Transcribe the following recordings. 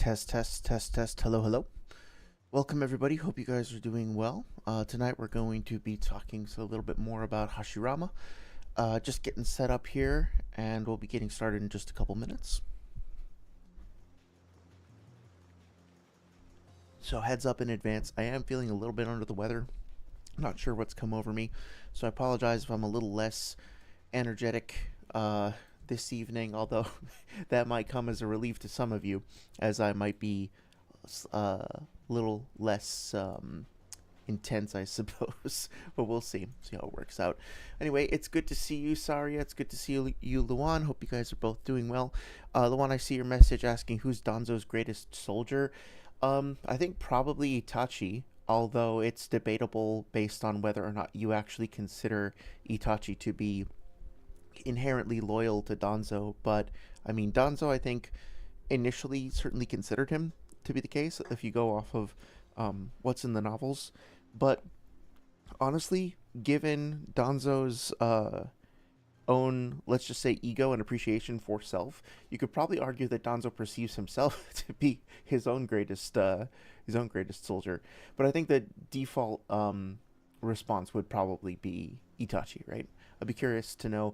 Test, test, test, test. Hello, hello. Welcome, everybody. Hope you guys are doing well. Tonight we're going to be talking a little bit more about Hashirama. Just getting set up here, and we'll be getting started in just a couple minutes. So, heads up in advance, I am feeling a little bit under the weather. I'm not sure what's come over me, so I apologize if I'm a little less energetic this evening, although that might come as a relief to some of you, as I might be a little less intense, I suppose. But we'll see how it works out. Anyway, it's good to see you, Saria. It's good to see you, Luan. Hope you guys are both doing well. Luan, I see your message asking who's Danzo's greatest soldier. I think probably Itachi, although it's debatable based on whether or not you actually consider Itachi to be inherently loyal to Danzo. But I mean, Danzo, I think, initially certainly considered him to be the case if you go off of what's in the novels. But honestly, given Danzo's own, let's just say, ego and appreciation for self, you could probably argue that Danzo perceives himself to be his own greatest soldier. But I think the default response would probably be Itachi, right? I'd be curious to know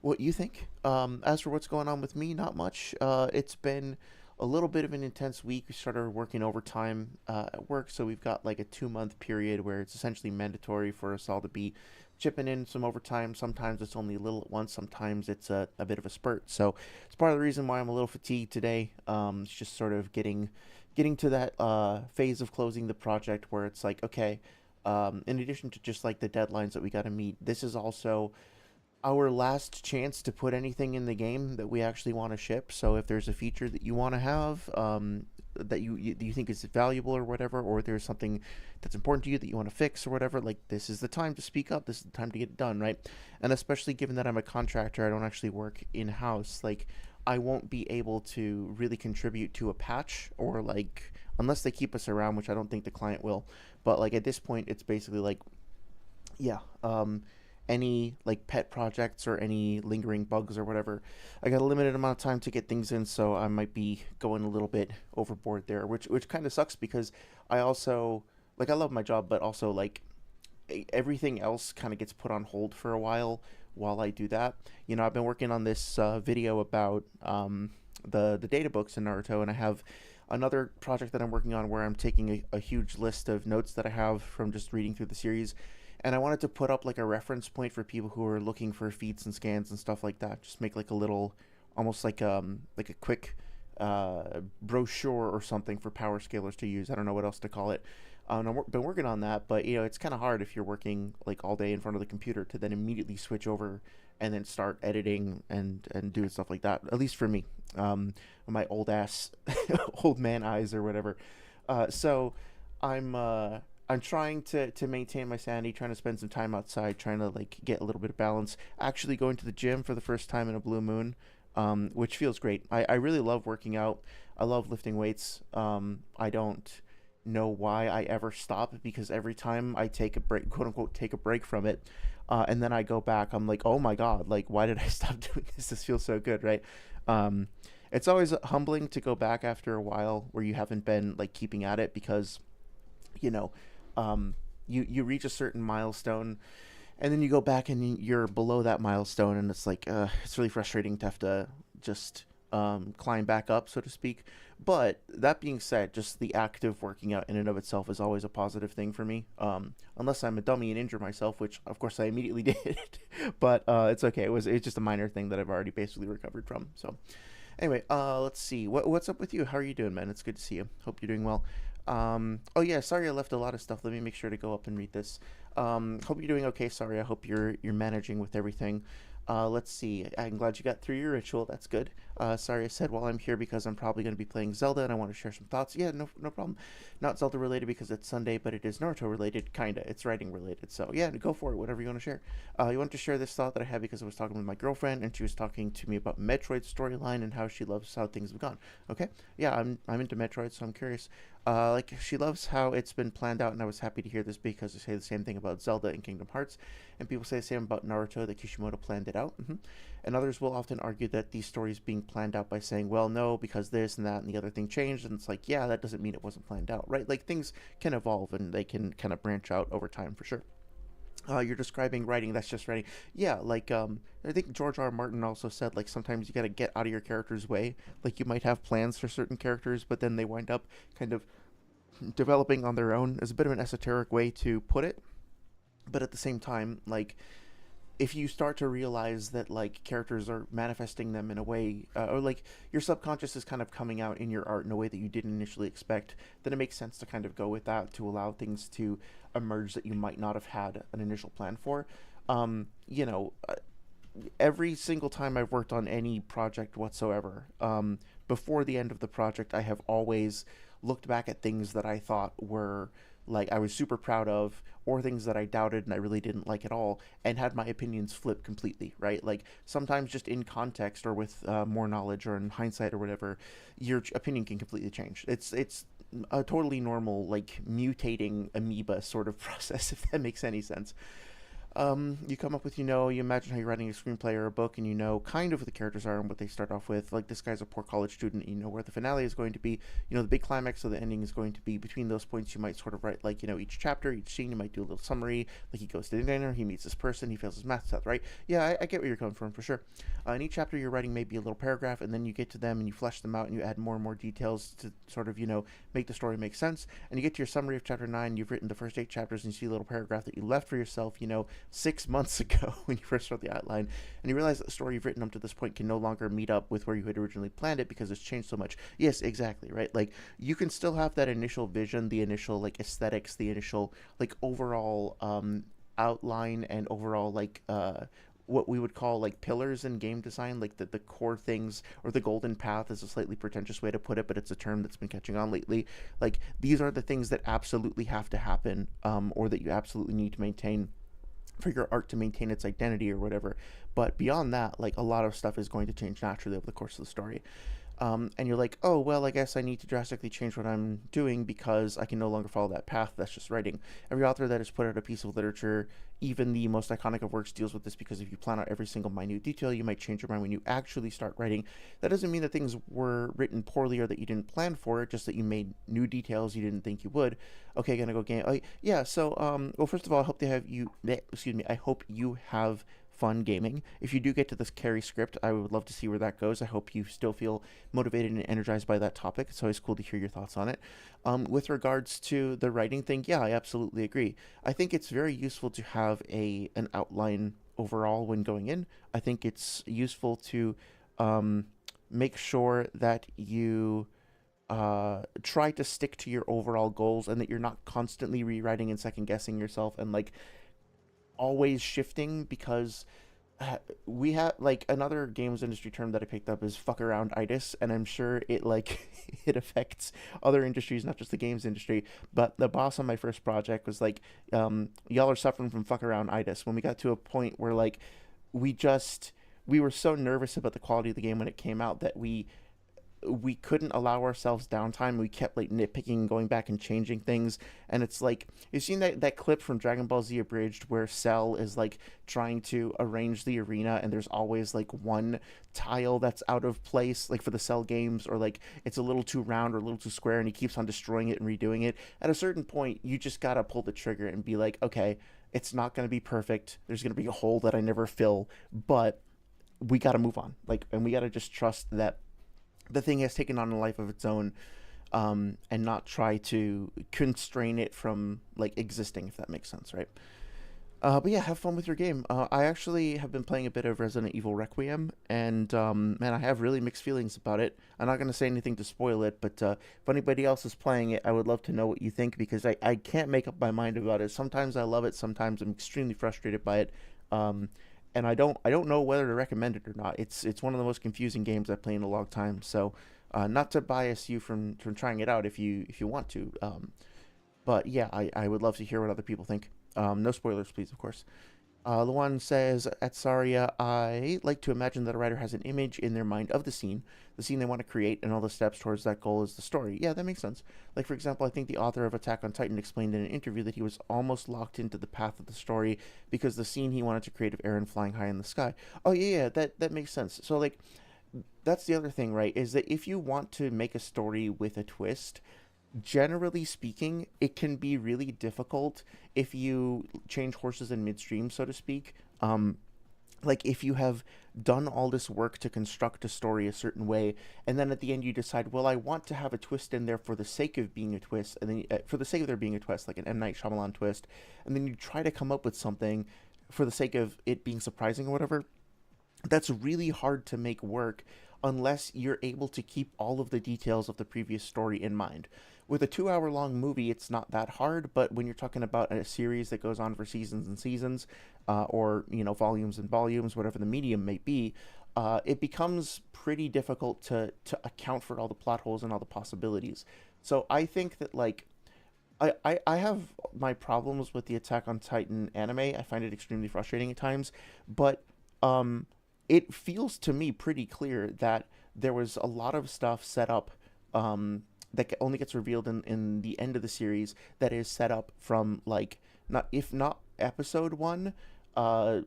what you think. As for what's going on with me, not much. It's been a little bit of an intense week. We started working overtime at work, so we've got like a 2 month period where it's essentially mandatory for us all to be chipping in some overtime. Sometimes it's only a little at once, sometimes it's a bit of a spurt. So it's part of the reason why I'm a little fatigued today. It's just sort of getting to that phase of closing the project where it's like, okay, in addition to just like the deadlines that we got to meet, this is also our last chance to put anything in the game that we actually want to ship. So if there's a feature that you want to have, that you think is valuable or whatever, or there's something that's important to you that you want to fix or whatever, like, this is the time to speak up. This is the time to get it done, right? And especially given that I'm a contractor, I don't actually work in house. Like, I won't be able to really contribute to a patch, or like, unless they keep us around, which I don't think the client will. But like at this point, it's basically like, yeah, any like pet projects or any lingering bugs or whatever, I got a limited amount of time to get things in, so I might be going a little bit overboard there, which kind of sucks because I also, like, I love my job, but also like everything else kind of gets put on hold for a while I do that. You know, I've been working on this video about the data books in Naruto, and I have another project that I'm working on where I'm taking a huge list of notes that I have from just reading through the series, and I wanted to put up like a reference point for people who are looking for feats and scans and stuff like that. Just make like a little, almost like a quick brochure or something for power scalers to use. I don't know what else to call it. I've been working on that, but you know, it's kind of hard if you're working like all day in front of the computer to then immediately switch over and then start editing and doing stuff like that. At least for me, my old ass, old man eyes or whatever. So I'm I'm trying to maintain my sanity, trying to spend some time outside, trying to like get a little bit of balance. Actually, going to the gym for the first time in a blue moon, which feels great. I really love working out. I love lifting weights. I don't know why I ever stop, because every time I take a break, quote unquote, take a break from it, and then I go back, I'm like, oh my god, like, why did I stop doing this? This feels so good, right? Um, it's always humbling to go back after a while where you haven't been like keeping at it, because you know, you reach a certain milestone, and then you go back and you're below that milestone, and it's like it's really frustrating to have to just climb back up, so to speak. But that being said, just the act of working out in and of itself is always a positive thing for me. Unless I'm a dummy and injure myself, which of course I immediately did. But it's okay. It's just a minor thing that I've already basically recovered from. So anyway, let's see. What's up with you? How are you doing, man? It's good to see you. Hope you're doing well. Oh yeah, sorry I left a lot of stuff. Let me make sure to go up and read this. Hope you're doing okay. Sorry, I hope you're managing with everything. Let's see. I'm glad you got through your ritual. That's good. Sorry, I said while I'm here because I'm probably going to be playing Zelda and I want to share some thoughts. Yeah, no problem. Not Zelda related because it's Sunday, but it is Naruto related, kinda. It's writing related. So yeah, go for it. Whatever you want to share. You want to share this thought that I had because I was talking with my girlfriend and she was talking to me about Metroid's storyline and how she loves how things have gone. Okay. Yeah, I'm into Metroid, so I'm curious. Like, she loves how it's been planned out, and I was happy to hear this because they say the same thing about Zelda and Kingdom Hearts, and people say the same about Naruto, that Kishimoto planned it out. And others will often argue that these stories being planned out by saying, well, no, because this and that and the other thing changed. And it's like, yeah, that doesn't mean it wasn't planned out, right? Like things can evolve and they can kind of branch out over time for sure. You're describing writing that's just writing. Yeah, like I think George R. R. Martin also said like sometimes you got to get out of your character's way. Like you might have plans for certain characters, but then they wind up kind of developing on their own. Is a bit of an esoteric way to put it, but at the same time, like if you start to realize that like characters are manifesting them in a way, or like your subconscious is kind of coming out in your art in a way that you didn't initially expect, then it makes sense to kind of go with that to allow things to emerge that you might not have had an initial plan for. You know, every single time I've worked on any project whatsoever, before the end of the project, I have always looked back at things that I thought were like I was super proud of, or things that I doubted and I really didn't like at all, and had my opinions flip completely, right? Like sometimes just in context or with more knowledge or in hindsight or whatever, your opinion can completely change. It's a totally normal like mutating amoeba sort of process, if that makes any sense. You come up with, you imagine how you're writing a screenplay or a book, and you know kind of what the characters are and what they start off with. Like, this guy's a poor college student, and you know where the finale is going to be. The big climax of the ending is going to be. Between those points, you might sort of write, like, each chapter, each scene, you might do a little summary. Like, he goes to the dinner, he meets this person, he fails his math test, right? Yeah, I get where you're coming from, for sure. In each chapter, you're writing maybe a little paragraph, and then you get to them, and you flesh them out, and you add more and more details to sort of, make the story make sense. And you get to your summary of chapter 9, you've written the first 8 chapters, and you see a little paragraph that you left for yourself, 6 months ago when you first wrote the outline, and you realize that the story you've written up to this point can no longer meet up with where you had originally planned it because it's changed so much. Yes, exactly, right? Like, you can still have that initial vision, the initial, like, aesthetics, the initial, like, overall outline and overall, like, what we would call like pillars in game design, like the core things, or the golden path is a slightly pretentious way to put it, but it's a term that's been catching on lately. Like, these are the things that absolutely have to happen, or that you absolutely need to maintain for your art to maintain its identity or whatever. But beyond that, like, a lot of stuff is going to change naturally over the course of the story. And you're like, oh, well, I guess I need to drastically change what I'm doing because I can no longer follow that path. That's just writing. Every author that has put out a piece of literature, even the most iconic of works, deals with this, because if you plan out every single minute detail, you might change your mind when you actually start writing. That doesn't mean that things were written poorly or that you didn't plan for it, just that you made new details you didn't think you would. Okay, gonna go game. Oh, yeah, so, well, first of all, I hope I hope you have fun gaming. If you do get to this carry script, I would love to see where that goes. I hope you still feel motivated and energized by that topic. It's always cool to hear your thoughts on it. With regards to the writing thing, yeah, I absolutely agree. I think it's very useful to have an outline overall when going in. I think it's useful to um, make sure that you try to stick to your overall goals, and that you're not constantly rewriting and second guessing yourself and like always shifting, because we have like another games industry term that I picked up is fuck around itis, and I'm sure it like it affects other industries, not just the games industry. But the boss on my first project was like, y'all are suffering from fuck around itis, when we got to a point where like we just we were so nervous about the quality of the game when it came out that we couldn't allow ourselves downtime. We kept like nitpicking, going back and changing things. And it's like, you've seen that clip from Dragon Ball Z Abridged where Cell is like trying to arrange the arena, and there's always like one tile that's out of place, like for the Cell games, or like it's a little too round or a little too square, and he keeps on destroying it and redoing it. At a certain point, you just gotta pull the trigger and be like, okay, it's not gonna be perfect. There's gonna be a hole that I never fill, but we gotta move on. Like, and we gotta just trust that the thing has taken on a life of its own, and not try to constrain it from like existing, if that makes sense, right? But yeah, have fun with your game. I actually have been playing a bit of Resident Evil Requiem, and man, I have really mixed feelings about it. I'm not going to say anything to spoil it, but if anybody else is playing it, I would love to know what you think, because I can't make up my mind about it. Sometimes I love it, sometimes I'm extremely frustrated by it. Um, and I don't know whether to recommend it or not. It's one of the most confusing games I've played in a long time. So, not to bias you from trying it out if you want to. But yeah, I would love to hear what other people think. No spoilers, please, of course. Luan says at Saria, I like to imagine that a writer has an image in their mind of the scene they want to create, and all the steps towards that goal is the story. Yeah, that makes sense. Like, for example, I think the author of Attack on Titan explained in an interview that he was almost locked into the path of the story because the scene he wanted to create of Eren flying high in the sky. Oh, yeah, that makes sense. So, like, that's the other thing, right? Is that if you want to make a story with a twist, generally speaking, it can be really difficult if you change horses in midstream, so to speak. Like if you have done all this work to construct a story a certain way, and then at the end you decide, well, I want to have a twist in there for the sake of being a twist, and then for the sake of there being a twist, like an M Night Shyamalan twist, and then you try to come up with something for the sake of it being surprising or whatever. That's really hard to make work unless you're able to keep all of the details of the previous story in mind. With a 2 hour long movie, it's not that hard, but when you're talking about a series that goes on for seasons and seasons, or, volumes and volumes, whatever the medium may be, it becomes pretty difficult to account for all the plot holes and all the possibilities. So I think that, like, I have my problems with the Attack on Titan anime. I find it extremely frustrating at times, but um, it feels to me pretty clear that there was a lot of stuff set up, that only gets revealed in the end of the series, that is set up from, like, not, if not episode one,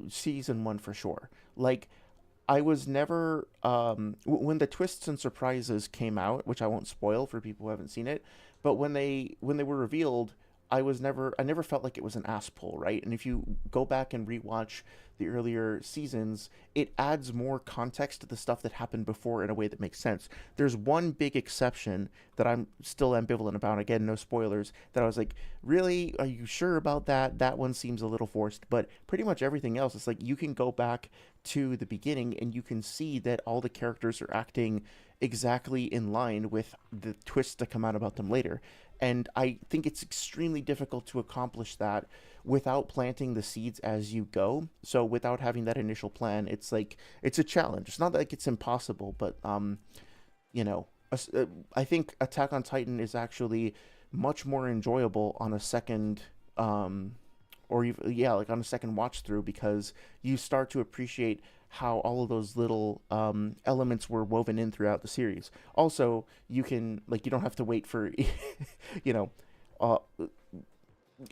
season one for sure. Like, I was never when the twists and surprises came out, which I won't spoil for people who haven't seen it, but when they were revealed, I never felt like it was an ass pull, right? And if you go back and rewatch the earlier seasons, it adds more context to the stuff that happened before in a way that makes sense. There's one big exception that I'm still ambivalent about. Again, no spoilers. That I was like, really? Are you sure about that? That one seems a little forced. But pretty much everything else, it's like you can go back to the beginning and you can see that all the characters are acting exactly in line with the twists that come out about them later. And I think it's extremely difficult to accomplish that without planting the seeds as you go. So without having that initial plan, it's like it's a challenge. It's not like it's impossible, but you know, I think Attack on Titan is actually much more enjoyable on a second, or even, yeah, like on a second watch through, because you start to appreciate how all of those little elements were woven in throughout the series. Also, you can, like, you don't have to wait for you know uh,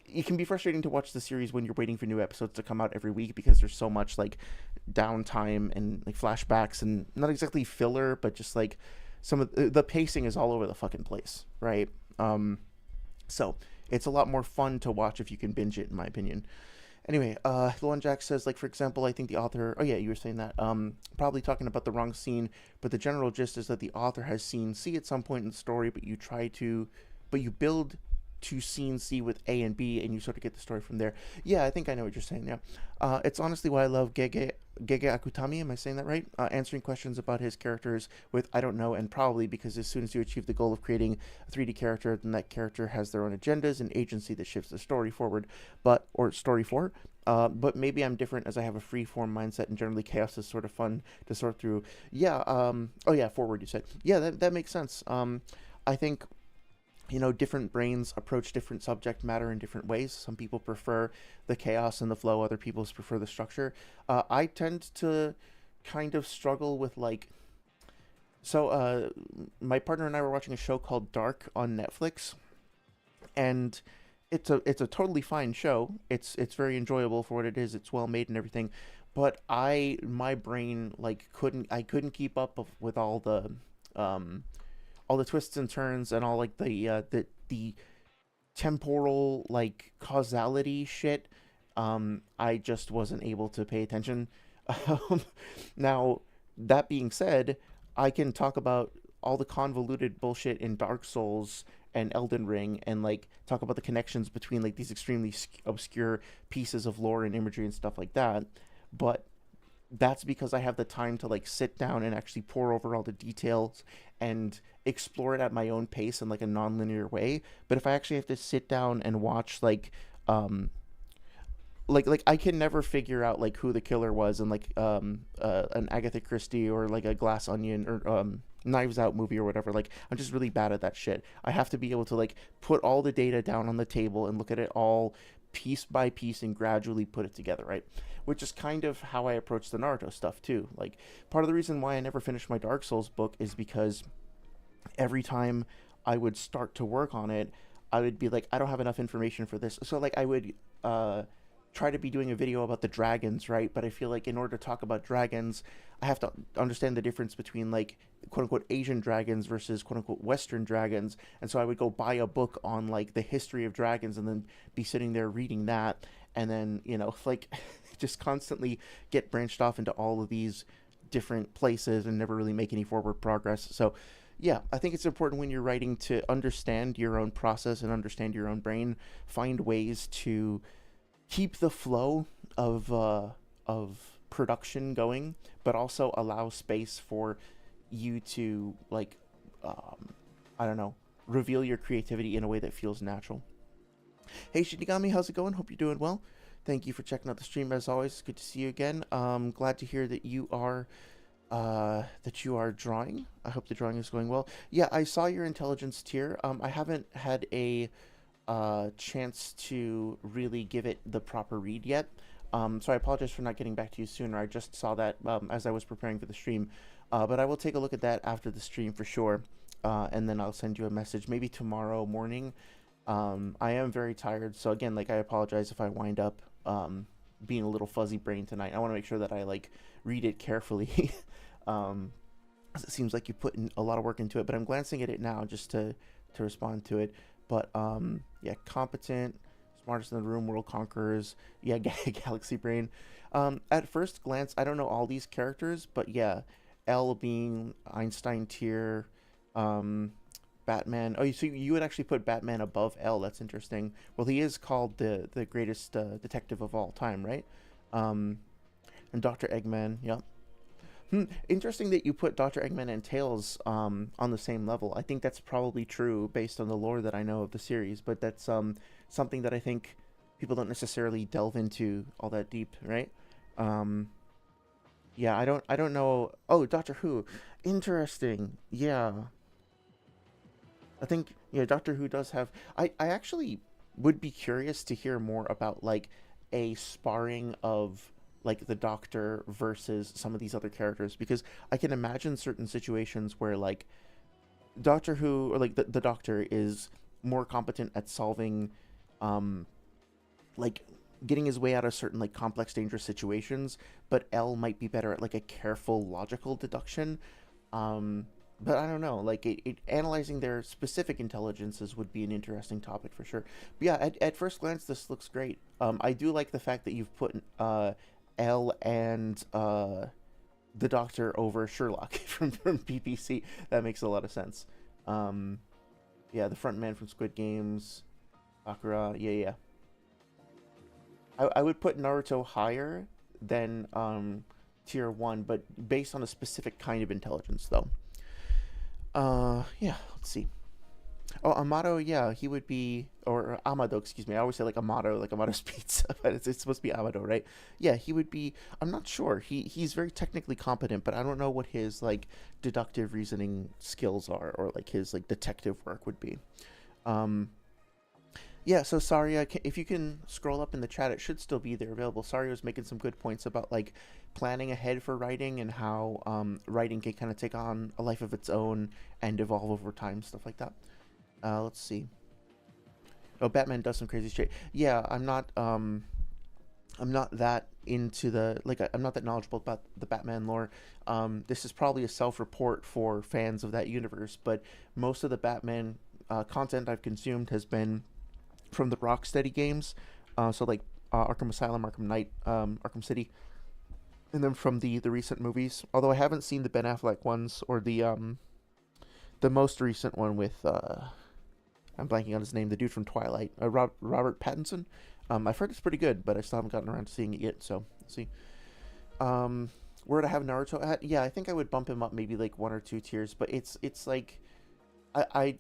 it can be frustrating to watch the series when you're waiting for new episodes to come out every week, because there's so much, like, downtime and, like, flashbacks and not exactly filler, but just like some of the pacing is all over the fucking place, right? So it's a lot more fun to watch if you can binge it, in my opinion. Anyway, Luan Jack says, like, for example, I think the author. Oh yeah, you were saying that. Probably talking about the wrong scene, but the general gist is that the author has seen C at some point in the story, but you build to scene C with A and B, and you sort of get the story from there. Yeah, I think I know what you're saying. Yeah, it's honestly why I love Gege Akutami. Am I saying that right? Answering questions about his characters with I don't know and probably, because as soon as you achieve the goal of creating a 3D character, then that character has their own agendas and agency that shifts the story forward, or story forward. But maybe I'm different, as I have a free form mindset, and generally chaos is sort of fun to sort through. Yeah. Oh yeah, forward. You said. Yeah, that makes sense. I think, different brains approach different subject matter in different ways. Some people prefer the chaos and the flow, other people prefer the structure. I tend to kind of struggle with, like, so my partner and I were watching a show called Dark on Netflix, and it's a totally fine show. It's very enjoyable for what it is. It's well made and everything, but my brain, like, couldn't keep up with um all the twists and turns and all, like, the temporal, like, causality shit. I just wasn't able to pay attention. um, Now, that being said, I can talk about all the convoluted bullshit in Dark Souls and Elden Ring, and, like, talk about the connections between, like, these extremely obscure pieces of lore and imagery and stuff like that. But that's because I have the time to, like, sit down and actually pour over all the details and explore it at my own pace in, like, a non-linear way. But if I actually have to sit down and watch, like, um I can never figure out, like, who the killer was in, like, an Agatha Christie or, like, a Glass Onion or Knives Out movie or whatever. Like, I'm just really bad at that shit. I have to be able to, like, put all the data down on the table and look at it all piece by piece and gradually put it together, right? Which is kind of how I approach the Naruto stuff too. Like, part of the reason why I never finished my Dark Souls book is because every time I would start to work on it, I would be like, I don't have enough information for this. So like I would try to be doing a video about the dragons, right? But I feel like in order to talk about dragons, I have to understand the difference between like quote unquote Asian dragons versus quote unquote Western dragons. And so I would go buy a book on like the history of dragons and then be sitting there reading that. And then, like just constantly get branched off into all of these different places and never really make any forward progress. So yeah, I think it's important when you're writing to understand your own process and understand your own brain. Find ways to keep the flow of production going, but also allow space for you to like, I don't know, reveal your creativity in a way that feels natural. Hey Shinigami, how's it going? Hope you're doing well. Thank you for checking out the stream as always. It's good to see you again. Glad to hear that you are drawing. I hope the drawing is going well. Yeah, I saw your intelligence tier. I haven't had a chance to really give it the proper read yet. So I apologize for not getting back to you sooner. I just saw that as I was preparing for the stream. But I will take a look at that after the stream for sure. And then I'll send you a message maybe tomorrow morning. I am very tired. So again, like I apologize if I wind up being a little fuzzy brain tonight. I want to make sure that I like read it carefully. It seems like you put in a lot of work into it, but I'm glancing at it now just to respond to it. But yeah, competent, smartest in the room, world conquerors. Yeah, galaxy brain. At first glance, I don't know all these characters, but yeah, L being Einstein tier, Batman. Oh, so you would actually put Batman above L. That's interesting. Well, he is called the greatest detective of all time, right? And Dr. Eggman. Yeah. Interesting that you put Dr. Eggman and Tails on the same level. I think that's probably true based on the lore that I know of the series, but that's something that I think people don't necessarily delve into all that deep, right? Yeah, I don't know. Oh, Doctor Who. Interesting. Yeah. I think yeah, Doctor Who does have I actually would be curious to hear more about like a sparring of like the Doctor versus some of these other characters, because I can imagine certain situations where like Doctor Who or like the Doctor is more competent at solving like getting his way out of certain like complex dangerous situations, but L might be better at like a careful logical deduction. But I don't know, like analyzing their specific intelligences would be an interesting topic for sure. But yeah, at first glance this looks great. I do like the fact that you've put L and the Doctor over Sherlock from PPC. That makes a lot of sense. Yeah, the front man from Squid Games, Sakura. Yeah, yeah. I would put Naruto higher than tier 1, but based on a specific kind of intelligence, though. Yeah, let's see. Oh, Amato, yeah, he would be, or Amado, excuse me. I always say like Amato, like Amato's pizza, but it's supposed to be Amado, right? Yeah, he would be. I'm not sure. He's very technically competent, but I don't know what his like deductive reasoning skills are, or like his like detective work would be. Um, yeah. So Saria, if you can scroll up in the chat, it should still be there available. Saria was making some good points about like planning ahead for writing and how writing can kind of take on a life of its own and evolve over time, stuff like that. Let's see. Oh, Batman does some crazy shit. Yeah, I'm not that into the like. I'm not that knowledgeable about the Batman lore. This is probably a self-report for fans of that universe, but most of the Batman content I've consumed has been from the Rocksteady games. So like Arkham Asylum, Arkham Knight, Arkham City, and then from the recent movies. Although I haven't seen the Ben Affleck ones or the most recent one with I'm blanking on his name, the dude from Twilight, Robert Pattinson. I've heard it's pretty good, but I still haven't gotten around to seeing it yet. So let's see. Where to have Naruto at? Yeah, I think I would bump him up maybe like 1 or 2 tiers, but it's like I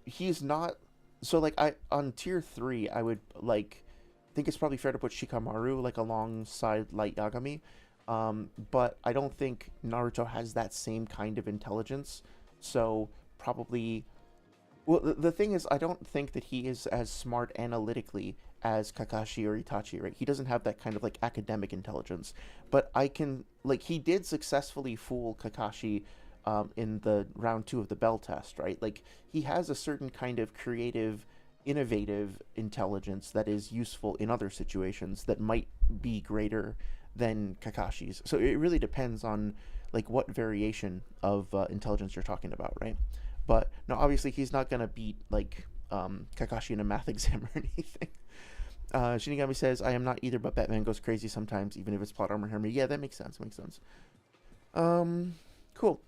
he's not. So like I on tier 3, I would like think it's probably fair to put Shikamaru like alongside Light Yagami. But I don't think Naruto has that same kind of intelligence. So probably Well, the thing is, I don't think that he is as smart analytically as Kakashi or Itachi, right? He doesn't have that kind of like academic intelligence. But I can, like, he did successfully fool Kakashi in the round two of the Bell test, right? Like, he has a certain kind of creative, innovative intelligence that is useful in other situations that might be greater than Kakashi's. So it really depends on like what variation of intelligence you're talking about, right? But no, obviously he's not gonna beat like Kakashi in a math exam or anything. Shinigami says, "I am not either, but Batman goes crazy sometimes, even if it's plot armor Hermes." Yeah, that makes sense. Makes sense. Um, cool.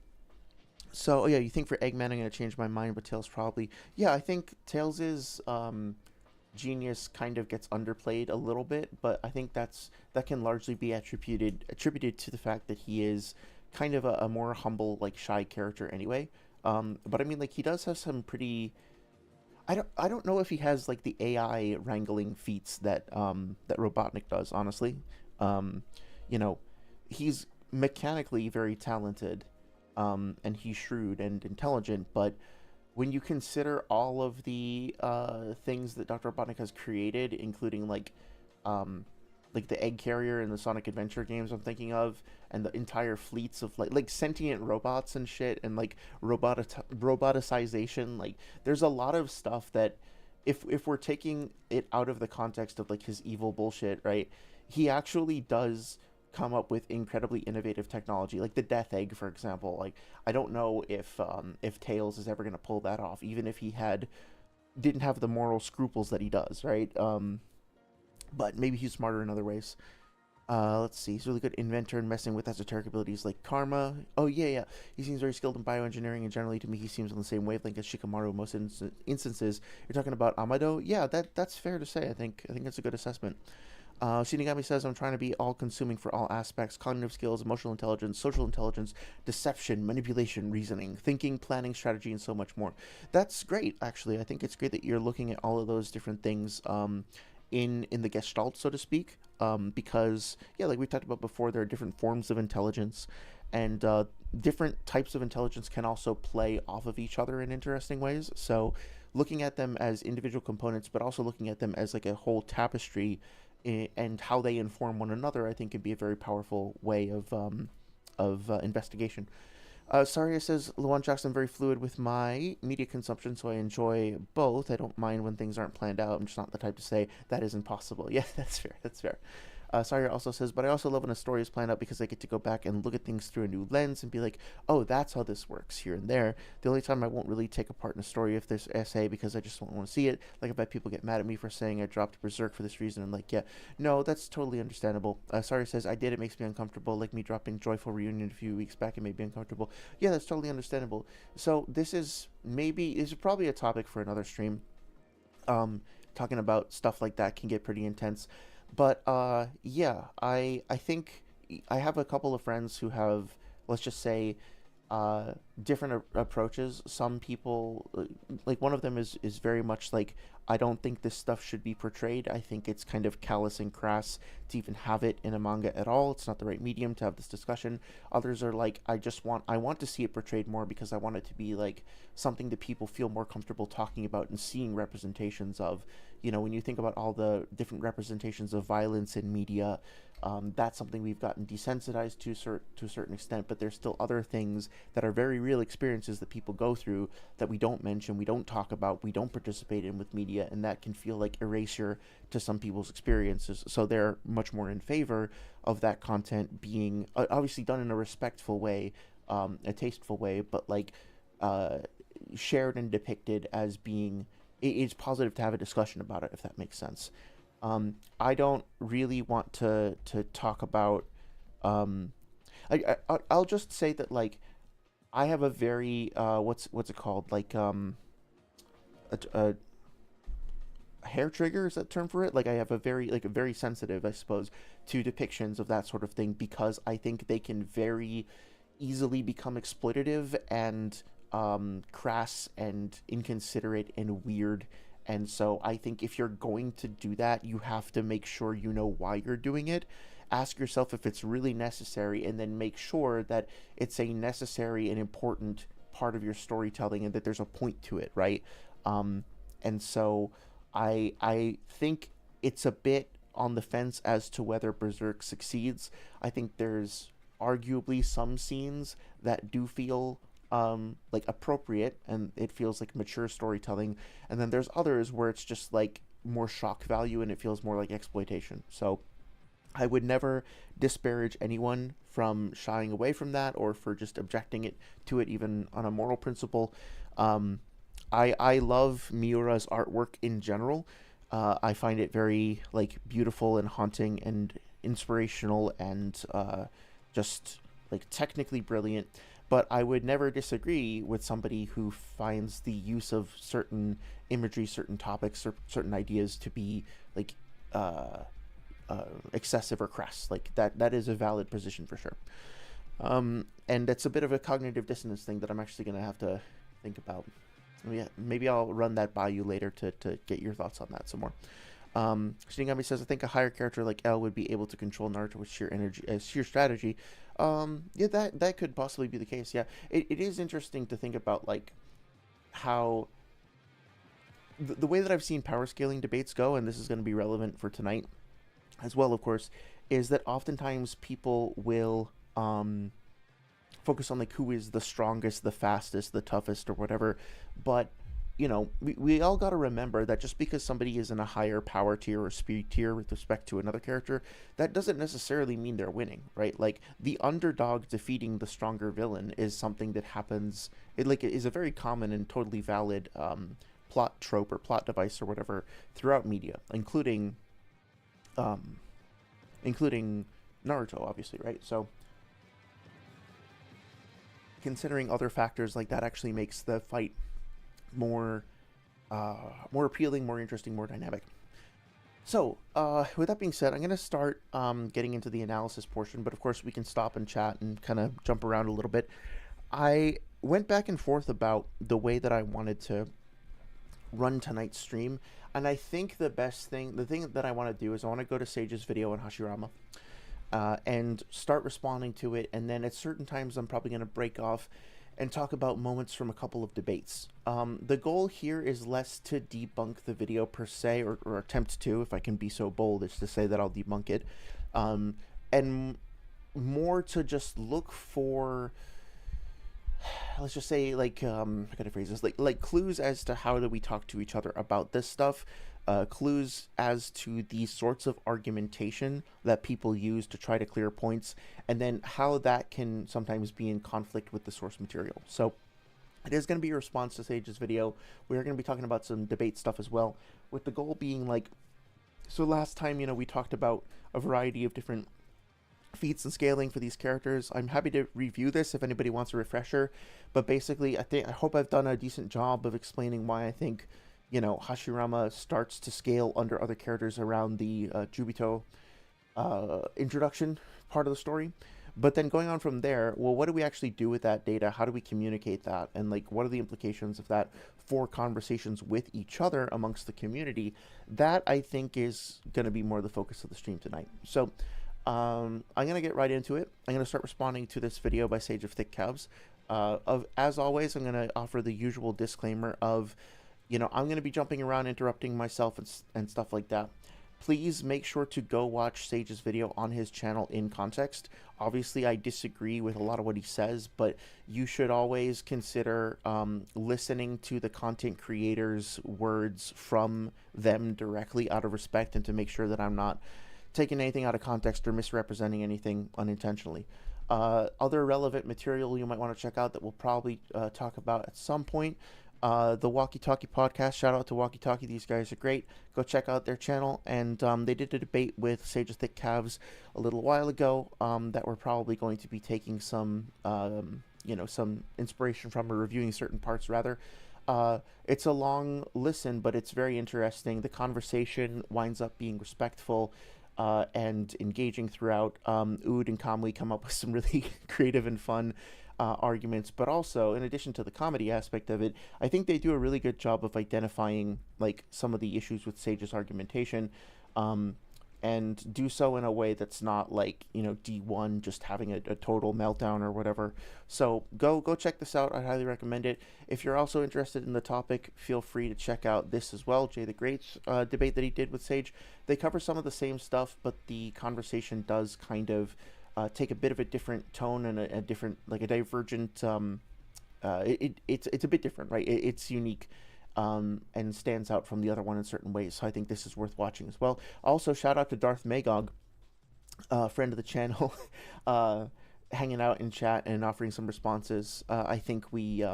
So, oh yeah, you think for Eggman I'm gonna change my mind, but Tails probably. Yeah, I think Tails's genius kind of gets underplayed a little bit, but I think that can largely be attributed to the fact that he is kind of a more humble, like shy character anyway. But I mean, like he does have some pretty. I don't know if he has like the AI wrangling feats that that Robotnik does. Honestly, um, you know, he's mechanically very talented, and he's shrewd and intelligent, but when you consider all of the things that Dr. Robotnik has created, including um, like the egg carrier in the Sonic Adventure games I'm thinking of, and the entire fleets of like sentient robots and shit, and like roboticization, like there's a lot of stuff that if we're taking it out of the context of like his evil bullshit, right? He actually does come up with incredibly innovative technology, like the Death Egg, for example. Like I don't know if Tails is ever gonna pull that off, even if he didn't have the moral scruples that he does, right? But maybe he's smarter in other ways. Let's see. He's a really good inventor and messing with esoteric abilities like karma. Oh yeah, yeah. He seems very skilled in bioengineering, and generally, to me, he seems on the same wavelength as Shikamaru in most instances. You're talking about Amado. Yeah, that's fair to say. I think that's a good assessment. Shinigami says, I'm trying to be all consuming for all aspects: cognitive skills, emotional intelligence, social intelligence, deception, manipulation, reasoning, thinking, planning, strategy, and so much more. That's great, actually. I think it's great that you're looking at all of those different things in the Gestalt, so to speak. Because, yeah, like we talked about before, there are different forms of intelligence, and different types of intelligence can also play off of each other in interesting ways. So, looking at them as individual components, but also looking at them as like a whole tapestry and how they inform one another, I think can be a very powerful way of investigation. Saria says, Luan Jackson, very fluid with my media consumption, so I enjoy both. I don't mind when things aren't planned out. I'm just not the type to say that is impossible. Yeah, that's fair. That's fair. Saria also says, but I also love when a story is planned out because I get to go back and look at things through a new lens and be like, oh, that's how this works here and there. The only time I won't really take apart in a story if there's essay because I just don't want to see it. Like, I bet people get mad at me for saying I dropped Berserk for this reason. I'm like, yeah, no, that's totally understandable. Saria says, I did. It makes me uncomfortable. Like me dropping Joyful Reunion a few weeks back, it made me uncomfortable. Yeah, that's totally understandable. So this is probably a topic for another stream. Um, Talking about stuff like that can get pretty intense. But yeah, I think I have a couple of friends who have, let's just say, different approaches. Some people, like one of them is very much like, I don't think this stuff should be portrayed. I think it's kind of callous and crass to even have it in a manga at all. It's not the right medium to have this discussion. Others are like, I want to see it portrayed more because I want it to be like something that people feel more comfortable talking about and seeing representations of. You know, when you think about all the different representations of violence in media, that's something we've gotten desensitized to a certain extent, but there's still other things that are very real experiences that people go through that we don't mention, we don't talk about, we don't participate in with media, and that can feel like erasure to some people's experiences. So they're much more in favor of that content being obviously done in a respectful way, a tasteful way, but like uh, shared and depicted as being. It's positive to have a discussion about it, if that makes sense. I don't really want to talk about. Um, I'll just say that like I have a very what's it called, like a hair trigger, is that term for it? Like I have a very sensitive, I suppose, to depictions of that sort of thing because I think they can very easily become exploitative and crass and inconsiderate and weird. And so I think if you're going to do that, you have to make sure you know why you're doing it. Ask yourself if it's really necessary, and then make sure that it's a necessary and important part of your storytelling and that there's a point to it, right? Um, and so I think it's a bit on the fence as to whether Berserk succeeds. I think there's arguably some scenes that do feel like appropriate and it feels like mature storytelling, and then there's others where it's just like more shock value and it feels more like exploitation. So I would never disparage anyone from shying away from that or for just objecting it to it, even on a moral principle. Um, I love Miura's artwork in general. I find it very like beautiful and haunting and inspirational and just like technically brilliant. But I would never disagree with somebody who finds the use of certain imagery, certain topics, or certain ideas to be like uh, excessive or crass. Like that is a valid position for sure. And it's a bit of a cognitive dissonance thing that I'm actually going to have to think about. Yeah, maybe I'll run that by you later to get your thoughts on that some more. Shinigami says, I think a higher character like L would be able to control Naruto with sheer energy, sheer strategy. Yeah, that could possibly be the case. Yeah, it is interesting to think about like how the way that I've seen power scaling debates go, and this is going to be relevant for tonight as well, of course, is that oftentimes people will focus on like who is the strongest, the fastest, the toughest, or whatever. But you know, we all got to remember that just because somebody is in a higher power tier or speed tier with respect to another character, that doesn't necessarily mean they're winning, right? Like the underdog defeating the stronger villain is something that happens. It like is a very common and totally valid plot trope or plot device or whatever throughout media, um, including Naruto, obviously, right? So considering other factors like that actually makes the fight more more appealing, more interesting, more dynamic. So, with that being said, I'm going to start getting into the analysis portion, but of course we can stop and chat and kind of jump around a little bit. I went back and forth about the way that I wanted to run tonight's stream, and I think the thing that I want to do is I want to go to Sage's video on Hashirama, and start responding to it. And then at certain times, I'm probably going to break off and talk about moments from a couple of debates. The goal here is less to debunk the video per se, or attempt to, if I can be so bold as to say that I'll debunk it, and more to just look for, let's just say, like, I gotta phrase this, like clues as to how do we talk to each other about this stuff, clues as to the sorts of argumentation that people use to try to clear points, and then how that can sometimes be in conflict with the source material. So it is going to be a response to Sage's video. We're going to be talking about some debate stuff as well, with the goal being like, so last time, you know, we talked about a variety of different feats and scaling for these characters. I'm happy to review this if anybody wants a refresher, but basically I hope I've done a decent job of explaining why I think, you know, Hashirama starts to scale under other characters around the Jubito introduction part of the story. But then going on from there, well, what do we actually do with that data? How do we communicate that? And like, what are the implications of that for conversations with each other amongst the community? That I think is going to be more the focus of the stream tonight. So I'm going to get right into it. I'm going to start responding to this video by Sage of Thick Calves. As always, I'm going to offer the usual disclaimer of, you know, I'm going to be jumping around, interrupting myself and stuff like that. Please make sure to go watch Sage's video on his channel in context. Obviously, I disagree with a lot of what he says, but you should always consider listening to the content creators' words from them directly out of respect, and to make sure that I'm not taking anything out of context or misrepresenting anything unintentionally. Other relevant material you might want to check out that we'll probably talk about at some point. The Walkie Talkie podcast, shout out to Walkie Talkie, these guys are great. Go check out their channel. And they did a debate with Sage of Thick Calves a little while ago that we're probably going to be taking some, you know, some inspiration from, or reviewing certain parts rather. It's a long listen, but it's very interesting. The conversation winds up being respectful and engaging throughout. Ood and Kamui come up with some really creative and fun arguments, but also, in addition to the comedy aspect of it, I think they do a really good job of identifying like some of the issues with Sage's argumentation, and do so in a way that's not like, you know, D1 just having a total meltdown or whatever. So go check this out. I highly recommend it. If you're also interested in the topic, feel free to check out this as well, Jay the Great's debate that he did with Sage. They cover some of the same stuff, but the conversation does kind of take a bit of a different tone and a different, like a divergent. It's a bit different, right? It's unique. And stands out from the other one in certain ways. So I think this is worth watching as well. Also, shout out to Darth Magog, friend of the channel, hanging out in chat and offering some responses. I think we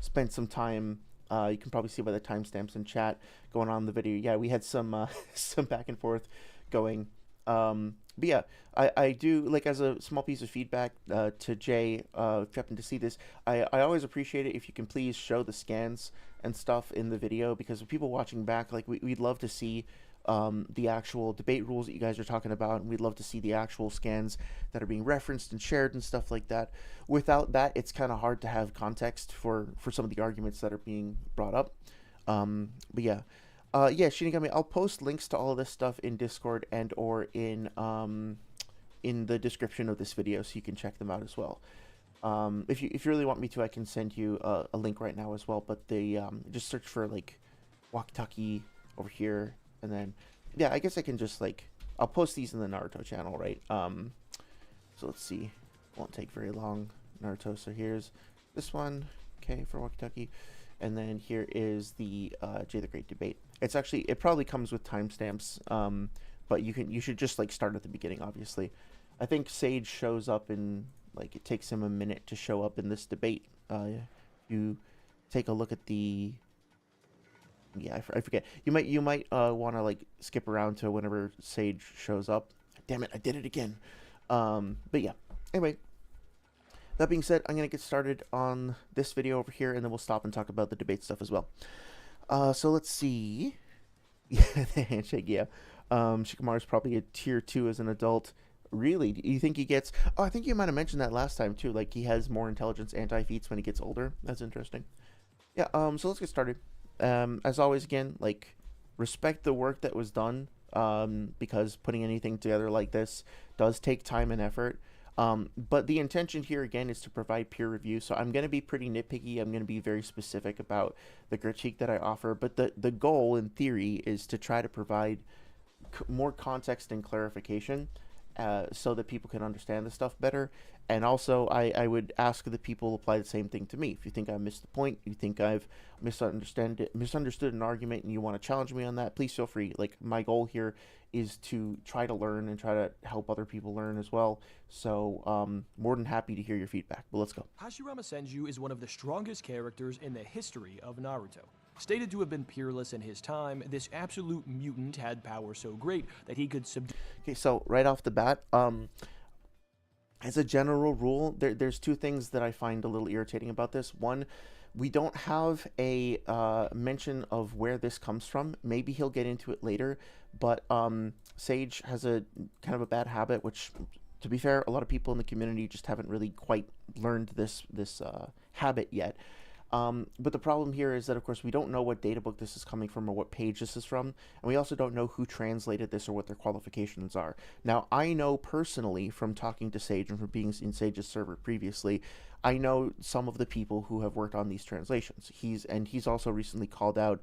spent some time. You can probably see by the timestamps in chat going on in the video. Yeah, we had some some back and forth going. But yeah, I do, like, as a small piece of feedback to Jay, if you happen to see this, I always appreciate it if you can please show the scans and stuff in the video, because with people watching back, like, we'd love to see the actual debate rules that you guys are talking about, and we'd love to see the actual scans that are being referenced and shared and stuff like that. Without that, it's kind of hard to have context for some of the arguments that are being brought up. But yeah. Yeah, Shinigami, I'll post links to all of this stuff in Discord and or in the description of this video, so you can check them out as well. If you really want me to, I can send you a link right now as well. But the just search for like walkie-talkie over here, and then yeah, I guess I can just like, I'll post these in the Naruto channel, right? So let's see, won't take very long. Naruto. So here's this one, okay, for walkie-talkie. And then here is the Jay the Great debate. It's actually, it probably comes with timestamps, but you should just like start at the beginning, obviously. I think Sage shows up in, like, it takes him a minute to show up in this debate. You take a look at the, yeah, I forget. You might want to like skip around to whenever Sage shows up. Damn it, I did it again. But yeah, anyway. That being said, I'm going to get started on this video over here, and then we'll stop and talk about the debate stuff as well. So let's see. Yeah, the handshake, yeah. Shikamaru's probably a tier 2 as an adult. Really? Do you think he gets... Oh, I think you might have mentioned that last time, too. Like, he has more intelligence anti-feats when he gets older. That's interesting. Yeah, so let's get started. As always, again, like, respect the work that was done, because putting anything together like this does take time and effort. But the intention here, again, is to provide peer review. So I'm going to be pretty nitpicky. I'm going to be very specific about the critique that I offer. But the goal, in theory, is to try to provide more context and clarification so that people can understand the stuff better. And also, I would ask the people apply the same thing to me. If you think I missed the point, you think I've misunderstood an argument, and you want to challenge me on that, please feel free. Like, my goal here is to try to learn and try to help other people learn as well. So, more than happy to hear your feedback. But let's go. Hashirama Senju is one of the strongest characters in the history of Naruto. Stated to have been peerless in his time, this absolute mutant had power so great that he could subdue... Okay, so right off the bat, as a general rule, there's two things that I find a little irritating about this. One, we don't have a mention of where this comes from. Maybe he'll get into it later, but Sage has a kind of a bad habit, which, to be fair, a lot of people in the community just haven't really quite learned this habit yet. But the problem here is that, of course, we don't know what data book this is coming from or what page this is from, and we also don't know who translated this or what their qualifications are. Now, I know personally from talking to Sage and from being in Sage's server previously, I know some of the people who have worked on these translations. He's also recently called out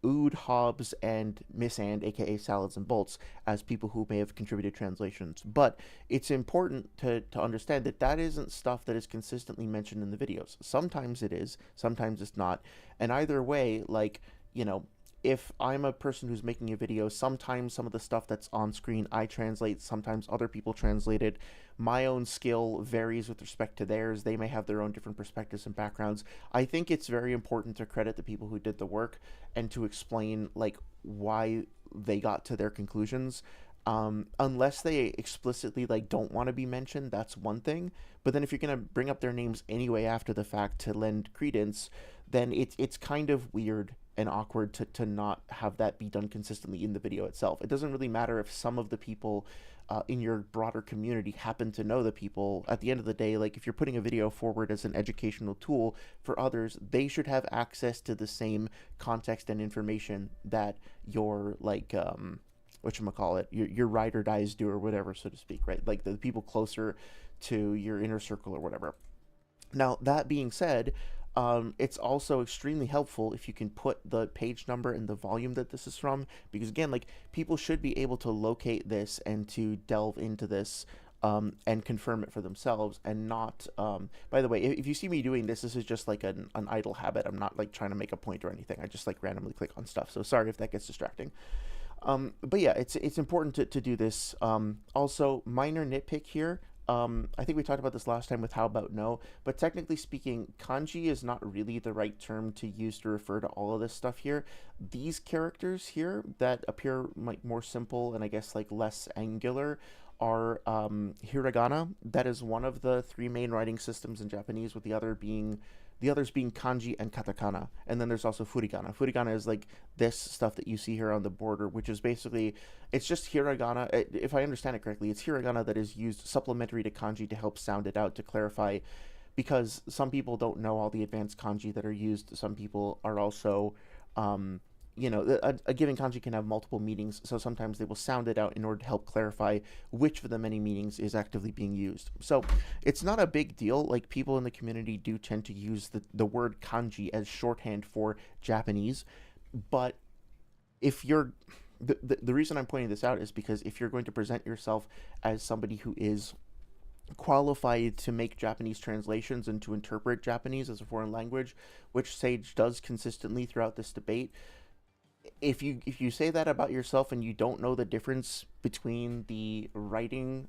Ood, Hobbs, and Miss And, aka Salads and Bolts, as people who may have contributed translations. But it's important to understand that that isn't stuff that is consistently mentioned in the videos. Sometimes it is, sometimes it's not. And either way, like, you know, if I'm a person who's making a video, sometimes some of the stuff that's on screen I translate, sometimes other people translate it. My own skill varies with respect to theirs. They may have their own different perspectives and backgrounds. I think it's very important to credit the people who did the work and to explain, like, why they got to their conclusions. Unless they explicitly, like, don't want to be mentioned, that's one thing. But then if you're going to bring up their names anyway after the fact to lend credence, then it's kind of weird and awkward to not have that be done consistently in the video itself. It doesn't really matter if some of the people in your broader community happen to know the people. At the end of the day, like, if you're putting a video forward as an educational tool for others, they should have access to the same context and information that your, like, whatchamacallit, your ride or dies do or whatever, so to speak, right? Like the people closer to your inner circle or whatever. Now, that being said, it's also extremely helpful if you can put the page number and the volume that this is from, because again, like people should be able to locate this and to delve into this and confirm it for themselves and not. By the way, if you see me doing this, this is just like an idle habit. I'm not like trying to make a point or anything. I just like randomly click on stuff. So sorry if that gets distracting. But yeah, it's important to do this. Also, minor nitpick here. I think we talked about this last time with how about no, but technically speaking, kanji is not really the right term to use to refer to all of this stuff here. These characters here that appear like more simple and I guess like less angular are hiragana. That is one of the three main writing systems in Japanese, with the others being kanji and katakana. And then there's also furigana. Furigana is like this stuff that you see here on the border, which is basically, it's just hiragana. If I understand it correctly, it's hiragana that is used supplementary to kanji to help sound it out, to clarify, because some people don't know all the advanced kanji that are used. Some people are also, a given kanji can have multiple meanings, so sometimes they will sound it out in order to help clarify which of the many meanings is actively being used. So it's not a big deal. Like people in the community do tend to use the word kanji as shorthand for Japanese, but if you're the reason I'm pointing this out is because if you're going to present yourself as somebody who is qualified to make Japanese translations and to interpret Japanese as a foreign language, which Sage does consistently throughout this debate, if you say that about yourself and you don't know the difference between the writing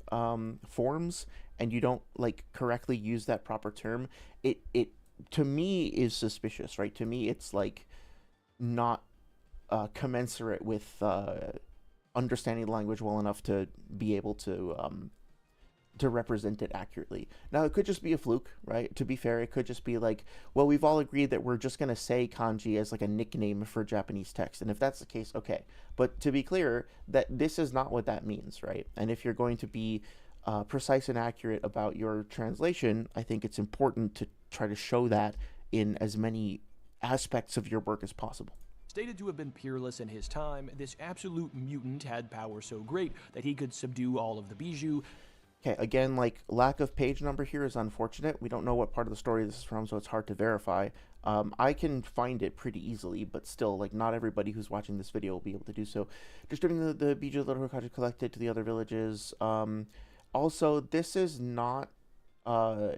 forms, and you don't like correctly use that proper term, it to me is suspicious, right? To me, it's like not commensurate with understanding the language well enough to be able to represent it accurately. Now, it could just be a fluke, right? To be fair, it could just be like, well, we've all agreed that we're just going to say kanji as like a nickname for Japanese text. And if that's the case, okay. But to be clear, that this is not what that means, right? And if you're going to be precise and accurate about your translation, I think it's important to try to show that in as many aspects of your work as possible. Stated to have been peerless in his time, this absolute mutant had power so great that he could subdue all of the bijou. Okay, again, like, lack of page number here is unfortunate. We don't know what part of the story this is from, so it's hard to verify. I can find it pretty easily, but still, like, not everybody who's watching this video will be able to do so. Distributing the bijou that Hokage collected to the other villages. Also, this is not... I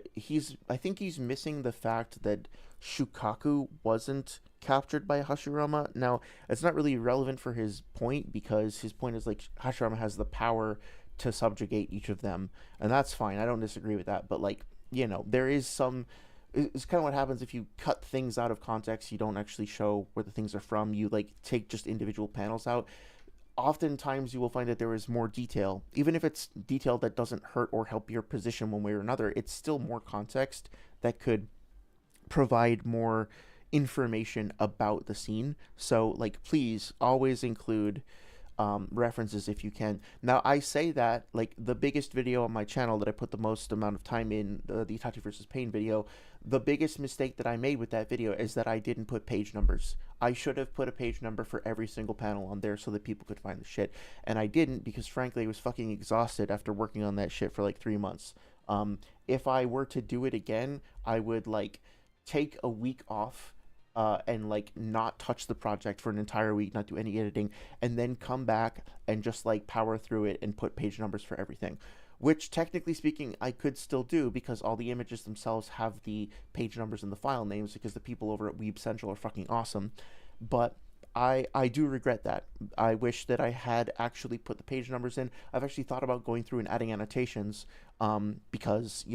think he's missing the fact that Shukaku wasn't captured by Hashirama. Now, it's not really relevant for his point, because his point is, like, Hashirama has the power to subjugate each of them, and that's fine. I don't disagree with that, but like, there is some, it's kind of what happens if you cut things out of context. You don't actually show where the things are from. You like take just individual panels out. Oftentimes you will find that there is more detail, even if it's detail that doesn't hurt or help your position one way or another. It's still more context that could provide more information about the scene. So like, please always include references if you can. Now, I say that, like, the biggest video on my channel that I put the most amount of time in, the Itachi versus Pain video, the biggest mistake that I made with that video is that I didn't put page numbers. I should have put a page number for every single panel on there so that people could find the shit, and I didn't, because frankly I was fucking exhausted after working on that shit for like 3 months. If I were to do it again, I would like take a week off and like not touch the project for an entire week, not do any editing, and then come back and just like power through it and put page numbers for everything, which technically speaking I could still do, because all the images themselves have the page numbers and the file names, because the people over at Weeb Central are fucking awesome. But I do regret that. I wish that I had actually put the page numbers in. I've actually thought about going through and adding annotations, because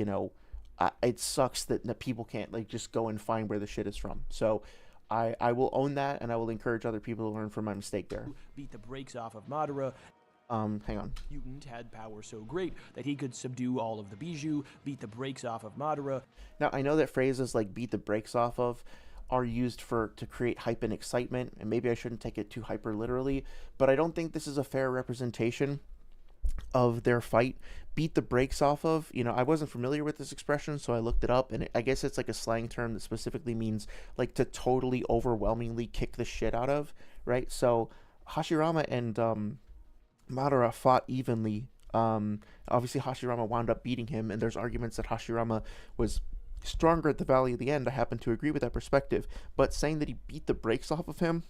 it sucks that people can't like just go and find where the shit is from. So I will own that, and I will encourage other people to learn from my mistake there. Beat the brakes off of Madara. Hang on. Mutant had power so great that he could subdue all of the bijou, beat the brakes off of Madara. Now, I know that phrases like beat the brakes off of are used to create hype and excitement, and maybe I shouldn't take it too hyper literally, but I don't think this is a fair representation of their fight. Beat the brakes off of, I wasn't familiar with this expression, so I looked it up, and I guess it's like a slang term that specifically means like to totally overwhelmingly kick the shit out of, right? So Hashirama and Madara fought evenly. Obviously, Hashirama wound up beating him, and there's arguments that Hashirama was stronger at the Valley of the End. I happen to agree with that perspective. But saying that he beat the brakes off of him,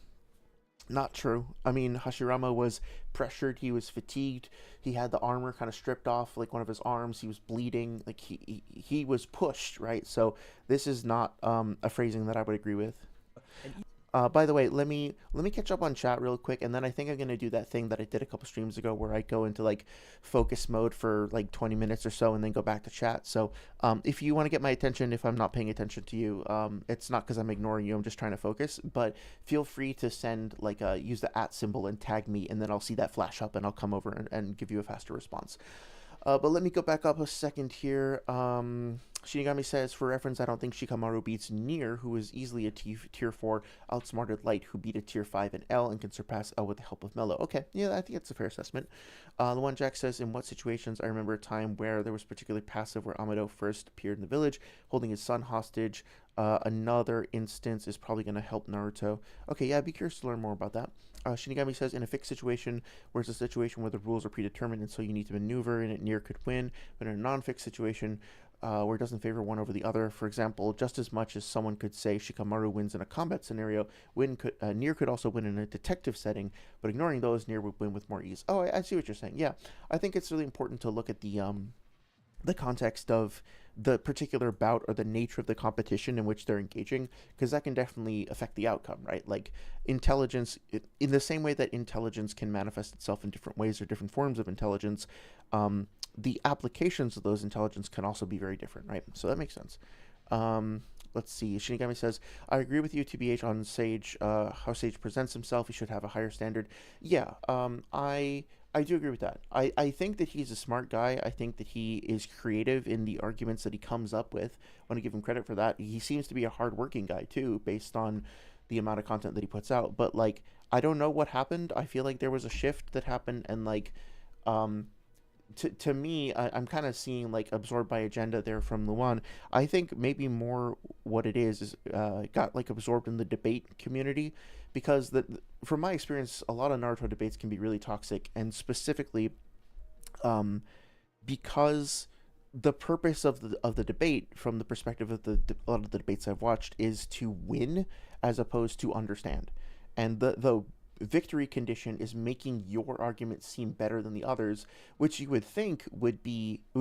not true. I mean, Hashirama was pressured. He was fatigued. He had the armor kind of stripped off, like one of his arms. He was bleeding. Like he was pushed, right? So this is not a phrasing that I would agree with. And By the way, let me catch up on chat real quick, and then I think I'm gonna do that thing that I did a couple streams ago, where I go into like focus mode for like 20 minutes or so, and then go back to chat. So, if you want to get my attention, if I'm not paying attention to you, it's not because I'm ignoring you. I'm just trying to focus. But feel free to send like use the @ symbol and tag me, and then I'll see that flash up, and I'll come over and give you a faster response. But let me go back up a second here. Shinigami says, for reference, I don't think Shikamaru beats Nier, who is easily a tier 4 outsmarted Light, who beat a tier 5 in L and can surpass L with the help of Mello. Okay, yeah, I think that's a fair assessment. The one Jack says, in what situations? I remember a time where there was particularly passive, where Amado first appeared in the village, holding his son hostage. Another instance is probably going to help Naruto. Okay, yeah, I'd be curious to learn more about that. Shinigami says, in a fixed situation, where it's a situation where the rules are predetermined and so you need to maneuver in it, Nier could win. But in a non-fixed situation, where it doesn't favor one over the other, for example, just as much as someone could say Shikamaru wins in a combat scenario, Nier could also win in a detective setting, but ignoring those, Nier would win with more ease. Oh, I see what you're saying. Yeah, I think it's really important to look at the context of the particular bout or the nature of the competition in which they're engaging, because that can definitely affect the outcome, right? Like intelligence, in the same way that intelligence can manifest itself in different ways or different forms of intelligence, the applications of those intelligence can also be very different, right? So that makes sense. Let's see. Shinigami says, I agree with you, TBH, on Sage, how Sage presents himself. He should have a higher standard. Yeah, I do agree with that. I think that he's a smart guy. I think that he is creative in the arguments that he comes up with. I want to give him credit for that. He seems to be a hardworking guy, too, based on the amount of content that he puts out. But, like, I don't know what happened. I feel like there was a shift that happened, and, like, um, to me, I'm kind of seeing like absorbed by agenda there from Luan. I think maybe more what it is got like absorbed in the debate community, because from my experience, a lot of Naruto debates can be really toxic, and specifically, um, because the purpose of the debate, from the perspective of a lot of the debates I've watched, is to win as opposed to understand, and the victory condition is making your argument seem better than the others, which you would think would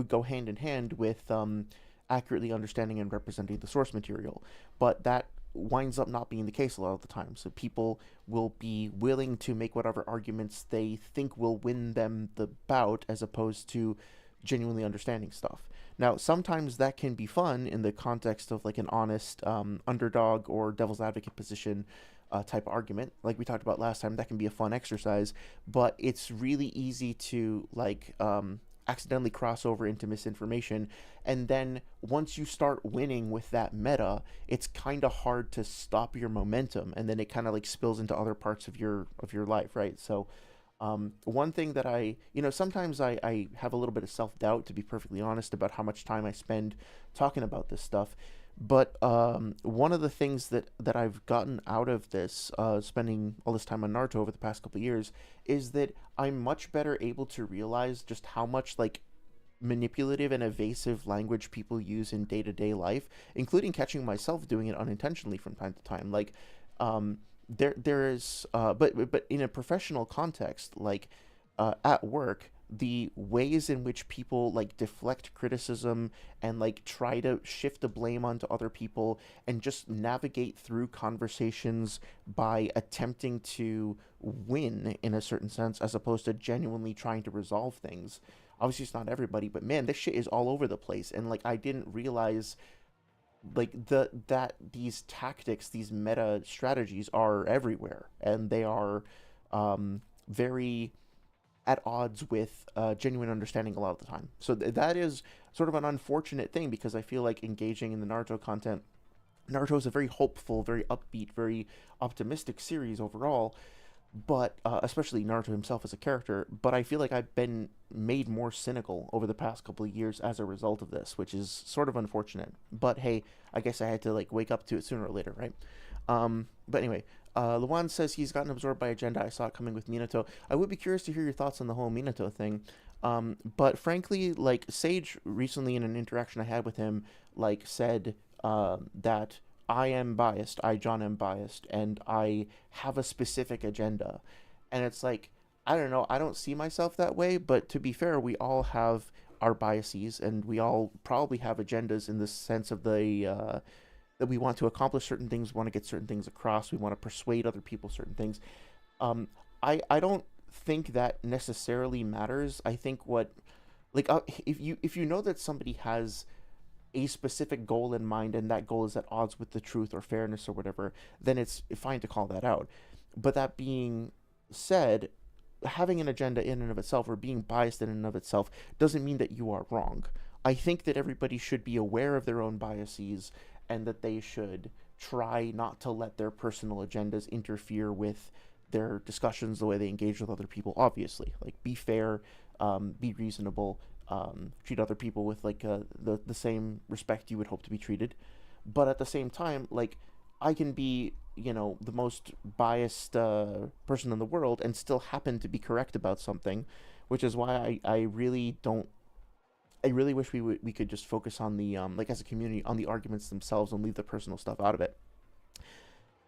go hand in hand with accurately understanding and representing the source material, but that winds up not being the case a lot of the time. So people will be willing to make whatever arguments they think will win them the bout, as opposed to genuinely understanding stuff. Now, sometimes that can be fun in the context of like an honest underdog or devil's advocate position type argument, like we talked about last time. That can be a fun exercise, but it's really easy to like accidentally cross over into misinformation. And then once you start winning with that meta, it's kind of hard to stop your momentum, and then it kind of like spills into other parts of your life, right? So one thing that sometimes I have a little bit of self-doubt, to be perfectly honest, about how much time I spend talking about this stuff. But one of the things that I've gotten out of this, spending all this time on Naruto over the past couple of years, is that I'm much better able to realize just how much like manipulative and evasive language people use in day-to-day life, including catching myself doing it unintentionally from time to time. Like, there is, but in a professional context, like at work, the ways in which people like deflect criticism and like try to shift the blame onto other people and just navigate through conversations by attempting to win in a certain sense, as opposed to genuinely trying to resolve things. Obviously, it's not everybody, but man, this shit is all over the place. And like, I didn't realize like that these tactics, these meta strategies, are everywhere, and they are very at odds with genuine understanding a lot of the time. So that is sort of an unfortunate thing, because I feel like engaging in the Naruto content, Naruto is a very hopeful, very upbeat, very optimistic series overall, but especially Naruto himself as a character. But I feel like I've been made more cynical over the past couple of years as a result of this, which is sort of unfortunate. But hey, I guess I had to like wake up to it sooner or later, right? But anyway, Luan says he's gotten absorbed by agenda. I saw it coming with Minato. I would be curious to hear your thoughts on the whole Minato thing. But frankly, like Sage recently in an interaction I had with him, like said that I am biased, I John am biased, and I have a specific agenda, and it's like I don't know, I don't see myself that way. But to be fair, we all have our biases, and we all probably have agendas in the sense of the that we want to accomplish certain things, want to get certain things across, we want to persuade other people certain things. Um, I don't think that necessarily matters. I think what like if you know that somebody has a specific goal in mind and that goal is at odds with the truth or fairness or whatever, then it's fine to call that out. But that being said, having an agenda in and of itself or being biased in and of itself doesn't mean that you are wrong. I think that everybody should be aware of their own biases and that they should try not to let their personal agendas interfere with their discussions, the way they engage with other people. Obviously, like be fair, be reasonable, treat other people with like the same respect you would hope to be treated. But at the same time, like I can be the most biased person in the world and still happen to be correct about something, which is why I really don't. I really wish we could just focus on the like as a community on the arguments themselves and leave the personal stuff out of it.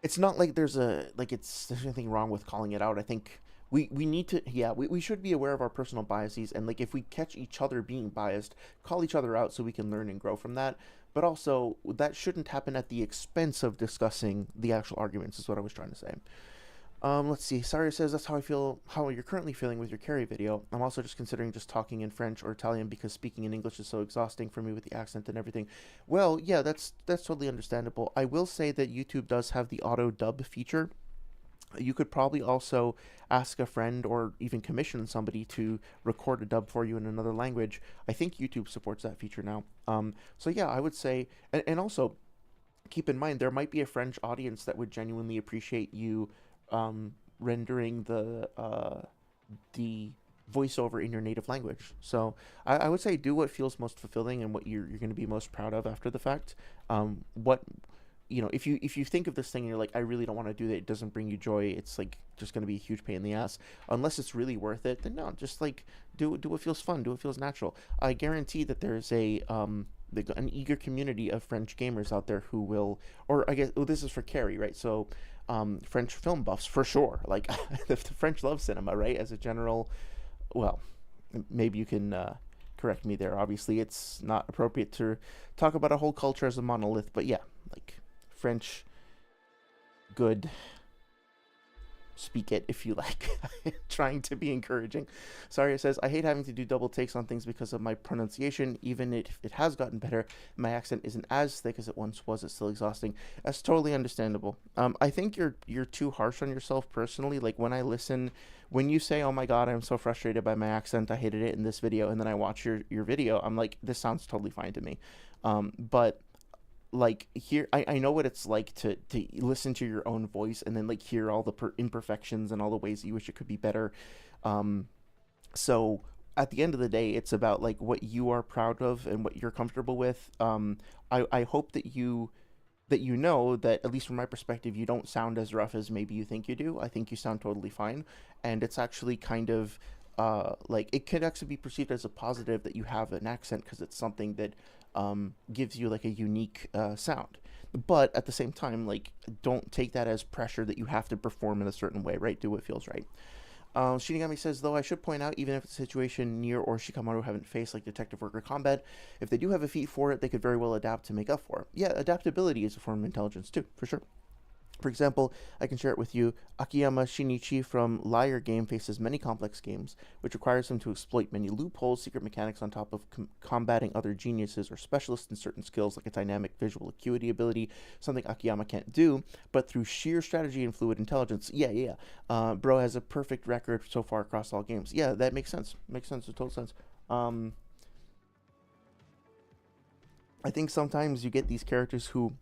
It's not like there's anything wrong with calling it out. I think we need to, yeah, we should be aware of our personal biases, and like if we catch each other being biased, call each other out so we can learn and grow from that. But also that shouldn't happen at the expense of discussing the actual arguments is what I was trying to say. Let's see. Saria says that's how I feel. How you're currently feeling with your carry video. I'm also just considering just talking in French or Italian because speaking in English is so exhausting for me with the accent and everything. Well, yeah, that's totally understandable. I will say that YouTube does have the auto dub feature. You could probably also ask a friend or even commission somebody to record a dub for you in another language. I think YouTube supports that feature now. So yeah, I would say, and also keep in mind there might be a French audience that would genuinely appreciate you rendering the voiceover in your native language. So I would say do what feels most fulfilling and what you're going to be most proud of after the fact. What if you think of this thing and you're like, I really don't want to do that, it doesn't bring you joy, it's like just going to be a huge pain in the ass. Unless it's really worth it, then no, just like do what feels fun, do what feels natural. I guarantee that there's an eager community of French gamers out there who will, or I guess, this is for Carrie, right? So French film buffs for sure. Like the French love cinema, right? As a general, well, maybe you can correct me there. Obviously, it's not appropriate to talk about a whole culture as a monolith, but yeah, like French, good. Speak it if you like. Trying to be encouraging. Saria says, I hate having to do double takes on things because of my pronunciation. Even if it has gotten better, my accent isn't as thick as it once was. It's still exhausting. That's totally understandable. I think you're too harsh on yourself personally. Like when I listen, when you say, oh my god, I'm so frustrated by my accent, I hated it in this video, and then I watch your video, I'm like, this sounds totally fine to me. But like here I know what it's like to listen to your own voice and then like hear all the imperfections and all the ways that you wish it could be better. So at the end of the day, it's about like what you are proud of and what you're comfortable with. I hope that you know that, at least from my perspective, you don't sound as rough as maybe you think you do. I think you sound totally fine, and it's actually kind of like it could actually be perceived as a positive that you have an accent because it's something that gives you like a unique sound. But at the same time, like, don't take that as pressure that you have to perform in a certain way, right? Do what feels right. Shinigami says, though I should point out, even if it's a situation Nier or Shikamaru haven't faced, like detective work or combat, if they do have a feat for it, they could very well adapt to make up for it. Yeah, adaptability is a form of intelligence too, for sure. For example, I can share it with you. Akiyama Shinichi from Liar Game faces many complex games, which requires him to exploit many loopholes, secret mechanics on top of combating other geniuses or specialists in certain skills like a dynamic visual acuity ability, something Akiyama can't do, but through sheer strategy and fluid intelligence. Yeah. Bro has a perfect record so far across all games. Yeah, that makes sense. Makes sense, total sense. I think sometimes you get these characters who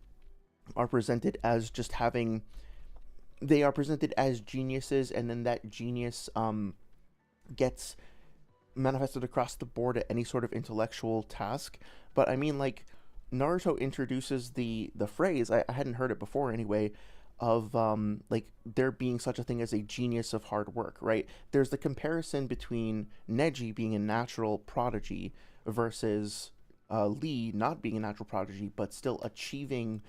are presented as just having, they are presented as geniuses, and then that genius gets manifested across the board at any sort of intellectual task. But I mean, like, Naruto introduces the phrase, I hadn't heard it before anyway, of like there being such a thing as a genius of hard work, right? There's the comparison between Neji being a natural prodigy versus Lee not being a natural prodigy, but still achieving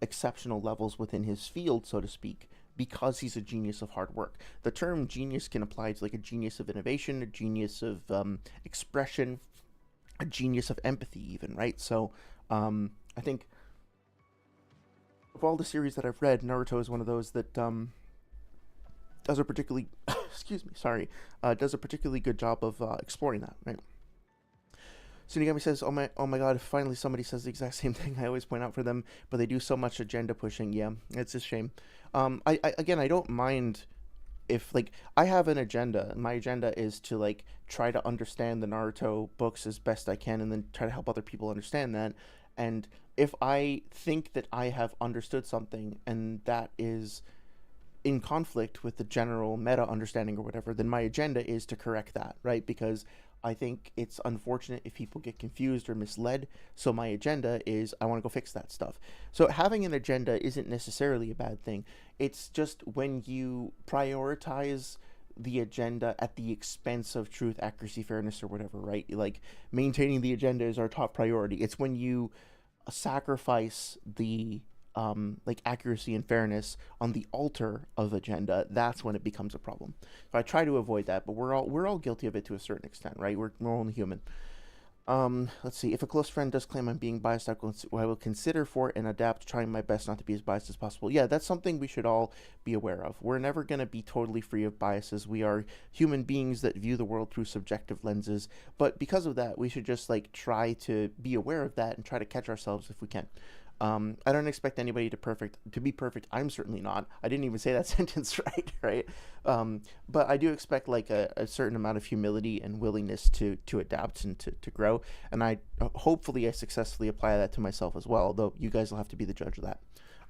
exceptional levels within his field, so to speak, because he's a genius of hard work. The term genius can apply to like a genius of innovation, a genius of expression, a genius of empathy, even, right? So I think of all the series that I've read, Naruto is one of those that does a particularly excuse me, sorry, does a particularly good job of exploring that, right? Sunigami says, oh my God, finally somebody says the exact same thing I always point out for them, but they do so much agenda pushing. Yeah, it's a shame. Again, I don't mind if, like, I have an agenda. My agenda is to, like, try to understand the Naruto books as best I can and then try to help other people understand that. And if I think that I have understood something and that is in conflict with the general meta understanding or whatever, then my agenda is to correct that, right? Because I think it's unfortunate if people get confused or misled. So my agenda is I want to go fix that stuff. So having an agenda isn't necessarily a bad thing. It's just when you prioritize the agenda at the expense of truth, accuracy, fairness, or whatever, right? Like maintaining the agenda is our top priority. It's when you sacrifice the like accuracy and fairness on the altar of agenda, that's when it becomes a problem. So I try to avoid that, but we're all guilty of it to a certain extent, right? We're only human. Let's see. If a close friend does claim I'm being biased, I will consider for it and adapt, trying my best not to be as biased as possible. Yeah, that's something we should all be aware of. We're never going to be totally free of biases. We are human beings that view the world through subjective lenses, but because of that, we should just like try to be aware of that and try to catch ourselves if we can. I don't expect anybody to be perfect. I'm certainly not. I didn't even say that sentence right, right? But I do expect like a certain amount of humility and willingness to adapt and to grow. And hopefully I successfully apply that to myself as well, though you guys will have to be the judge of that.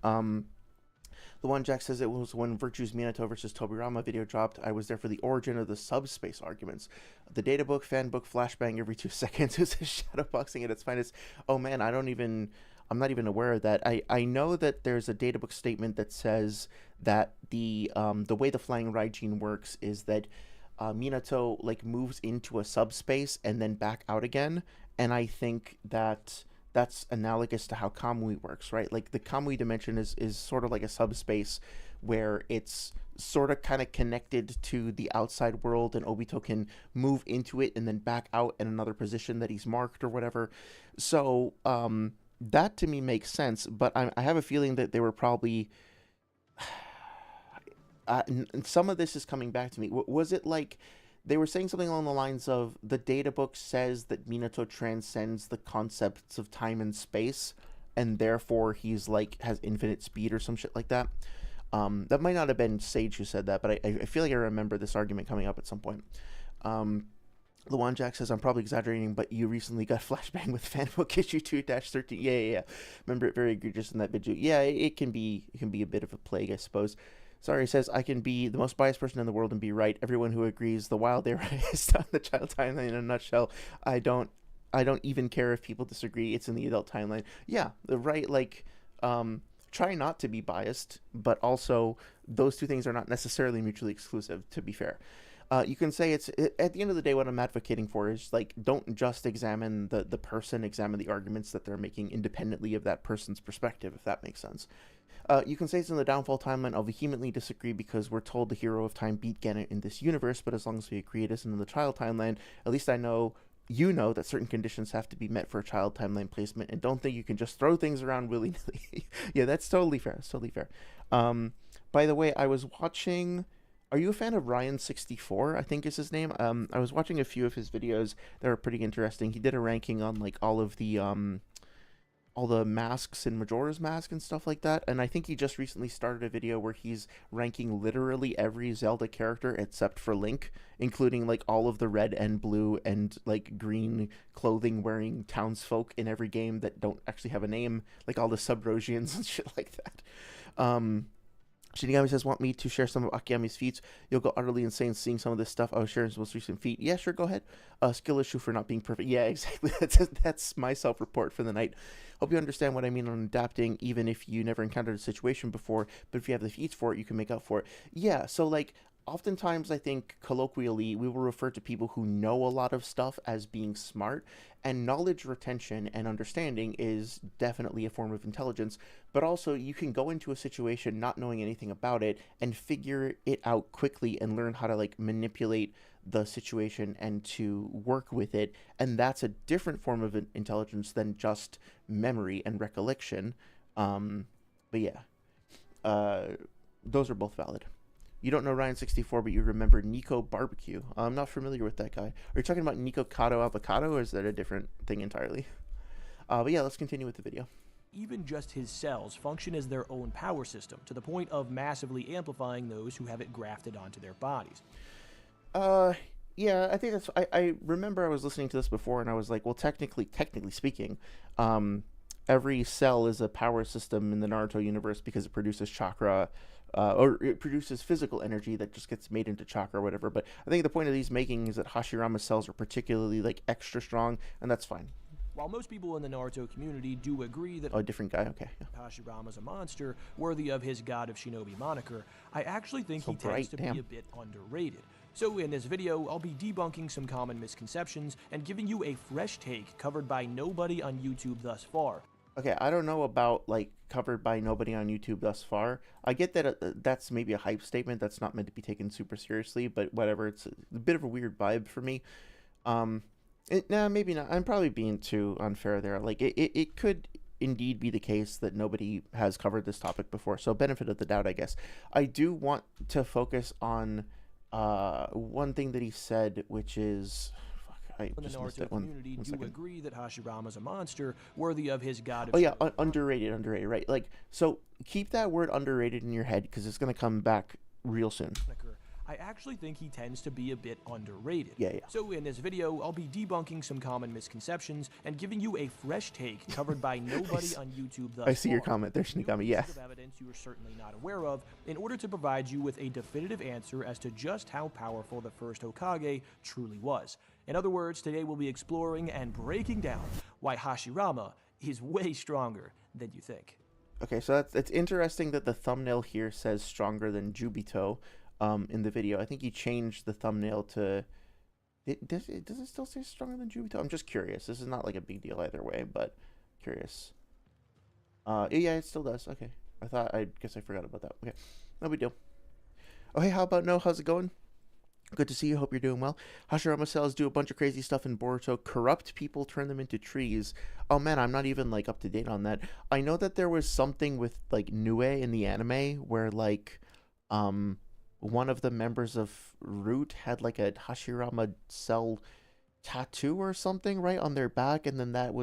The one Jack says it was when Virtue's Minato versus Tobirama video dropped. I was there for the origin of the subspace arguments. The data book, fan book, flashbang every 2 seconds is shadowboxing at its finest. Oh man, I'm not even aware of that. I know that there's a databook statement that says that the way the flying Raijin works is that Minato like moves into a subspace and then back out again, and I think that that's analogous to how Kamui works, right? Like the Kamui dimension is sort of like a subspace where it's sort of kind of connected to the outside world, and Obito can move into it and then back out in another position that he's marked or whatever. So that to me makes sense, but I have a feeling that they were probably some of this is coming back to me. Was it like they were saying something along the lines of the data book says that Minato transcends the concepts of time and space, and therefore he's like has infinite speed or some shit like that? That might not have been Sage who said that, but I feel like I remember this argument coming up at some point. Luan Jack says, I'm probably exaggerating, but you recently got flashbang with fanbook issue 2-13. Yeah. Remember it very egregious in that video. Yeah, it can be a bit of a plague, I suppose. Sorry, says, I can be the most biased person in the world and be right. Everyone who agrees the wild era is on the child timeline in a nutshell. I don't even care if people disagree. It's in the adult timeline. Yeah, right, like, try not to be biased, but also those two things are not necessarily mutually exclusive, to be fair. You can say at the end of the day, what I'm advocating for is like, don't just examine the person, examine the arguments that they're making independently of that person's perspective, if that makes sense. You can say it's in the downfall timeline. I'll vehemently disagree because we're told the hero of time beat Genet in this universe, but as long as we agree it isn't in the child timeline, at least I know you know that certain conditions have to be met for a child timeline placement, and don't think you can just throw things around willy-nilly. Yeah, that's totally fair. It's totally fair. By the way, I was watching... Are you a fan of Ryan64? I think is his name. I was watching a few of his videos that were pretty interesting. He did a ranking on like all the masks in Majora's Mask and stuff like that. And I think he just recently started a video where he's ranking literally every Zelda character except for Link, including like all of the red and blue and like green clothing wearing townsfolk in every game that don't actually have a name, like all the Subrosians and shit like that. Shinigami says, want me to share some of Akiyami's feats? You'll go utterly insane seeing some of this stuff. I was sharing his most recent feat. Yeah, sure, go ahead. Skill issue for not being perfect. Yeah, exactly. That's my self-report for the night. Hope you understand what I mean on adapting, even if you never encountered a situation before. But if you have the feats for it, you can make up for it. Yeah, so like, oftentimes I think colloquially we will refer to people who know a lot of stuff as being smart, and knowledge retention and understanding is definitely a form of intelligence, but also you can go into a situation not knowing anything about it and figure it out quickly and learn how to like manipulate the situation and to work with it, and that's a different form of intelligence than just memory and recollection. But yeah, uh, those are both valid. You don't know Ryan64, but you remember Nico Barbecue. I'm not familiar with that guy. Are you talking about Nico Kato Avocado, or is that a different thing entirely? But yeah, let's continue with the video. Even just his cells function as their own power system, to the point of massively amplifying those who have it grafted onto their bodies. Yeah, I think that's. I remember I was listening to this before, and I was like, well, technically speaking, every cell is a power system in the Naruto universe because it produces chakra, or it produces physical energy that just gets made into chakra or whatever. But I think the point of these making is that Hashirama cells are particularly like extra strong, and that's fine. While most people in the Naruto community do agree that a different guy, okay. Yeah. Hashirama's a monster worthy of his God of Shinobi moniker, I actually think he tends to be a bit underrated. So in this video, I'll be debunking some common misconceptions and giving you a fresh take covered by nobody on YouTube thus far. Okay, I don't know about like covered by nobody on YouTube thus far. I get that that's maybe a hype statement that's not meant to be taken super seriously, but whatever. It's a bit of a weird vibe for me. Nah, maybe not. I'm probably being too unfair there. Like it could indeed be the case that nobody has covered this topic before. So benefit of the doubt, I guess. I do want to focus on one thing that he said, which is. I the just Naruto community do agree that Hashirama's a monster worthy of his God of underrated, right? Like, so keep that word underrated in your head because it's going to come back real soon. I actually think he tends to be a bit underrated. Yeah. So in this video, I'll be debunking some common misconceptions and giving you a fresh take covered by nobody on YouTube thus I see your comment there, Shinigami, yeah. Of evidence you are certainly not aware of in order to provide you with a definitive answer as to just how powerful the first Hokage truly was. In other words, today we'll be exploring and breaking down why Hashirama is way stronger than you think. Okay, so it's interesting that the thumbnail here says stronger than Jubito. In the video, I think he changed the thumbnail to. Does it still say stronger than Jubito? I'm just curious. This is not like a big deal either way, but curious. Yeah, it still does. Okay, I guess I forgot about that. Okay, no big deal. Oh, hey, how about No? How's it going? Good to see you. Hope you're doing well. Hashirama cells do a bunch of crazy stuff in Boruto. Corrupt people, turn them into trees. Oh man, I'm not even like up to date on that. I know that there was something with like Nue in the anime where like one of the members of Root had like a Hashirama cell tattoo or something right on their back, and then that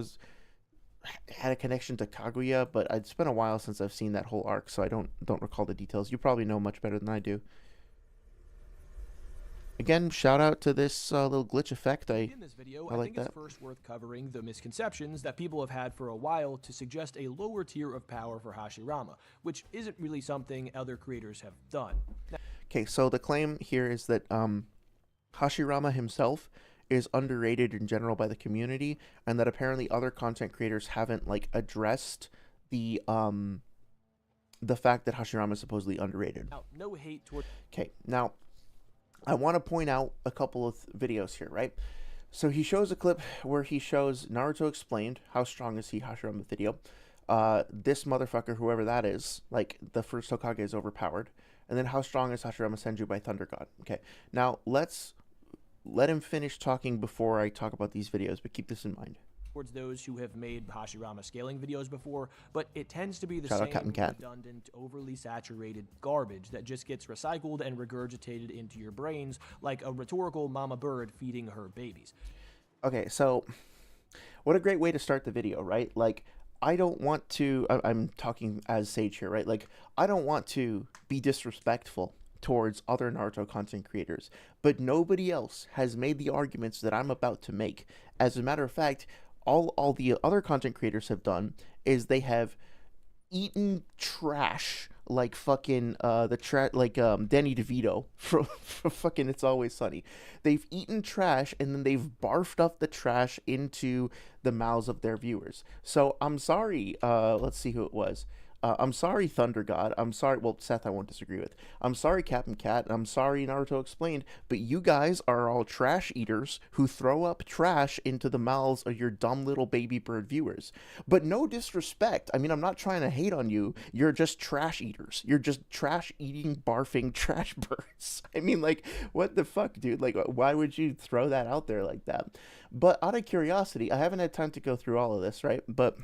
had a connection to Kaguya, but it's been a while since I've seen that whole arc, so I don't recall the details. You probably know much better than I do. Again, shout out to this little glitch effect. In this video, I like think it's first worth covering the misconceptions that people have had for a while to suggest a lower tier of power for Hashirama, which isn't really something other creators have done. Okay, so the claim here is that Hashirama himself is underrated in general by the community, and that apparently other content creators haven't like addressed the fact that Hashirama is supposedly underrated. Now, no hate toward. Okay, now I want to point out a couple of videos here, right? So he shows a clip where he shows Naruto explained how strong is he, Hashirama video. This motherfucker, whoever that is, like the first Hokage, is overpowered. And then how strong is Hashirama Senju by Thunder God? Okay, now let's let him finish talking before I talk about these videos, but keep this in mind. Towards those who have made Hashirama scaling videos before, but it tends to be the same redundant, overly saturated garbage that just gets recycled and regurgitated into your brains like a rhetorical mama bird feeding her babies. Okay, so what a great way to start the video, right? Like, I don't want to, I'm talking as Sage here, right? Like, I don't want to be disrespectful towards other Naruto content creators, but nobody else has made the arguments that I'm about to make. As a matter of fact, all the other content creators have done is they have eaten trash like fucking Danny DeVito from fucking It's Always Sunny. They've eaten trash and then they've barfed up the trash into the mouths of their viewers. So I'm sorry. Let's see who it was. I'm sorry, Thunder God. I'm sorry. Well, Seth, I won't disagree with. I'm sorry, Captain Cat. I'm sorry, Naruto Explained. But you guys are all trash eaters who throw up trash into the mouths of your dumb little baby bird viewers. But no disrespect. I mean, I'm not trying to hate on you. You're just trash eaters. You're just trash eating, barfing trash birds. I mean, like, what the fuck, dude? Like, why would you throw that out there like that? But out of curiosity, I haven't had time to go through all of this, right? But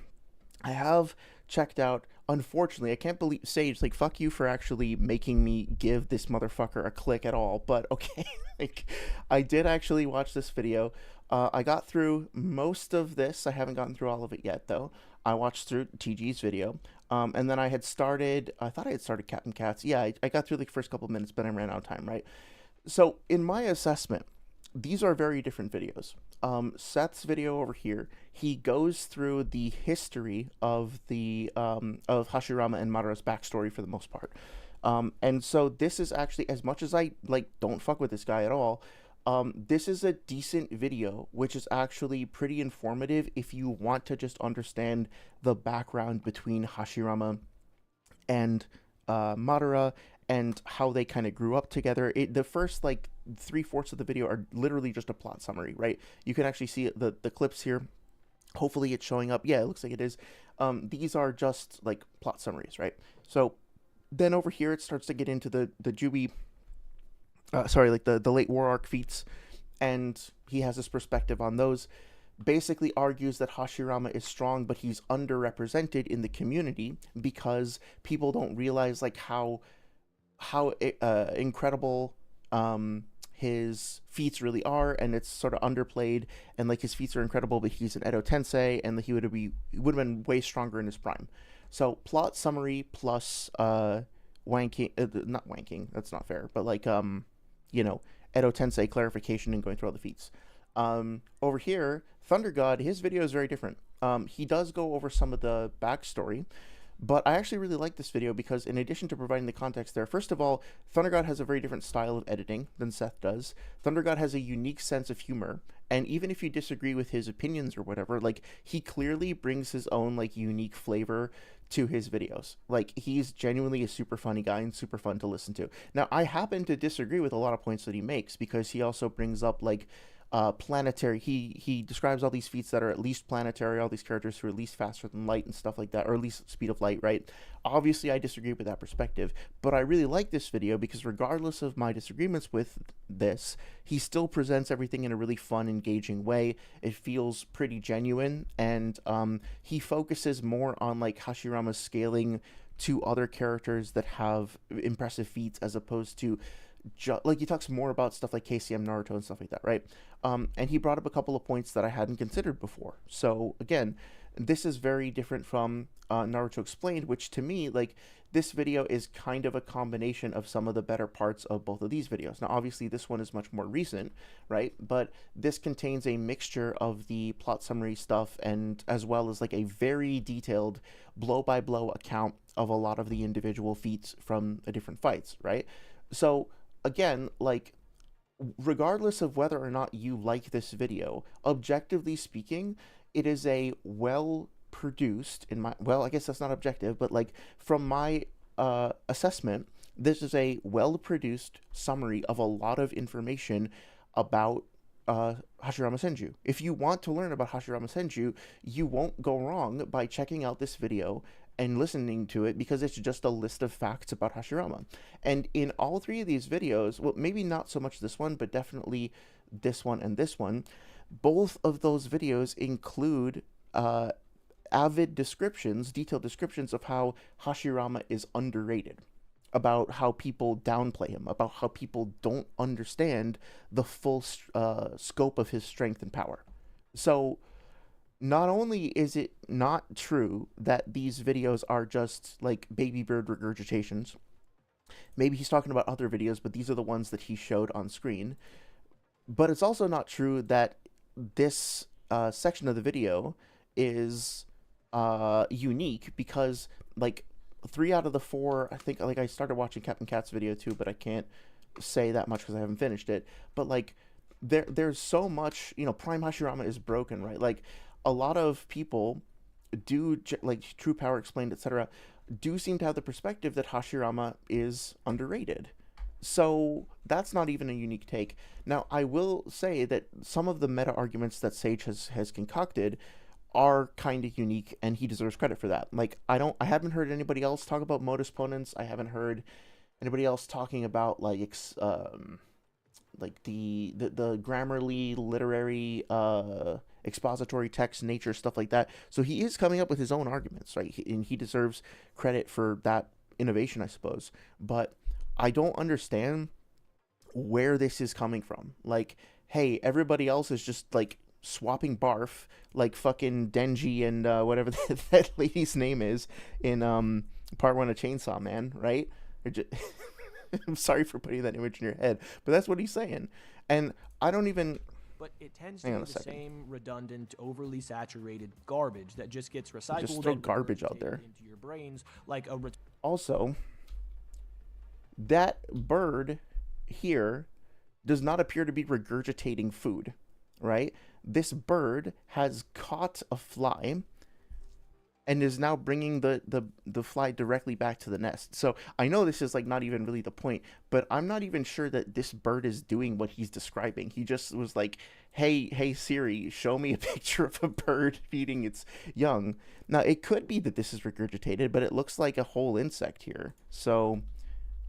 I have checked out. Unfortunately, I can't believe Sage. Like, fuck you for actually making me give this motherfucker a click at all. But okay, like, I did actually watch this video. I got through most of this. I haven't gotten through all of it yet, though. I watched through TG's video, and then I had started. I thought I had started Captain Cats. Yeah, I got through the first couple of minutes, but I ran out of time. Right. So, in my assessment, these are very different videos. Seth's video over here, he goes through the history of the of Hashirama and Madara's backstory for the most part. And so this is actually, as much as I like don't fuck with this guy at all, this is a decent video, which is actually pretty informative if you want to just understand the background between Hashirama and Madara and how they kind of grew up together. The first like 3/4 of the video are literally just a plot summary, right? You can actually see the clips here. Hopefully it's showing up. Yeah, it looks like it is. These are just like plot summaries, right? So then over here it starts to get into the Jubi, like the late war arc feats, and he has this perspective on those. Basically argues that Hashirama is strong, but he's underrepresented in the community because people don't realize like how incredible his feats really are, and it's sort of underplayed. And like his feats are incredible, but he's an Edo Tensei, and he would have been way stronger in his prime. So plot summary plus wanking, not wanking. That's not fair, but like Edo Tensei clarification and going through all the feats. Over here, Thunder God, his video is very different. He does go over some of the backstory, but I actually really like this video because in addition to providing the context there, first of all, Thunder God has a very different style of editing than Seth does. Thunder God has a unique sense of humor, and even if you disagree with his opinions or whatever, like, he clearly brings his own, like, unique flavor to his videos. Like, he's genuinely a super funny guy and super fun to listen to. Now, I happen to disagree with a lot of points that he makes because he also brings up, like, planetary. He describes all these feats that are at least planetary, all these characters who are at least faster than light and stuff like that, or at least speed of light, right? Obviously, I disagree with that perspective, but I really like this video because regardless of my disagreements with this, he still presents everything in a really fun, engaging way. It feels pretty genuine, and he focuses more on like Hashirama's scaling to other characters that have impressive feats as opposed to like he talks more about stuff like KCM, Naruto, and stuff like that, right? And he brought up a couple of points that I hadn't considered before. So again, this is very different from Naruto Explained, which to me, like, this video is kind of a combination of some of the better parts of both of these videos. Now, obviously, this one is much more recent, right? But this contains a mixture of the plot summary stuff and as well as like a very detailed blow-by-blow account of a lot of the individual feats from the different fights, right? So again, like, regardless of whether or not you like this video, objectively speaking, it is a well produced, in my, well, I guess that's not objective, but like from my assessment, this is a well produced summary of a lot of information about Hashirama Senju. If you want to learn about Hashirama Senju, you won't go wrong by checking out this video and listening to it because it's just a list of facts about Hashirama. And in all three of these videos, well, maybe not so much this one, but definitely this one and this one, both of those videos include avid descriptions, detailed descriptions of how Hashirama is underrated, about how people downplay him, about how people don't understand the full scope of his strength and power. So not only is it not true that these videos are just like baby bird regurgitations, maybe he's talking about other videos, but these are the ones that he showed on screen, but it's also not true that this section of the video is unique because, like, 3 out of the 4, I think, like, I started watching Captain Cat's video too, but I can't say that much because I haven't finished it. But like, there's so much, Prime Hashirama is broken, right? Like, a lot of people do, like True Power Explained, etc., do seem to have the perspective that Hashirama is underrated. So that's not even a unique take. Now, I will say that some of the meta arguments that Sage has concocted are kind of unique, and he deserves credit for that. Like, I haven't heard anybody else talk about modus ponens. I haven't heard anybody else talking about like the grammarly, literary, expository text nature, stuff like that. So he is coming up with his own arguments, right? And he deserves credit for that innovation, I suppose. But I don't understand where this is coming from. Like, hey, everybody else is just like swapping barf, like fucking Denji and whatever that lady's name is in part 1 of Chainsaw Man, right? I'm sorry for putting that image in your head, but that's what he's saying. And I don't even. But it tends to be the same redundant, overly saturated garbage that just gets recycled. Just throw garbage out there into your brains like a. Also, that bird here does not appear to be regurgitating food, right? This bird has caught a fly and is now bringing the fly directly back to the nest. So I know this is like not even really the point, but I'm not even sure that this bird is doing what he's describing. He just was like, hey Siri, show me a picture of a bird feeding its young. Now, it could be that this is regurgitated, but it looks like a whole insect here. So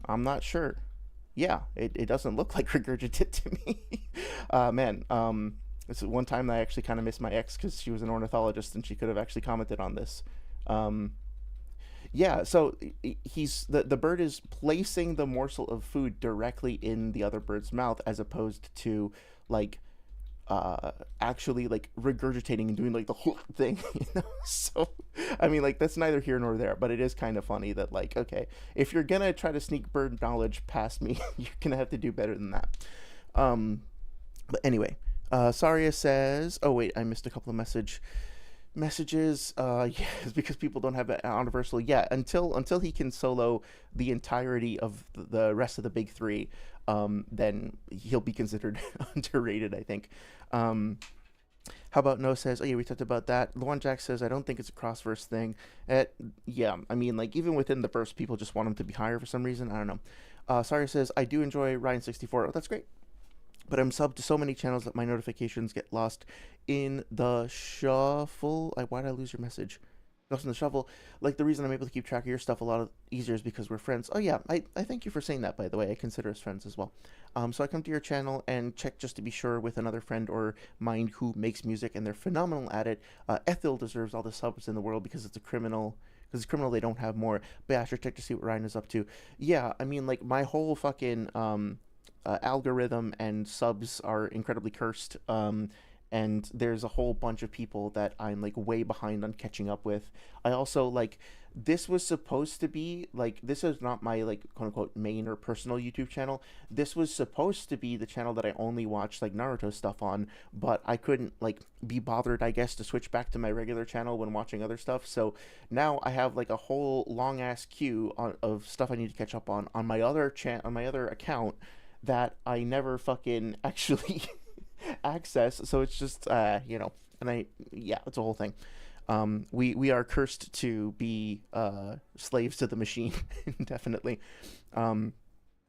I'm not sure. Yeah, it doesn't look like regurgitate to me. This is one time I actually kind of missed my ex because she was an ornithologist and she could have actually commented on this. Yeah, so he's the bird is placing the morsel of food directly in the other bird's mouth, as opposed to like actually like regurgitating and doing like the whole thing. So I mean, like, that's neither here nor there, but it is kind of funny that, like, okay, if you're gonna try to sneak bird knowledge past me, you're gonna have to do better than that. But anyway. Saria says, oh wait, I missed a couple of messages. Yes, because people don't have an universal. Yeah, until he can solo the entirety of the rest of the big 3, then he'll be considered underrated, I think. How about No says, oh yeah, we talked about that. Luan Jack says, I don't think it's a cross-verse thing. Yeah, I mean, like, even within the verse, people just want him to be higher for some reason. I don't know. Saria says, I do enjoy Ryan64. Oh, that's great. But I'm subbed to so many channels that my notifications get lost in the shuffle. Why'd I lose your message? Lost in the shuffle. Like, the reason I'm able to keep track of your stuff a lot easier is because we're friends. Oh yeah, I thank you for saying that, by the way. I consider us friends as well. So I come to your channel and check just to be sure with another friend or mine who makes music, and they're phenomenal at it. Ethel deserves all the subs in the world because it's a criminal. Because it's criminal they don't have more. But yeah, I should check to see what Ryan is up to. Yeah, I mean, like, my whole fucking algorithm and subs are incredibly cursed, and there's a whole bunch of people that I'm like way behind on catching up with. I also, like, this was supposed to be like, this is not my like quote unquote main or personal YouTube channel. This was supposed to be the channel that I only watch like Naruto stuff on, but I couldn't like be bothered, I guess, to switch back to my regular channel when watching other stuff. So now I have like a whole long ass queue of stuff I need to catch up on my other on my other account that I never fucking actually access. So it's just, and it's a whole thing. We are cursed to be slaves to the machine, definitely.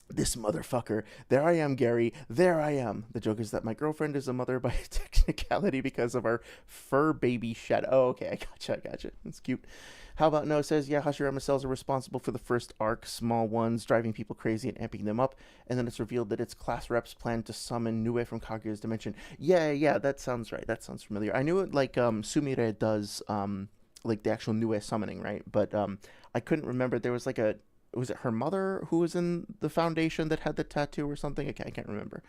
This motherfucker. There I am, Gary. There I am. The joke is that my girlfriend is a mother by technicality because of our fur baby shed. Oh, okay, I gotcha. That's cute. How about No says, yeah, Hashirama cells are responsible for the first arc, small ones, driving people crazy and amping them up, and then it's revealed that its class reps plan to summon Nue from Kaguya's dimension. Yeah, that sounds right. That sounds familiar. I knew it, like, Sumire does, like, the actual Nue summoning, right? But, I couldn't remember. There was, like, was it her mother who was in the foundation that had the tattoo or something? I can't remember.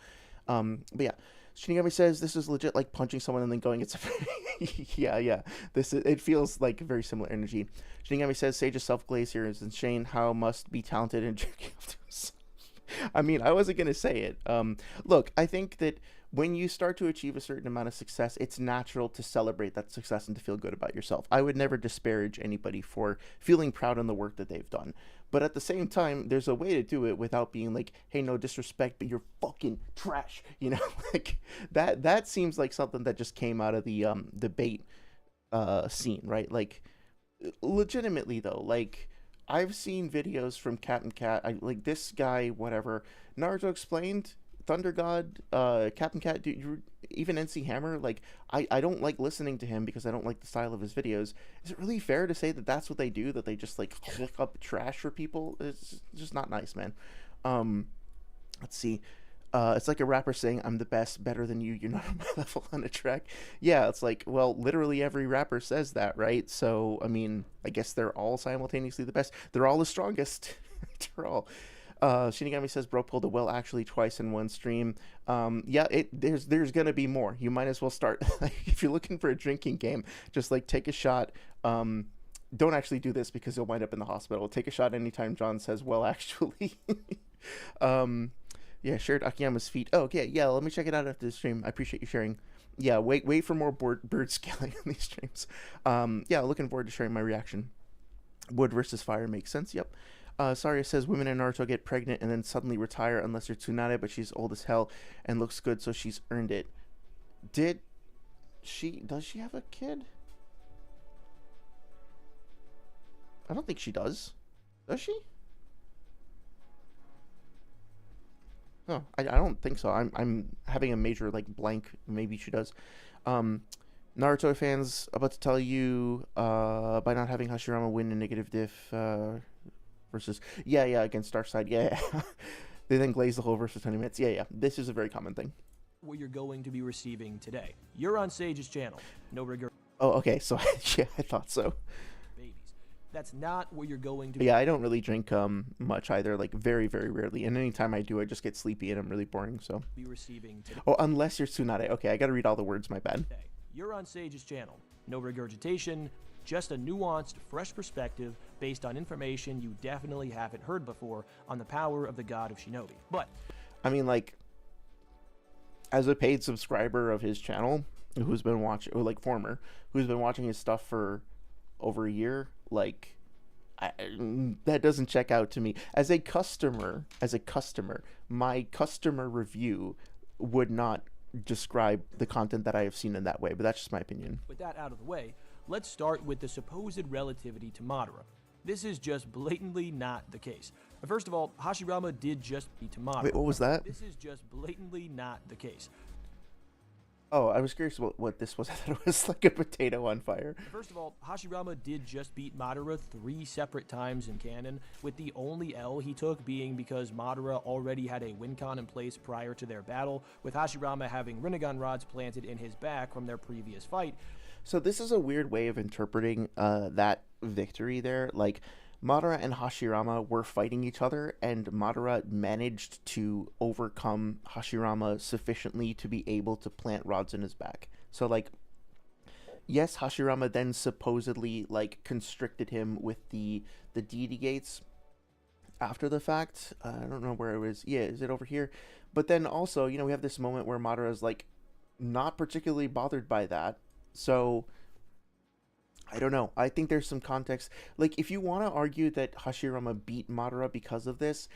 But yeah. Shinigami says this is legit like punching someone and then going, it's yeah. It feels like very similar energy. Shinigami says Sage's self-glaze here is insane. How must be talented and jerking off to himself. I mean, I wasn't gonna say it. Look, I think that when you start to achieve a certain amount of success, it's natural to celebrate that success and to feel good about yourself. I would never disparage anybody for feeling proud on the work that they've done. But at the same time, there's a way to do it without being like, hey, no disrespect, but you're fucking trash. Like that seems like something that just came out of the debate scene, right? Like legitimately though, like I've seen videos from Captain Cat. Like this guy, whatever. Naruto explained, Thunder God, Captain Cat, dude, even NC Hammer. Like I don't like listening to him because I don't like the style of his videos. Is it really fair to say that that's what they do? That they just like hook up trash for people? It's just not nice, man. Let's see. It's like a rapper saying, "I'm the best, better than you. You're not on my level on a track." Yeah, it's like, well, literally every rapper says that, right? So, I mean, I guess they're all simultaneously the best. They're all the strongest. They're all. Shinigami says, "Bro pulled a well actually twice in one stream." Yeah, there's gonna be more. You might as well start. If you're looking for a drinking game, just like take a shot. Don't actually do this because you'll wind up in the hospital. Take a shot anytime John says, "Well, actually." Yeah, shared Akiyama's feet. Oh, okay, yeah, let me check it out after the stream. I appreciate you sharing. Yeah, wait for more bird scaling on these streams. Yeah, looking forward to sharing my reaction. Wood versus fire makes sense, yep. Saria says women in Naruto get pregnant and then suddenly retire unless they're Tsunade, but she's old as hell and looks good, so she's earned it. Does she have a kid? I don't think she does. Does she? Oh, I don't think so. I'm having a major like blank. Maybe she does. Naruto fans about to tell you by not having Hashirama win a negative diff versus yeah against Darkside. Yeah. They then glaze the whole versus 20 minutes. Yeah. This is a very common thing. What you're going to be receiving today. You're on Sage's channel. No regret. Oh, okay. So yeah, I thought so. Babies. That's not what you're going to be. Yeah, I don't really drink much either, like very, very rarely. And anytime I do, I just get sleepy and I'm really boring, so. Be receiving today. Oh, unless you're Tsunade. Okay, I gotta read all the words, my bad. You're on Sage's channel. No regurgitation, just a nuanced, fresh perspective based on information you definitely haven't heard before on the power of the god of Shinobi. But I mean, like, as a paid subscriber of his channel, who's been watching, or like former, who's been watching his stuff for over a year, like, that doesn't check out to me. As a customer, my customer review would not describe the content that I have seen in that way, but that's just my opinion. With that out of the way, let's start with the supposed relativity to Madara. This is just blatantly not the case. First of all, Hashirama did just beat to Madara. Wait, what was that? This is just blatantly not the case. Oh, I was curious about what this was. I thought it was like a potato on fire. First of all, Hashirama did just beat Madara 3 separate times in canon, with the only L he took being because Madara already had a win con in place prior to their battle, with Hashirama having Rinnegan rods planted in his back from their previous fight. So this is a weird way of interpreting that victory there. Like, Madara and Hashirama were fighting each other, and Madara managed to overcome Hashirama sufficiently to be able to plant rods in his back. So, like, yes, Hashirama then supposedly, like, constricted him with the deity gates after the fact. I don't know where it was. Yeah, is it over here? But then also, we have this moment where Madara's, like, not particularly bothered by that. So I don't know. I think there's some context. Like, if you want to argue that Hashirama beat Madara because of this,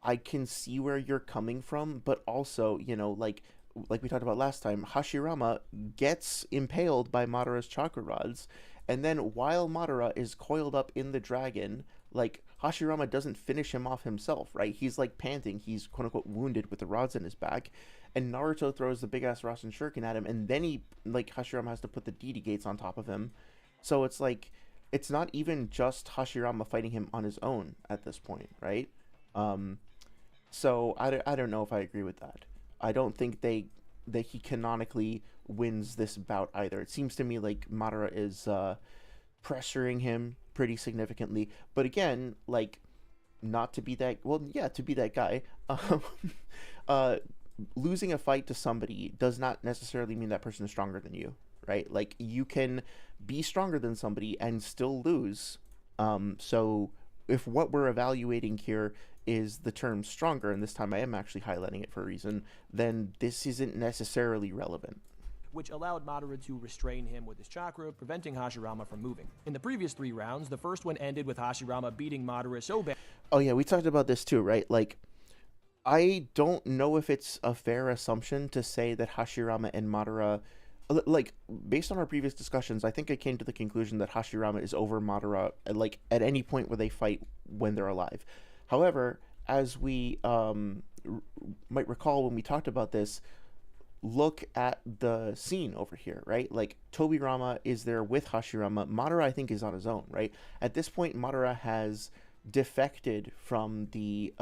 I can see where you're coming from. But also, like we talked about last time, Hashirama gets impaled by Madara's chakra rods. And then while Madara is coiled up in the dragon, like, Hashirama doesn't finish him off himself, right? He's, like, panting. He's, quote-unquote, wounded with the rods in his back. And Naruto throws the big-ass Rasen Shuriken at him. And then Hashirama has to put the deity gates on top of him. So it's like, it's not even just Hashirama fighting him on his own at this point, right? So I don't know if I agree with that. I don't think that he canonically wins this bout either. It seems to me like Madara is pressuring him pretty significantly. But again, like, not to be that, well, yeah, to be that guy. Losing a fight to somebody does not necessarily mean that person is stronger than you. Right? Like, you can be stronger than somebody and still lose. So if what we're evaluating here is the term stronger, and this time I am actually highlighting it for a reason, then this isn't necessarily relevant. Which allowed Madara to restrain him with his chakra, preventing Hashirama from moving. In the previous 3 rounds, the first one ended with Hashirama beating Madara so bad. Oh yeah, we talked about this too, right? Like, I don't know if it's a fair assumption to say that Hashirama and Madara, like, based on our previous discussions, I think I came to the conclusion that Hashirama is over Madara, like, at any point where they fight when they're alive. However, as we might recall when we talked about this, look at the scene over here, right? Like, Tobirama is there with Hashirama. Madara, I think, is on his own, right? At this point, Madara has defected from the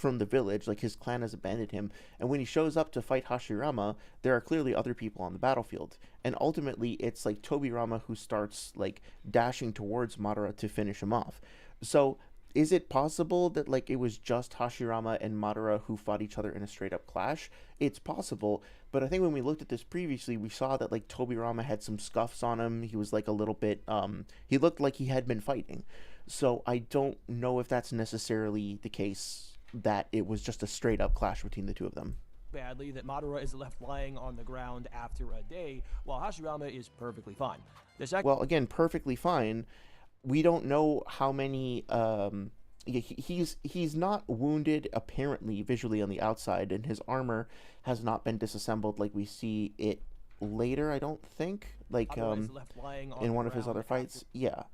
village. Like, his clan has abandoned him, and when he shows up to fight Hashirama, there are clearly other people on the battlefield, and ultimately it's like Tobirama who starts like dashing towards Madara to finish him off. So is it possible that like it was just Hashirama and Madara who fought each other in a straight up clash? It's possible, but I think when we looked at this previously, we saw that like Tobirama had some scuffs on him. He was like a little bit he looked like he had been fighting. So I don't know if that's necessarily the case, that it was just a straight up clash between the two of them. Badly that Madara is left lying on the ground after a day, while Hashirama is perfectly fine. Well, again, perfectly fine. We don't know how many he's not wounded apparently visually on the outside, and his armor has not been disassembled like we see it later, I don't think, like in one of his other fights. Yeah,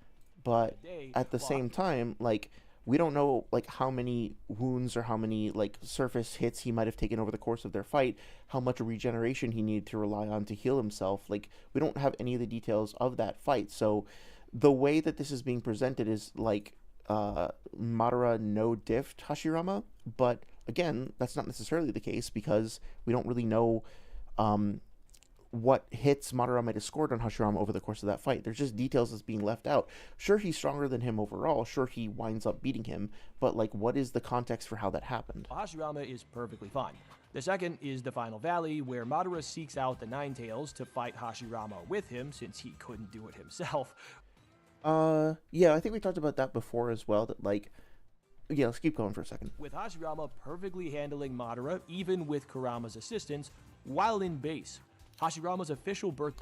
but at the same time, like, we don't know like how many wounds or how many like surface hits he might have taken over the course of their fight, how much regeneration he needed to rely on to heal himself. Like, we don't have any of the details of that fight. So the way that this is being presented is like Madara no diffed Hashirama, but again, that's not necessarily the case, because we don't really know what hits Madara might have scored on Hashirama over the course of that fight. There's just details that's being left out. Sure, he's stronger than him overall. Sure, he winds up beating him, but like, what is the context for how that happened? Hashirama is perfectly fine. The second is the final valley, where Madara seeks out the Nine Tails to fight Hashirama with him, since he couldn't do it himself. Yeah, I think we talked about that before as well, that like, yeah, let's keep going for a second. With Hashirama perfectly handling Madara, even with Kurama's assistance, while in base. Hashirama's official birth...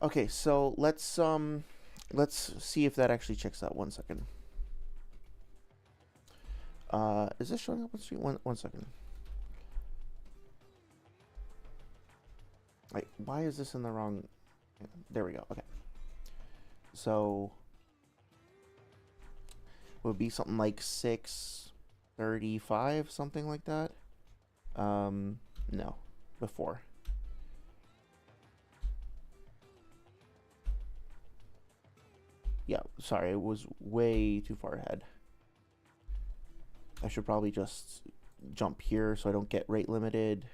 Okay, so let's see if that actually checks out. 1 second. Is this showing up on screen? One second. Wait, why is this in the wrong... There we go, okay. So would be something like 6:35, something like that. No, before. Yeah, sorry, it was way too far ahead. I should probably just jump here so I don't get rate limited.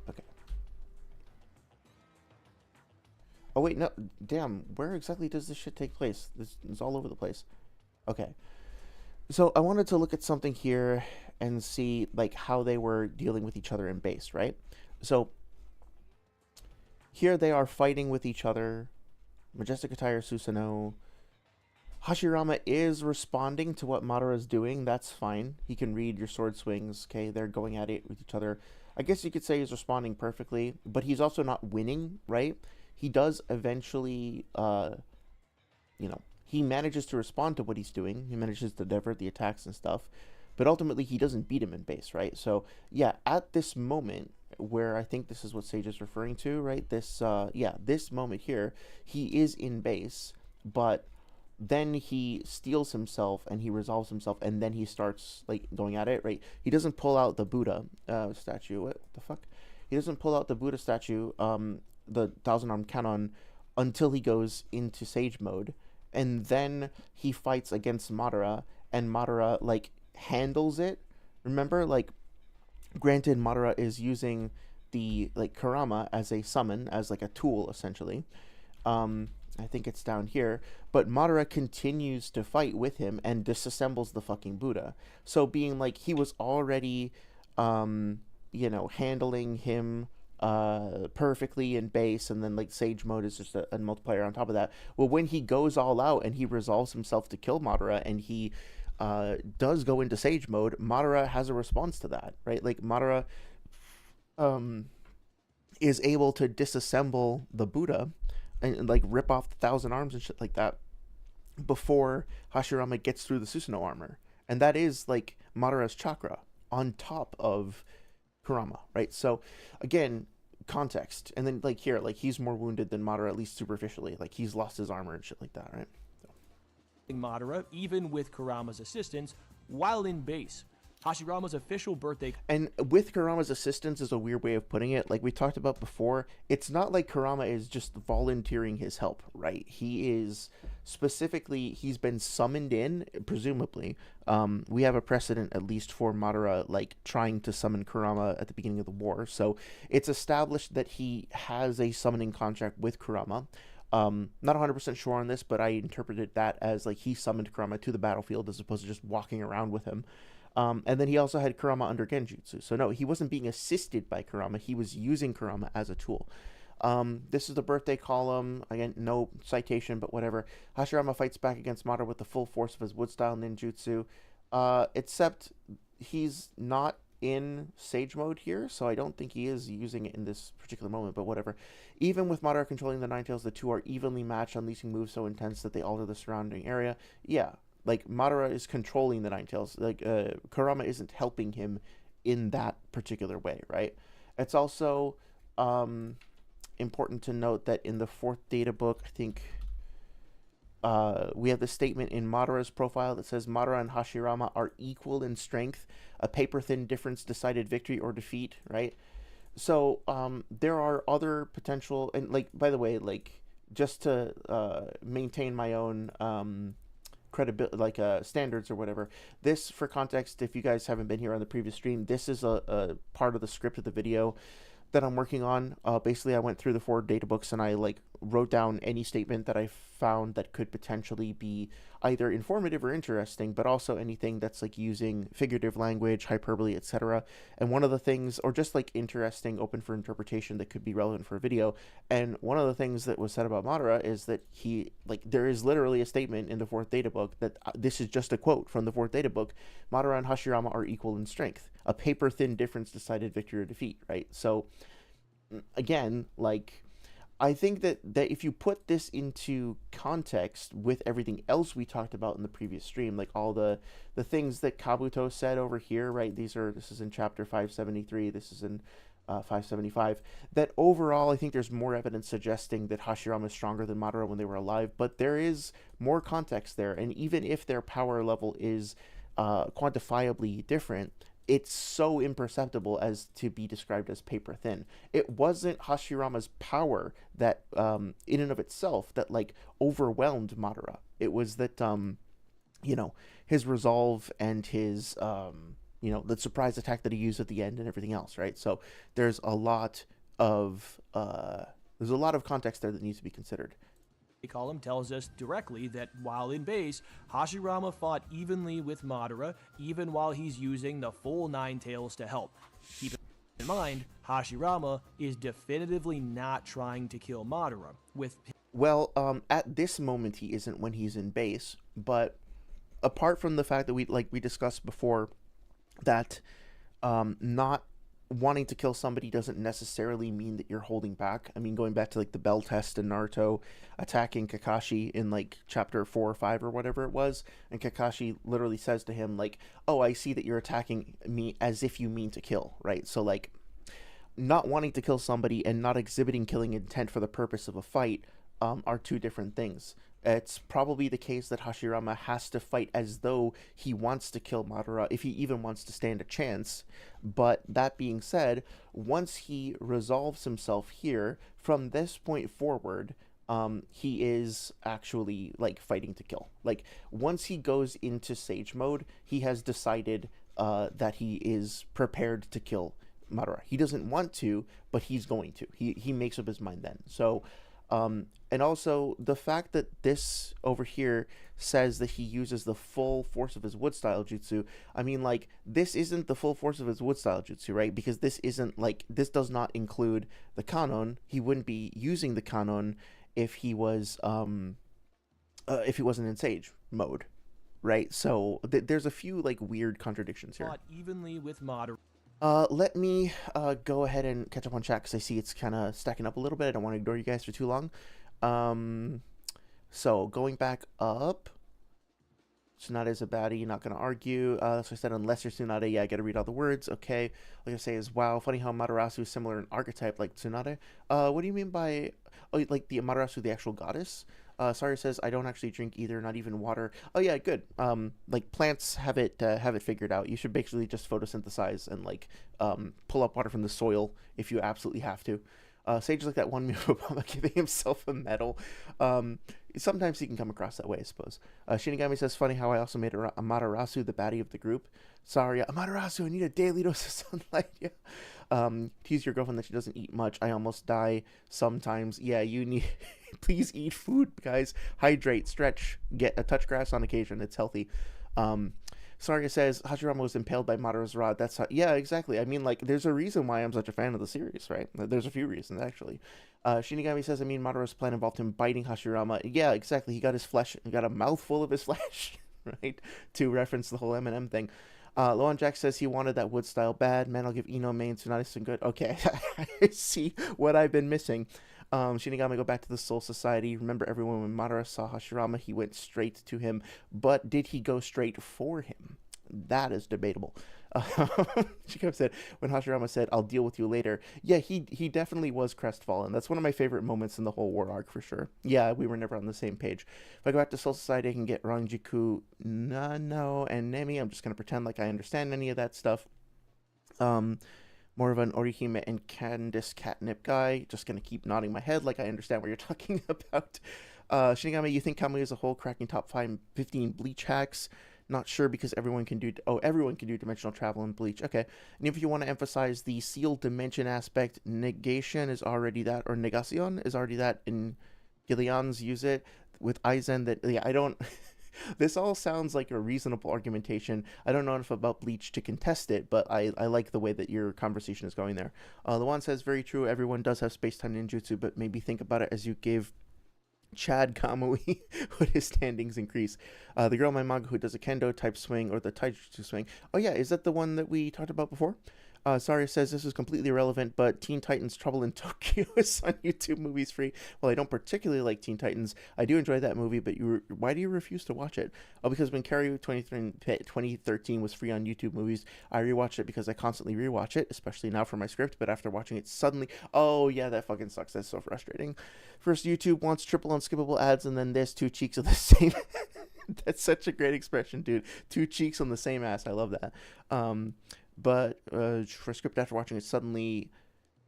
Okay. Oh wait, no, damn, where exactly does this shit take place? This is all over the place. Okay. So I wanted to look at something here and see like how they were dealing with each other in base, right? So here they are fighting with each other. Majestic Attire Susanoo. Hashirama is responding to what Madara is doing. That's fine. He can read your sword swings. Okay, they're going at it with each other. I guess you could say he's responding perfectly, but he's also not winning, right? He does eventually, he manages to respond to what he's doing. He manages to divert the attacks and stuff, but ultimately he doesn't beat him in base, right? So yeah, at this moment, where I think this is what Sage is referring to, right? This, this moment here, he is in base, but then he steals himself and he resolves himself, and then he starts like going at it, right? He doesn't pull out the Buddha statue. What the fuck? He doesn't pull out the Buddha statue, the Thousand-Armed Cannon, until he goes into Sage mode, and then he fights against Madara, and Madara like handles it. Remember, like, granted, Madara is using the like Kurama as a summon, as like a tool essentially. I think it's down here, but Madara continues to fight with him and disassembles the fucking Buddha. So being like he was already handling him perfectly in base, and then like Sage mode is just a multiplier on top of that. Well, when he goes all out and he resolves himself to kill Madara, and he does go into Sage mode, Madara has a response to that, right? Like Madara is able to disassemble the Buddha and like rip off the 1,000 arms and shit like that before Hashirama gets through the Susanoo armor. And that is like Madara's chakra on top of Kurama, right? So again, context. And then like here, like he's more wounded than Madara, at least superficially. Like he's lost his armor and shit like that, right? Madara, even with Kurama's assistance, while in base. Hashirama's official birthday. And with Kurama's assistance is a weird way of putting it. Like we talked about before, it's not like Kurama is just volunteering his help, right? He is specifically, he's been summoned in, presumably. We have a precedent, at least for Madara, like trying to summon Kurama at the beginning of the war. So it's established that he has a summoning contract with Kurama. Not 100% sure on this, but I interpreted that as like he summoned Kurama to the battlefield as opposed to just walking around with him. And then he also had Kurama under Genjutsu. So no, he wasn't being assisted by Kurama. He was using Kurama as a tool. This is the birthday column. Again, no citation, but whatever. Hashirama fights back against Madara with the full force of his wood-style ninjutsu. Except he's not in Sage mode here, so I don't think he is using it in this particular moment, but whatever. Even with Madara controlling the Nine Tails, the two are evenly matched, unleashing moves so intense that they alter the surrounding area. Yeah, like Madara is controlling the Nine Tails. Like Kurama isn't helping him in that particular way, right? It's also important to note that in the 4th data book, I think we have the statement in Madara's profile that says Madara and Hashirama are equal in strength. A paper-thin difference decided victory or defeat, right? So there are other potential, and like, by the way, like just to maintain my own credibility, like standards or whatever. This, for context, if you guys haven't been here on the previous stream, this is a part of the script of the video that I'm working on. Basically, I went through the 4 data books and I like wrote down any statement that I found that could potentially be either informative or interesting, but also anything that's like using figurative language, hyperbole, etc. And one of the things, or just like interesting, open for interpretation that could be relevant for a video. And one of the things that was said about Madara is that he, like, there is literally a statement in the 4th data book that this is just a quote from the 4th data book. Madara and Hashirama are equal in strength. A paper-thin difference decided victory or defeat, right? So again, like, I think that if you put this into context with everything else we talked about in the previous stream, like all the things that Kabuto said over here, right? This is in chapter 573, this is in 575, that overall I think there's more evidence suggesting that Hashirama is stronger than Madara when they were alive, but there is more context there, and even if their power level is quantifiably different, it's so imperceptible as to be described as paper thin. It wasn't Hashirama's power that in and of itself that like overwhelmed Madara. It was that you know, his resolve and his you know, the surprise attack that he used at the end and everything else, right? So there's a lot of context there that needs to be considered. Column tells us directly that while in base, Hashirama fought evenly with Madara, even while he's using the full Nine Tails to help. Keep in mind, Hashirama is definitively not trying to kill Madara. At this moment he isn't when he's in base, but apart from the fact that we discussed before that not wanting to kill somebody doesn't necessarily mean that you're holding back. I mean, going back to like the Bell test and Naruto attacking Kakashi in like chapter 4 or 5 or whatever it was, and Kakashi literally says to him like, oh, I see that you're attacking me as if you mean to kill, right? So like not wanting to kill somebody and not exhibiting killing intent for the purpose of a fight are two different things. It's probably the case that Hashirama has to fight as though he wants to kill Madara, if he even wants to stand a chance. But that being said, once he resolves himself here, from this point forward, he is actually like fighting to kill. Like once he goes into Sage mode, he has decided that he is prepared to kill Madara. He doesn't want to, but he's going to. He makes up his mind then. So And also the fact that this over here says that he uses the full force of his wood style jutsu. I mean, like, this isn't the full force of his wood style jutsu, right? Because this isn't like, this does not include the kanon. He wouldn't be using the kanon if he was if he wasn't in sage mode, right? So there's a few like weird contradictions here. Fought evenly with moderate. Let me go ahead and catch up on chat because I see it's kind of stacking up a little bit. I don't want to ignore you guys for too long. So going back up, Tsunade is a baddie, not going to argue. So I said, unless you're Tsunade, yeah, I got to read all the words. Okay. Like I say is, wow, funny how Amaterasu is similar in archetype like Tsunade. What do you mean by, oh, like the Amaterasu, the actual goddess? Saria says, I don't actually drink either, not even water. Oh yeah, good. Like plants have it figured out. You should basically just photosynthesize and like pull up water from the soil if you absolutely have to. Sage is like that one meme of Obama giving himself a medal. Sometimes he can come across that way, I suppose. Shinigami says, funny how I also made Amaterasu the baddie of the group. Sorry, Amaterasu, I need a daily dose of sunlight. Yeah. Tease your girlfriend that she doesn't eat much. I almost die sometimes. Yeah, you need... Please eat food, guys. Hydrate, stretch, get a touch grass on occasion. It's healthy. Saria says, Hashirama was impaled by Madara's rod. That's how... Yeah, exactly. I mean, like, there's a reason why I'm such a fan of the series, right? There's a few reasons, actually. Shinigami says, I mean, Madara's plan involved him biting Hashirama. Yeah, exactly. He got his flesh, he got a mouthful of his flesh, right? To reference the whole Eminem thing. Loan Jack says he wanted that wood style bad. Man, I'll give Ino main Tsunade some good. Okay, I see what I've been missing. Shinigami, go back to the Soul Society. Remember, everyone, when Madara saw Hashirama, he went straight to him. But did he go straight for him? That is debatable. Shinigami said, when Hashirama said, I'll deal with you later. Yeah, he definitely was crestfallen. That's one of my favorite moments in the whole war arc, for sure. Yeah, we were never on the same page. If I go back to Soul Society, I can get Rangiku, Nano, and Nemi. I'm just going to pretend like I understand any of that stuff. More of an Orihime and Candice catnip guy. Just gonna keep nodding my head like I understand what you're talking about. Shinigami, you think Kamui as a whole cracking top 15 Bleach hacks? Not sure because everyone can do dimensional travel in Bleach. Okay, and if you want to emphasize the sealed dimension aspect, negation is already that, or negation is already that in Gillian's use it with Aizen. That yeah, I don't. This all sounds like a reasonable argumentation. I don't know enough about Bleach to contest it, but I like the way that your conversation is going there. Luan says, very true, everyone does have space-time ninjutsu, but maybe think about it as you give Chad Kamui would his standings increase. The girl in my manga who does a kendo type swing or the taijutsu swing. Oh yeah, is that the one that we talked about before? Saria says this is completely irrelevant, but Teen Titans Trouble in Tokyo is on YouTube Movies Free. Well, I don't particularly like Teen Titans. I do enjoy that movie, but why do you refuse to watch it? Oh, because when Carrie 2013 was free on YouTube Movies, I rewatched it because I constantly rewatch it, especially now for my script, but after watching it suddenly, oh yeah, that fucking sucks. That's so frustrating. First, YouTube wants triple unskippable ads, and then there's two cheeks of the same... That's such a great expression, dude. Two cheeks on the same ass. I love that. But for script after watching it suddenly,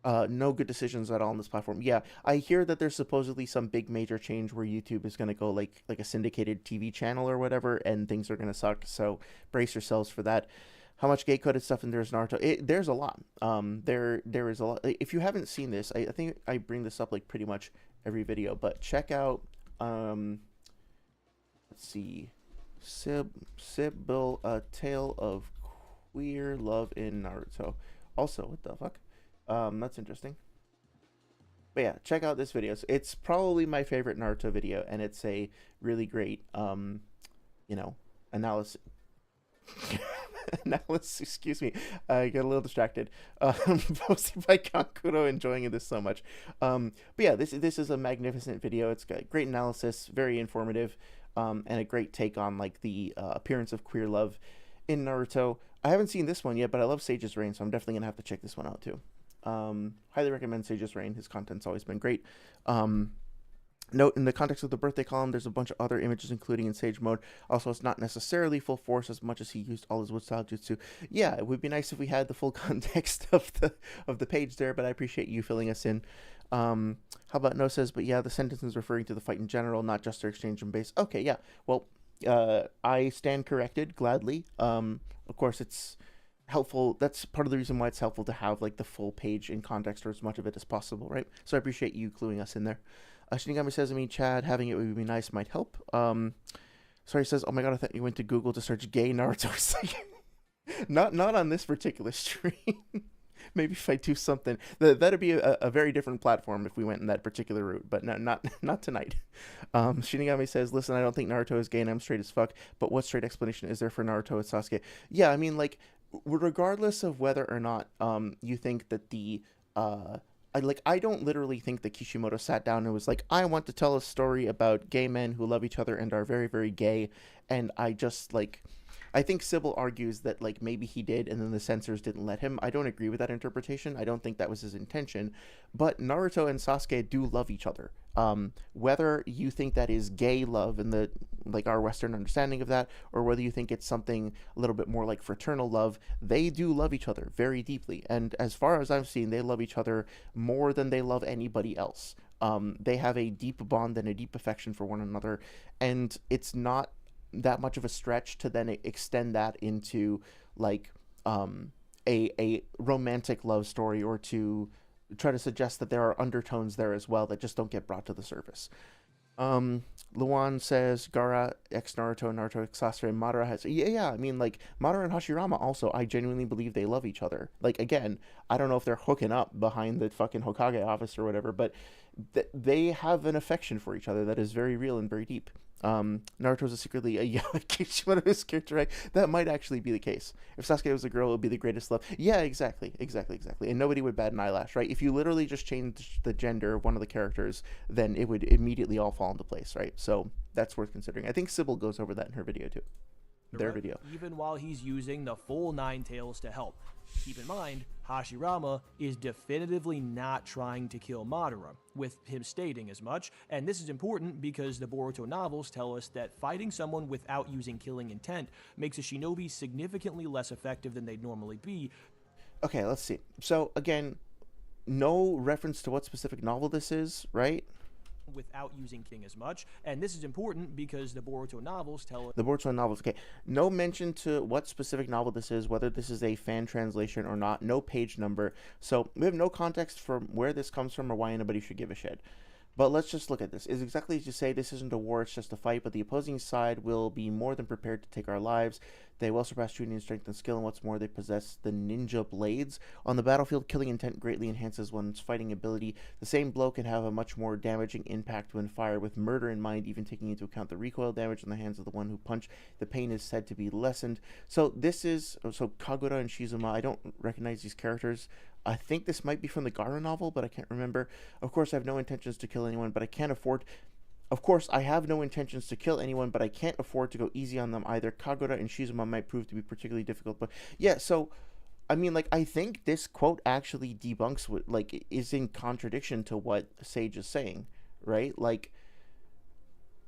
no good decisions at all on this platform. Yeah, I hear that there's supposedly some big major change where YouTube is going to go like a syndicated TV channel or whatever, and things are going to suck. So brace yourselves for that. How much gay-coded stuff in there's Naruto? There's a lot. There is a lot. If you haven't seen this, I think I bring this up like pretty much every video. But check out, let's see, Sibyl, A Tale of Queer Love in Naruto. Also, what the fuck? That's interesting. But yeah, check out this video. It's probably my favorite Naruto video, and it's a really great, analysis. Excuse me. I get a little distracted. Posted by Kankuro, enjoying this so much. But yeah, this is a magnificent video. It's got great analysis, very informative, and a great take on like the appearance of queer love in Naruto. I haven't seen this one yet, but I love Sage's Reign, so I'm definitely gonna have to check this one out too. Highly recommend Sage's Reign. His content's always been great. Note, in the context of the birthday column, there's a bunch of other images, including in Sage mode. Also, it's not necessarily full force as much as he used all his wood style jutsu. Yeah, it would be nice if we had the full context of the page there, but I appreciate you filling us in. How about No says, but yeah, the sentence is referring to the fight in general, not just their exchange in base. Okay, yeah. Well, I stand corrected gladly. Of course, it's helpful. That's part of the reason why it's helpful to have like the full page in context or as much of it as possible, right? So I appreciate you cluing us in there. Shinigami says, I mean, Chad, having it would be nice, might help. Sorry, says, oh my god, I thought you went to Google to search gay Naruto. Not on this particular stream. Maybe if I do something, that'd be a very different platform if we went in that particular route, but not tonight. Shinigami says, listen, I don't think Naruto is gay and I'm straight as fuck, but what straight explanation is there for Naruto and Sasuke? Yeah, I mean, like, regardless of whether or not you think that I don't literally think that Kishimoto sat down and was like, I want to tell a story about gay men who love each other and are very, very gay, and I think Sybil argues that like maybe he did and then the censors didn't let him. I don't agree with that interpretation. I don't think that was his intention. But Naruto and Sasuke do love each other. Whether you think that is gay love in the like our Western understanding of that, or whether you think it's something a little bit more like fraternal love, they do love each other very deeply. And as far as I've seen, they love each other more than they love anybody else. They have a deep bond and a deep affection for one another, and it's not that much of a stretch to then extend that into like a romantic love story, or to try to suggest that there are undertones there as well that just don't get brought to the surface. Luan says Gara ex Naruto, Naruto ex Sasuke, Madara has yeah. I mean, like, Madara and Hashirama also, I genuinely believe they love each other. Like, again, I don't know if they're hooking up behind the fucking Hokage office or whatever, but they have an affection for each other that is very real and very deep. Naruto's a secretly a Kishimoto's character, right? That might actually be the case. If Sasuke was a girl, it would be the greatest love. Yeah, exactly. And nobody would bat an eyelash, right? If you literally just change the gender of one of the characters, then it would immediately all fall into place, right? So that's worth considering. I think Sybil goes over that in her video too. Their video. Even while he's using the full Nine Tails to help. Keep in mind, Hashirama is definitively not trying to kill Madara, with him stating as much, and this is important because the Boruto novels tell us that fighting someone without using killing intent makes a shinobi significantly less effective than they'd normally be. Okay, let's see. So, again, no reference to what specific novel this is, right? Without using king as much, and this is important because the Boruto novels tell us... The Boruto novels, okay. No mention to what specific novel this is, whether this is a fan translation or not, no page number, so we have no context for where this comes from or why anybody should give a shit. But let's just look at this. It's exactly as you say, this isn't a war, it's just a fight, but the opposing side will be more than prepared to take our lives. They well surpass Chunin in strength and skill, and what's more, they possess the ninja blades. On the battlefield, killing intent greatly enhances one's fighting ability. The same blow can have a much more damaging impact when fired with murder in mind, even taking into account the recoil damage in the hands of the one who punched. The pain is said to be lessened. So Kagura and Shizuma, I don't recognize these characters. I think this might be from the Gaara novel, but I can't remember. Of course, I have no intentions to kill anyone, but I can't afford... Of course, I have no intentions to kill anyone, but I can't afford to go easy on them either. Kagura and Shizuma might prove to be particularly difficult, but... Yeah, so... I mean, like, I think this quote actually debunks what, like, is in contradiction to what Sage is saying, right? Like,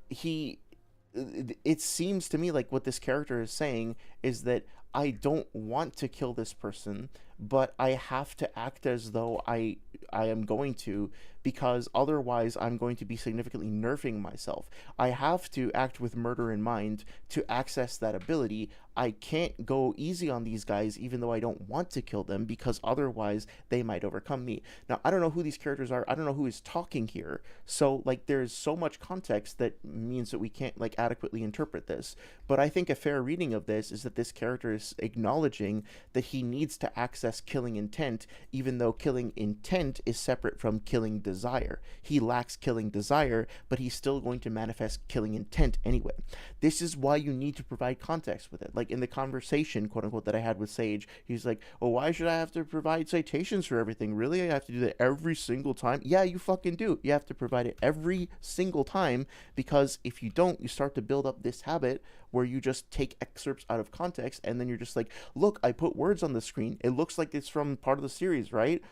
it seems to me like what this character is saying is that I don't want to kill this person, but I have to act as though I am going to, because otherwise I'm going to be significantly nerfing myself. I have to act with murder in mind to access that ability. I can't go easy on these guys even though I don't want to kill them, because otherwise they might overcome me. Now, I don't know who these characters are. I don't know who is talking here. So, like, there's so much context that means that we can't, like, adequately interpret this. But I think a fair reading of this is that this character is acknowledging that he needs to access killing intent, even though killing intent is separate from killing desire. He lacks killing desire, but he's still going to manifest killing intent anyway. This is why you need to provide context with it. Like, in the conversation, quote unquote, that I had with Sage, he's like, oh, why should I have to provide citations for everything? Really? I have to do that every single time? Yeah, you fucking do. You have to provide it every single time, because if you don't, you start to build up this habit where you just take excerpts out of context, and then you're just like, look, I put words on the screen. It looks like it's from part of the series, right?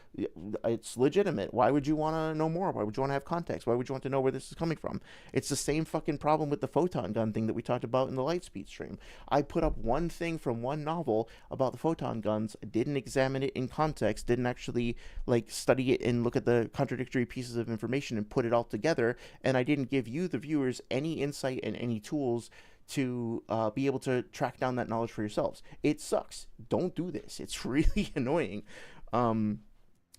It's legitimate. Why would you want to know more? Why would you want to have context? Why would you want to know where this is coming from? It's the same fucking problem with the photon gun thing that we talked about in the Lightspeed stream. I put up one thing from one novel about the photon guns, didn't examine it in context, didn't actually, like, study it and look at the contradictory pieces of information and put it all together, and I didn't give you, the viewers, any insight and any tools to be able to track down that knowledge for yourselves. It sucks. Don't do this. It's really annoying.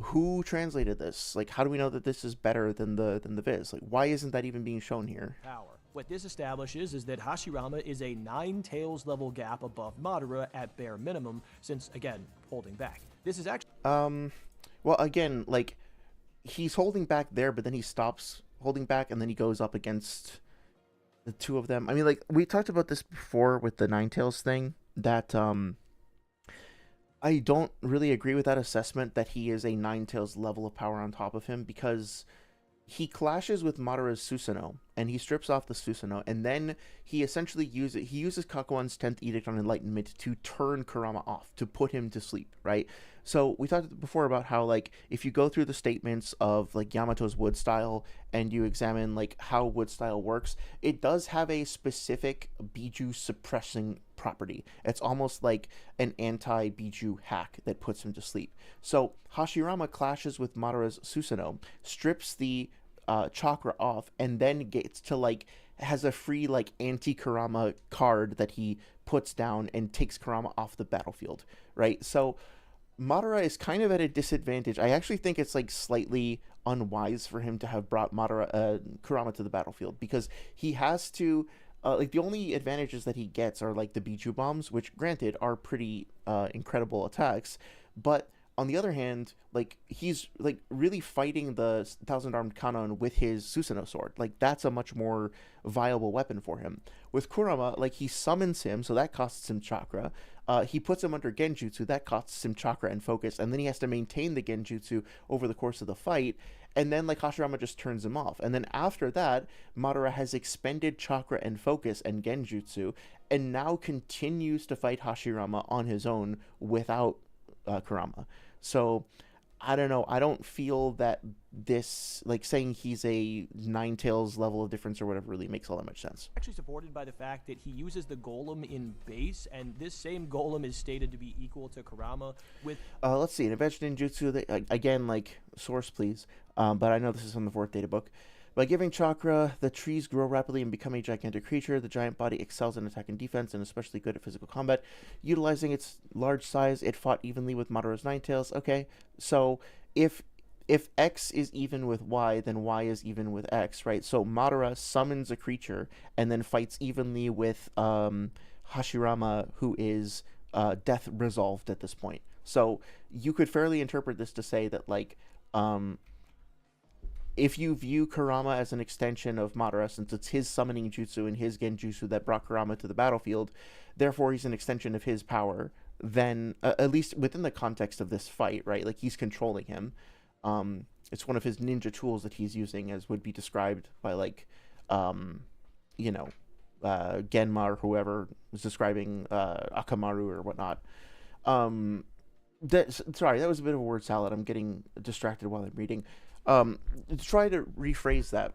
who translated this? Like, how do we know that this is better than the Viz? Like, why isn't that even being shown here? Power. What this establishes is that Hashirama is a 9 tails level gap above Madara at bare minimum, since, again, holding back. This is actually... Well, again, like, he's holding back there, but then he stops holding back, and then he goes up against the two of them. I mean, like, we talked about this before with the Nine Tails thing, that, I don't really agree with that assessment that he is a Nine Tails level of power on top of him, because he clashes with Madara's Susanoo, and he strips off the Susanoo, and then he essentially uses Kakuan's 10th Edict on Enlightenment to turn Kurama off, to put him to sleep, right? So we talked before about how, like, if you go through the statements of, like, Yamato's wood style, and you examine, like, how wood style works, it does have a specific Biju suppressing property. It's almost like an anti-Biju hack that puts him to sleep. So Hashirama clashes with Madara's Susanoo, strips the chakra off, and then gets to, like, has a free, like, anti-Kurama card that he puts down and takes Kurama off the battlefield, right? So Madara is kind of at a disadvantage. I actually think it's, like, slightly unwise for him to have brought Kurama to the battlefield, because he has to, like, the only advantages that he gets are, like, the Biju bombs, which, granted, are pretty incredible attacks, but on the other hand, like, he's, like, really fighting the Thousand-Armed Kanon with his Susanoo sword. Like, that's a much more viable weapon for him. With Kurama, like, he summons him, so that costs him chakra. He puts him under Genjutsu, that costs him chakra and focus, and then he has to maintain the Genjutsu over the course of the fight, and then, like, Hashirama just turns him off. And then after that, Madara has expended chakra and focus and Genjutsu, and now continues to fight Hashirama on his own without Kurama. So I don't know. I don't feel that this, like, saying he's a Nine Tails level of difference or whatever really makes all that much sense. Actually supported by the fact that he uses the golem in base, and this same golem is stated to be equal to Kurama with... let's see. An advanced ninjutsu, again, like, source please, but I know this is from the 4th data book. By giving chakra, the trees grow rapidly and become a gigantic creature. The giant body excels in attack and defense, and especially good at physical combat. Utilizing its large size, it fought evenly with Madara's Nine Tails. Okay, so if X is even with Y, then Y is even with X, right? So Madara summons a creature and then fights evenly with Hashirama, who is death resolved at this point. So you could fairly interpret this to say that, like, if you view Kurama as an extension of Madara, since it's his summoning jutsu and his genjutsu that brought Kurama to the battlefield, therefore he's an extension of his power, then, at least within the context of this fight, right? Like, he's controlling him. It's one of his ninja tools that he's using, as would be described by, like, you know, Genma or whoever was describing Akamaru or whatnot. Sorry, that was a bit of a word salad. I'm getting distracted while I'm reading. To try to rephrase that,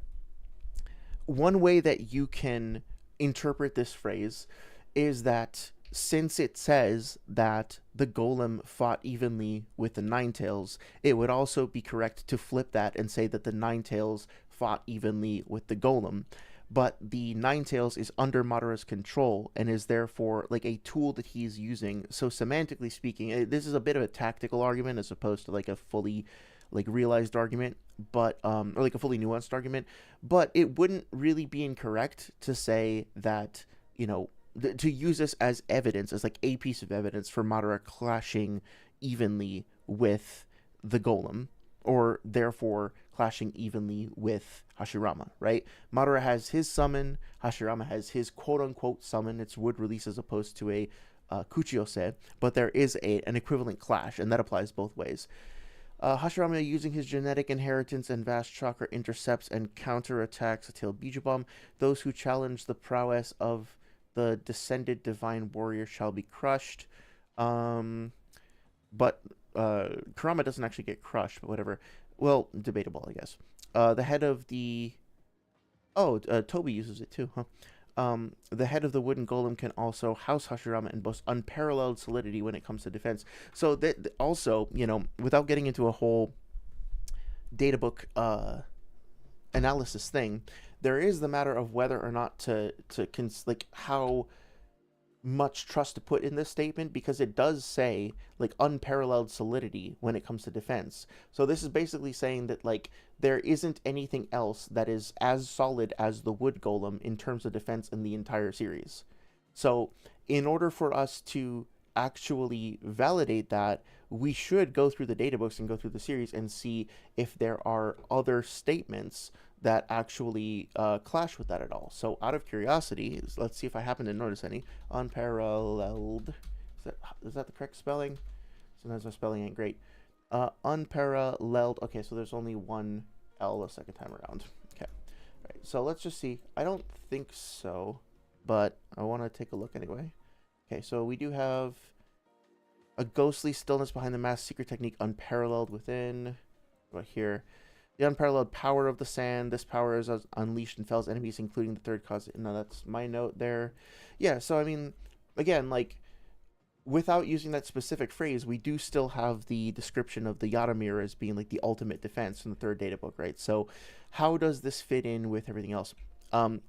one way that you can interpret this phrase is that since it says that the golem fought evenly with the Nine Tails, it would also be correct to flip that and say that the Nine Tails fought evenly with the golem. But the Nine Tails is under Madara's control and is therefore, like, a tool that he's using. So semantically speaking, this is a bit of a tactical argument as opposed to, like, a fully, like, realized argument, but or like a fully nuanced argument. But it wouldn't really be incorrect to say that, you know, to use this as evidence, as, like, a piece of evidence for Madara clashing evenly with the golem, or therefore clashing evenly with Hashirama, right? Madara has his summon, Hashirama has his quote-unquote summon. It's wood release as opposed to a Kuchiyose, but there is an equivalent clash, and that applies both ways. Hashirama, using his genetic inheritance and vast chakra, intercepts and counterattacks a tailed Biju Bomb. Those who challenge the prowess of the descended divine warrior shall be crushed. But Kurama doesn't actually get crushed, but whatever. Well, debatable, I guess. The head of the... Oh, Toby uses it too, huh? The head of the wooden golem can also house Hashirama and boast unparalleled solidity when it comes to defense. So that also, you know, without getting into a whole databook analysis thing, there is the matter of whether or not like, how much trust to put in this statement, because it does say like unparalleled solidity when it comes to defense. So this is basically saying that like there isn't anything else that is as solid as the wood golem in terms of defense in the entire series. So in order for us to actually validate that, we should go through the data books and go through the series and see if there are other statements that actually clash with that at all. So out of curiosity, let's see if I happen to notice any. Unparalleled. Is that the correct spelling? Sometimes my spelling ain't great. Unparalleled. Okay, so there's only one L the second time around. Okay. All right, so let's just see. I don't think so, but I want to take a look anyway. Okay, so we do have a ghostly stillness behind the masked secret technique, unparalleled within. Right here. The unparalleled power of the sand. This power is unleashed and fells enemies, including the third cause. No, that's my note there. Yeah, so I mean, again, like, without using that specific phrase, we do still have the description of the Yaramir as being like the ultimate defense in the third data book, right? So how does this fit in with everything else? Let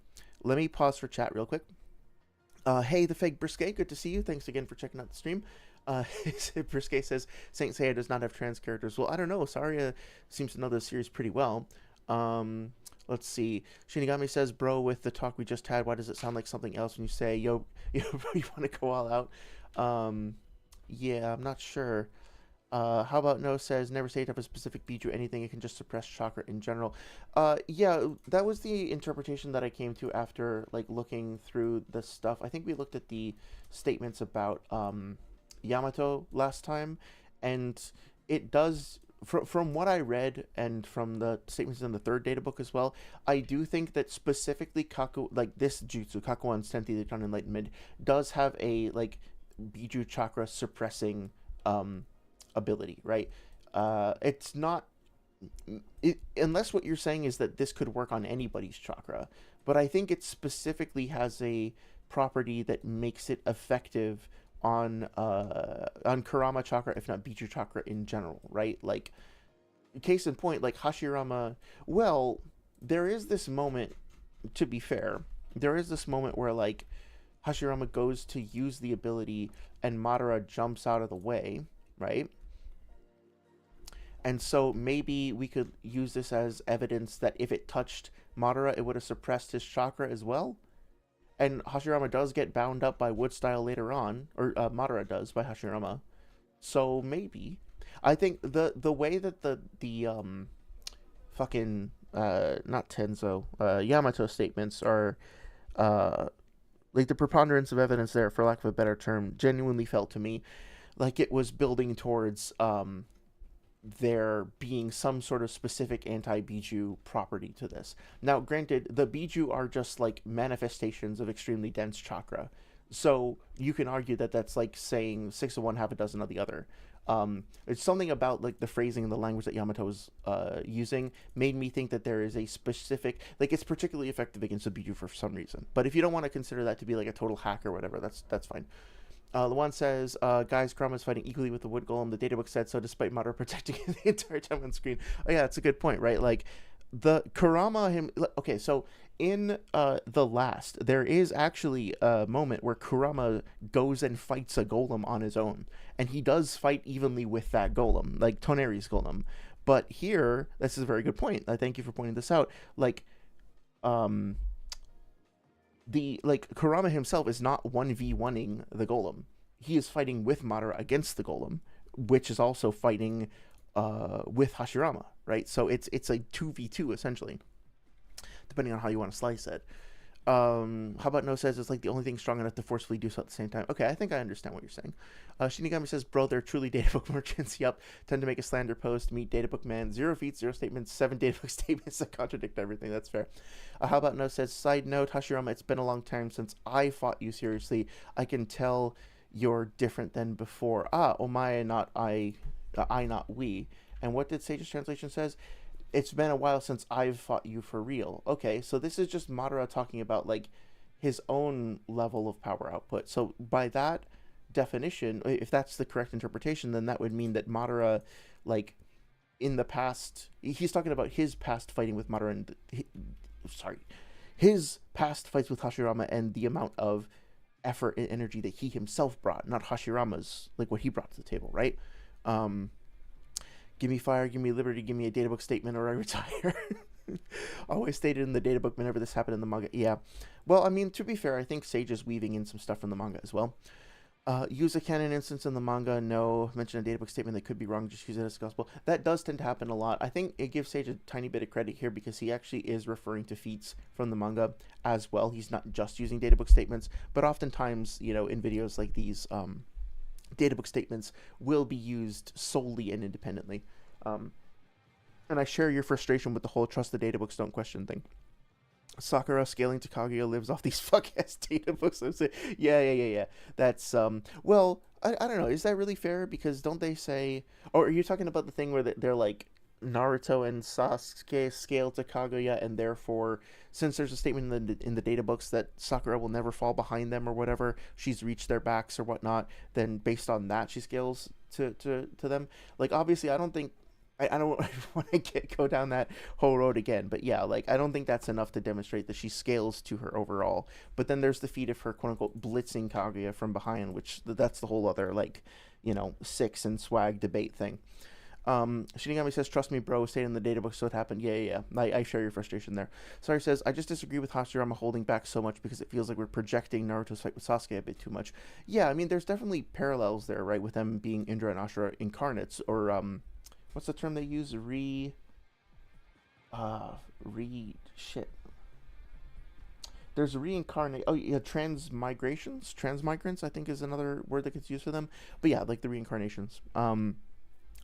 me pause for chat real quick. Hey, the fake Brisket, good to see you. Thanks again for checking out the stream. Brisket says Saint Seiya does not have trans characters. Well, I don't know. Saria seems to know the series pretty well. Let's see. Shinigami says, bro, with the talk we just had, why does it sound like something else when you say, yo, you want to go all out? Yeah, I'm not sure. How about No says, never say it have a specific Biju anything, it can just suppress chakra in general. Yeah, that was the interpretation that I came to after, like, looking through the stuff. I think we looked at the statements about, Yamato last time, and it does, from what I read and from the statements in the third data book as well, I do think that specifically Kaku, like this jutsu, Kakuan Senti, the Eternal Enlightenment, does have a, like, Biju chakra suppressing ability, right? It's not, unless what you're saying is that this could work on anybody's chakra, but I think it specifically has a property that makes it effective on Kurama chakra, if not Biju chakra in general, right? Like, case in point, like Hashirama. Well, there is this moment, to be fair, there is this moment where like Hashirama goes to use the ability and Madara jumps out of the way, right? And so maybe we could use this as evidence that if it touched Madara, it would have suppressed his chakra as well. And Hashirama does get bound up by Wood Style later on, or Madara does by Hashirama. So maybe. I think the way that the fucking not Tenzo, Yamato statements are like the preponderance of evidence there, for lack of a better term, genuinely felt to me like it was building towards there being some sort of specific anti-Biju property to this. Now, granted, the Biju are just like manifestations of extremely dense chakra. So you can argue that that's like saying 6 of one, half a dozen of the other. It's something about like the phrasing and the language that Yamato was using made me think that there is a specific, like it's particularly effective against the Biju for some reason. But if you don't want to consider that to be like a total hack or whatever, that's fine. Luan says, guys, Kurama is fighting equally with the wood golem. The databook said so, despite Madara protecting him the entire time on screen. Oh yeah, that's a good point, right? Like, the Kurama him. Okay, so in the last, there is actually a moment where Kurama goes and fights a golem on his own, and he does fight evenly with that golem, like Toneri's golem. But here, this is a very good point. I thank you for pointing this out. Like, Kurama himself is not 1v1ing the golem. He is fighting with Madara against the golem, which is also fighting with Hashirama, right? So it's a 2v2 essentially, depending on how you want to slice it. How about No says it's like the only thing strong enough to forcefully do so at the same time. Okay, I think I understand what you're saying. Shinigami says, bro, they're truly databook merchants. Yup, tend to make a slander post. Meet databook man. 0 feats, 0 statements, 7 databook statements that contradict everything. That's fair. How about No says, side note, Hashirama, it's been a long time since I fought you seriously. I can tell you're different than before. Omae, not I not we. And what did Sage's translation says? It's been a while since I've fought you for real. Okay, so this is just Madara talking about like his own level of power output. So by that definition, if that's the correct interpretation, then that would mean that Madara, like in the past, he's talking about his past fighting with Madara and his past fights with Hashirama and the amount of effort and energy that he himself brought, not Hashirama's, like what he brought to the table, right? Um, Give me fire, give me liberty, give me a databook statement, or I retire. Always stated in the databook whenever this happened in the manga. Yeah. Well, I mean, to be fair, I think Sage is weaving in some stuff from the manga as well. Use a canon instance in the manga. No. Mention a databook statement that could be wrong. Just use it as gospel. That does tend to happen a lot. I think it gives Sage a tiny bit of credit here because he actually is referring to feats from the manga as well. He's not just using databook statements, but oftentimes, in videos like these, databook statements will be used solely and independently. And I share your frustration with the whole trust the databooks, don't question thing. Sakura scaling to Kaguya lives off these fuck ass data books. I'm saying, yeah. That's well, I don't know. Is that really fair? Because don't they say, or are you talking about the thing where they're like Naruto and Sasuke scale to Kaguya, and therefore, since there's a statement in the data books that Sakura will never fall behind them or whatever, she's reached their backs or whatnot, then based on that she scales to them. Like obviously, I don't think I don't want to go down that whole road again, but yeah, like I don't think that's enough to demonstrate that she scales to her overall. But then there's the feat of her quote unquote blitzing Kaguya from behind, which that's the whole other like, six and swag debate thing. Shinigami says, trust me, bro, stayed in the data book, so it happened. Yeah. I share your frustration there. Sorry says, I just disagree with Hashirama holding back so much because it feels like we're projecting Naruto's fight with Sasuke a bit too much. Yeah, I mean, there's definitely parallels there, right, with them being Indra and Ashura incarnates, or, what's the term they use? Shit. There's reincarnate. Oh, yeah, transmigrants, I think is another word that gets used for them. But yeah, like the reincarnations.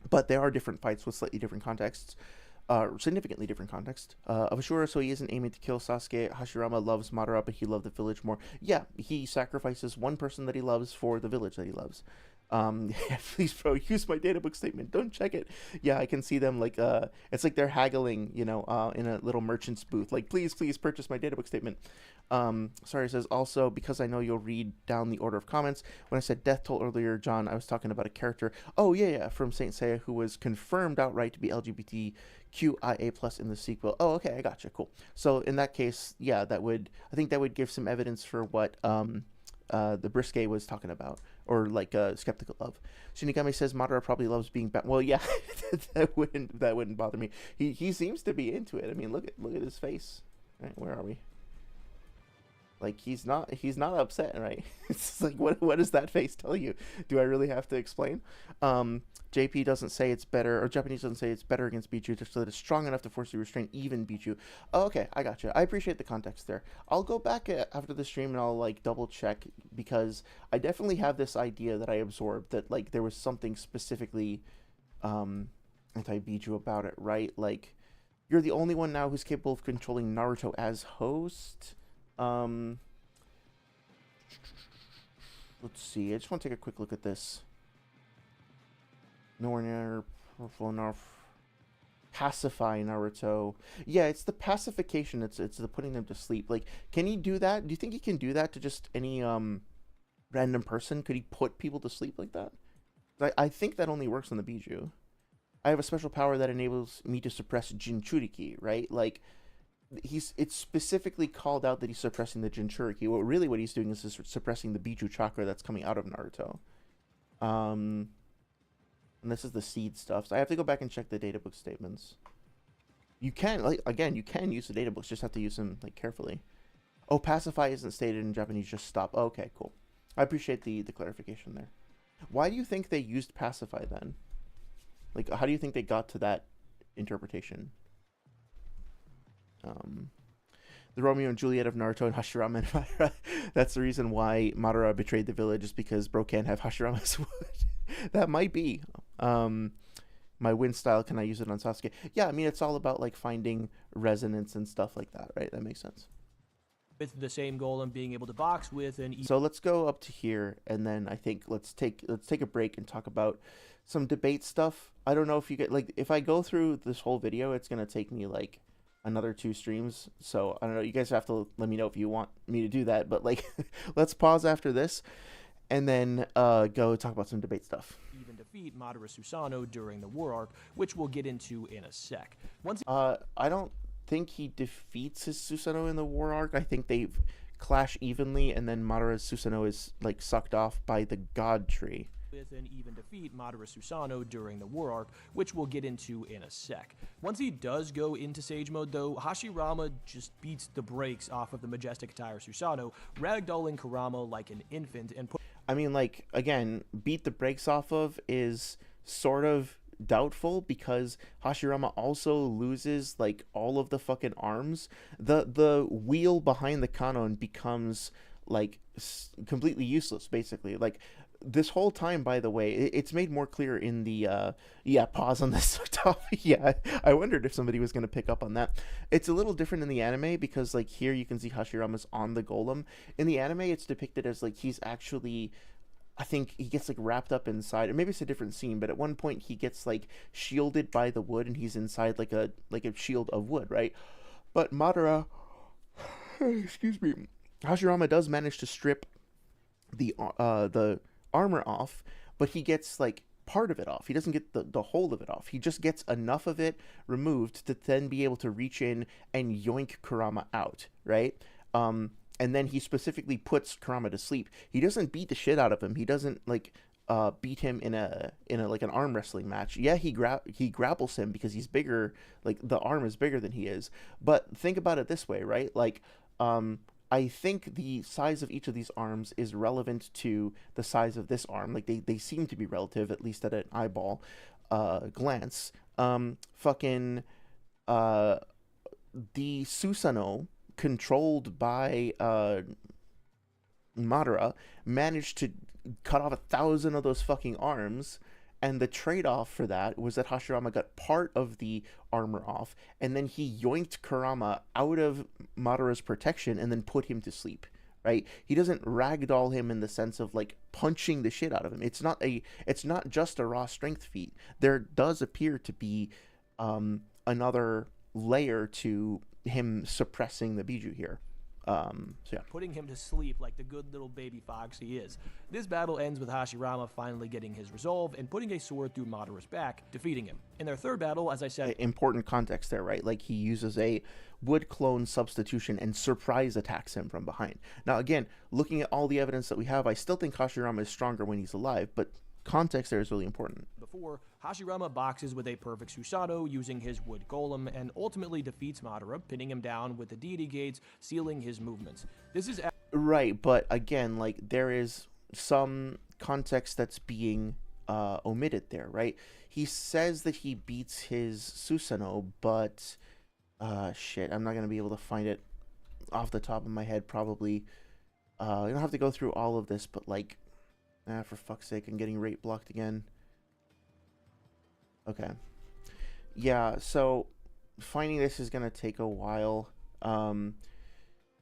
But there are different fights with slightly different contexts, significantly different context. Of Ashura, so he isn't aiming to kill Sasuke. Hashirama loves Madara, but he loved the village more. Yeah, he sacrifices one person that he loves for the village that he loves. Yeah, please, bro, use my databook statement. Don't check it. Yeah, I can see them like, it's like they're haggling, in a little merchant's booth. Like, please purchase my databook statement. Sorry, says also because I know you'll read down the order of comments. When I said death toll earlier, John, I was talking about a character. Oh yeah, from Saint Seiya who was confirmed outright to be LGBTQIA plus in the sequel. Oh, okay, I gotcha. Cool. So in that case, yeah, I think that would give some evidence for what the Brisket was talking about, or like skeptical of. Shinigami says Madara probably loves being back. Well, yeah, that wouldn't bother me. He seems to be into it. I mean, look at his face. Right, where are we? Like he's not upset, right? It's like what does that face tell you? Do I really have to explain? JP doesn't say it's better, or Japanese doesn't say it's better against Bichu, just so that it's strong enough to force you to restrain even Bichu. Oh, okay, I gotcha. I appreciate the context there. I'll go back after the stream and I'll like double check, because I definitely have this idea that I absorbed that like there was something specifically anti-Bichu about it, right? Like you're the only one now who's capable of controlling Naruto as host. Let's see. I just want to take a quick look at this. Nowhere near powerful enough. Pacify Naruto. Yeah, it's the pacification. It's the putting them to sleep. Like, can he do that? Do you think he can do that to just any random person? Could he put people to sleep like that? I think that only works on the Biju. I have a special power that enables me to suppress Jinchuriki, right? Like, it's specifically called out that he's suppressing the Jinchuriki. Well, really what he's doing is suppressing the Biju chakra that's coming out of Naruto. And this is the seed stuff. So I have to go back and check the databook statements. You can, like, again, you can use the databooks, just have to use them, like, carefully. Oh, pacify isn't stated in Japanese, just stop. Oh, okay, cool. I appreciate the clarification there. Why do you think they used pacify then? Like, how do you think they got to that interpretation? The Romeo and Juliet of Naruto and Hashirama and Madara. That's the reason why Madara betrayed the village, is because bro can't have Hashirama's wood. That might be. My wind style, can I use it on Sasuke? Yeah, I mean, it's all about like finding resonance and stuff like that, right? That makes sense. With the same goal and being able to box with an. So let's go up to here, and then I think let's take a break and talk about some debate stuff. I don't know if you get, like, if I go through this whole video, it's gonna take me like another 2 streams, so I don't know, you guys have to let me know if you want me to do that, but like let's pause after this and then go talk about some debate stuff. Even defeat Madara Susanoo during the war arc, which we'll get into in a sec. Once I don't think he defeats his Susanoo in the war arc. I think they've clash evenly, and then Madara's Susanoo is like sucked off by the God Tree. With an even defeat Madara Susanoo during the war arc, which we'll get into in a sec. Once he does go into Sage Mode though, Hashirama just beats the brakes off of the majestic attire Susanoo, ragdolling Kurama like an infant and I mean, like, again, beat the brakes off of is sort of doubtful because Hashirama also loses like all of the fucking arms. The wheel behind the Kanon becomes like completely useless basically. Like this whole time, by the way, it's made more clear in the pause on this topic. Yeah, I wondered if somebody was going to pick up on that. It's a little different in the anime because like here you can see Hashirama's on the golem. In the anime it's depicted as like he's actually, I think he gets like wrapped up inside, or maybe it's a different scene, but at one point he gets like shielded by the wood and he's inside like a shield of wood, right? But Madara excuse me, Hashirama does manage to strip the armor off, but he gets like part of it off. He doesn't get the whole of it off. He just gets enough of it removed to then be able to reach in and yoink Kurama out, right? And then he specifically puts Kurama to sleep. He doesn't beat the shit out of him. He doesn't like beat him in a like an arm wrestling match. Yeah, he grapples him because he's bigger. Like the arm is bigger than he is. But think about it this way, right? Like I think the size of each of these arms is relevant to the size of this arm. Like they seem to be relative, at least at an eyeball glance. The Susanoo controlled by Madara managed to cut off 1,000 of those fucking arms, and the trade-off for that was that Hashirama got part of the armor off, and then he yoinked Kurama out of Madara's protection and then put him to sleep, right? He doesn't ragdoll him in the sense of like punching the shit out of him. It's not just a raw strength feat. There does appear to be another layer to him suppressing the Biju here. So yeah. Putting him to sleep like the good little baby fox he is. This battle ends with Hashirama finally getting his resolve and putting a sword through Madara's back, defeating him. In their third battle, as I said... Important context there, right? Like he uses a wood clone substitution and surprise attacks him from behind. Now again, looking at all the evidence that we have, I still think Hashirama is stronger when he's alive, but context there is really important. Before, Hashirama boxes with a perfect Susanoo using his wood golem and ultimately defeats Madara, pinning him down with the deity gates, sealing his movements. This is... Right, but again, like there is some context that's being omitted there, right? He says that he beats his Susanoo, but shit, I'm not going to be able to find it off the top of my head probably. You don't have to go through all of this, but like, for fuck's sake, I'm getting rate blocked again. Okay. Yeah, so finding this is going to take a while.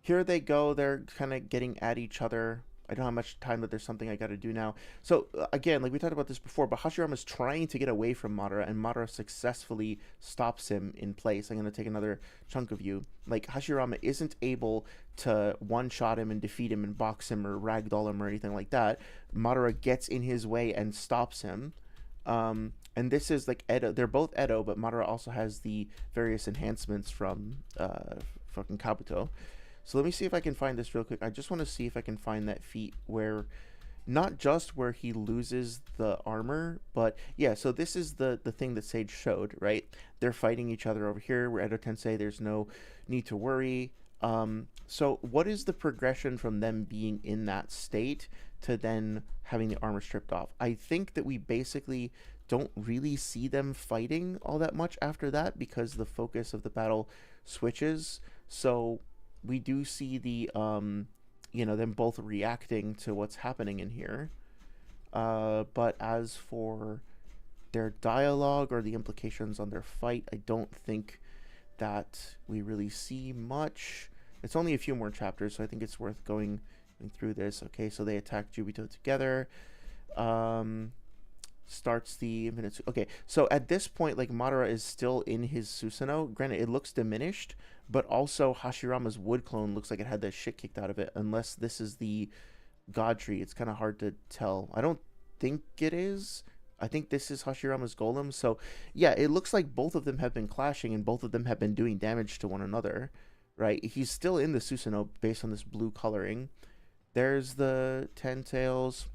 Here they go. They're kind of getting at each other. I don't have much time, but there's something I got to do now. So, again, like we talked about this before, but Hashirama's trying to get away from Madara, and Madara successfully stops him in place. I'm going to take another chunk of you. Like, Hashirama isn't able to one-shot him and defeat him and box him or ragdoll him or anything like that. Madara gets in his way and stops him. And this is like Edo. They're both Edo, but Madara also has the various enhancements from fucking Kabuto. So let me see if I can find this real quick. I just want to see if I can find that feat where, not just where he loses the armor, but yeah, so this is the thing that Sage showed, right? They're fighting each other over here where Edo Tensei, there's no need to worry. So what is the progression from them being in that state to then having the armor stripped off? I think that we basically don't really see them fighting all that much after that because the focus of the battle switches. So we do see the them both reacting to what's happening in here, but as for their dialogue or the implications on their fight, I don't think that we really see much. It's only a few more chapters, so I think it's worth going through this. Okay, so they attack Jubito together. Starts the minutes. Okay, so at this point, like, Madara is still in his Susanoo. Granted, it looks diminished, but also Hashirama's wood clone looks like it had the shit kicked out of it. Unless this is the God Tree, it's kind of hard to tell. I don't think it is. I think this is Hashirama's golem. So yeah, it looks like both of them have been clashing and both of them have been doing damage to one another. right? He's still in the Susanoo based on this blue coloring. There's the 10 tails.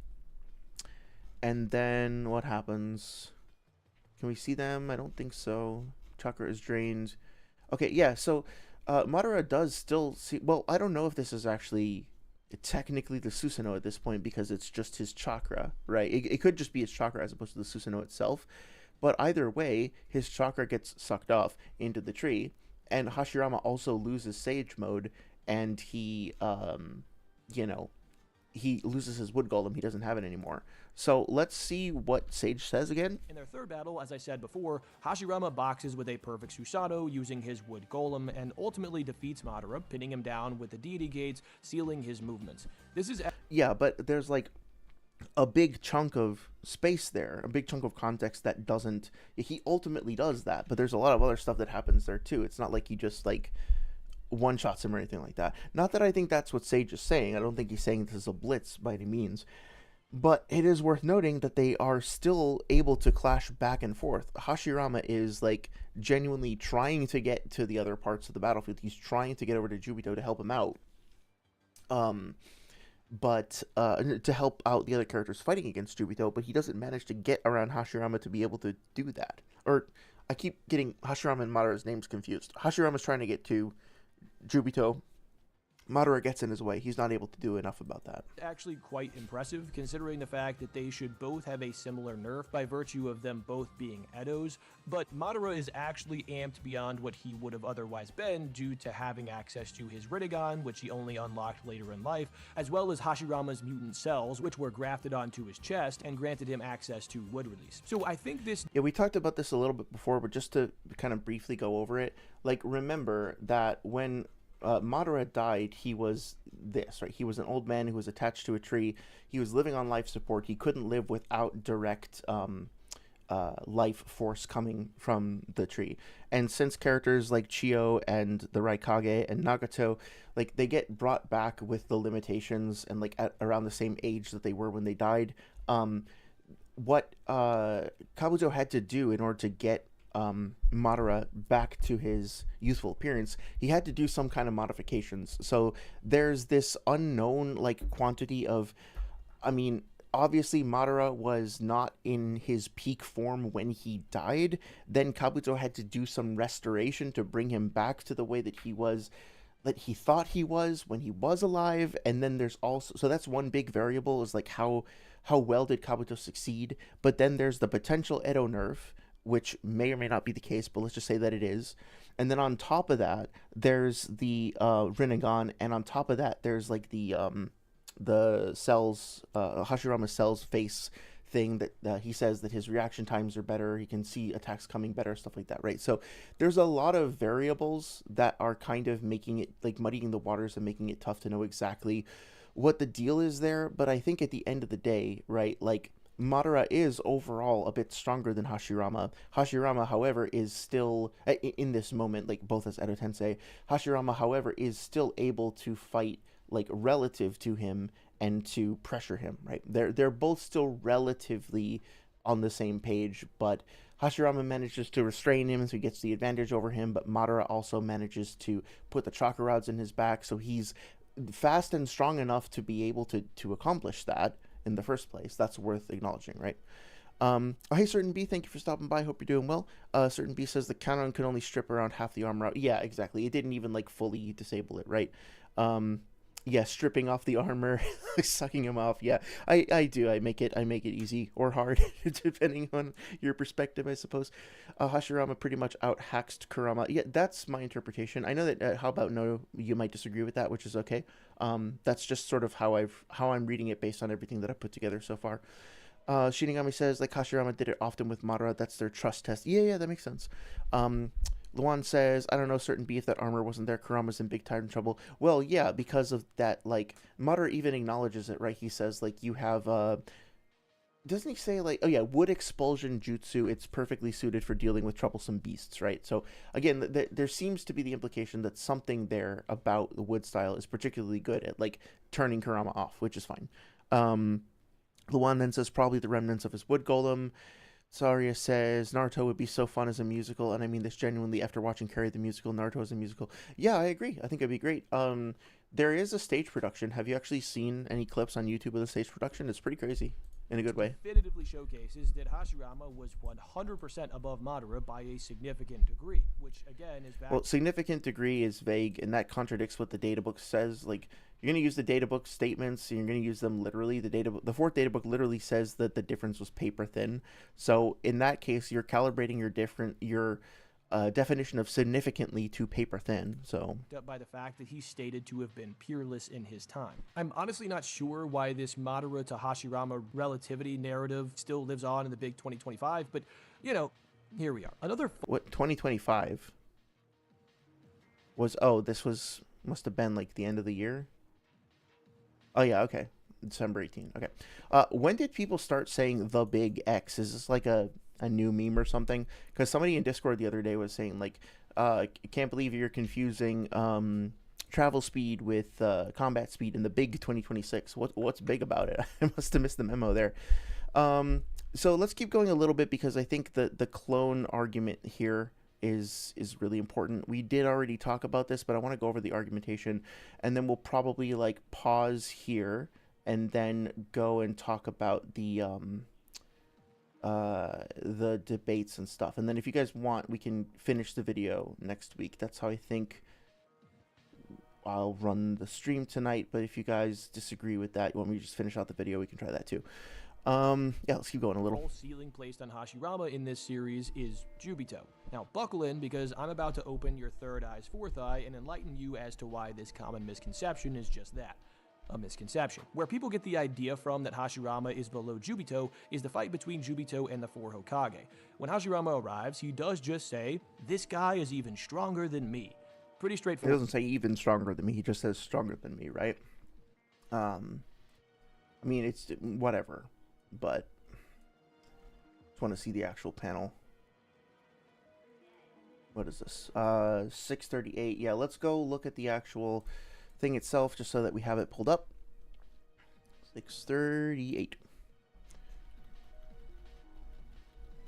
And then what happens? Can we see them? I don't think so. Chakra is drained. Okay, yeah, so Madara does still see. Well, I don't know if this is actually technically the Susanoo at this point because it's just his chakra, right? It could just be his chakra as opposed to the Susanoo itself. But either way, his chakra gets sucked off into the tree, and Hashirama also loses Sage mode, and you know, he loses his wood golem. He doesn't have it anymore. So let's see what Sage says again. In their third battle, as I said before, Hashirama boxes with a perfect Susanoo using his wood golem and ultimately defeats Madara, pinning him down with the deity gates, sealing his movements. This is Yeah, but there's like a big chunk of space there, a big chunk of context that doesn't. He ultimately does that, but there's a lot of other stuff that happens there too. It's not like he just like one shots him or anything like that. Not that I think that's what Sage is saying. I don't think he's saying this is a blitz by any means. But it is worth noting that they are still able to clash back and forth. Hashirama is like genuinely trying to get to the other parts of the battlefield. He's trying to get over to Jubito to help him out. But to help out the other characters fighting against Jubito, but he doesn't manage to get around Hashirama to be able to do that. Or I keep getting Hashirama and Madara's names confused. Hashirama's trying to get to Jubito. Madara gets in his way. He's not able to do enough about that. actually quite impressive, considering the fact that they should both have a similar nerf by virtue of them both being Edos, but Madara is actually amped beyond what he would have otherwise been due to having access to his Rinnegan, which he only unlocked later in life, as well as Hashirama's mutant cells, which were grafted onto his chest and granted him access to wood release. So I think this... Yeah, we talked about this a little bit before, but just to kind of briefly go over it, like, remember that when Madara died, he was this, right? He was an old man who was attached to a tree. He was living on life support. He couldn't live without direct life force coming from the tree. And since characters like Chio and the Raikage and Nagato, like, they get brought back with the limitations and like at around the same age that they were when they died, what Kabuto had to do in order to get Madara back to his youthful appearance, he had to do some kind of modifications. So there's this unknown like quantity of, I mean, obviously Madara was not in his peak form when he died. Then Kabuto had to do some restoration to bring him back to the way that he was, that he thought he was when he was alive. And then there's also, so that's one big variable, is like how well did Kabuto succeed. But then there's the potential Edo nerf, which may or may not be the case, but let's just say that it is. And then on top of that, there's the Rinnegan, and on top of that, there's like the cells, Hashirama cells face thing that he says that his reaction times are better, he can see attacks coming better, stuff like that, right? So there's a lot of variables that are kind of making it, like, muddying the waters and making it tough to know exactly what the deal is there. But I think at the end of the day, right, like, Madara is overall a bit stronger than Hashirama. Hashirama, however, is still, in this moment, like both as Edo Tensei, Hashirama, however, is still able to fight like relative to him and to pressure him, right? They're both still relatively on the same page, but Hashirama manages to restrain him, so he gets the advantage over him, but Madara also manages to put the chakra rods in his back, so he's fast and strong enough to be able to accomplish that in the first place. That's worth acknowledging, right? Oh, hey, Certain B, thank you for stopping by. Hope you're doing well. Certain B says the cannon could only strip around half the armor out. Yeah, exactly. It didn't even like fully disable it, right? Yeah, stripping off the armor, sucking him off. Yeah, I do. I make it easy or hard, depending on your perspective, I suppose. Hashirama pretty much out hacks Kurama. Yeah, that's my interpretation. I know that. How about no? You might disagree with that, which is okay. That's just sort of how I'm reading it based on everything that I've put together so far. Shinigami says, like, Hashirama did it often with Madara. That's their trust test. Yeah, that makes sense. Luan says, I don't know, Certain B, if that armor wasn't there, Kurama's in big time trouble. Well, yeah, because of that, like, Madara even acknowledges it, right? He says, like, you have, doesn't he say, like, oh yeah, wood expulsion jutsu, it's perfectly suited for dealing with troublesome beasts, right? So, again, there seems to be the implication that something there about the wood style is particularly good at, like, turning Kurama off, which is fine. Luan then says, probably the remnants of his wood golem. Saria says Naruto would be so fun as a musical, and I mean this genuinely after watching Carrie the musical, Naruto as a musical. Yeah, I agree. I think it'd be great. There is a stage production. Have you actually seen any clips on YouTube of the stage production? It's pretty crazy in a good way. Definitively showcases that Hashirama was 100% above Madara by a significant degree, which again is back. Well, significant degree is vague, and that contradicts what the data book says. Like, you're going to use the data book statements, and you're going to use them literally. The fourth data book literally says that the difference was paper thin. So in that case, you're calibrating your definition of significantly to paper thin. So By the fact that he's stated to have been peerless in his time. I'm honestly not sure why this Madara to Hashirama relativity narrative still lives on in the big 2025, but you know, here we are. Another what 2025 was? Must have been like the end of the year. Oh yeah, okay. December 18. Okay. When did people start saying the big X? Is this like a new meme or something? Because somebody in Discord the other day was saying like, can't believe you're confusing travel speed with combat speed in the big 2026. What's big about it? I must have missed the memo there. So let's keep going a little bit because I think the clone argument here is really important. We did already talk about this, but I want to go over the argumentation, and then we'll probably like pause here and then go and talk about the debates and stuff. And then if you guys want, we can finish the video next week. That's how I think I'll run the stream tonight. But if you guys disagree with that, you want me to just finish out the video, we can try that too. Yeah, let's keep going a little. The whole ceiling placed on Hashirama in this series is Jubito. Now buckle in because I'm about to open your third eye's fourth eye and enlighten you as to why this common misconception is just that. A misconception. Where people get the idea from that Hashirama is below Jubito is the fight between Jubito and the 4 Hokage. When Hashirama arrives, he does just say, "This guy is even stronger than me." Pretty He straightforward. doesn't say even stronger than me. He just says stronger than me, right? I mean, it's whatever, but just want to see the actual panel. What is this? 638. Yeah, let's go look at the actual thing itself just so that we have it pulled up. 638.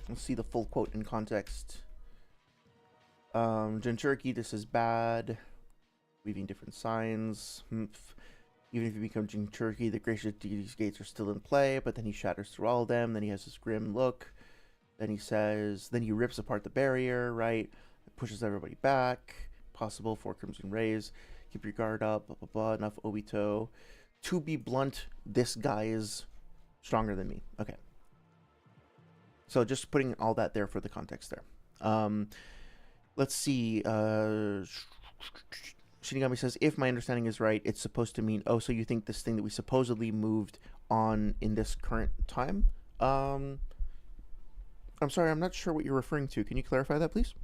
Let's see the full quote in context. Jinchuriki, this is bad. Weaving different signs. Even if you become Jinchuriki, the gracious deity's gates are still in play, but then he shatters through all of them. Then he has this grim look. Then he says, then he rips apart the barrier, right? It pushes everybody back. Possible 4 Crimson Rays. Keep your guard up, blah, blah, blah. Enough Obito. To be blunt, this guy is stronger than me. Okay. So just putting all that there for the context there. Let's see. Shinigami says, if my understanding is right, it's supposed to mean, oh, so you think this thing that we supposedly moved on in this current time? I'm sorry, I'm not sure what you're referring to. Can you clarify that, please?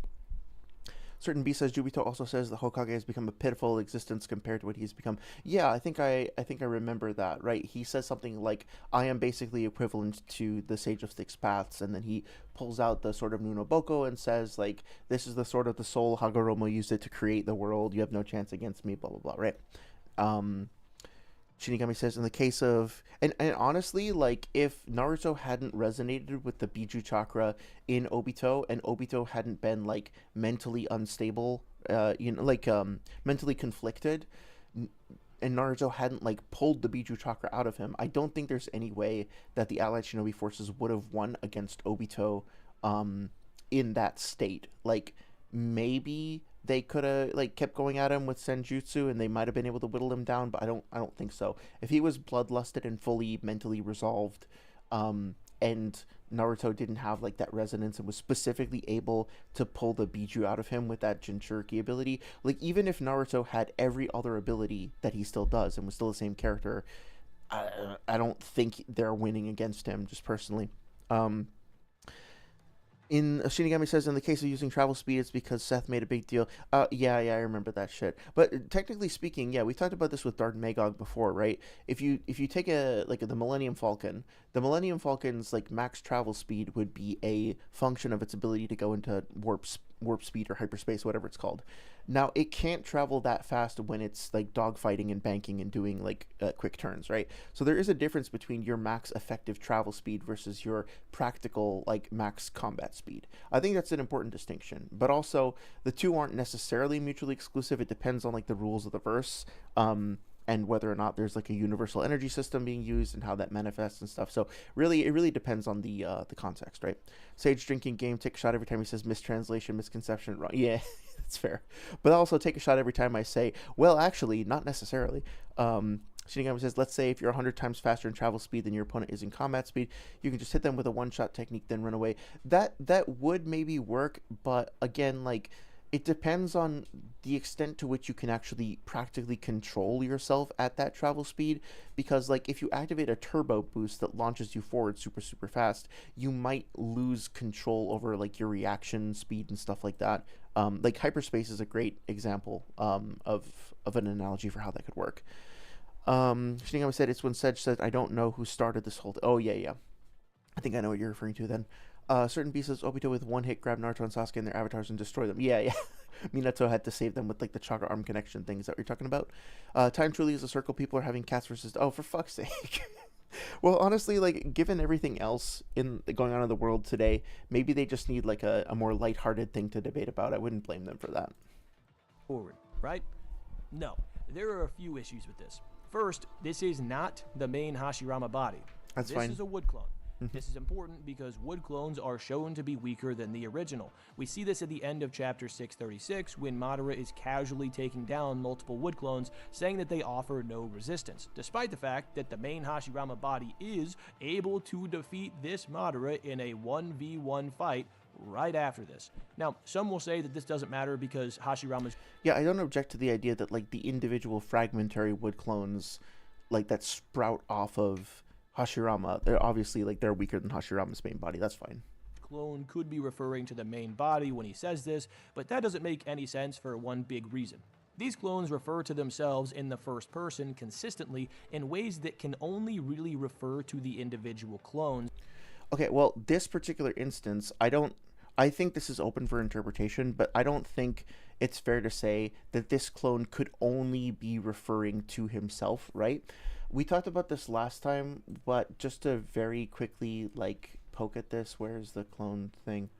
Certain B says Jubito also says the Hokage has become a pitiful existence compared to what he's become. Yeah, I think I remember that, right? He says something like, I am basically equivalent to the Sage of Six Paths, and then he pulls out the Sword of Nunoboko and says, like, this is the Sword of the Soul, Hagoromo used it to create the world, you have no chance against me, blah, blah, blah, right? Shinigami says, in the case of... And honestly, like, if Naruto hadn't resonated with the Biju Chakra in Obito, and Obito hadn't been, like, mentally unstable, mentally conflicted, and Naruto hadn't, like, pulled the Biju Chakra out of him, I don't think there's any way that the Allied Shinobi forces would have won against Obito in that state. Like, maybe they could have like kept going at him with Senjutsu and they might have been able to whittle him down, but I don't think so. If he was bloodlusted and fully mentally resolved, and Naruto didn't have like that resonance and was specifically able to pull the Biju out of him with that Jinchuriki ability, like even if Naruto had every other ability that he still does and was still the same character, I don't think they're winning against him, just personally. In Shinigami says, in the case of using travel speed, it's because Seth made a big deal. Yeah, I remember that shit. But technically speaking, yeah, we talked about this with Darth Magog before, right? If you take the Millennium Falcon, the Millennium Falcon's like max travel speed would be a function of its ability to go into warp speed or hyperspace, whatever it's called. Now it can't travel that fast when it's like dogfighting and banking and doing like quick turns, right? So there is a difference between your max effective travel speed versus your practical like max combat speed. I think that's an important distinction, but also the two aren't necessarily mutually exclusive. It depends on like the rules of the verse. And whether or not there's like a universal energy system being used and how that manifests and stuff. So really, it really depends on the context, right? Sage drinking game, take a shot every time he says mistranslation, misconception, wrong. Yeah, that's fair. But also take a shot every time I say, well, actually, not necessarily. Shinigami says, let's say if you're 100 times faster in travel speed than your opponent is in combat speed, you can just hit them with a one-shot technique, then run away. That would maybe work, but again, like, it depends on the extent to which you can actually practically control yourself at that travel speed, because like if you activate a turbo boost that launches you forward super fast, you might lose control over like your reaction speed and stuff like that. Like hyperspace is a great example of an analogy for how that could work. Shinigami said it's when Sedge said, I don't know who started this whole oh yeah, I think I know what you're referring to then. Certain beasts Obito with one hit grab Naruto and Sasuke and their avatars and destroy them. Yeah. Minato had to save them with like the chakra arm connection things that we're talking about. Time truly is a circle. People are having cats versus. Oh, for fuck's sake. Well, honestly, like given everything else going on in the world today, maybe they just need like a more lighthearted thing to debate about. I wouldn't blame them for that. Forward, right? No, there are a few issues with this. First, this is not the main Hashirama body. That's fine. This is a wood clone. This is important because wood clones are shown to be weaker than the original. We see this at the end of chapter 636 when Madara is casually taking down multiple wood clones, saying that they offer no resistance, despite the fact that the main Hashirama body is able to defeat this Madara in a 1v1 fight right after this. Now, some will say that this doesn't matter because Hashirama's... Yeah, I don't object to the idea that like the individual fragmentary wood clones like that sprout off of Hashirama, they're obviously like they're weaker than Hashirama's main body. That's fine. Clone could be referring to the main body when he says this, but that doesn't make any sense for one big reason. These clones refer to themselves in the first person consistently in ways that can only really refer to the individual clones. Okay, well, this particular instance, I think this is open for interpretation, but I don't think it's fair to say that this clone could only be referring to himself, right? We talked about this last time, but just to very quickly like poke at this, where's the clone thing?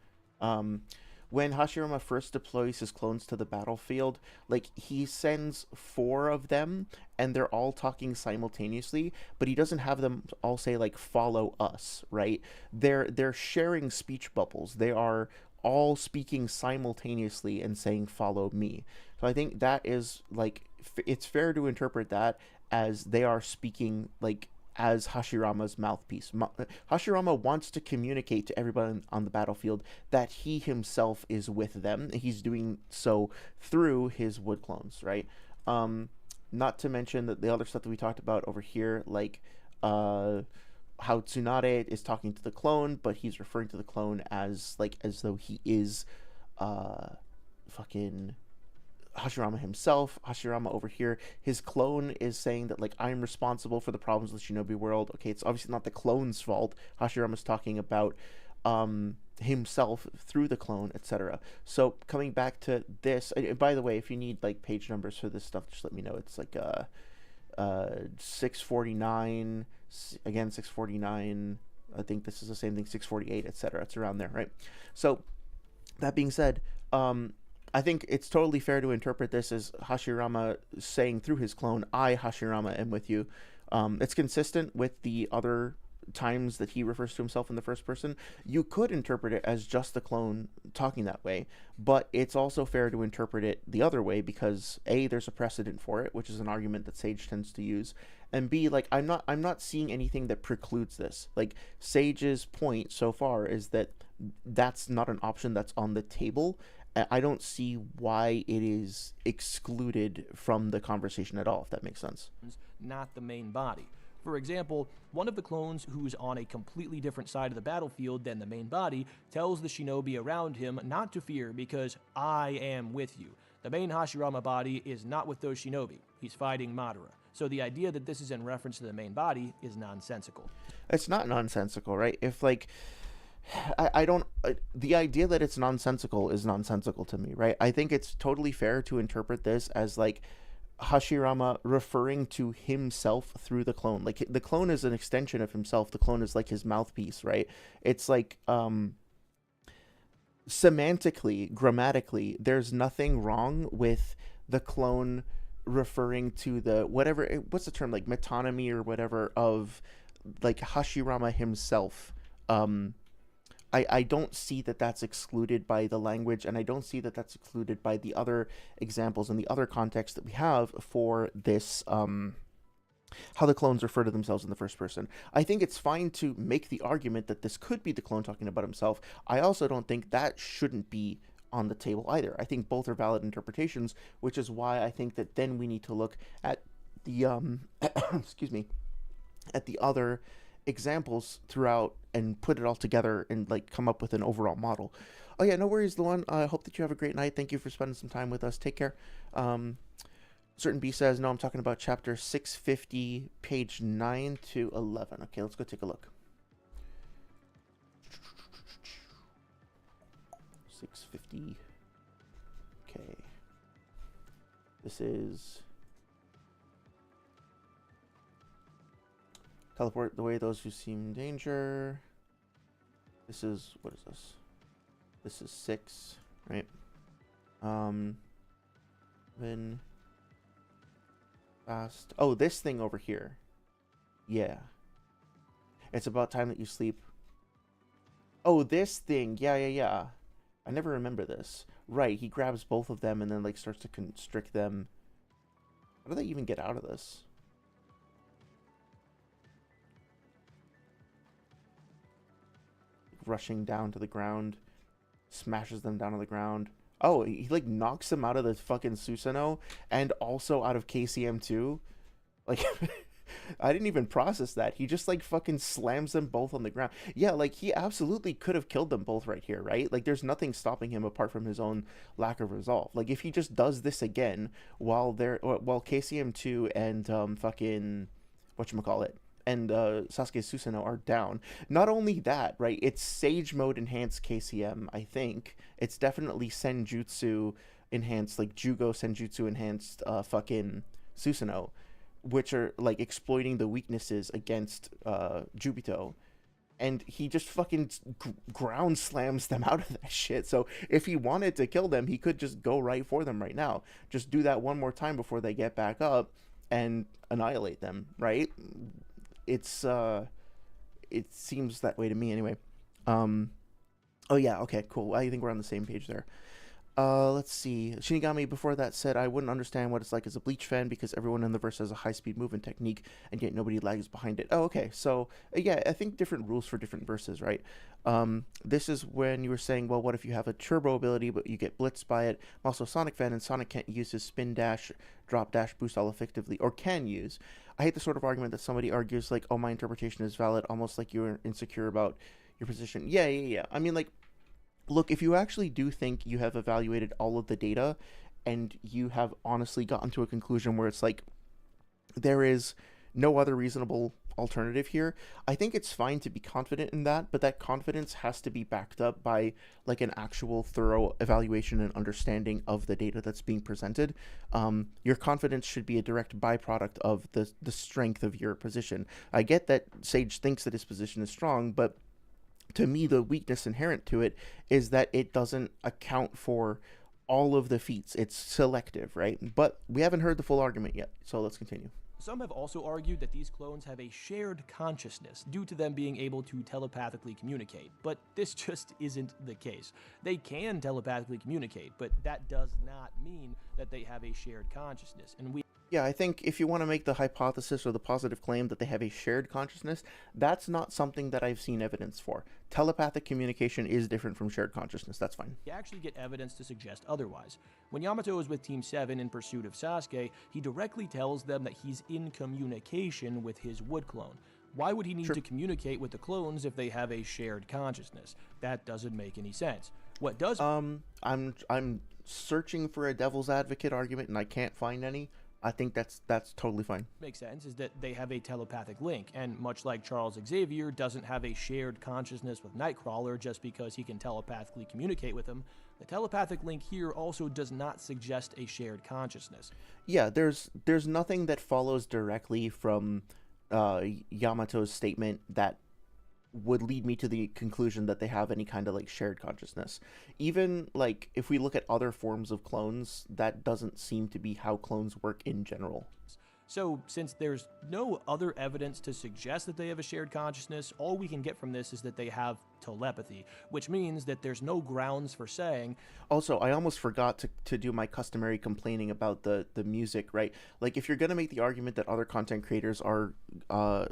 When Hashirama first deploys his clones to the battlefield, like he sends 4 of them and they're all talking simultaneously, but he doesn't have them all say like follow us, right? They're sharing speech bubbles. They are all speaking simultaneously and saying follow me. So I think that is like it's fair to interpret that as they are speaking like as Hashirama's mouthpiece. Hashirama wants to communicate to everybody on the battlefield that he himself is with them. He's doing so through his wood clones, right? Not to mention that the other stuff that we talked about over here, like how Tsunade is talking to the clone, but he's referring to the clone as though he is fucking Hashirama himself. Hashirama over here, his clone is saying that like I'm responsible for the problems of the shinobi world. Okay, it's obviously not the clone's fault. Hashirama's talking about himself through the clone, etc. So coming back to this, and by the way, if you need like page numbers for this stuff, just let me know. It's like 649, again 649. I think this is the same thing, 648, etc. It's around there, right? So that being said, I think it's totally fair to interpret this as Hashirama saying through his clone, I, Hashirama, am with you. It's consistent with the other times that he refers to himself in the first person. You could interpret it as just the clone talking that way, but it's also fair to interpret it the other way because A, there's a precedent for it, which is an argument that Sage tends to use, and B, like I'm not seeing anything that precludes this. Like Sage's point so far is that that's not an option that's on the table. I don't see why it is excluded from the conversation at all, if that makes sense. Not the main body. For example, one of the clones who's on a completely different side of the battlefield than the main body tells the shinobi around him not to fear because I am with you. The main Hashirama body is not with those shinobi. He's fighting Madara. So the idea that this is in reference to the main body is nonsensical. It's not nonsensical, right? If like I don't. The idea that it's nonsensical is nonsensical to me, right? I think it's totally fair to interpret this as like Hashirama referring to himself through the clone. Like the clone is an extension of himself. The clone is like his mouthpiece, right? It's like semantically, grammatically, there's nothing wrong with the clone referring to the whatever, what's the term, like metonymy or whatever of like Hashirama himself. I don't see that that's excluded by the language, and I don't see that that's excluded by the other examples and the other context that we have for this, how the clones refer to themselves in the first person. I think it's fine to make the argument that this could be the clone talking about himself. I also don't think that shouldn't be on the table either. I think both are valid interpretations, which is why I think that then we need to look at the, excuse me, at the other examples throughout and put it all together and like come up with an overall model. Oh yeah, no worries, Luan. I hope that you have a great night. Thank you for spending some time with us. Take care. Certain B says, no, I'm talking about chapter 650, page 9 to 11. Okay, let's go take a look. 650. Okay. This is teleport away those who seem in danger. This is, what is this? This is 6, right? Then fast. Oh, this thing over here. Yeah. It's about time that you sleep. Oh, this thing. Yeah. I never remember this. Right, he grabs both of them and then like starts to constrict them. How do they even get out of this? Rushing down to the ground, smashes them down to the ground. Oh, he like knocks them out of the fucking Susanoo and also out of KCM2. Like, I didn't even process that. He just like fucking slams them both on the ground. Yeah, like he absolutely could have killed them both right here, right? Like there's nothing stopping him apart from his own lack of resolve. Like if he just does this again while KCM2 and fucking whatchamacallit and Sasuke Susanoo are down. Not only that, right? It's Sage Mode enhanced KCM, I think. It's definitely Senjutsu enhanced, like Jugo Senjutsu enhanced fucking Susanoo, which are like exploiting the weaknesses against Jubito. And he just fucking ground slams them out of that shit. So if he wanted to kill them, he could just go right for them right now. Just do that one more time before they get back up and annihilate them, right? It's it seems that way to me anyway. Oh yeah, okay, cool. I think we're on the same page there. Let's see. Shinigami before that said, I wouldn't understand what it's like as a Bleach fan because everyone in the verse has a high-speed movement technique and yet nobody lags behind it. Oh, okay. So, yeah, I think different rules for different verses, right? This is when you were saying, well, what if you have a turbo ability but you get blitzed by it? I'm also a Sonic fan and Sonic can't use his spin dash, drop dash boost all effectively, or can use. I hate the sort of argument that somebody argues like, oh, my interpretation is valid, almost like you're insecure about your position. Yeah. I mean, like, look, if you actually do think you have evaluated all of the data and you have honestly gotten to a conclusion where it's like there is no other reasonable alternative here, I think it's fine to be confident in that, but that confidence has to be backed up by like an actual thorough evaluation and understanding of the data that's being presented. Your confidence should be a direct byproduct of the strength of your position. I get that Sage thinks that his position is strong, but to me, the weakness inherent to it is that it doesn't account for all of the feats. It's selective, right? But we haven't heard the full argument yet, so let's continue. Some have also argued that these clones have a shared consciousness due to them being able to telepathically communicate, but this just isn't the case. They can telepathically communicate, but that does not mean that they have a shared consciousness, and yeah, I think if you want to make the hypothesis or the positive claim that they have a shared consciousness, that's not something that I've seen evidence for. Telepathic communication is different from shared consciousness. That's fine. You actually get evidence to suggest otherwise. When Yamato is with Team 7 in pursuit of Sasuke, he directly tells them that he's in communication with his wood clone. Why would he need to communicate with the clones if they have a shared consciousness? That doesn't make any sense. What does... I'm searching for a devil's advocate argument and I can't find any. I think that's totally fine. Makes sense is that they have a telepathic link, and much like Charles Xavier doesn't have a shared consciousness with Nightcrawler just because he can telepathically communicate with him, the telepathic link here also does not suggest a shared consciousness. Yeah, there's nothing that follows directly from Yamato's statement that would lead me to the conclusion that they have any kind of like shared consciousness. Even like if we look at other forms of clones, that doesn't seem to be how clones work in general. So, since there's no other evidence to suggest that they have a shared consciousness, all we can get from this is that they have telepathy, which means that there's no grounds for saying. Also, I almost forgot to do my customary complaining about the music, right? Like, if you're going to make the argument that other content creators are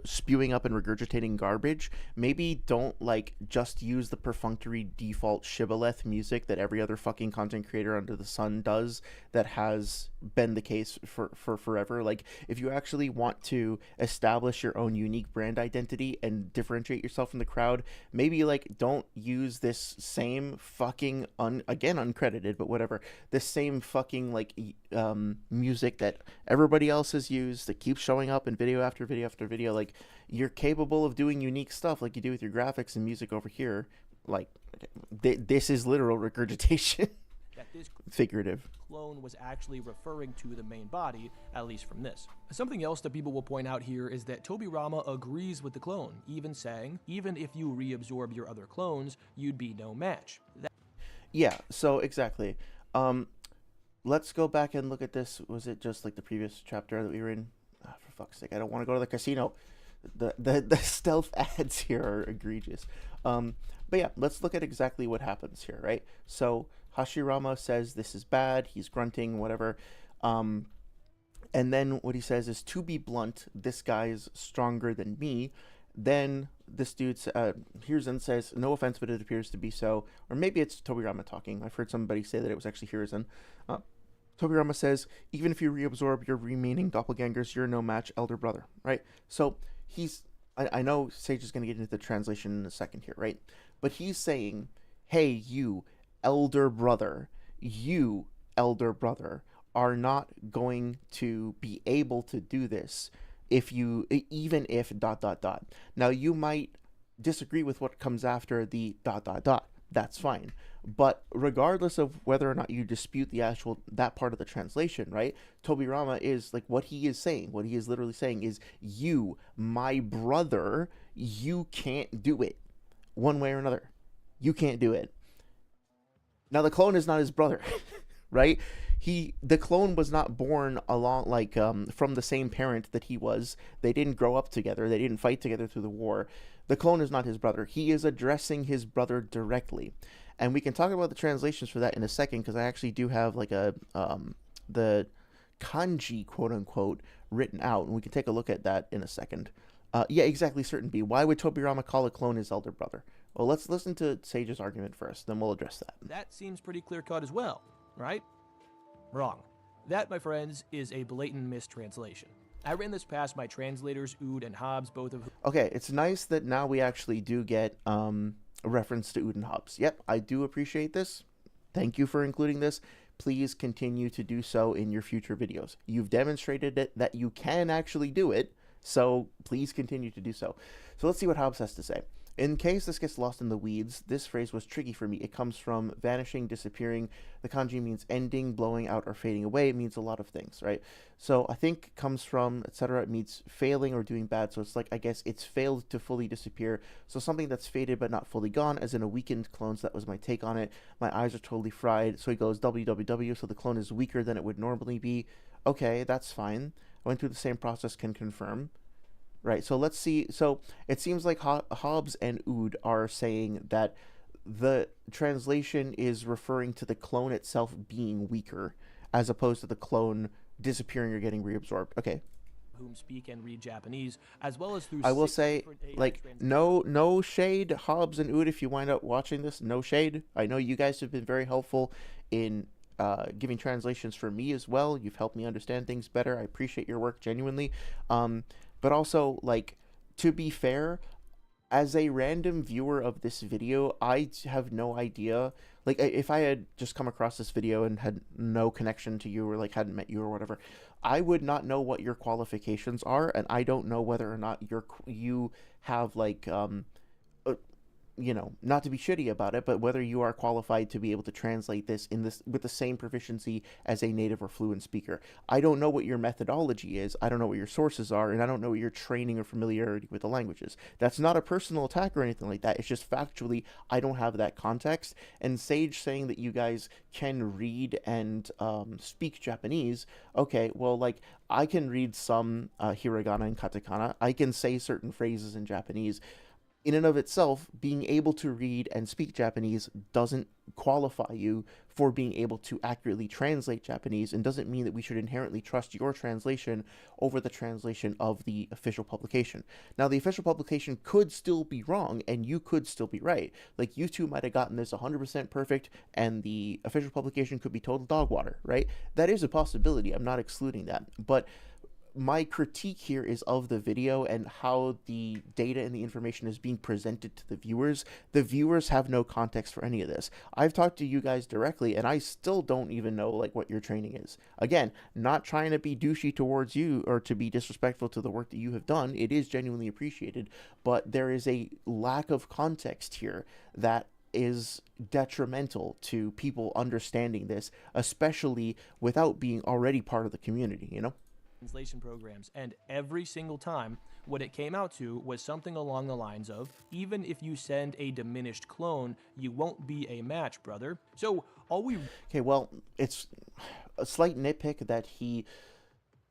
spewing up and regurgitating garbage, maybe don't, like, just use the perfunctory default shibboleth music that every other fucking content creator under the sun does that has been the case for forever. Like, if you actually want to establish your own unique brand identity and differentiate yourself from the crowd, maybe, like, don't use this same fucking again uncredited, but whatever, this same fucking like music that everybody else has used that keeps showing up in video after video after video. Like, you're capable of doing unique stuff like you do with your graphics and music over here. Like, this is literal regurgitation. That this figurative clone was actually referring to the main body, at least from this. Something else that people will point out here is that Tobirama agrees with the clone, even saying, even if you reabsorb your other clones, you'd be no match. Yeah, so exactly. Let's go back and look at this. Was it just like the previous chapter that we were in? For fuck's sake, I don't want to go to the casino. The stealth ads here are egregious. But yeah, let's look at exactly what happens here, right? So Hashirama says this is bad. He's grunting, whatever. And then what he says is, to be blunt, this guy's stronger than me. Then this dude, Hiruzen, says, no offense, but it appears to be so. Or maybe it's Tobirama talking. I've heard somebody say that it was actually Hiruzen. Tobirama says, even if you reabsorb your remaining doppelgangers, you're no match, elder brother, right? So he's, I know Sage is going to get into the translation in a second here, right? But he's saying, hey, you, elder brother, you, elder brother, are not going to be able to do this if you, even if ... Now, you might disagree with what comes after the ... That's fine. But regardless of whether or not you dispute the actual, that part of the translation, right? Tobirama is like, what he is saying, what he is literally saying is, you, my brother, you can't do it. One way or another. You can't do it. Now, the clone is not his brother, right? The clone was not born along, like, from the same parent that he was. They didn't grow up together. They didn't fight together through the war. The clone is not his brother. He is addressing his brother directly. And we can talk about the translations for that in a second, because I actually do have, like, the kanji, quote-unquote, written out, and we can take a look at that in a second. Yeah, exactly, certain B. Why would Tobirama call a clone his elder brother? Well, let's listen to Sage's argument first, then we'll address that. That seems pretty clear-cut as well, right? Wrong. That, my friends, is a blatant mistranslation. I ran this past my translators, Ood and Hobbs, both of whom... Okay, it's nice that now we actually do get a reference to Ood and Hobbs. Yep, I do appreciate this. Thank you for including this. Please continue to do so in your future videos. You've demonstrated it, that you can actually do it, so please continue to do so. So let's see what Hobbs has to say. In case this gets lost in the weeds, this phrase was tricky for me. It comes from vanishing, disappearing. The kanji means ending, blowing out, or fading away. It means a lot of things, right? So I think comes from, etc. It means failing or doing bad. So it's like, I guess it's failed to fully disappear. So something that's faded but not fully gone, as in a weakened clone. So that was my take on it. My eyes are totally fried. So he goes www. So the clone is weaker than it would normally be. Okay, that's fine. I went through the same process, can confirm. Right, so let's see. So it seems like Hobbs and Ood are saying that the translation is referring to the clone itself being weaker, as opposed to the clone disappearing or getting reabsorbed. Okay. Whom speak and read Japanese, as well as through... I will say, like, no shade, Hobbs and Ood, if you wind up watching this, no shade. I know you guys have been very helpful in giving translations for me as well. You've helped me understand things better. I appreciate your work, genuinely. But also, like, to be fair, as a random viewer of this video, I have no idea, Like if I had just come across this video and had no connection to you or like hadn't met you or whatever, I would not know what your qualifications are, and I don't know whether or not you have like not to be shitty about it, but whether you are qualified to be able to translate this in this with the same proficiency as a native or fluent speaker. I don't know what your methodology is. I don't know what your sources are, and I don't know what your training or familiarity with the languages. That's not a personal attack or anything like that. It's just factually, I don't have that context. And Sage saying that you guys can read and speak Japanese. Okay, well, like I can read some hiragana and katakana. I can say certain phrases in Japanese. In and of itself, being able to read and speak Japanese doesn't qualify you for being able to accurately translate Japanese, and doesn't mean that we should inherently trust your translation over the translation of the official publication. Now, the official publication could still be wrong, and you could still be right. Like, you two might have gotten this 100% perfect, and the official publication could be total dog water, right? That is a possibility. I'm not excluding that. But my critique here is of the video and how the data and the information is being presented to the viewers. The viewers have no context for any of this. I've talked to you guys directly, and I still don't even know like what your training is. Again, not trying to be douchey towards you or to be disrespectful to the work that you have done. It is genuinely appreciated, but there is a lack of context here that is detrimental to people understanding this, especially without being already part of the community, you know? Translation programs, and every single time what it came out to was something along the lines of, even if you send a diminished clone, you won't be a match, brother. So all we Okay, well, it's a slight nitpick that he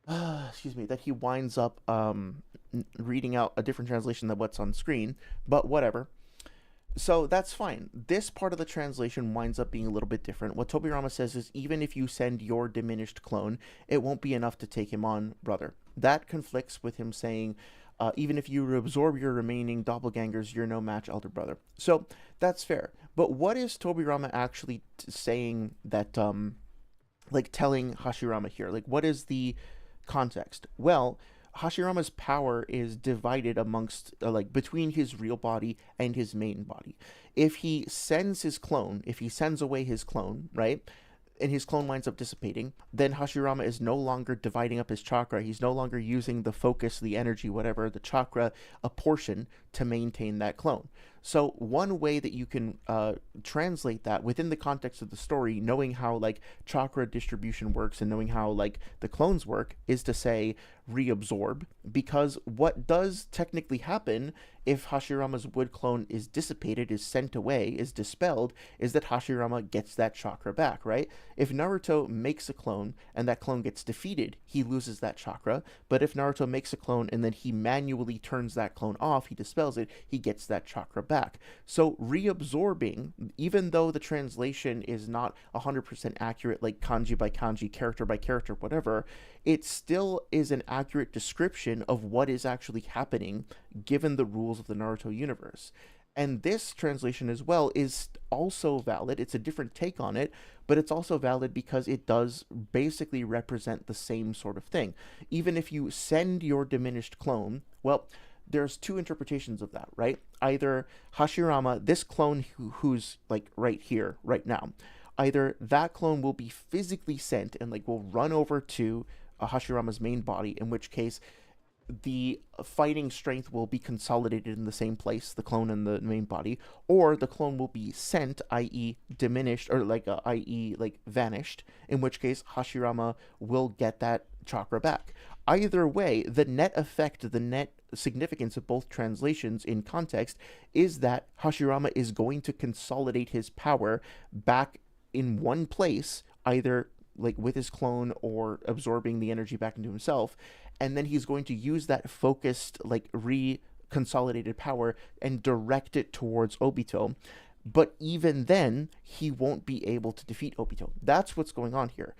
that he winds up reading out a different translation than what's on screen, but whatever. So that's fine. This part of the translation winds up being a little bit different. What Tobirama says is, even if you send your diminished clone, it won't be enough to take him on, brother. That conflicts with him saying, even if you absorb your remaining doppelgangers, you're no match, elder brother. So that's fair. But what is Tobirama actually saying that, like telling Hashirama here? Like, what is the context? Well, Hashirama's power is divided amongst, between his real body and his main body. If he sends his clone, if he sends away his clone, right, and his clone winds up dissipating, then Hashirama is no longer dividing up his chakra. He's no longer using the focus, the energy, whatever, the chakra, a portion to maintain that clone. So one way that you can translate that within the context of the story, knowing how like chakra distribution works and knowing how like the clones work, is to say reabsorb, because what does technically happen if Hashirama's wood clone is dissipated, is sent away, is dispelled, is that Hashirama gets that chakra back, right? If Naruto makes a clone and that clone gets defeated, he loses that chakra. But if Naruto makes a clone and then he manually turns that clone off, he dispels it, he gets that chakra back. So reabsorbing, even though the translation is not 100% accurate, like kanji by kanji, character by character, whatever, it still is an accurate description of what is actually happening given the rules of the Naruto universe. And this translation as well is also valid. It's a different take on it, but it's also valid because it does basically represent the same sort of thing. Even if you send your diminished clone, well, there's two interpretations of that, right? Either Hashirama, this clone who's like right here, right now, either that clone will be physically sent and like will run over to Hashirama's main body, in which case the fighting strength will be consolidated in the same place, the clone and the main body, or the clone will be sent, i.e. diminished, or like i.e. like vanished, in which case Hashirama will get that chakra back. Either way, the net effect, the net significance of both translations in context is that Hashirama is going to consolidate his power back in one place, either like with his clone or absorbing the energy back into himself, and then he's going to use that focused, like consolidated power and direct it towards Obito. But even then, he won't be able to defeat Obito. That's what's going on here.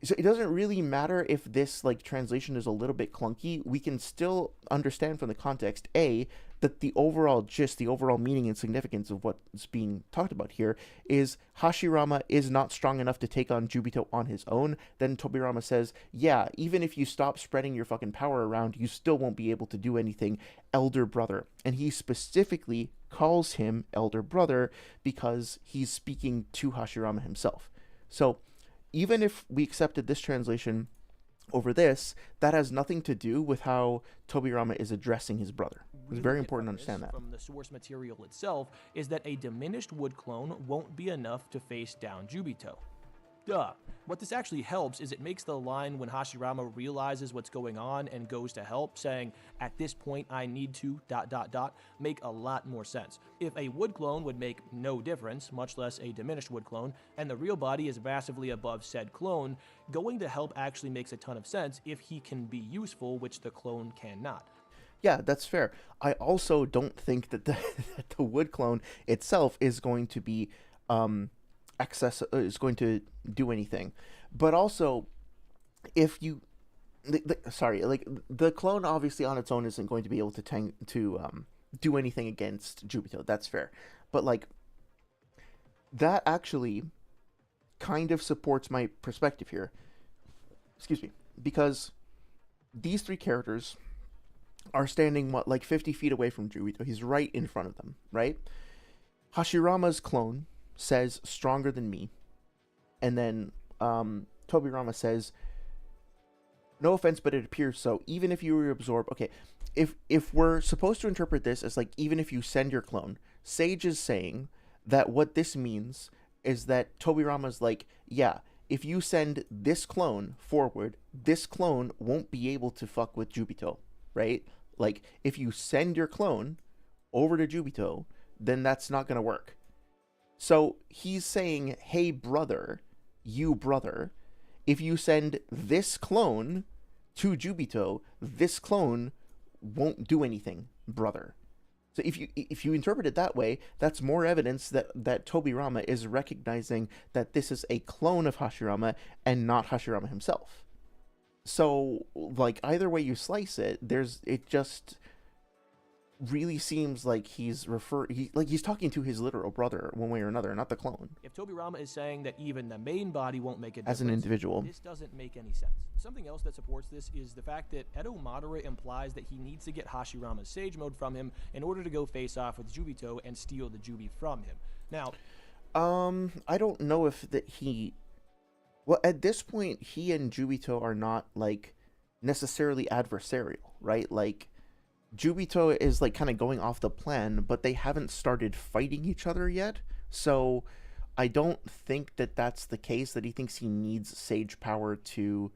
So it doesn't really matter if this like translation is a little bit clunky. We can still understand from the context, A, that the overall gist, the overall meaning and significance of what's being talked about here is Hashirama is not strong enough to take on Jubito on his own. Then Tobirama says, yeah, even if you stop spreading your fucking power around, you still won't be able to do anything, elder brother. And he specifically calls him elder brother because he's speaking to Hashirama himself. So even if we accepted this translation over this, that has nothing to do with how Tobirama is addressing his brother. It's very important to understand that. From the source material itself is that a diminished wood clone won't be enough to face down Jubito. Duh. What this actually helps is it makes the line when Hashirama realizes what's going on and goes to help, saying, "At this point I need to ... make a lot more sense. If a wood clone would make no difference, much less a diminished wood clone, and the real body is massively above said clone, going to help actually makes a ton of sense if he can be useful, which the clone cannot." Yeah, that's fair. I also don't think that that the wood clone itself is going to be is going to do anything. But also, if you the clone obviously on its own isn't going to be able to do anything against Jubito. That's fair. But like that actually kind of supports my perspective here. Excuse me. Because these three characters are standing, 50 feet away from Jubito. He's right in front of them, right? Hashirama's clone says, "stronger than me." And then Tobirama says, "No offense, but it appears so. Even if you reabsorb..." Okay, if we're supposed to interpret this as, even if you send your clone, Sage is saying that what this means is that Tobirama's yeah, if you send this clone forward, this clone won't be able to fuck with Jubito, right? If you send your clone over to Jubito, then that's not going to work. So he's saying, "Hey, brother, you brother, if you send this clone to Jubito, this clone won't do anything, brother." So if you interpret it that way, that's more evidence that Tobirama is recognizing that this is a clone of Hashirama and not Hashirama himself. So, either way you slice it, it just really seems like he's talking to his literal brother one way or another, not the clone. If Tobirama is saying that even the main body won't make a difference as an individual, this doesn't make any sense. Something else that supports this is the fact that Edo Madara implies that he needs to get Hashirama's Sage Mode from him in order to go face off with Jubito and steal the Jubi from him. Now, I don't know if that he... Well, at this point, he and Jubito are not, necessarily adversarial, right? Jubito is, kind of going off the plan, but they haven't started fighting each other yet. So I don't think that that's the case, that he thinks he needs Sage power to...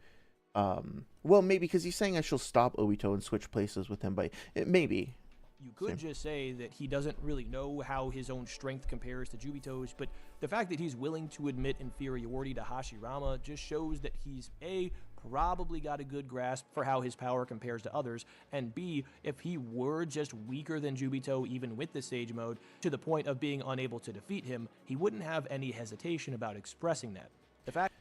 well, maybe, because he's saying I shall stop Obito and switch places with him, but maybe... You could just say that he doesn't really know how his own strength compares to Jubito's, but the fact that he's willing to admit inferiority to Hashirama just shows that he's A, probably got a good grasp for how his power compares to others, and B, if he were just weaker than Jubito even with the Sage Mode, to the point of being unable to defeat him, he wouldn't have any hesitation about expressing that. The fact...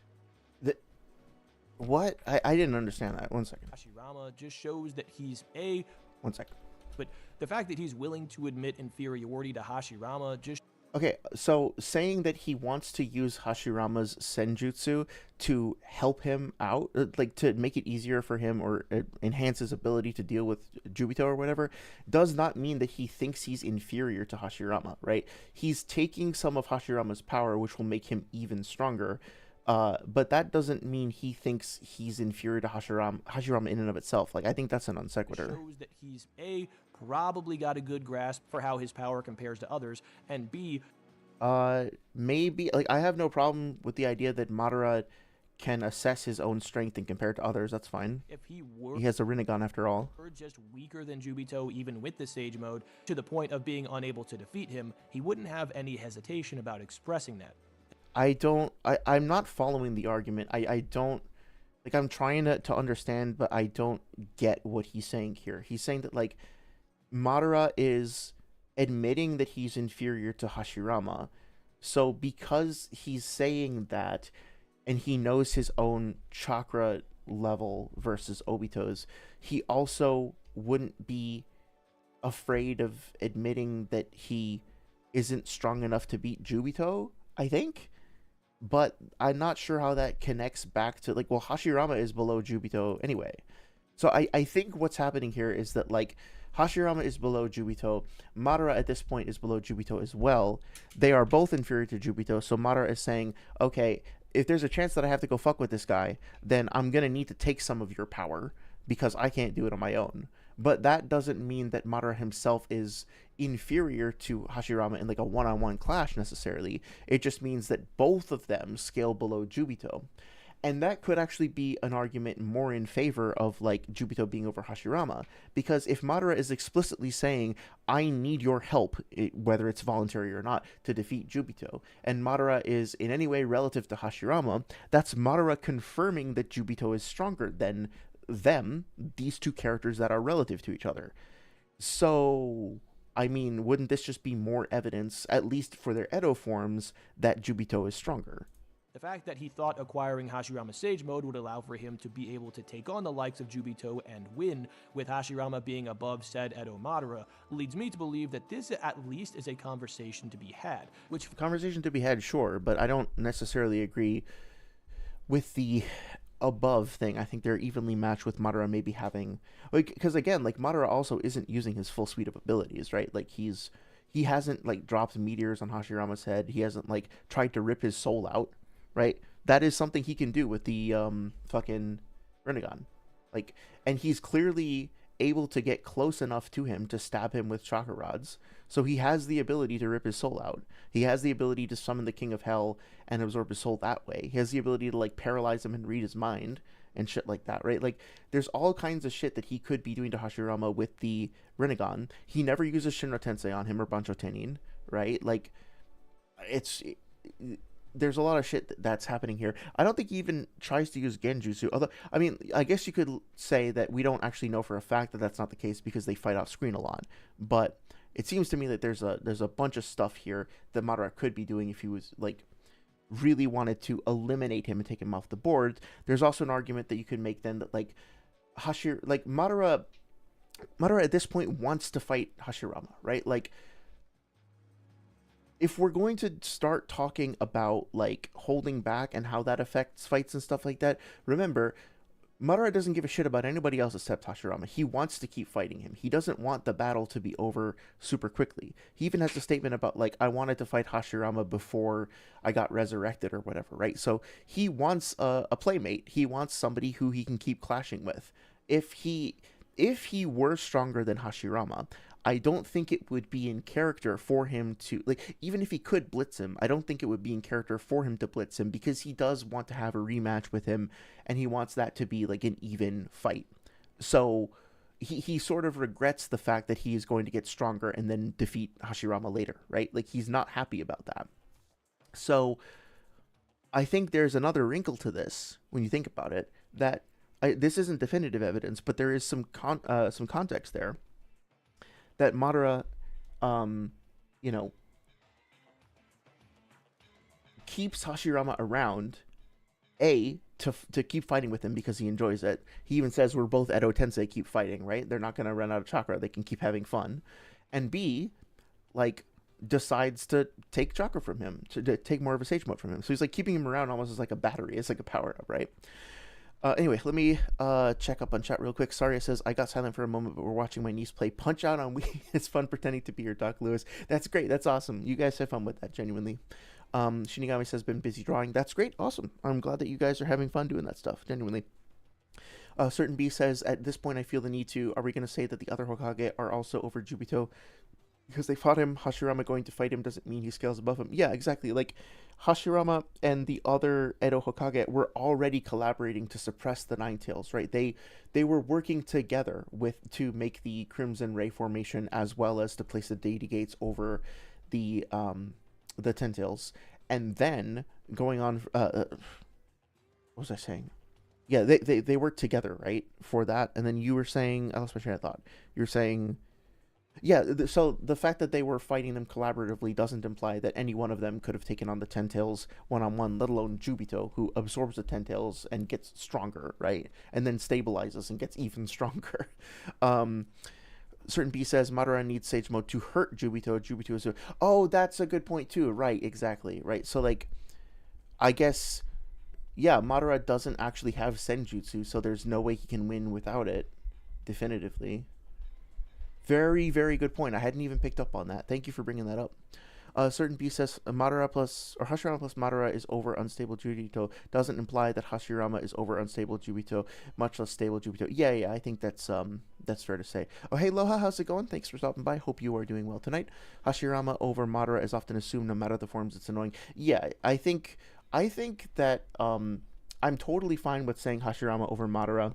What? I didn't understand that. 1 second. Hashirama just shows that he's A... 1 second. But the fact that he's willing to admit inferiority to Hashirama just... Okay, so saying that he wants to use Hashirama's Senjutsu to help him out, to make it easier for him or enhance his ability to deal with Jubito or whatever, does not mean that he thinks he's inferior to Hashirama, right? He's taking some of Hashirama's power, which will make him even stronger, but that doesn't mean he thinks he's inferior to Hashirama in and of itself. I think that's a non sequitur. Shows that he's A, probably got a good grasp for how his power compares to others, and B... maybe, I have no problem with the idea that Madara can assess his own strength and compare it to others. That's fine. If he has a Rinnegan after all. Just weaker than Jubito even with the Sage Mode, to the point of being unable to defeat him, he wouldn't have any hesitation about expressing that. I'm not following the argument. I don't... I'm trying to understand, but I don't get what he's saying here. He's saying that, Madara is admitting that he's inferior to Hashirama. So because he's saying that, and he knows his own chakra level versus Obito's, he also wouldn't be afraid of admitting that he isn't strong enough to beat Jubito, I think. But I'm not sure how that connects back to, Hashirama is below Jubito anyway. So I think what's happening here is that, Hashirama is below Jubito. Madara at this point is below Jubito as well. They are both inferior to Jubito, so Madara is saying, okay, if there's a chance that I have to go fuck with this guy, then I'm going to need to take some of your power because I can't do it on my own. But that doesn't mean that Madara himself is inferior to Hashirama in like a one-on-one clash necessarily. It just means that both of them scale below Jubito. And that could actually be an argument more in favor of like Jubito being over Hashirama, because if Madara is explicitly saying, I need your help, whether it's voluntary or not, to defeat Jubito, and Madara is in any way relative to Hashirama, that's Madara confirming that Jubito is stronger than them, these two characters that are relative to each other. So, I mean, wouldn't this just be more evidence, at least for their Edo forms, that Jubito is stronger? The fact that he thought acquiring Hashirama's Sage Mode would allow for him to be able to take on the likes of Jubito and win, with Hashirama being above said Edo Madara, leads me to believe that this at least is a conversation to be had. Which conversation to be had, sure, but I don't necessarily agree with the above thing. I think they're evenly matched, with Madara maybe having, like, because again, like, Madara also isn't using his full suite of abilities, right? Like, he hasn't like dropped meteors on Hashirama's head. He hasn't like tried to rip his soul out, right? That is something he can do with the fucking Rinnegan. Like, and he's clearly able to get close enough to him to stab him with chakra rods. So he has the ability to rip his soul out. He has the ability to summon the King of Hell and absorb his soul that way. He has the ability to like paralyze him and read his mind and shit like that, right? Like, there's all kinds of shit that he could be doing to Hashirama with the Rinnegan. He never uses Shinra Tensei on him or Bancho Tenin, right? Like, there's a lot of shit that's happening here. I don't think he even tries to use Genjutsu. Although, I mean, I guess you could say that we don't actually know for a fact that that's not the case because they fight off screen a lot. But it seems to me that there's a bunch of stuff here that Madara could be doing if he was like really wanted to eliminate him and take him off the board. There's also an argument that you could make then that like Madara at this point wants to fight Hashirama, right? Like, if we're going to start talking about like holding back and how that affects fights and stuff like that, remember, Madara doesn't give a shit about anybody else except Hashirama. He wants to keep fighting him. He doesn't want the battle to be over super quickly. He even has a statement about like, I wanted to fight Hashirama before I got resurrected or whatever, right? So he wants a playmate. He wants somebody who he can keep clashing with. If he were stronger than Hashirama, I don't think it would be in character for him to, like, even if he could blitz him, I don't think it would be in character for him to blitz him, because he does want to have a rematch with him, and he wants that to be, like, an even fight. So he sort of regrets the fact that he is going to get stronger and then defeat Hashirama later, right? Like, he's not happy about that. So I think there's another wrinkle to this, when you think about it, that this isn't definitive evidence, but there is some context there. That Madara, keeps Hashirama around, to keep fighting with him because he enjoys it. He even says, we're both Edo Tensei, keep fighting, right? They're not going to run out of chakra. They can keep having fun. And B, like, decides to take chakra from him, to take more of a sage mode from him. So he's, like, keeping him around almost as, like, a battery. It's like a power-up, right? Anyway, let me check up on chat real quick. Sorry, it says, I got silent for a moment, but we're watching my niece play Punch-Out on Wii. It's fun pretending to be your Doc Lewis. That's great. That's awesome. You guys have fun with that, genuinely. Shinigami says, been busy drawing. That's great. Awesome. I'm glad that you guys are having fun doing that stuff, genuinely. Certain B says, at this point, I feel the need to, are we going to say that the other Hokage are also over Jubito? Because they fought him, Hashirama going to fight him doesn't mean he scales above him. Yeah, exactly. Like, Hashirama and the other Edo Hokage were already collaborating to suppress the Nine Tails, right? They were working together to make the Crimson Ray formation, as well as to place the Deity Gates over the Ten Tails. And then, going on, what was I saying? Yeah, they worked together, right, for that. And then you were saying, I lost my train of thought. You were saying, yeah, so the fact that they were fighting them collaboratively doesn't imply that any one of them could have taken on the Ten Tails one-on-one, let alone Jubito, who absorbs the Ten Tails and gets stronger, right? And then stabilizes and gets even stronger. Certain B says, Madara needs Sage Mode to hurt Jubito. Jubito is... Oh, that's a good point, too. Right, exactly, right? So, like, I guess, yeah, Madara doesn't actually have Senjutsu, so there's no way he can win without it, definitively. Very, very good point. I hadn't even picked up on that. Thank you for bringing that up. Certain B says Madara plus or Hashirama plus Madara is over unstable Jubito doesn't imply that Hashirama is over unstable Jubito, much less stable Jubito. Yeah, I think that's fair to say. Oh, hey Loha, how's it going? Thanks for stopping by. Hope you are doing well tonight. Hashirama over Madara is often assumed, no matter the forms. It's annoying. Yeah, I think that I'm totally fine with saying Hashirama over Madara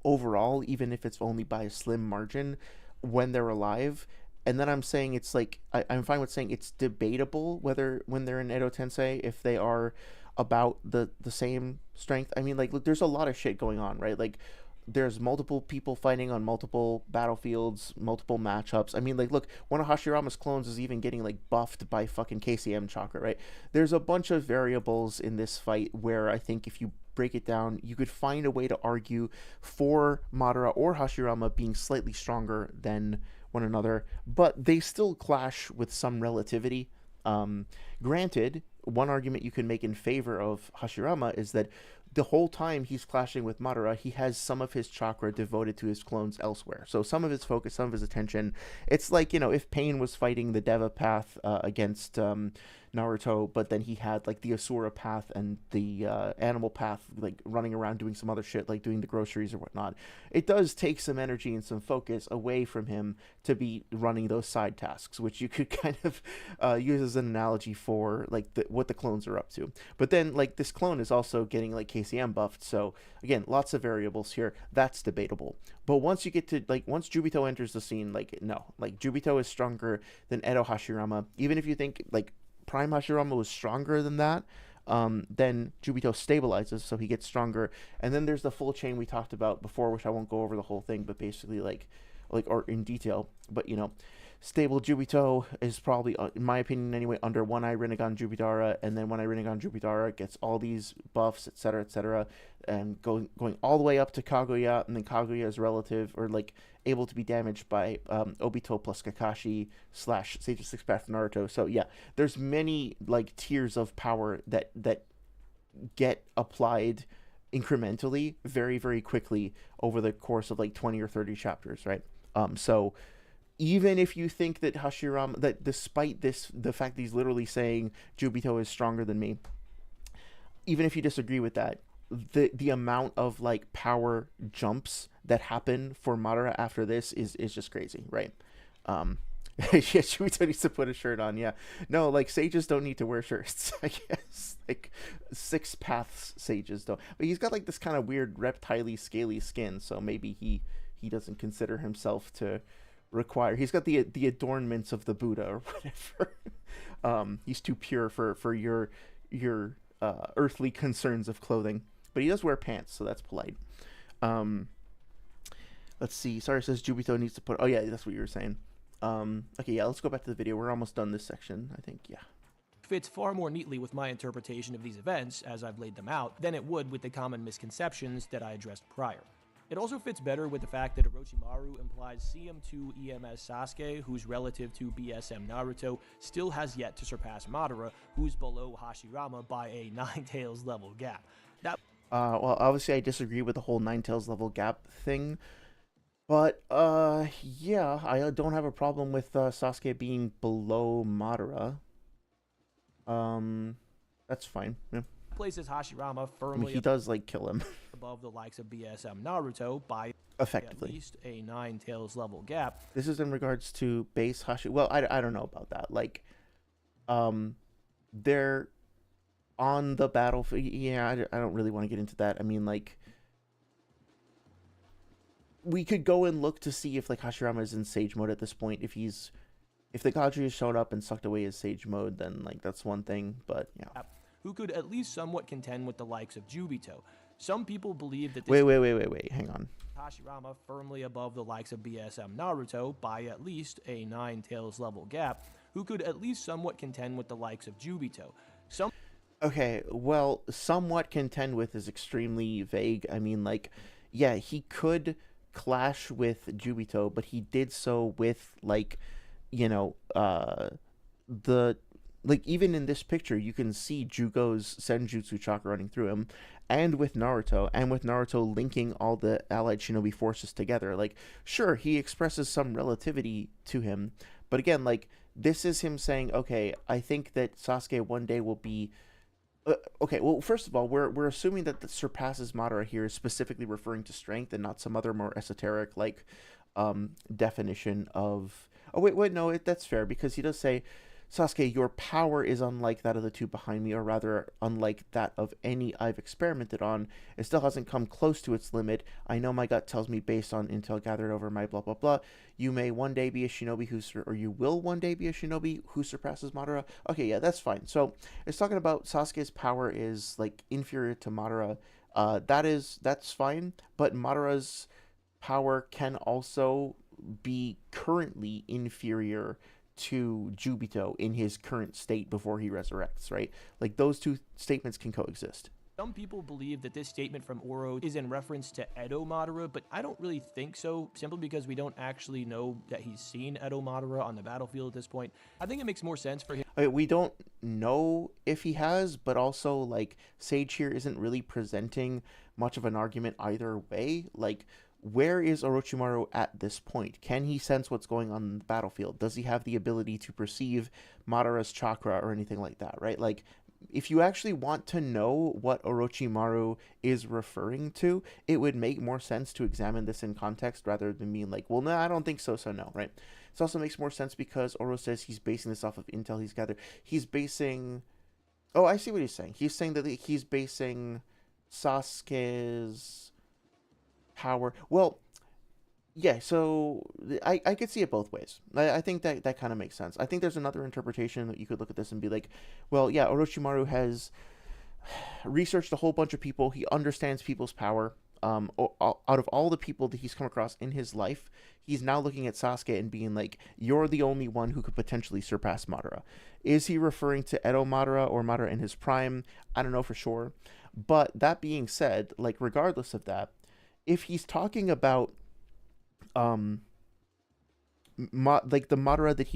overall, even if it's only by a slim margin when they're alive. And then I'm saying it's like I'm fine with saying it's debatable whether when they're in Edo Tensei if they are about the same strength. I mean, like, look, there's a lot of shit going on, right? Like, there's multiple people fighting on multiple battlefields, multiple matchups. I mean, like, look, one of Hashirama's clones is even getting like buffed by fucking KCM chakra, right? There's a bunch of variables in this fight where I think if you break it down, you could find a way to argue for Madara or Hashirama being slightly stronger than one another, but they still clash with some relativity. Granted, one argument you can make in favor of Hashirama is that the whole time he's clashing with Madara, he has some of his chakra devoted to his clones elsewhere. So some of his focus, some of his attention. It's like, if Pain was fighting the Deva path against Naruto, but then he had like the Asura path and the animal path, like running around doing some other shit, like doing the groceries or whatnot. It does take some energy and some focus away from him to be running those side tasks, which you could kind of use as an analogy for like what the clones are up to. But then like this clone is also getting like KCM buffed, so again, lots of variables here. That's debatable. But once you get to like once Jubito enters the scene, like no, like Jubito is stronger than Edo Hashirama. Even if you think like Prime Hashirama was stronger than that, then Jubito stabilizes, so he gets stronger. And then there's the full chain we talked about before, which I won't go over the whole thing, but basically like or in detail. But stable Jubito is probably, in my opinion anyway, under One Eye Rinnegan Jubidara, and then One Eye Rinnegan Jubidara gets all these buffs, etc., and going all the way up to Kaguya, and then Kaguya is relative or like able to be damaged by Obito plus Kakashi / Sage of Six Path Naruto. So yeah, there's many like tiers of power that get applied incrementally very, very quickly over the course of like 20 or 30 chapters, right? So even if you think that Hashirama, that despite the fact that he's literally saying Jubito is stronger than me, even if you disagree with that, the amount of like power jumps that happen for Madara after this is just crazy, right? Yeah, Jubito needs to put a shirt on. Yeah, no, like sages don't need to wear shirts. I guess like Six Paths sages don't. But he's got like this kind of weird reptile scaly skin, so maybe he doesn't consider himself to require. He's got the adornments of the Buddha or whatever. He's too pure for your earthly concerns of clothing, but he does wear pants, so that's polite. Let's see. Sorry, says Jubito needs to put. Oh yeah, that's what you were saying. Okay, yeah, let's go back to the video. We're almost done this section, I think. Yeah. Fits far more neatly with my interpretation of these events, as I've laid them out, than it would with the common misconceptions that I addressed prior. It also fits better with the fact that Orochimaru implies CM2 EMS Sasuke, who's relative to BSM Naruto, still has yet to surpass Madara, who's below Hashirama by a Nine Tails level gap. Well, obviously I disagree with the whole Nine Tails level gap thing, but yeah, I don't have a problem with Sasuke being below Madara. That's fine. Yeah. Places Hashirama firmly, I mean, he does like kill him above the likes of BSM Naruto by effectively at least a Nine Tails level gap. This is in regards to base Hashi. Well, I don't know about that. Like, they're on the battlefield. Yeah, I don't really want to get into that. I mean, like, we could go and look to see if like Hashirama is in Sage mode at this point. If the Kadri has shown up and sucked away his Sage mode, then like that's one thing. But yeah. Who could at least somewhat contend with the likes of Jubito. Some people believe that this Wait, hang on. Hashirama firmly above the likes of BSM Naruto by at least a Nine Tails level gap, who could at least somewhat contend with the likes of Jubito. Okay, well, somewhat contend with is extremely vague. I mean, like, yeah, he could clash with Jubito, but he did so with, like, the... Like, even in this picture, you can see Jugo's Senjutsu chakra running through him. and with Naruto linking all the allied shinobi forces together. Like, sure, he expresses some relativity to him, but again, like, this is him saying, okay, I think that Sasuke one day will be okay, well, first of all, we're assuming that the surpasses Madara here is specifically referring to strength and not some other more esoteric like definition of. Oh wait, no, that's fair because he does say, Sasuke, your power is unlike that of the two behind me, or rather, unlike that of any I've experimented on. It still hasn't come close to its limit. I know my gut tells me, based on intel gathered over my blah blah blah, you may one day be a shinobi or you will one day be a shinobi who surpasses Madara. Okay, yeah, that's fine. So it's talking about Sasuke's power is like inferior to Madara. That's fine, but Madara's power can also be currently inferior to Jubito in his current state before he resurrects, right? Like those two statements can coexist. Some people believe that this statement from Oro is in reference to Edo Madara, but I don't really think so, simply because we don't actually know that he's seen Edo Madara on the battlefield at this point. I think it makes more sense for him. I mean, we don't know if he has, but also, like, Sage here isn't really presenting much of an argument either way. Like, where is Orochimaru at this point? Can he sense what's going on in the battlefield? Does he have the ability to perceive Madara's chakra or anything like that, right? Like, if you actually want to know what Orochimaru is referring to, it would make more sense to examine this in context rather than being like, well, no, I don't think so, so no, right? This also makes more sense because Oro says he's basing this off of intel he's gathered. He's basing... Oh, I see what he's saying. He's saying that he's basing Sasuke's power... Well, yeah, so I could see it both ways. I think that kind of makes sense. I think there's another interpretation that you could look at this and be like, well, yeah, Orochimaru has researched a whole bunch of people. He understands people's power. Out of all the people that he's come across in his life, he's now looking at Sasuke and being like, you're the only one who could potentially surpass Madara. Is he referring to Edo Madara or Madara in his prime? I don't know for sure. But that being said, like, regardless of that, if he's talking about like the Madara that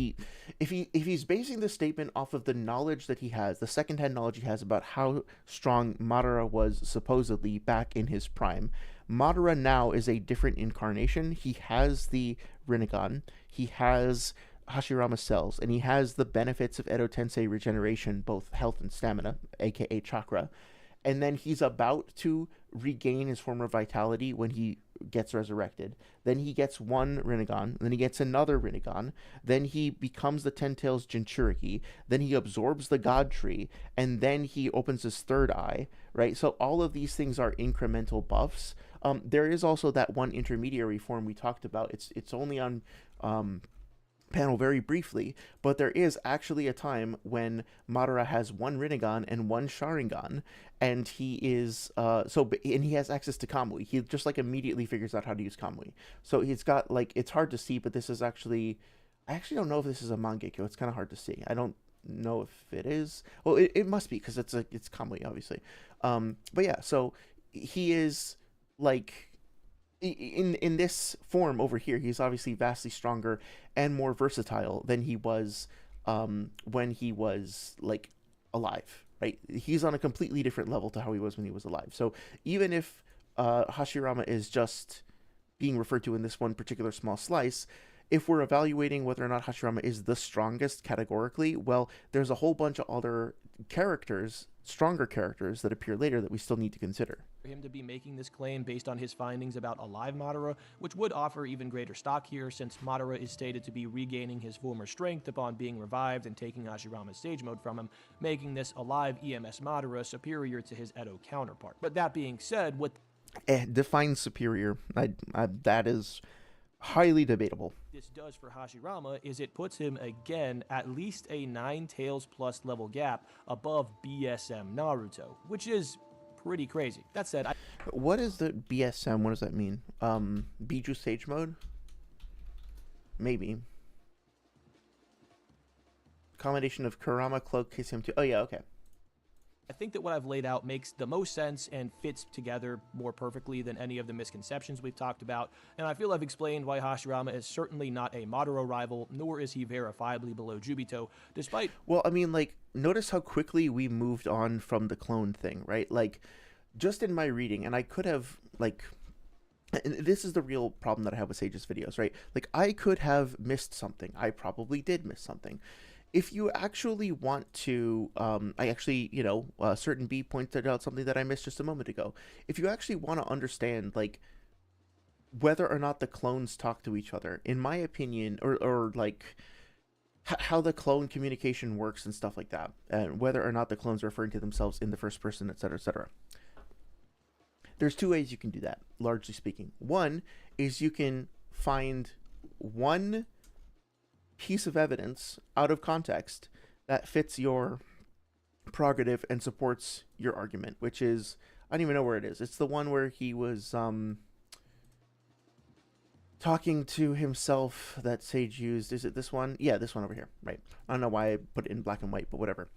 if he's basing the statement off of the knowledge that he has, the secondhand knowledge he has about how strong Madara was supposedly back in his prime, Madara now is a different incarnation. He has the Rinnegan, he has Hashirama cells, and he has the benefits of Edo Tensei regeneration, both health and stamina, aka chakra. And then he's about to regain his former vitality when he gets resurrected. Then he gets one Rinnegan, then he gets another Rinnegan, then he becomes the Ten Tails Jinchuriki, then he absorbs the God Tree, and then he opens his third eye, right? So all of these things are incremental buffs. There is also that one intermediary form we talked about. It's only on panel very briefly, but there is actually a time when Madara has one Rinnegan and one Sharingan, and he is and he has access to Kamui. He just like immediately figures out how to use Kamui. So he's got, like, it's hard to see, but this is actually, I actually don't know if this is a Mangekyo. It's kind of hard to see. I don't know if it is. Well, it must be because it's Kamui, obviously. But yeah, so he is like, in this form over here, he's obviously vastly stronger and more versatile than he was when he was, like, alive, right? He's on a completely different level to how he was when he was alive. So even if Hashirama is just being referred to in this one particular small slice, if we're evaluating whether or not Hashirama is the strongest categorically, well, there's a whole bunch of other characters, stronger characters, that appear later that we still need to consider. For him to be making this claim based on his findings about alive Madara, which would offer even greater stock here, since Madara is stated to be regaining his former strength upon being revived and taking Hashirama's stage mode from him, making this alive EMS Madara superior to his Edo counterpart. But that being said, what define superior, that is highly debatable. This does for Hashirama is it puts him again at least a 9 Tails plus level gap above BSM Naruto, which is pretty crazy. That said, what is the BSM? What does that mean? Biju Sage Mode? Maybe. Combination of Kurama, Cloak, KCM2. Oh yeah, okay. I think that what I've laid out makes the most sense and fits together more perfectly than any of the misconceptions we've talked about, and I feel I've explained why Hashirama is certainly not a Madara rival, nor is he verifiably below Jubito, despite... Well, I mean, like, notice how quickly we moved on from the clone thing, right? Like, just in my reading, and I could have, like, and this is the real problem that I have with Sage's videos, right? Like, I could have missed something. I probably did miss something. If you actually want to, I actually, Certain B pointed out something that I missed just a moment ago. If you actually want to understand, like, whether or not the clones talk to each other, in my opinion, or like, how the clone communication works and stuff like that, and whether or not the clones are referring to themselves in the first person, etc., etc. There's two ways you can do that, largely speaking. One is you can find one piece of evidence out of context that fits your prerogative and supports your argument, which is, I don't even know where it is. It's the one where he was talking to himself that Sage used. Is it this one? Yeah, this one over here. Right. I don't know why I put it in black and white, but whatever.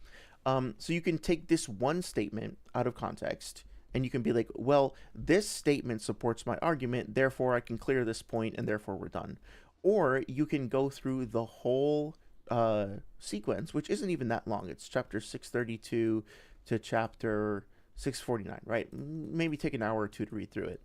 So you can take this one statement out of context and you can be like, well, this statement supports my argument, therefore I can clear this point and therefore we're done. Or you can go through the whole sequence, which isn't even that long. It's chapter 632 to chapter 649, right? Maybe take an hour or two to read through it.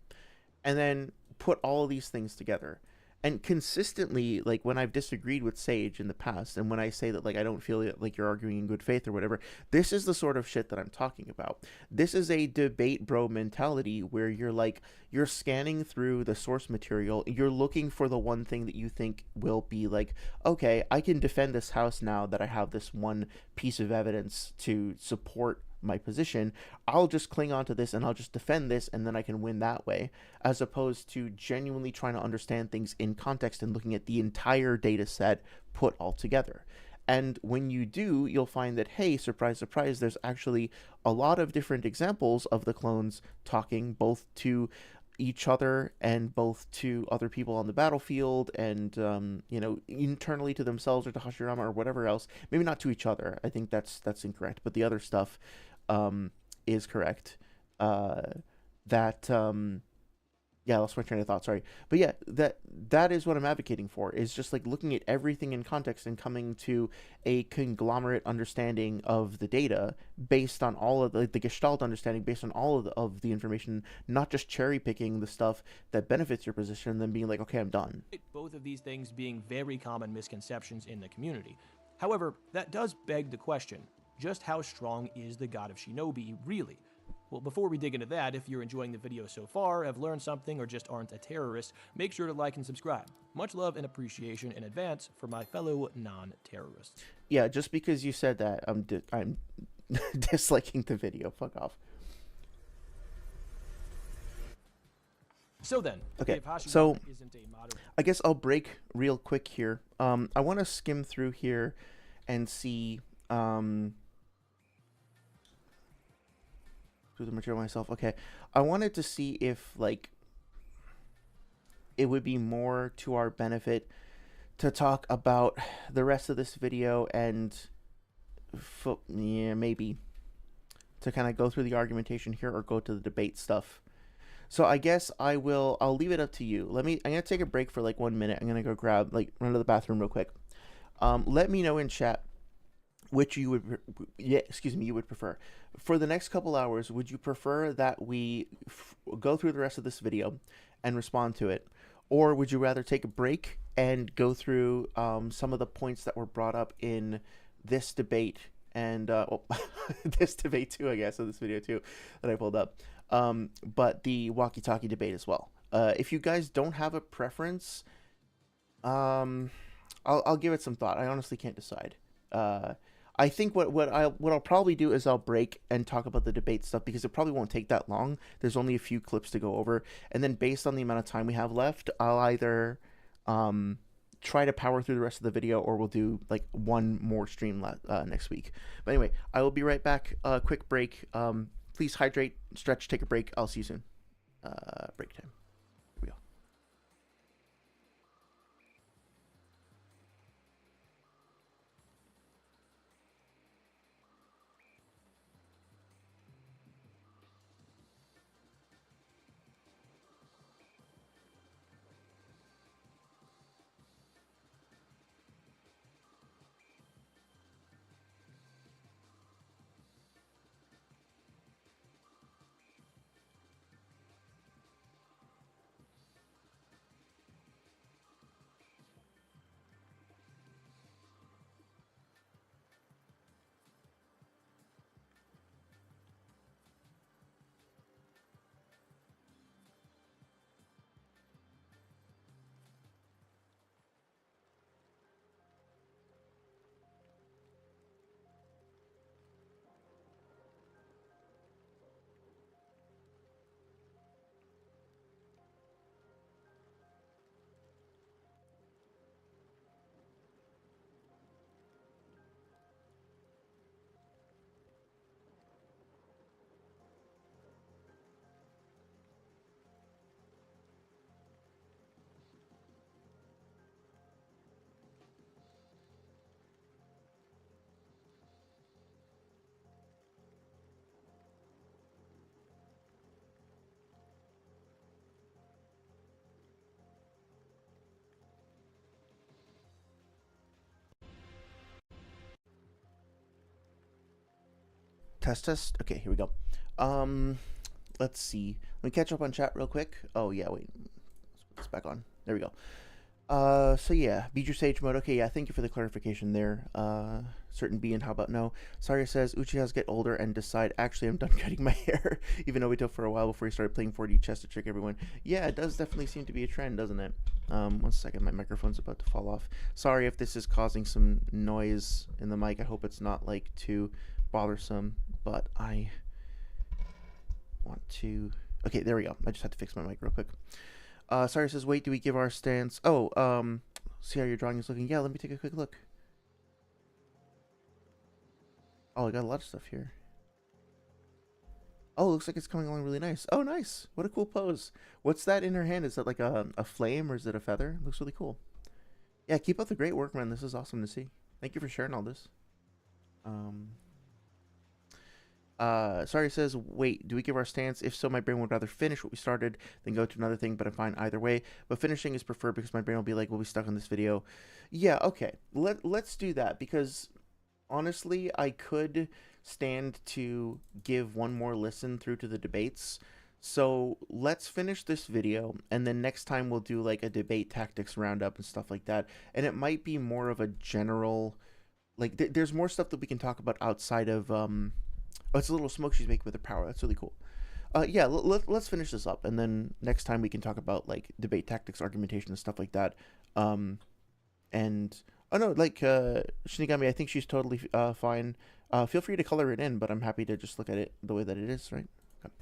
And then put all of these things together. And consistently, like, when I've disagreed with Sage in the past, and when I say that, like, I don't feel like you're arguing in good faith or whatever, this is the sort of shit that I'm talking about. This is a debate bro mentality where you're like, you're scanning through the source material, you're looking for the one thing that you think will be like, okay, I can defend this house now that I have this one piece of evidence to support my position. I'll just cling on to this and I'll just defend this, and then I can win that way, as opposed to genuinely trying to understand things in context and looking at the entire data set put all together. And when you do, you'll find that, hey, surprise, surprise, there's actually a lot of different examples of the clones talking both to each other and both to other people on the battlefield, and internally to themselves or to Hashirama or whatever else. Maybe not to each other. I think that's incorrect. But the other stuff is correct. That Yeah, I lost my train of thought. Sorry, but yeah, that is what I'm advocating for. Is just like looking at everything in context and coming to a conglomerate understanding of the data based on all of the Gestalt understanding based on all of the information, not just cherry picking the stuff that benefits your position and then being like, okay, I'm done. Both of these things being very common misconceptions in the community. However, that does beg the question, just how strong is the god of Shinobi really? Well, before we dig into that, if you're enjoying the video so far, have learned something, or just aren't a terrorist, make sure to like and subscribe. Much love and appreciation in advance for my fellow non-terrorists. Yeah, just because you said that, I'm disliking the video. Fuck off. So then, okay, if Hashirama so isn't a modern... I guess I'll break real quick here. I want to skim through here and see... through the material myself. Okay, I wanted to see if, like, it would be more to our benefit to talk about the rest of this video and maybe to kind of go through the argumentation here or go to the debate stuff. So I guess I'll leave it up to you. I'm gonna take a break for like 1 minute. I'm gonna go run to the bathroom real quick. Let me know in chat which you would prefer. For the next couple hours, would you prefer that we go through the rest of this video and respond to it? Or would you rather take a break and go through some of the points that were brought up in this debate and this debate too, I guess, of this video too, that I pulled up, but the walkie-talkie debate as well? If you guys don't have a preference, I'll give it some thought. I honestly can't decide. I think what I'll probably do is I'll break and talk about the debate stuff because it probably won't take that long. There's only a few clips to go over, and then based on the amount of time we have left, I'll either try to power through the rest of the video, or we'll do like one more stream next week. But anyway, I will be right back. Quick break. Please hydrate, stretch, take a break. I'll see you soon. Break time. Here we go. Test. Okay, here we go. Let's see. Let me catch up on chat real quick. Oh yeah, wait. Let's put this back on. There we go. So yeah, Beat Your Sage mode. Okay, yeah, thank you for the clarification there. Certain B and how about no? Saria says Uchihas get older and decide actually I'm done cutting my hair, even though we took for a while before he started playing 4D chess to trick everyone. Yeah, it does definitely seem to be a trend, doesn't it? 1 second, my microphone's about to fall off. Sorry if this is causing some noise in the mic. I hope it's not like too bothersome, but I want to. Okay, there we go. I just had to fix my mic real quick. Saria says, wait, do we give our stance? Oh, see how your drawing is looking? Yeah, let me take a quick look. Oh, I got a lot of stuff here. Oh, looks like it's coming along really nice. Oh, nice. What a cool pose. What's that in her hand? Is that like a flame or is it a feather? Looks really cool. Yeah, keep up the great work, man. This is awesome to see. Thank you for sharing all this. Sorry says, wait, do we give our stance? If so, my brain would rather finish what we started than go to another thing, but I'm fine either way. But finishing is preferred because my brain will be like, we'll be stuck on this video. Yeah, okay. Let's do that because honestly, I could stand to give one more listen through to the debates. So let's finish this video, and then next time we'll do like a debate tactics roundup and stuff like that. And it might be more of a general, like there's more stuff that we can talk about outside of Oh, it's a little smoke she's making with her power. That's really cool. Yeah, let's finish this up, and then next time we can talk about like debate tactics, argumentation, and stuff like that. And oh no, like Shinigami, I think she's totally fine. Feel free to color it in, but I'm happy to just look at it the way that it is, right? Okay.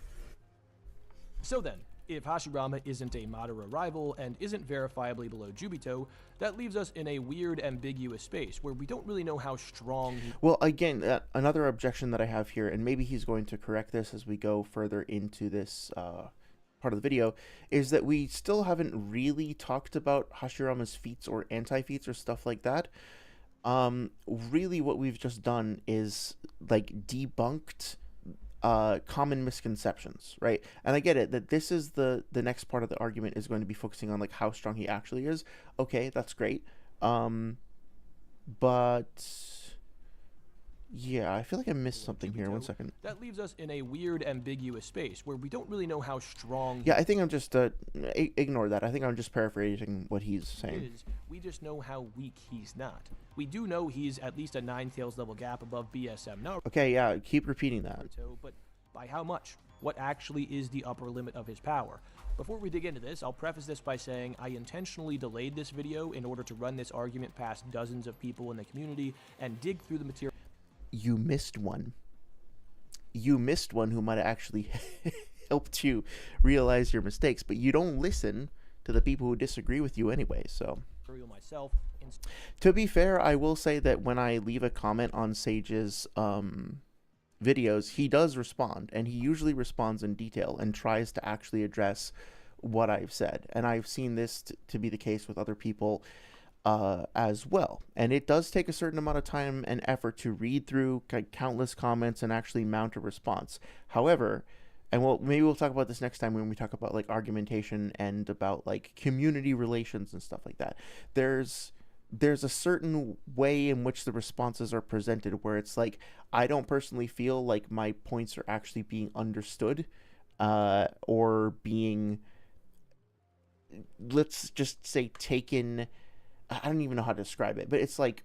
So then, if Hashirama isn't a Madara rival and isn't verifiably below Jubito, that leaves us in a weird, ambiguous space where we don't really know how strong he... Well, again, another objection that I have here, and maybe he's going to correct this as we go further into this part of the video, is that we still haven't really talked about Hashirama's feats or anti-feats or stuff like that. Really what we've just done is like debunked common misconceptions, right? And I get it that this is the next part of the argument is going to be focusing on like how strong he actually is. Okay, that's great. But yeah, I feel like I missed something here. 1 second. That leaves us in a weird, ambiguous space where we don't really know how strong... Yeah, I think I'm just ignore that. I think I'm just paraphrasing what he's saying. We just know how weak he's not. We do know he's at least a 9 tails level gap above BSM Naruto. Okay, yeah, keep repeating that. But by how much? What actually is the upper limit of his power? Before we dig into this, I'll preface this by saying I intentionally delayed this video in order to run this argument past dozens of people in the community and dig through the material. You missed one. You missed one who might have actually helped you realize your mistakes, but you don't listen to the people who disagree with you anyway, so... myself. To be fair, I will say that when I leave a comment on Sage's videos, he does respond, and he usually responds in detail and tries to actually address what I've said. And I've seen this to be the case with other people as well. And it does take a certain amount of time and effort to read through countless comments and actually mount a response. However, and maybe we'll talk about this next time when we talk about like argumentation and about like community relations and stuff like that. There's a certain way in which the responses are presented where it's like, I don't personally feel like my points are actually being understood or being, let's just say, taken. I don't even know how to describe it, but it's like,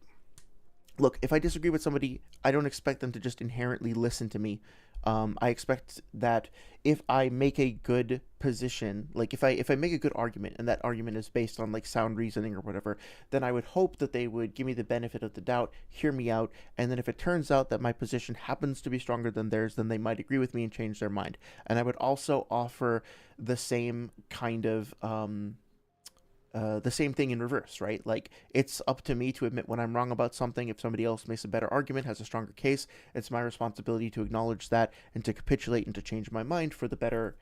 look, if I disagree with somebody, I don't expect them to just inherently listen to me. I expect that if I make a good position, like if I make a good argument and that argument is based on like sound reasoning or whatever, then I would hope that they would give me the benefit of the doubt, hear me out, and then if it turns out that my position happens to be stronger than theirs, then they might agree with me and change their mind. And I would also offer the same kind of the same thing in reverse, right? Like, it's up to me to admit when I'm wrong about something. If somebody else makes a better argument, has a stronger case, it's my responsibility to acknowledge that and to capitulate and to change my mind for the better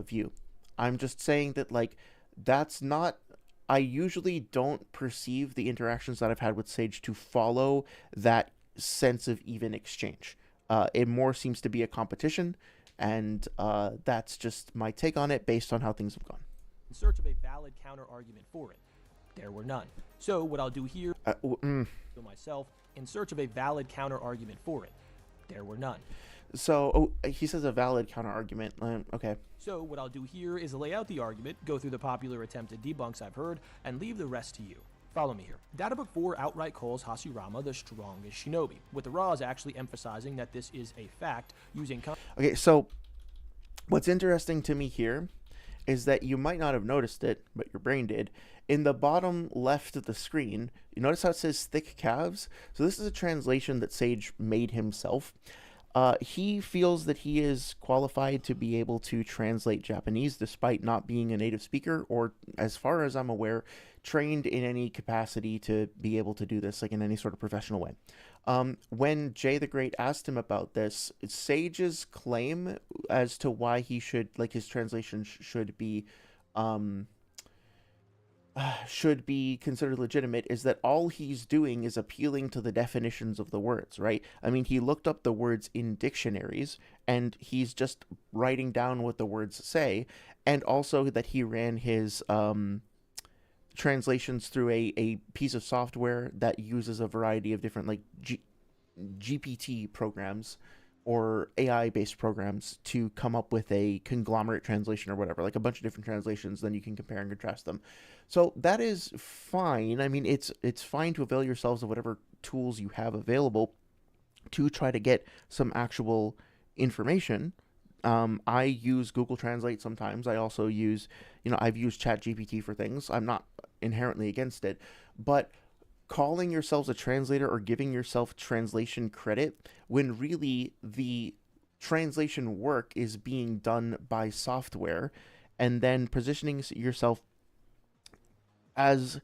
view. I'm just saying that, like, that's not... I usually don't perceive the interactions that I've had with Sage to follow that sense of even exchange. It more seems to be a competition, and that's just my take on it based on how things have gone. In search of a valid counter-argument for it. There were none. So what I'll do here, myself, in search of a valid counter-argument for it. there were none. So, he says a valid counter-argument. Okay. So what I'll do here is lay out the argument, go through the popular attempted debunks I've heard, and leave the rest to you. Follow me here. Databook 4 outright calls Hashirama the strongest shinobi, with the Raws actually emphasizing that this is a fact using... Okay, so what's interesting to me here is that you might not have noticed it, but your brain did. In the bottom left of the screen, you notice how it says thick calves? So this is a translation that Sage made himself. He feels that he is qualified to be able to translate Japanese despite not being a native speaker or, as far as I'm aware, trained in any capacity to be able to do this, like in any sort of professional way. When Jay the Great asked him about this, Sage's claim as to why he should, like, his translation should be considered legitimate is that all he's doing is appealing to the definitions of the words, right? I mean, he looked up the words in dictionaries and he's just writing down what the words say, and also that he ran his translations through a piece of software that uses a variety of different, like, GPT programs or AI-based programs to come up with a conglomerate translation or whatever, like a bunch of different translations, then you can compare and contrast them. So that is fine. I mean, it's fine to avail yourselves of whatever tools you have available to try to get some actual information. I use Google Translate sometimes. I also use, I've used ChatGPT for things. I'm not inherently against it, but calling yourselves a translator or giving yourself translation credit when really the translation work is being done by software, and then positioning yourself as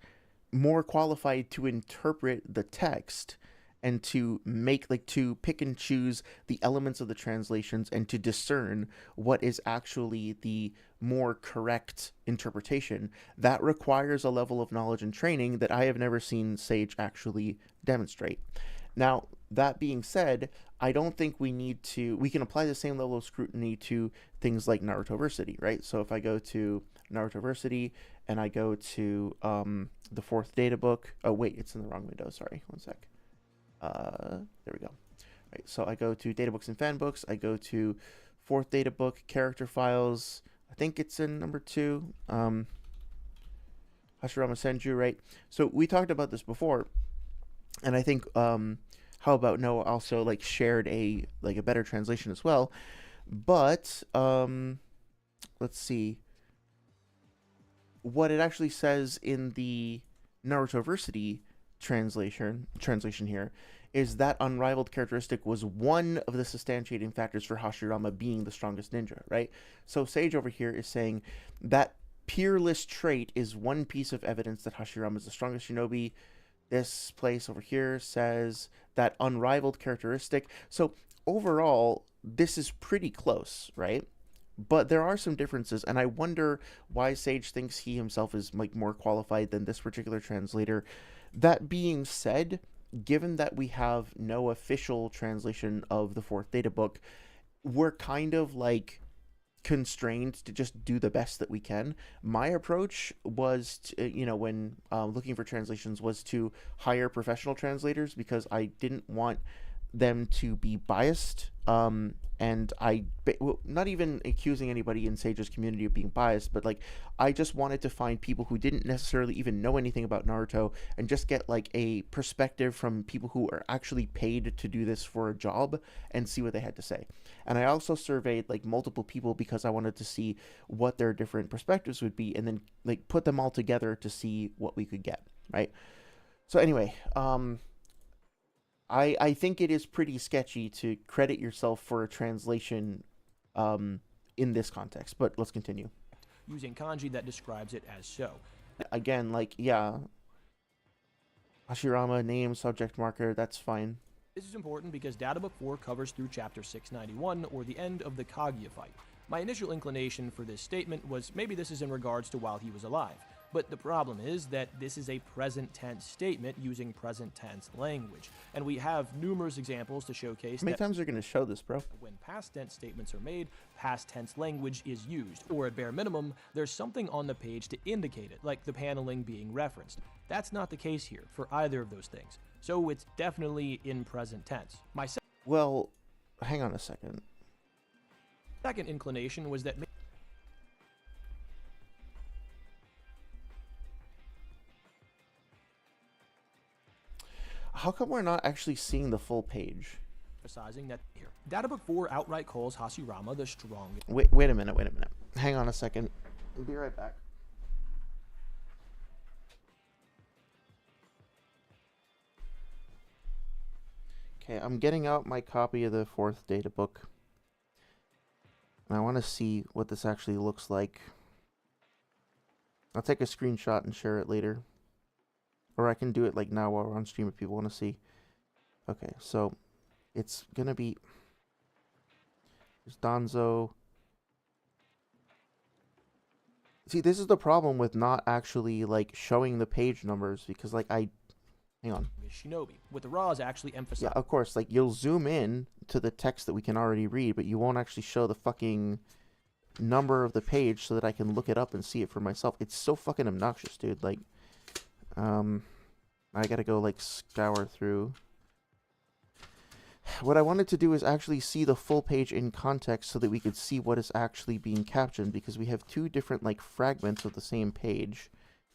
more qualified to interpret the text and to make, like, to pick and choose the elements of the translations and to discern what is actually the more correct interpretation, that requires a level of knowledge and training that I have never seen Sage actually demonstrate. Now, that being said, I don't think we can apply the same level of scrutiny to things like Narutoversity, right? So if I go to Narutoversity and I go to the fourth data book, oh wait, it's in the wrong window, sorry, one sec. There we go. Right, so I go to databooks and fan books. I go to fourth data book, character files. I think it's in number 2. Hashirama Senju, right? So we talked about this before, and I think how about Noah also, like, shared a better translation as well. But let's see what it actually says in the Narutoversity translation here is that unrivaled characteristic was one of the substantiating factors for Hashirama being the strongest ninja, right? So Sage over here is saying that peerless trait is one piece of evidence that Hashirama is the strongest shinobi. This place over here says that unrivaled characteristic. So overall, this is pretty close, right? But there are some differences, and I wonder why Sage thinks he himself is, like, more qualified than this particular translator. That being said, given that we have no official translation of the fourth data book, we're kind of, like, constrained to just do the best that we can. My approach was to, when looking for translations, was to hire professional translators because I didn't want them to be biased. And not even accusing anybody in Sage's community of being biased, but, like, I just wanted to find people who didn't necessarily even know anything about Naruto and just get, like, a perspective from people who are actually paid to do this for a job and see what they had to say. And I also surveyed, like, multiple people because I wanted to see what their different perspectives would be and then, like, put them all together to see what we could get, right? So anyway, I think it is pretty sketchy to credit yourself for a translation in this context, but let's continue. Using kanji that describes it as so. Again, like, yeah, Hashirama, name, subject marker, that's fine. This is important because Databook 4 covers through chapter 691, or the end of the Kaguya fight. My initial inclination for this statement was maybe this is in regards to while he was alive. But the problem is that this is a present tense statement using present tense language. And we have numerous examples to showcase How many times are you going to show this, bro? When past tense statements are made, past tense language is used. Or at bare minimum, there's something on the page to indicate it, like the paneling being referenced. That's not the case here for either of those things. So it's definitely in present tense. Well, hang on a second. Second inclination was that How come we're not actually seeing the full page? emphasizing that here. Data Book 4 outright calls Hashirama the strongest. Wait a minute. Hang on a second. I'll be right back. Okay, I'm getting out my copy of the 4th data book. And I want to see what this actually looks like. I'll take a screenshot and share it later. Or I can do it like now while we're on stream if people want to see. Okay, so it's going to be... There's Danzo. See, this is the problem with not actually like showing the page numbers because like hang on. Shinobi, with the Raws actually Yeah, emphasizing. of course, like you'll zoom in to the text that we can already read, but you won't actually show the fucking number of the page so that I can look it up and see it for myself. It's so fucking obnoxious, dude. Like I gotta go like scour through. What I wanted to do is actually see the full page in context so that we could see what is actually being captioned, because we have two different like fragments of the same page,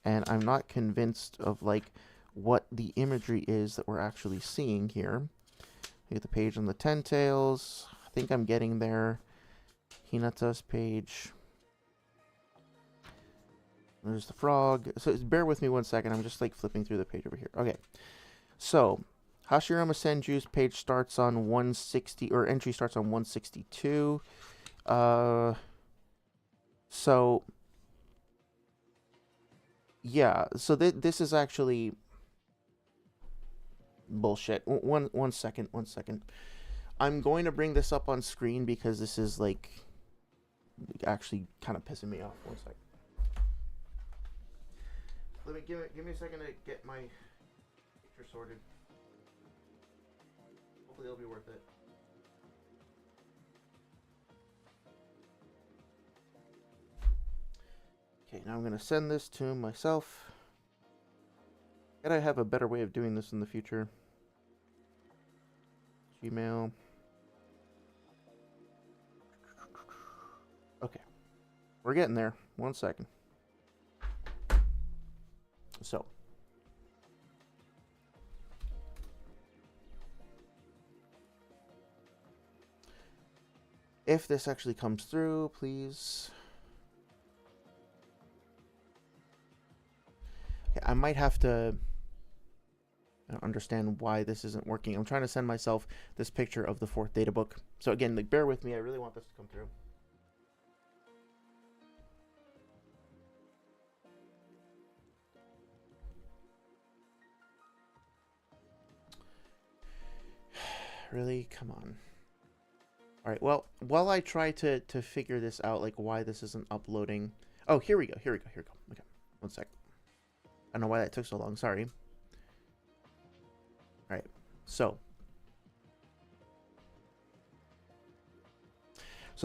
and I'm not convinced of like what the imagery is that we're actually seeing here. We get the page on the Ten Tails. I think I'm getting there. Hinata's page. There's the frog. So bear with me one second. I'm just like flipping through the page over here. Okay. So Hashirama Senju's page starts on 160, or entry starts on 162. So yeah, so this is actually bullshit. One second. I'm going to bring this up on screen because this is like actually kind of pissing me off. One second. Let me give me a second to get my picture sorted. Hopefully it'll be worth it. Okay, now I'm going to send this to myself. Gotta have a better way of doing this in the future. Gmail. Okay. We're getting there. 1 second. So. If this actually comes through, please. Okay, I might have to understand why this isn't working. I'm trying to send myself this picture of the 4th data book. So again, like, bear with me. I really want this to come through. Really? Come on. Alright, well, while I try to figure this out, like why this isn't uploading. Oh, here we go. Okay, 1 sec. I don't know why that took so long. Sorry. Alright, so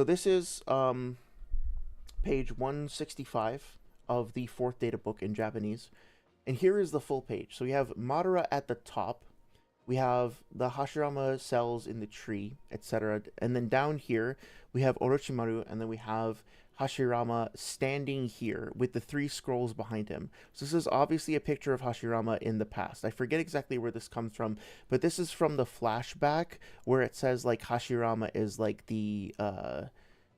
this is page 165 of the 4th data book in Japanese. And here is the full page. So we have Madara at the top. We have the Hashirama cells in the tree, etc. And then down here, we have Orochimaru, and then we have Hashirama standing here with the 3 scrolls behind him. So this is obviously a picture of Hashirama in the past. I forget exactly where this comes from, but this is from the flashback where it says like Hashirama is like the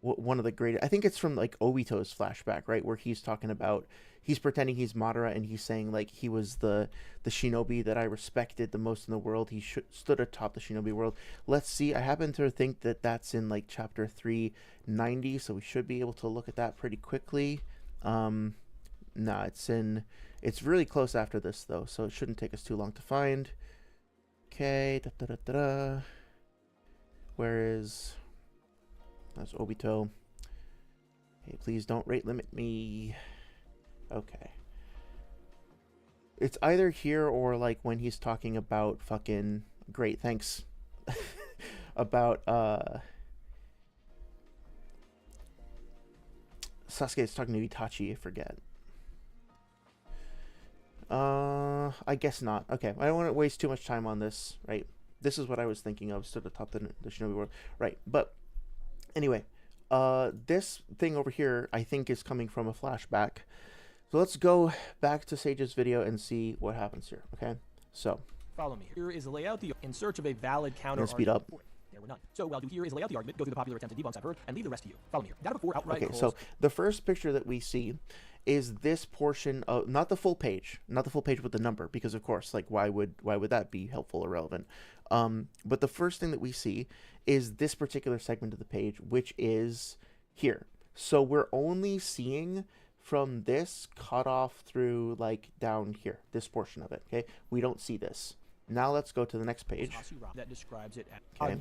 one of the great. I think it's from like Obito's flashback, right, where he's talking about, he's pretending he's Madara and he's saying like he was the shinobi that I respected the most in the world. He stood atop the shinobi world. Let's see. I happen to think that that's in like chapter 390, so we should be able to look at that pretty quickly. No, it's really close after this though, so it shouldn't take us too long to find. Okay, where is, that's Obito. Hey, please don't rate limit me. Okay. It's either here or like when he's talking about fucking, great, thanks. About Sasuke's talking to Itachi, I forget. I guess not. Okay, I don't want to waste too much time on this, right? This is what I was thinking of, stood atop the shinobi world. Right. But anyway, this thing over here, I think, is coming from a flashback. So let's go back to Sage's video and see what happens here, okay? So, follow me. Here is a layout in search of a valid counter argument. Speed up. There were none. So what I'll do here is lay out the argument, go through the popular attempts and debunks I've heard, and leave the rest to you. Follow me here. Data before outright okay, so the first picture that we see is this portion of, not the full page with the number, because of course, like, why would that be helpful or relevant? But the first thing that we see is this particular segment of the page, which is here. So we're only seeing from this cut off through, like, down here, this portion of it, okay? We don't see this. Now let's go to the next page. That describes it at fight.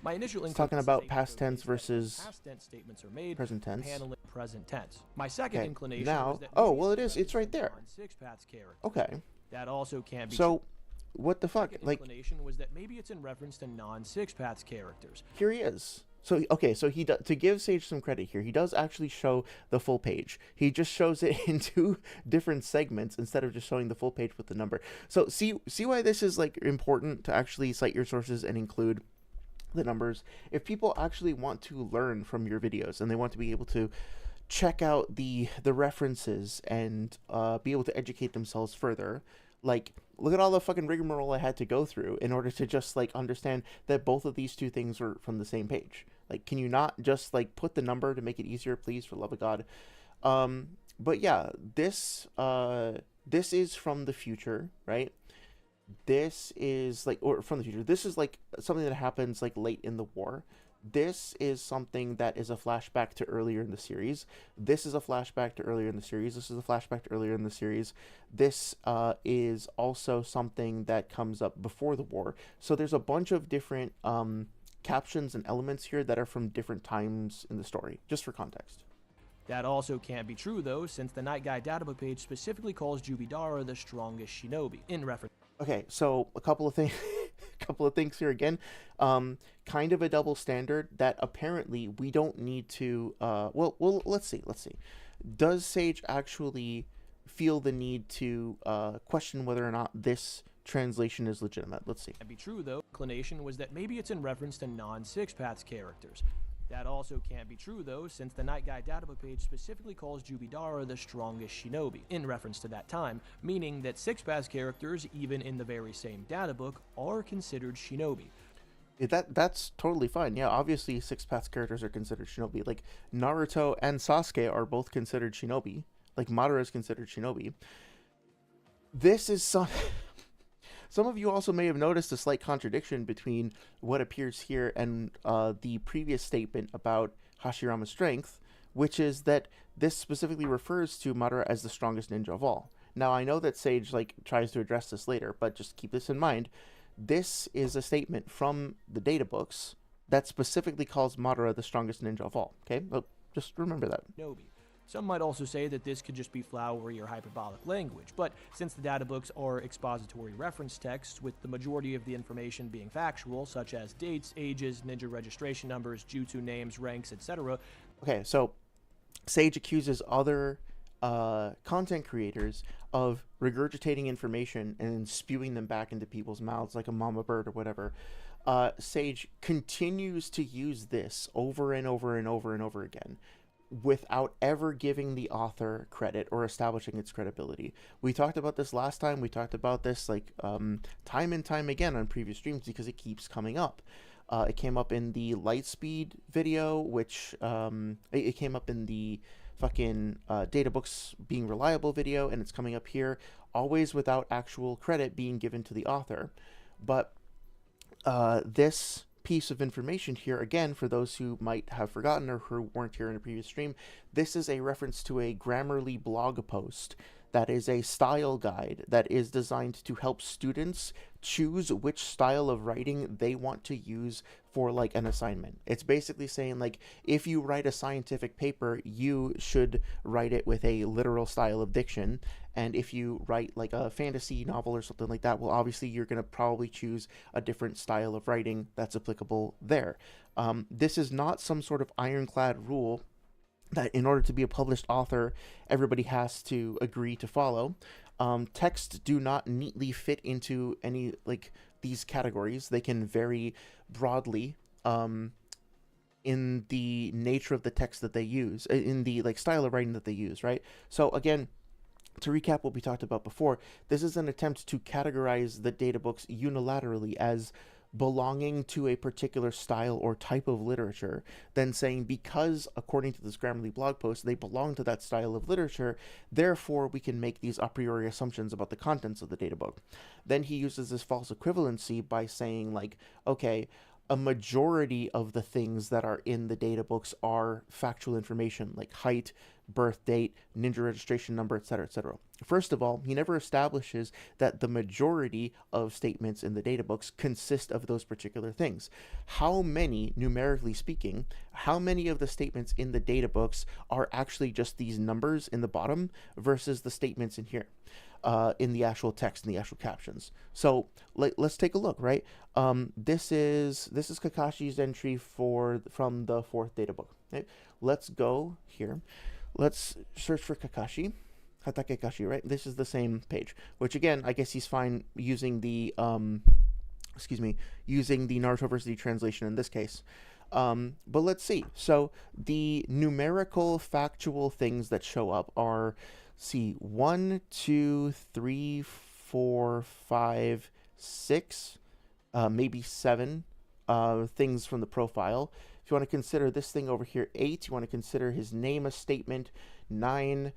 My initial it's talking about past tense versus past tense statements are made, present tense. Handling present tense. My second inclination now, is that it's right there. Okay. That also can't be so what the fuck? Like, inclination was that maybe it's in reference to non-Six Paths characters. Here he is. So okay, so he to give Sage some credit here, he does actually show the full page. He just shows it in 2 different segments instead of just showing the full page with the number. So see why this is, like, important to actually cite your sources and include the numbers. If people actually want to learn from your videos and they want to be able to check out the references and be able to educate themselves further, like, look at all the fucking rigmarole I had to go through in order to just, like, understand that both of these 2 things were from the same page. Like, can you not just, like, put the number to make it easier, please, for love of God? But yeah, this is from the future, right? This is, like, or from the future. This is, like, something that happens, like, late in the war. This is something that is a flashback to earlier in the series. This is a flashback to earlier in the series. This is a flashback to earlier in the series. This is also something that comes up before the war. So there's a bunch of different captions and elements here that are from different times in the story, just for context. That also can't be true, though, since the Night Guide databook page specifically calls Jubidara the strongest shinobi, in reference. Okay, so a couple of things here again. Kind of a double standard that apparently we don't need to, well, let's see. Does Sage actually feel the need to question whether or not this translation is legitimate? Let's see. Can't be true, though. Inclination was that maybe it's in reference to non-Six Paths characters. That also can't be true, though, since the Night Guide databook page specifically calls Jubidara the strongest shinobi, in reference to that time, meaning that Six Paths characters, even in the very same databook, are considered shinobi. That's totally fine. Yeah, obviously Six Paths characters are considered shinobi. Like, Naruto and Sasuke are both considered shinobi. Like, Madara is considered shinobi. This is some of you also may have noticed a slight contradiction between what appears here and the previous statement about Hashirama's strength, which is that this specifically refers to Madara as the strongest ninja of all. Now, I know that Sage, like, tries to address this later, but just keep this in mind. This is a statement from the data books that specifically calls Madara the strongest ninja of all, okay? Well, just remember that. Shinobi. Some might also say that this could just be flowery or hyperbolic language, but since the data books are expository reference texts, with the majority of the information being factual, such as dates, ages, ninja registration numbers, jutsu names, ranks, etc. Okay, so Sage accuses other content creators of regurgitating information and spewing them back into people's mouths like a mama bird or whatever. Sage continues to use this over and over and over and over again, without ever giving the author credit or establishing its credibility. We talked about this last time. We talked about this, like, time and time again on previous streams because it keeps coming up. It came up in the Lightspeed video, which it came up in the fucking data books being reliable video, and it's coming up here, always without actual credit being given to the author. But this piece of information here, again, for those who might have forgotten or who weren't here in a previous stream, this is a reference to a Grammarly blog post that is a style guide that is designed to help students choose which style of writing they want to use for, like, an assignment. It's basically saying, like, if you write a scientific paper, you should write it with a literal style of diction, and if you write, like, a fantasy novel or something like that, well, obviously you're going to probably choose a different style of writing that's applicable there. This is not some sort of ironclad rule that in order to be a published author, everybody has to agree to follow. Texts do not neatly fit into any, like, these categories. They can vary broadly in the nature of the text that they use, in the like style of writing that they use, right? So again, to recap what we talked about before, this is an attempt to categorize the data books unilaterally as belonging to a particular style or type of literature, then saying because, according to this Grammarly blog post, they belong to that style of literature, therefore we can make these a priori assumptions about the contents of the data book. Then he uses this false equivalency by saying, like, okay, a majority of the things that are in the data books are factual information like height, birth date, ninja registration number, etc., etc. First of all, he never establishes that the majority of statements in the data books consist of those particular things. How many, numerically speaking, how many of the statements in the data books are actually just these numbers in the bottom versus the statements in here? In the actual text, in the actual captions. So let's take a look, right? This is Kakashi's entry from the 4th data book. Right? Let's go here. Let's search for Kakashi. Hatake Kakashi, right? This is the same page, which again, I guess he's fine using the using the Naruto University translation in this case. But let's see. So the numerical factual things that show up are, see, 1, 2, 3, 4, 5, 6, maybe 7 things from the profile. If you want to consider this thing over here, 8, you want to consider his name a statement, 9.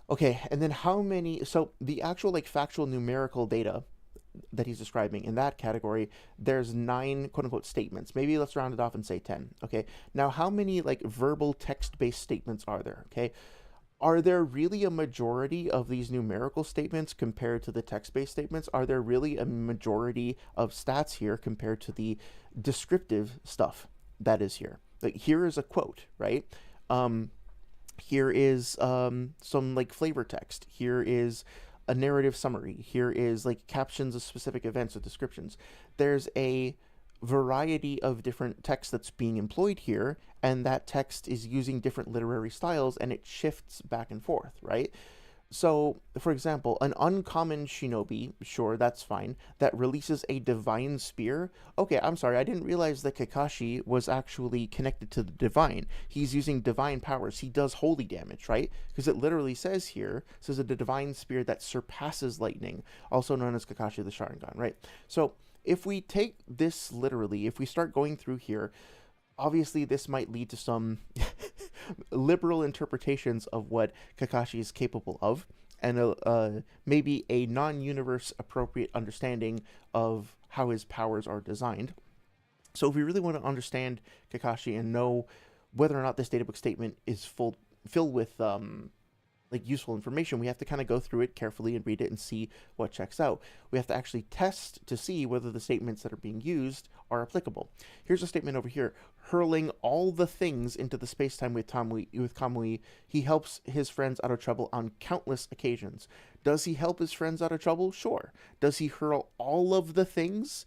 Okay, and then how many, so the actual like factual numerical data that he's describing in that category, there's 9 quote unquote statements. Maybe let's round it off and say 10. Okay, now how many like verbal text-based statements are there? Okay, are there really a majority of these numerical statements compared to the text-based statements? Are there really a majority of stats here compared to the descriptive stuff that is here? Like, here is a quote, right? Here is some like flavor text. Here is a narrative summary. Here is like captions of specific events or descriptions. There's a variety of different text that's being employed here, and that text is using different literary styles, and it shifts back and forth, right? So, for example, an uncommon shinobi, sure, that's fine, that releases a divine spear. Okay, I'm sorry, I didn't realize that Kakashi was actually connected to the divine. He's using divine powers. He does holy damage, right? Because it literally says here, says a divine spear that surpasses lightning, also known as Kakashi the Sharingan, right? So, if we take this literally, if we start going through here, obviously this might lead to some liberal interpretations of what Kakashi is capable of, and maybe a non-universe appropriate understanding of how his powers are designed. So if we really want to understand Kakashi and know whether or not this databook statement is filled with like useful information, we have to kind of go through it carefully and read it and see what checks out. We have to actually test to see whether the statements that are being used are applicable. Here's a statement over here: hurling all the things into the space-time with Kamui, he helps his friends out of trouble on countless occasions. Does he help his friends out of trouble? Sure. Does he hurl all of the things?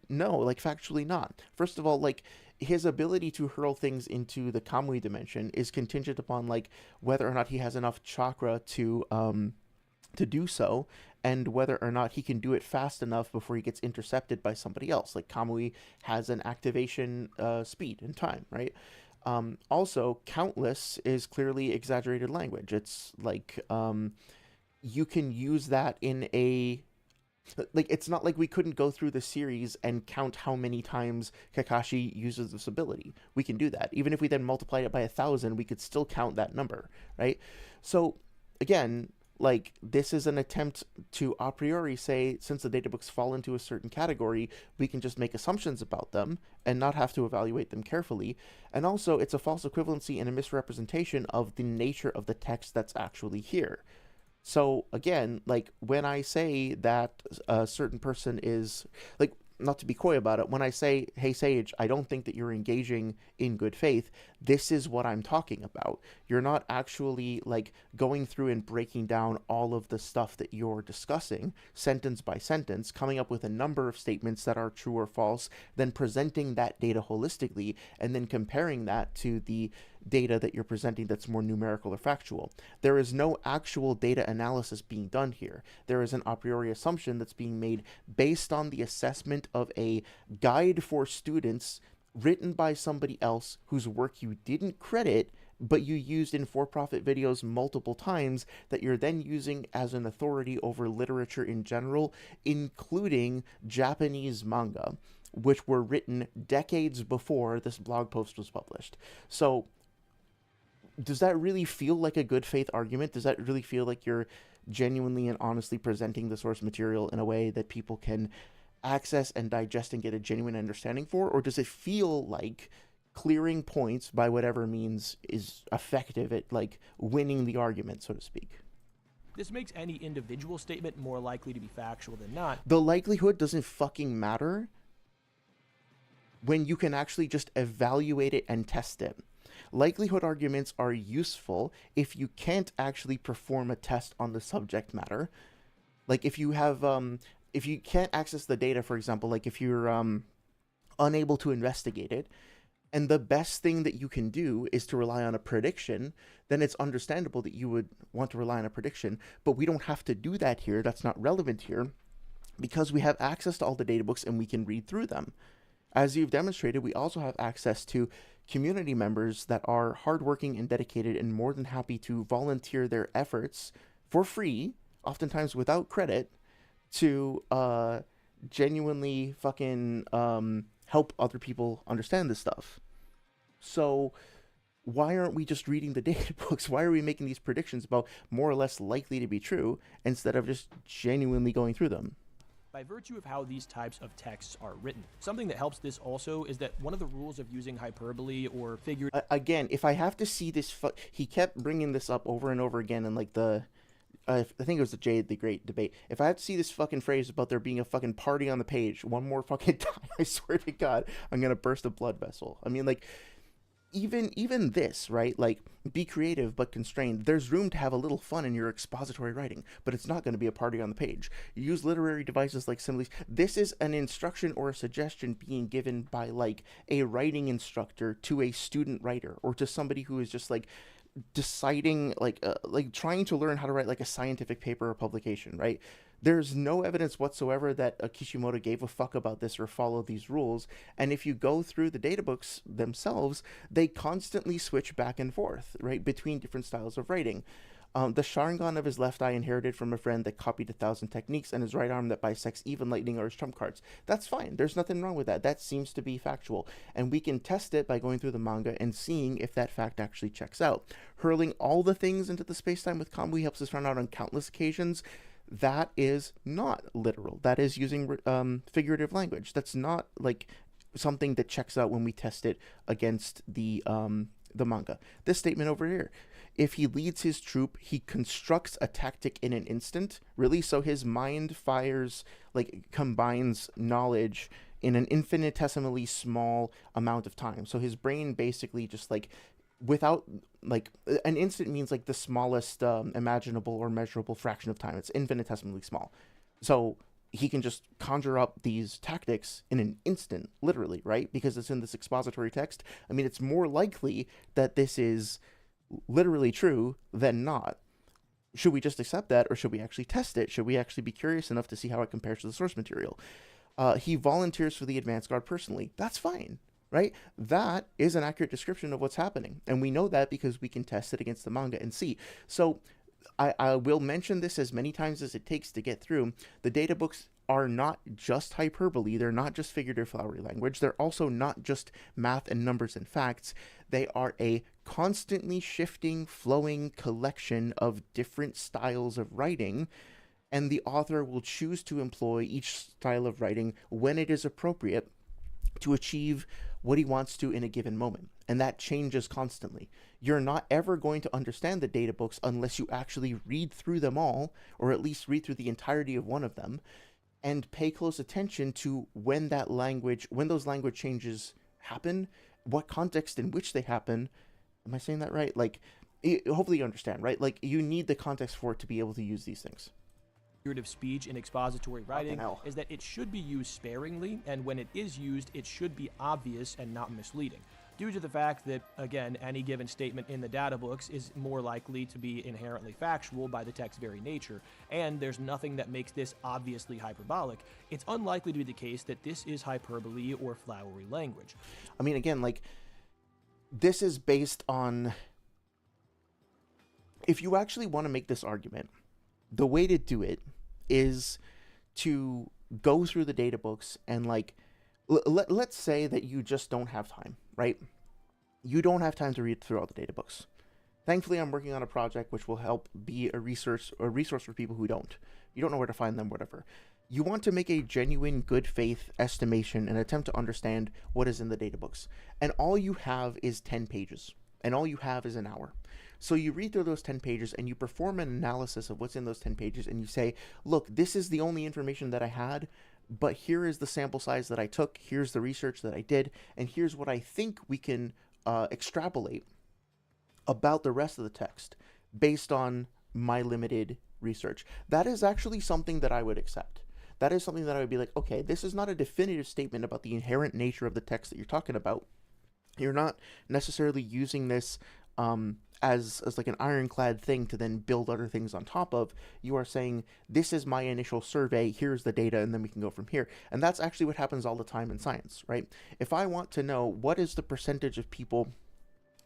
No, like factually not. First of all, like, his ability to hurl things into the Kamui dimension is contingent upon like whether or not he has enough chakra to do so, and whether or not he can do it fast enough before he gets intercepted by somebody else. Like, Kamui has an activation speed and time, right? Also, countless is clearly exaggerated language. It's like you can use that in a, like, it's not like we couldn't go through the series and count how many times Kakashi uses this ability. We can do that. Even if we then multiplied it by 1,000, we could still count that number, right? So again, like, this is an attempt to a priori say, since the databooks fall into a certain category, we can just make assumptions about them and not have to evaluate them carefully. And also, it's a false equivalency and a misrepresentation of the nature of the text that's actually here. So again, like, when I say that a certain person is, like, not to be coy about it, when I say, hey Sage, I don't think that you're engaging in good faith, this is what I'm talking about. You're not actually like going through and breaking down all of the stuff that you're discussing, sentence by sentence, coming up with a number of statements that are true or false, then presenting that data holistically, and then comparing that to the data that you're presenting that's more numerical or factual. There is no actual data analysis being done here. There is an a priori assumption that's being made based on the assessment of a guide for students written by somebody else whose work you didn't credit, but you used in for-profit videos multiple times, that you're then using as an authority over literature in general, including Japanese manga, which were written decades before this blog post was published. So does that really feel like a good faith argument? Does that really feel like you're genuinely and honestly presenting the source material in a way that people can access and digest and get a genuine understanding for? Or does it feel like clearing points by whatever means is effective at like winning the argument, so to speak? This makes any individual statement more likely to be factual than not. The likelihood doesn't fucking matter when you can actually just evaluate it and test it. Likelihood arguments are useful if you can't actually perform a test on the subject matter. Like if you have if you can't access the data, for example, like if you're unable to investigate it, and the best thing that you can do is to rely on a prediction, then it's understandable that you would want to rely on a prediction. But we don't have to do that here. That's not relevant here, because we have access to all the data books and we can read through them. As you've demonstrated, we also have access to community members that are hardworking and dedicated and more than happy to volunteer their efforts for free, oftentimes without credit, to genuinely fucking help other people understand this stuff. So why aren't we just reading the data books? Why are we making these predictions about more or less likely to be true instead of just genuinely going through them? By virtue of how these types of texts are written. Something that helps this also is that one of the rules of using hyperbole or figure... Again, if I have to see this... he kept bringing this up over and over again in like the... I think it was the Jade the Great debate. If I have to see this fucking phrase about there being a fucking party on the page one more fucking time, I swear to God, I'm gonna burst a blood vessel. I mean, like, even this, right? Like, be creative but constrained. There's room to have a little fun in your expository writing, but it's not going to be a party on the page. You use literary devices like similes. This is an instruction or a suggestion being given by like a writing instructor to a student writer, or to somebody who is just like deciding like trying to learn how to write like a scientific paper or publication, right? There's no evidence whatsoever that Kishimoto gave a fuck about this or followed these rules. And if you go through the data books themselves, they constantly switch back and forth, right, between different styles of writing. The Sharingan of his left eye inherited from a friend that copied 1,000 techniques, and his right arm that bisects even lightning are his trump cards. That's fine. There's nothing wrong with that. That seems to be factual. And we can test it by going through the manga and seeing if that fact actually checks out. Hurling all the things into the space-time with Kamui helps us find out on countless occasions. That is not literal. That is using figurative language. That's not like something that checks out when we test it against the manga. This statement over here: if he leads his troop, he constructs a tactic in an instant. Really, so his mind fires, like, combines knowledge in an infinitesimally small amount of time. So his brain basically just like, without, like, an instant means like the smallest imaginable or measurable fraction of time. It's infinitesimally small. So he can just conjure up these tactics in an instant, literally, right? Because it's in this expository text. I mean, it's more likely that this is literally true than not. Should we just accept that, or should we actually test it? Should we actually be curious enough to see how it compares to the source material? He volunteers for the advance guard personally. That's fine, right? That is an accurate description of what's happening. And we know that because we can test it against the manga and see. So I will mention this as many times as it takes to get through. The data books are not just hyperbole. They're not just figurative flowery language. They're also not just math and numbers and facts. They are a constantly shifting, flowing collection of different styles of writing, and the author will choose to employ each style of writing when it is appropriate to achieve what he wants to in a given moment. And that changes constantly. You're not ever going to understand the data books unless you actually read through them all, or at least read through the entirety of one of them, and pay close attention to when those language changes happen, what context in which they happen. Am I saying that right? Like, hopefully you understand, right? Like, you need the context for it to be able to use these things. Figurative speech in expository writing hell. is that it should be used sparingly, and when it is used, it should be obvious and not misleading. Due to the fact that, again, any given statement in the data books is more likely to be inherently factual by the text's very nature, and there's nothing that makes this obviously hyperbolic, it's unlikely to be the case that this is hyperbole or flowery language. I mean, again, like, this is based on... If you actually want to make this argument, the way to do it is to go through the data books and, like, let's say that you just don't have time, right? You don't have time to read through all the data books. Thankfully, I'm working on a project which will help be a resource for people who don't. You don't know where to find them, whatever. You want to make a genuine good faith estimation and attempt to understand what is in the data books. And all you have is 10 pages. And all you have is an hour. So you read through those 10 pages and you perform an analysis of what's in those 10 pages and you say, look, this is the only information that I had, but here is the sample size that I took, here's the research that I did, and here's what I think we can extrapolate about the rest of the text based on my limited research. That is actually something that I would accept. That is something that I would be like, okay, this is not a definitive statement about the inherent nature of the text that you're talking about. You're not necessarily using this as like an ironclad thing to then build other things on top of. You are saying, this is my initial survey, here's the data, and then we can go from here. And that's actually what happens all the time in science, right? If I want to know what is the percentage of people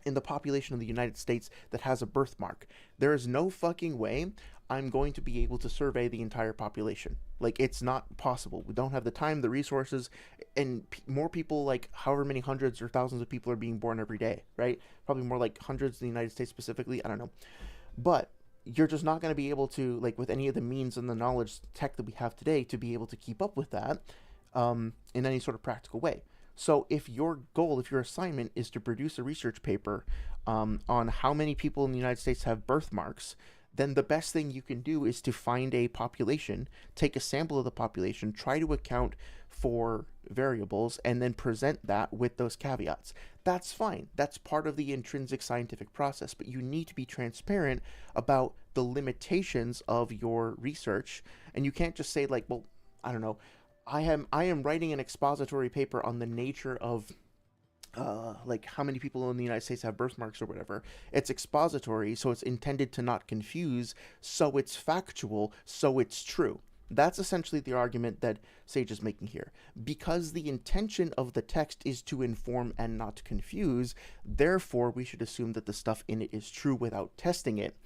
in the population of the United States that has a birthmark, there is no fucking way I'm going to be able to survey the entire population. Like, it's not possible. We don't have the time, the resources, and more people, like however many hundreds or thousands of people are being born every day, right? Probably more like hundreds in the United States specifically, I don't know. But you're just not going to be able to, like, with any of the means and the knowledge tech that we have today, to be able to keep up with that in any sort of practical way. So if your goal, if your assignment is to produce a research paper on how many people in the United States have birthmarks, then the best thing you can do is to find a population, take a sample of the population, try to account for variables, and then present that with those caveats. That's fine. That's part of the intrinsic scientific process, but you need to be transparent about the limitations of your research, and you can't just say, like, well, I don't know, I am writing an expository paper on the nature of like how many people in the United States have birthmarks or whatever. It's expository, so it's intended to not confuse, so it's factual, so it's true. That's essentially the argument that Sage is making here. Because the intention of the text is to inform and not confuse, therefore we should assume that the stuff in it is true without testing it.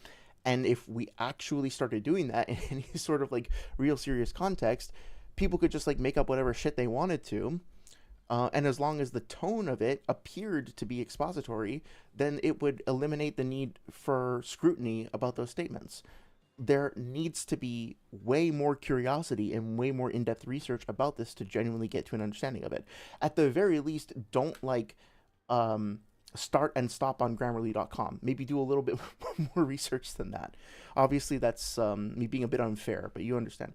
And if we actually started doing that in any sort of like real serious context, people could just like make up whatever shit they wanted to. And as long as the tone of it appeared to be expository, then it would eliminate the need for scrutiny about those statements. There needs to be way more curiosity and way more in-depth research about this to genuinely get to an understanding of it. At the very least, don't like start and stop on Grammarly.com. Maybe do a little bit more research than that. Obviously, that's me being a bit unfair, but you understand.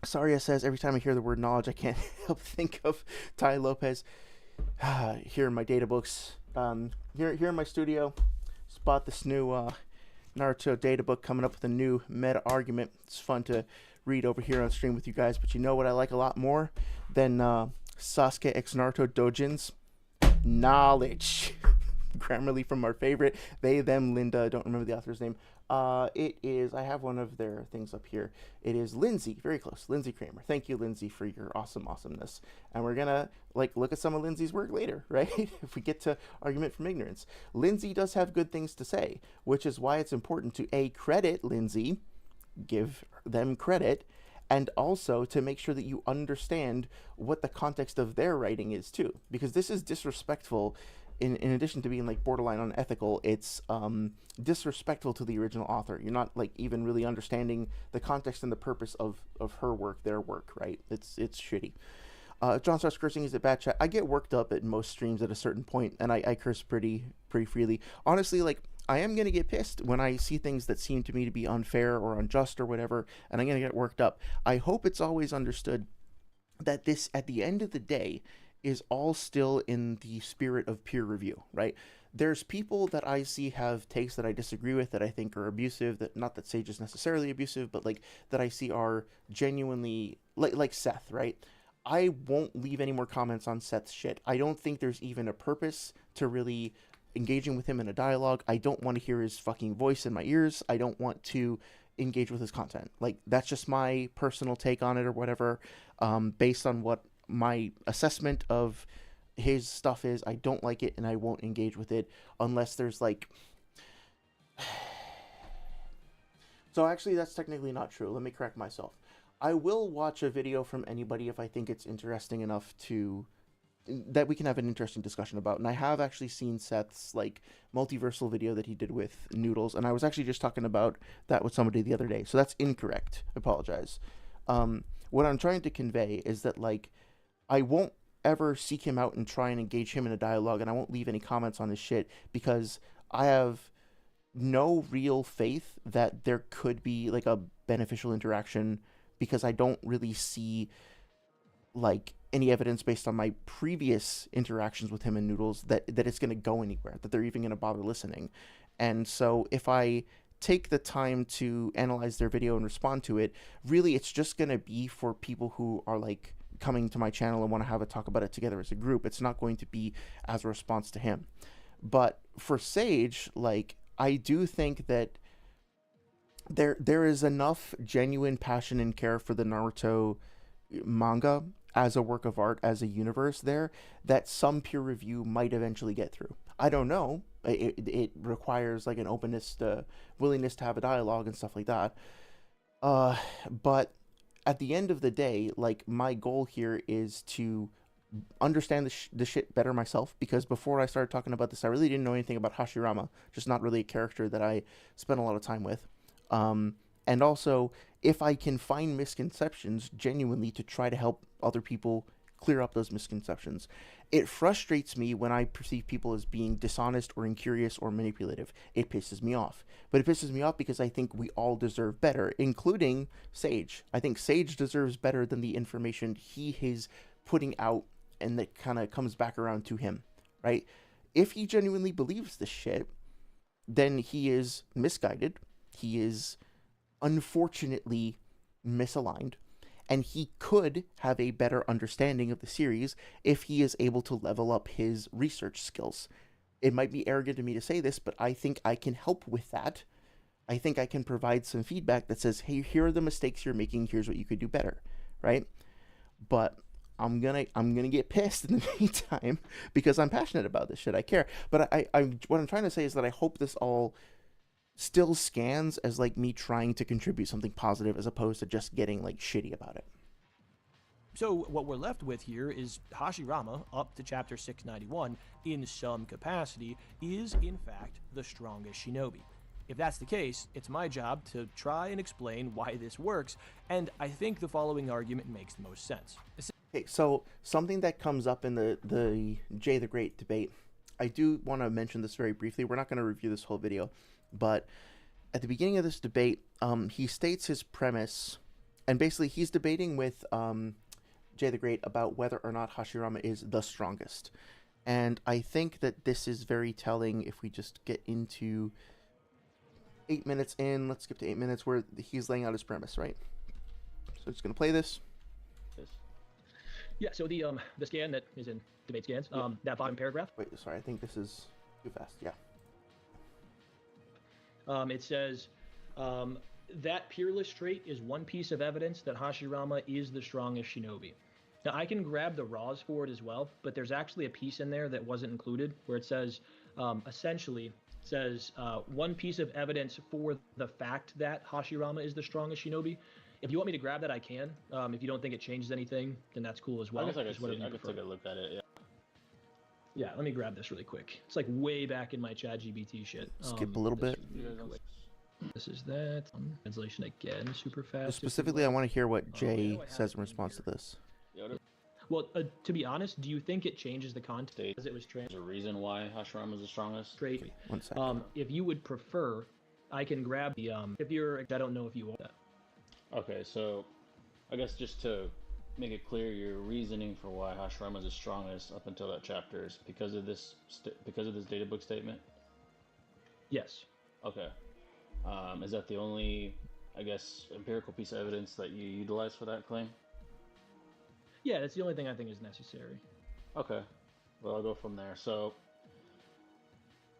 Saria says, every time I hear the word knowledge, I can't help think of Ty Lopez. Here in my data books, here in my studio, spot this new Naruto data book coming up with a new meta argument. It's fun to read over here on stream with you guys, but you know what I like a lot more than Sasuke x Naruto Dojins? Knowledge. Grammarly from our favorite, they, them, Linda, don't remember the author's name. It is, I have one of their things up here. It is Lindsay, very close, Lindsay Kramer. Thank you, Lindsay, for your awesomeness. And we're gonna like look at some of Lindsay's work later, right? If we get to argument from ignorance. Lindsay does have good things to say, which is why it's important to A, credit Lindsay, give them credit, and also to make sure that you understand what the context of their writing is too, because this is disrespectful. In addition to being like borderline unethical, it's disrespectful to the original author. You're not like even really understanding the context and the purpose of her work, their work, right? It's shitty. John starts cursing. He's a bad chat. I get worked up at most streams at a certain point, and I curse pretty freely. Honestly, like I am gonna get pissed when I see things that seem to me to be unfair or unjust or whatever, and I'm gonna get worked up. I hope it's always understood that this, at the end of the day, is all still in the spirit of peer review, right? There's people that I see have takes that I disagree with, that I think are abusive, that not that Sage is necessarily abusive, but like that I see are genuinely like Seth, right? I won't leave any more comments on Seth's shit. I don't think there's even a purpose to really engaging with him in a dialogue. I don't want to hear his fucking voice in my ears. I don't want to engage with his content. Like, that's just my personal take on it or whatever, based on what my assessment of his stuff is. I don't like it and I won't engage with it unless there's like... So actually, that's technically not true. Let me correct myself. I will watch a video from anybody if I think it's interesting enough to that we can have an interesting discussion about. And I have actually seen Seth's like multiversal video that he did with Noodles, and I was actually just talking about that with somebody the other day. So that's incorrect. I apologize. What I'm trying to convey is that like I won't ever seek him out and try and engage him in a dialogue, and I won't leave any comments on his shit because I have no real faith that there could be like a beneficial interaction, because I don't really see like any evidence based on my previous interactions with him and Noodles that it's going to go anywhere, that they're even going to bother listening. And so if I take the time to analyze their video and respond to it, really it's just going to be for people who are like coming to my channel and want to have a talk about it together as a group. It's not going to be as a response to him. But for Sage, like, I do think that there is enough genuine passion and care for the Naruto manga as a work of art, as a universe there, that some peer review might eventually get through. I don't know. It requires like an openness to willingness to have a dialogue and stuff like that. But at the end of the day, like, my goal here is to understand the shit better myself, because before I started talking about this, I really didn't know anything about Hashirama, just not really a character that I spent a lot of time with. And also, if I can find misconceptions genuinely to try to help other people clear up those misconceptions. It frustrates me when I perceive people as being dishonest or incurious or manipulative. It pisses me off. But it pisses me off because I think we all deserve better, including Sage. I think Sage deserves better than the information he is putting out and that kind of comes back around to him, right? If he genuinely believes this shit, then he is misguided. He is unfortunately misaligned, and he could have a better understanding of the series if he is able to level up his research skills. It might be arrogant of me to say this, but I think I can help with that. I think I can provide some feedback that says, hey, here are the mistakes you're making, here's what you could do better, right? But I'm gonna get pissed in the meantime because I'm passionate about this shit. I care. But what I'm trying to say is that I hope this all still scans as like me trying to contribute something positive as opposed to just getting like shitty about it. So what we're left with here is Hashirama, up to chapter 691, in some capacity, is in fact the strongest shinobi. If that's the case, it's my job to try and explain why this works, and I think the following argument makes the most sense. Okay, so something that comes up in the Jay the Great debate, I do want to mention this very briefly. We're not going to review this whole video, but at the beginning of this debate, he states his premise, and basically he's debating with Jay the Great about whether or not Hashirama is the strongest. And I think that this is very telling if we just get into 8 minutes in. Let's skip to 8 minutes where he's laying out his premise, right? So I'm just going to play this. Yeah, so the scan that is in debate scans, that bottom paragraph. Wait, sorry, I think this is too fast. Yeah. It says, that peerless trait is one piece of evidence that Hashirama is the strongest shinobi. Now, I can grab the raws for it as well, but there's actually a piece in there that wasn't included where it says, essentially, one piece of evidence for the fact that Hashirama is the strongest shinobi. If you want me to grab that, I can. If you don't think it changes anything, then that's cool as well. I guess I could take a look at it, yeah. Yeah, let me grab this really quick. It's like way back in my ChatGPT shit. Skip a little bit. Really this is that. Translation again, super fast. Specifically, I want to hear what Jay says in response to this. Well, to be honest, do you think it changes the context as it was trained? There's a reason why Hashirama is the strongest. Great. 1 second. If you would prefer, I can grab the if you're. I don't know if you want that. Okay, so I guess just to make it clear your reasoning for why Hashirama is the strongest up until that chapter is because of this data book statement. Yes. Okay. Is that the only, I guess, empirical piece of evidence that you utilize for that claim? Yeah, that's the only thing I think is necessary. Okay. Well, I'll go from there. So,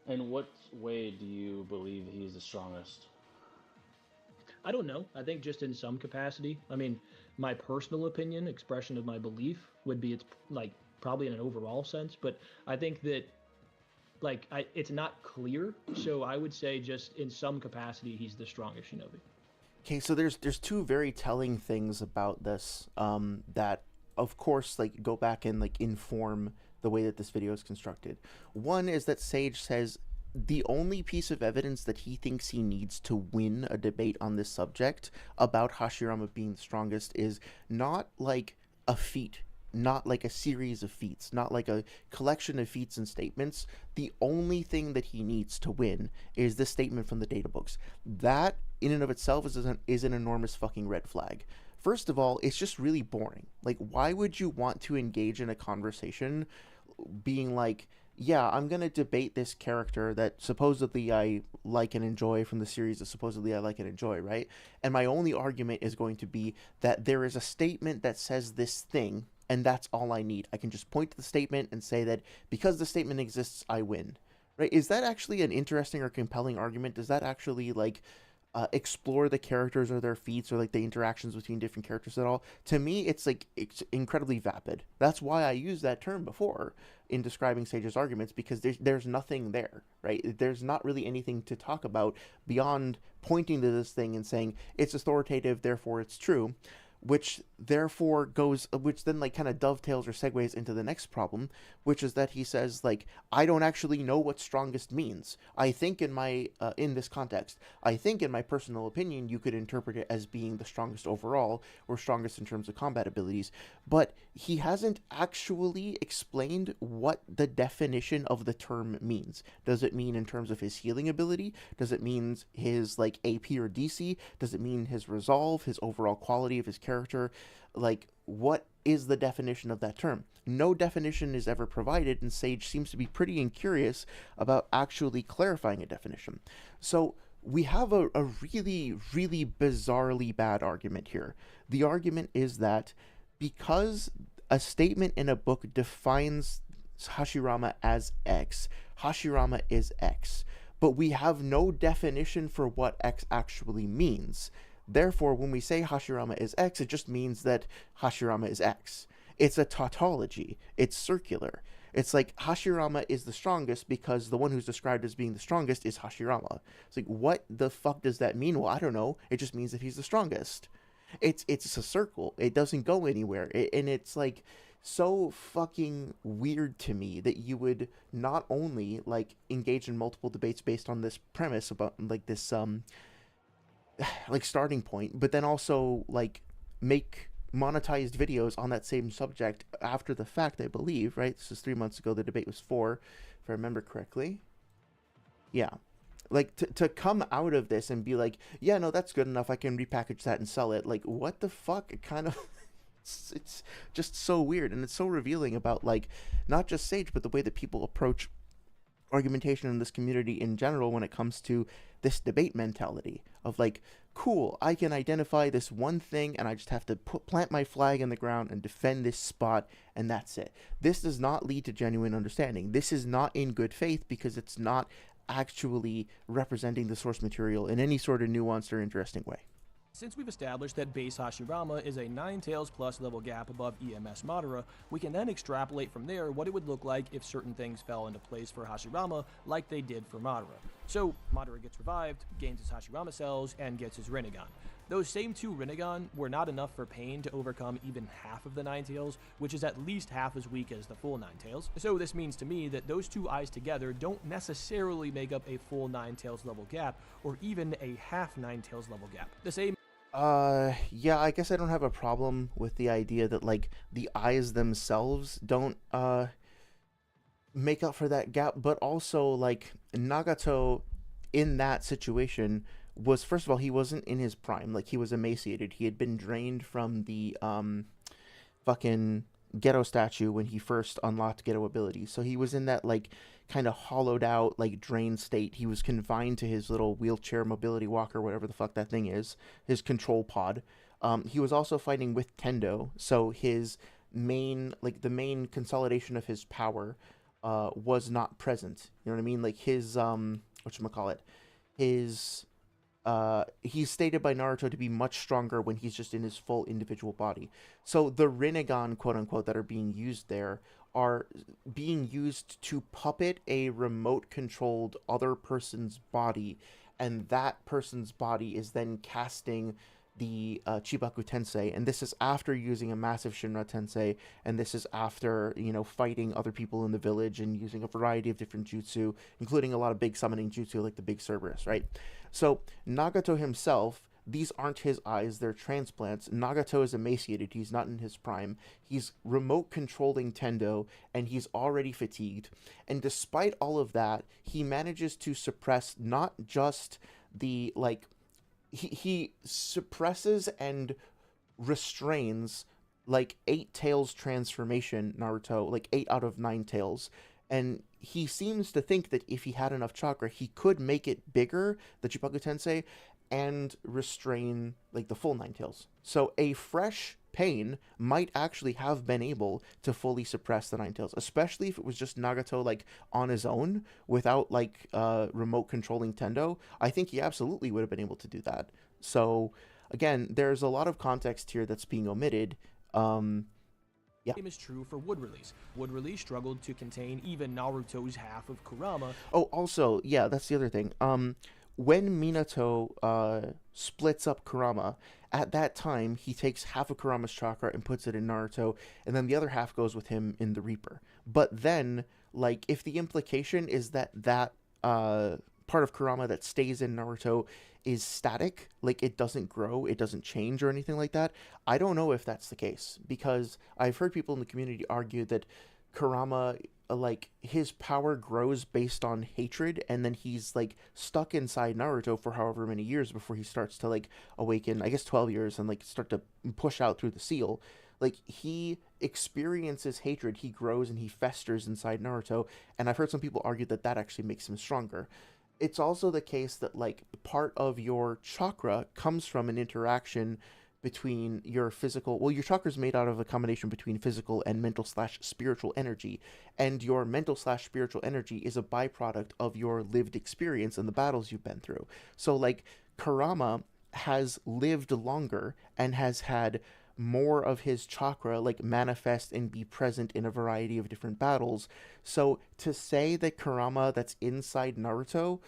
in what way do you believe he's the strongest? I don't know. I think just in some capacity. I mean, my personal opinion, expression of my belief, would be it's like probably in an overall sense, but I think that it's not clear. So I would say just in some capacity, he's the strongest shinobi. Okay, so there's two very telling things about this that, of course, like go back and like inform the way that this video is constructed. One is that Sage says the only piece of evidence that he thinks he needs to win a debate on this subject about Hashirama being the strongest is not like a feat, not like a series of feats, not like a collection of feats and statements. The only thing that he needs to win is this statement from the data books. That, in and of itself, is an enormous fucking red flag. First of all, it's just really boring. Like, why would you want to engage in a conversation being like, yeah, I'm going to debate this character that supposedly I like and enjoy from the series that supposedly I like and enjoy, right? And my only argument is going to be that there is a statement that says this thing, and that's all I need. I can just point to the statement and say that because the statement exists, I win, right? Is that actually an interesting or compelling argument? Does that actually, like, explore the characters or their feats or like the interactions between different characters at all? To me, it's like it's incredibly vapid. That's why I used that term before in describing Sage's arguments, because there's nothing there, right? There's not really anything to talk about beyond pointing to this thing and saying it's authoritative, therefore it's true, which then like kind of dovetails or segues into the next problem, which is that he says, like, I don't actually know what strongest means. I think in this context, I think in my personal opinion, you could interpret it as being the strongest overall or strongest in terms of combat abilities, but he hasn't actually explained what the definition of the term means. Does it mean in terms of his healing ability? Does it mean his like AP or DC? Does it mean his resolve, his overall quality of his character? Like, what is the definition of that term? No definition is ever provided, and Sage seems to be pretty incurious about actually clarifying a definition. So we have a really, really bizarrely bad argument here. The argument is that because a statement in a book defines Hashirama as X, Hashirama is X, but we have no definition for what X actually means. Therefore, when we say Hashirama is X, it just means that Hashirama is X. It's a tautology. It's circular. It's like Hashirama is the strongest because the one who's described as being the strongest is Hashirama. It's like, what the fuck does that mean? Well, I don't know. It just means that he's the strongest. It's a circle. It doesn't go anywhere. And it's like so fucking weird to me that you would not only like engage in multiple debates based on this premise about like this like starting point, but then also like make monetized videos on that same subject after the fact, I believe, right? This is 3 months ago. The debate was 4, if I remember correctly. Yeah. Like, to come out of this and be like, yeah, no, that's good enough, I can repackage that and sell it. Like, what the fuck? It kind of... it's just so weird, and it's so revealing about, like, not just Sage, but the way that people approach argumentation in this community in general when it comes to this debate mentality of like, cool, I can identify this one thing and I just have to plant my flag in the ground and defend this spot, and that's it. This does not lead to genuine understanding. This is not in good faith because it's not actually representing the source material in any sort of nuanced or interesting way. Since we've established that base Hashirama is a 9 tails plus level gap above EMS Madara, we can then extrapolate from there what it would look like if certain things fell into place for Hashirama like they did for Madara. So, Madara gets revived, gains his Hashirama cells, and gets his Rinnegan. Those same 2 Rinnegan were not enough for Pain to overcome even half of the 9 tails, which is at least half as weak as the full 9 tails. So this means to me that those 2 eyes together don't necessarily make up a full 9 tails level gap, or even a half 9 tails level gap. The same yeah, I guess I don't have a problem with the idea that, like, the eyes themselves don't, make up for that gap, but also, like, Nagato in that situation was, first of all, he wasn't in his prime. Like, he was emaciated. He had been drained from the fucking Ghetto statue when he first unlocked Ghetto abilities. So he was in that like kind of hollowed out, like drained state. He was confined to his little wheelchair mobility walker, whatever the fuck that thing is, his control pod. He was also fighting with Tendo, so his the main consolidation of his power was not present. You know what I mean? Like his whatchamacallit, his he's stated by Naruto to be much stronger when he's just in his full individual body. So the Rinnegan, quote unquote, that are being used there are being used to puppet a remote controlled other person's body, and that person's body is then casting the Chibaku Tensei, and this is after using a massive Shinra Tensei, and this is after, fighting other people in the village and using a variety of different jutsu, including a lot of big summoning jutsu like the Big Cerberus, right? So Nagato himself, these aren't his eyes, they're transplants. Nagato is emaciated, he's not in his prime. He's remote controlling Tendo, and he's already fatigued. And despite all of that, he manages to suppress not just the, he suppresses and restrains like 8 tails transformation Naruto, like 8 out of 9 tails. And he seems to think that if he had enough chakra, he could make it bigger, the Chibaku Tensei, and restrain like the full 9 tails. So a fresh pain might actually have been able to fully suppress the 9 tails, especially if it was just Nagato like on his own without like remote controlling Tendo. I think he absolutely would have been able to do that. So again, there's a lot of context here that's being omitted. Yeah. Same is true for Wood Release. Wood Release struggled to contain even Naruto's half of Kurama. Oh, also, yeah, that's the other thing. When Minato splits up Kurama, at that time he takes half of Kurama's chakra and puts it in Naruto, and then the other half goes with him in the Reaper. But then, like, if the implication is that part of Kurama that stays in Naruto is static, like it doesn't grow, it doesn't change or anything like that, I don't know if that's the case, because I've heard people in the community argue that Kurama, like his power grows based on hatred, and then he's like stuck inside Naruto for however many years before he starts to like awaken, I guess 12 years, and like start to push out through the seal. Like he experiences hatred, he grows and he festers inside Naruto, and I've heard some people argue that that actually makes him stronger. It's also the case that like part of your chakra comes from an interaction between your physical, well, your chakra is made out of a combination between physical and mental slash spiritual energy, and your mental slash spiritual energy is a byproduct of your lived experience and the battles you've been through. So like Kurama has lived longer and has had more of his chakra like manifest and be present in a variety of different battles. So to say that Kurama that's inside Naruto,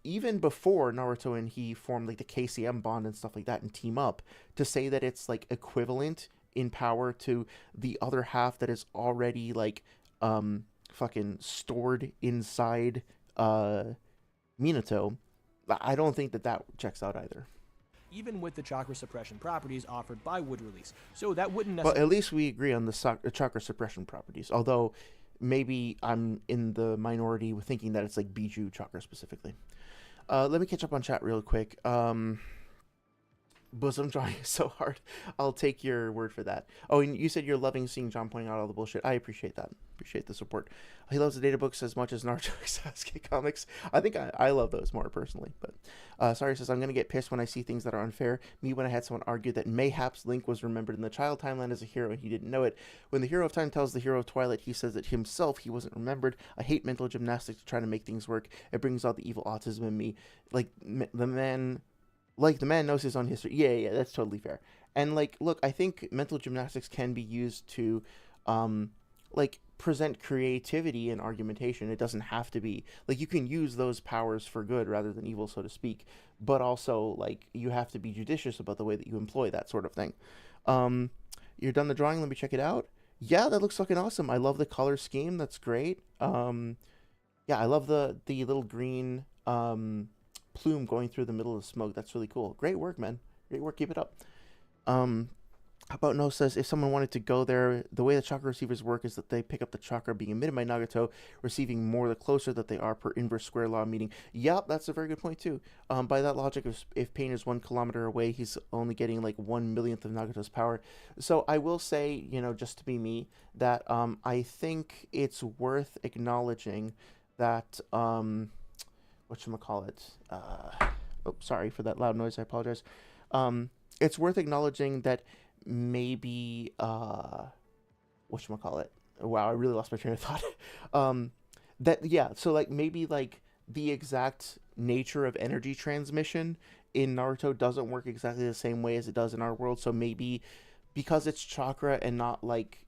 even before Naruto and he formed like the KCM bond and stuff like that and team up, to say that it's like equivalent in power to the other half that is already like fucking stored inside Minato, I don't think that checks out either. Even with the chakra suppression properties offered by Wood Release. So that wouldn't Well, necessarily... at least we agree on the chakra suppression properties, although maybe I'm in the minority with thinking that it's like Biju chakra specifically. Let me catch up on chat real quick. Bosom drawing is so hard. I'll take your word for that. Oh, and you said you're loving seeing John pointing out all the bullshit. I appreciate that. Appreciate the support. He loves the data books as much as Naruto Sasuke comics. I think I love those more personally. But sorry, says I'm gonna get pissed when I see things that are unfair. Me when I had someone argue that mayhaps Link was remembered in the child timeline as a hero and he didn't know it. When the hero of time tells the hero of Twilight he says that himself he wasn't remembered. I hate mental gymnastics to try to make things work. It brings out the evil autism in me. Like the man knows his own history. Yeah, that's totally fair. And like, look, I think mental gymnastics can be used to, like, present creativity and argumentation. It doesn't have to be like you can use those powers for good rather than evil, so to speak. But also, like, you have to be judicious about the way that you employ that sort of thing. You're done the drawing. Let me check it out. Yeah, that looks fucking awesome. I love the color scheme. That's great. Yeah, I love the little green plume going through the middle of the smoke. That's really cool. Great work, man. Great work. Keep it up. How about No says, if someone wanted to go there, the way the chakra receivers work is that they pick up the chakra being emitted by Nagato, receiving more the closer that they are per inverse square law, meaning, yep, that's a very good point too. By that logic, if Pain is 1 kilometer away, he's only getting like 1 millionth of Nagato's power. So I will say, just to be me, that I think it's worth acknowledging that, whatchamacallit, oh, sorry for that loud noise, I apologize. It's worth acknowledging that maybe whatchamacallit, wow, I really lost my train of thought. That, yeah, so like maybe like the exact nature of energy transmission in Naruto doesn't work exactly the same way as it does in our world. So maybe because it's chakra and not like,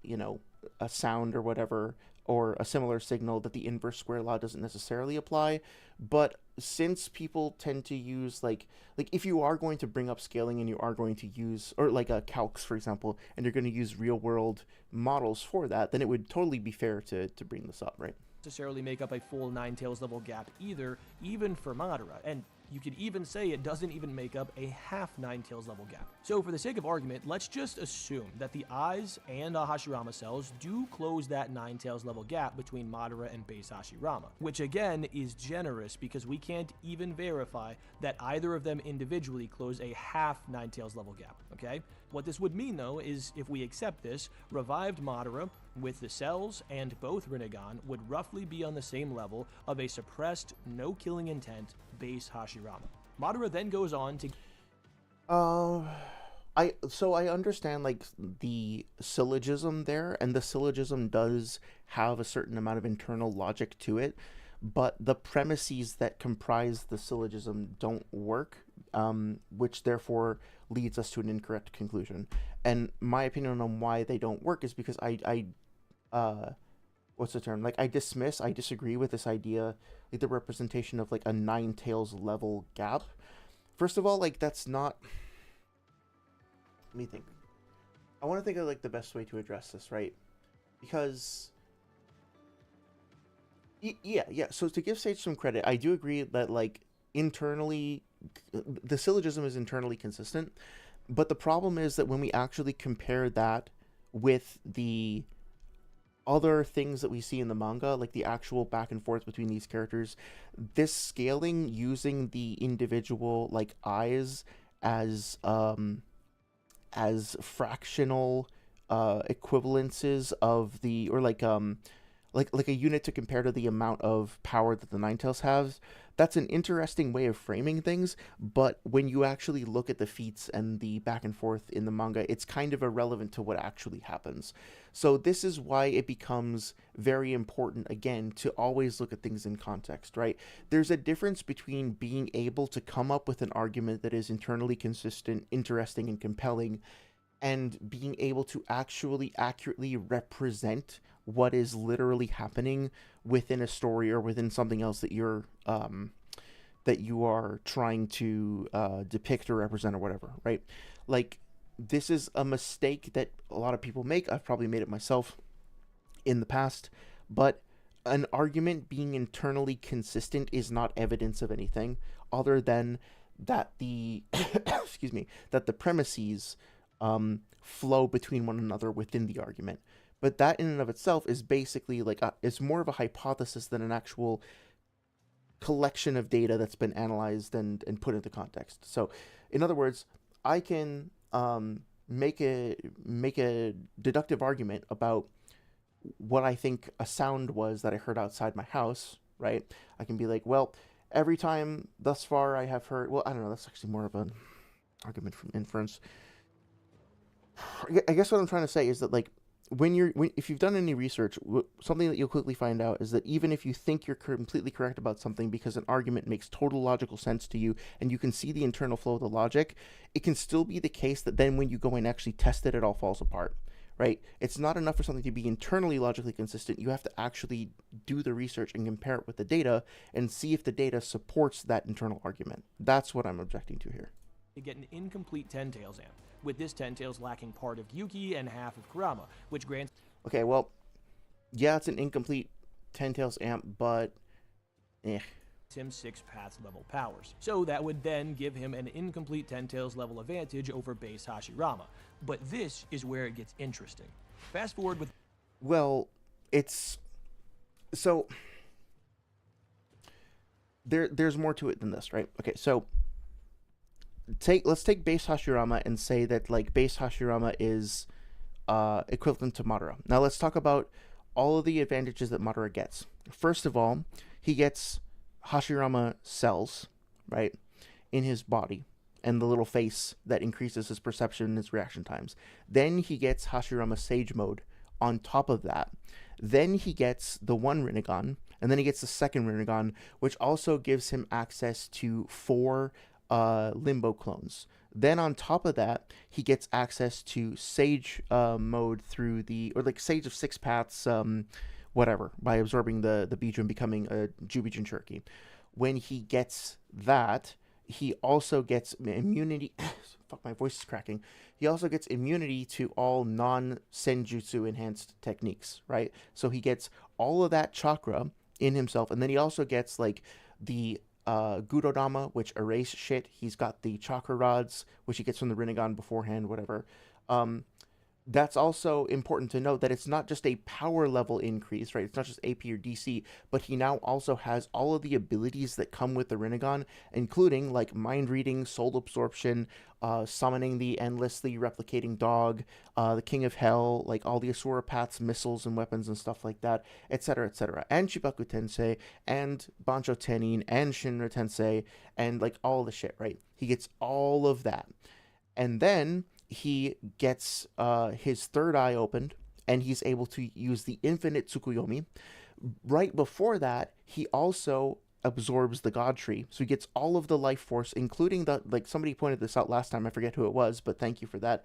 a sound or whatever, or a similar signal, that the inverse square law doesn't necessarily apply. But since people tend to use like if you are going to bring up scaling and you are going to use, or like a calcs, for example, and you're going to use real world models for that, then it would totally be fair to bring this up, right? Necessarily make up a full Ninetales level gap either, even for Madara, and you could even say it doesn't even make up a half Ninetales level gap. So for the sake of argument, let's just assume that the eyes and Hashirama cells do close that Ninetales level gap between Madara and base Hashirama, which again is generous because we can't even verify that either of them individually close a half Ninetales level gap, okay? What this would mean though is if we accept this, revived Madara with the cells and both Rinnegan would roughly be on the same level of a suppressed, no killing intent base Hashirama. Madara then goes on to I understand like the syllogism there, and the syllogism does have a certain amount of internal logic to it, but the premises that comprise the syllogism don't work, which therefore leads us to an incorrect conclusion. And my opinion on why they don't work is because I what's the term? Like I disagree with this idea, like the representation of like a Ninetales level gap. First of all, like that's not. Let me think. I want to think of like the best way to address this, right? Because yeah. So to give Sage some credit, I do agree that like internally, the syllogism is internally consistent, but the problem is that when we actually compare that with the other things that we see in the manga, like the actual back and forth between these characters, this scaling using the individual like eyes as fractional equivalences of the, or like a unit to compare to the amount of power that the Ninetales has. That's an interesting way of framing things, but when you actually look at the feats and the back and forth in the manga, it's kind of irrelevant to what actually happens. So this is why it becomes very important, again, to always look at things in context, right? There's a difference between being able to come up with an argument that is internally consistent, interesting, and compelling, and being able to actually accurately represent what is literally happening within a story or within something else that you are trying to depict or represent or whatever, right? Like, this is a mistake that a lot of people make. I've probably made it myself in the past, but an argument being internally consistent is not evidence of anything other than that the excuse me, that the premises flow between one another within the argument. But that in and of itself is basically like it's more of a hypothesis than an actual collection of data that's been analyzed and put into context. So in other words, I can make a deductive argument about what I think a sound was that I heard outside my house, right? I can be like, well, every time thus far I have heard, well, I don't know, that's actually more of an argument from inference. I guess what I'm trying to say is that, like, if you've done any research, something that you'll quickly find out is that even if you think you're completely correct about something because an argument makes total logical sense to you and you can see the internal flow of the logic, it can still be the case that then when you go and actually test it, it all falls apart, right? It's not enough for something to be internally logically consistent. You have to actually do the research and compare it with the data and see if the data supports that internal argument. That's what I'm objecting to here. to get an incomplete Ten Tails amp, with this Ten Tails lacking part of Yuki and half of Kurama, which grants... Okay, well, yeah, it's an incomplete Ten Tails amp, but him 6 Paths level powers. So that would then give him an incomplete 10 Tails level advantage over base Hashirama. But this is where it gets interesting. Fast forward with... Well, it's... So... There's more to it than this, right? Okay, so... Let's take base Hashirama and say that, like, base Hashirama is equivalent to Madara. Now let's talk about all of the advantages that Madara gets. First of all, he gets Hashirama cells, right, in his body, and the little face that increases his perception and his reaction times. Then he gets Hashirama Sage Mode on top of that. Then he gets the one Rinnegan, and then he gets the second Rinnegan, which also gives him access to 4 Limbo clones. Then on top of that, he gets access to Sage mode through Sage of 6 Paths, whatever, by absorbing the Bijuu and becoming a Jubi Jinchuriki. When he gets that, he also gets immunity. Fuck, my voice is cracking. He also gets immunity to all non-senjutsu enhanced techniques, right? So he gets all of that chakra in himself, and then he also gets like the Gudodama, which erase shit. He's got the chakra rods, which he gets from the Rinnegan beforehand, whatever. That's also important to note that it's not just a power level increase, right? It's not just AP or DC, but he now also has all of the abilities that come with the Rinnegan, including like mind reading, soul absorption, summoning the endlessly replicating dog, the King of Hell, like all the Asura Paths, missiles and weapons and stuff like that, etc., etc. And Chibaku Tensei, and Bancho Tenin, and Shinra Tensei, and like all the shit, right? He gets all of that. And then he gets his third eye opened, and he's able to use the infinite Tsukuyomi. Right before that, he also absorbs the God Tree. So he gets all of the life force, including the, like somebody pointed this out last time, I forget who it was, but thank you for that.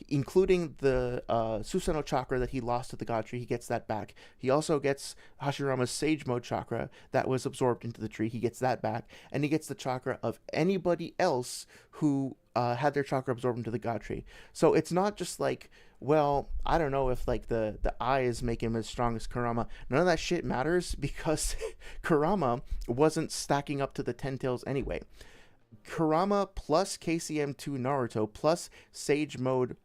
Including the Susanoo chakra that he lost to the God Tree, he gets that back. He also gets Hashirama's Sage Mode chakra that was absorbed into the tree, he gets that back. And he gets the chakra of anybody else who had their chakra absorbed into the God Tree. So it's not just like, well, I don't know if like the eyes make him as strong as Kurama. None of that shit matters because Kurama wasn't stacking up to the 10 tails anyway. Kurama plus KCM2 Naruto plus Sage Mode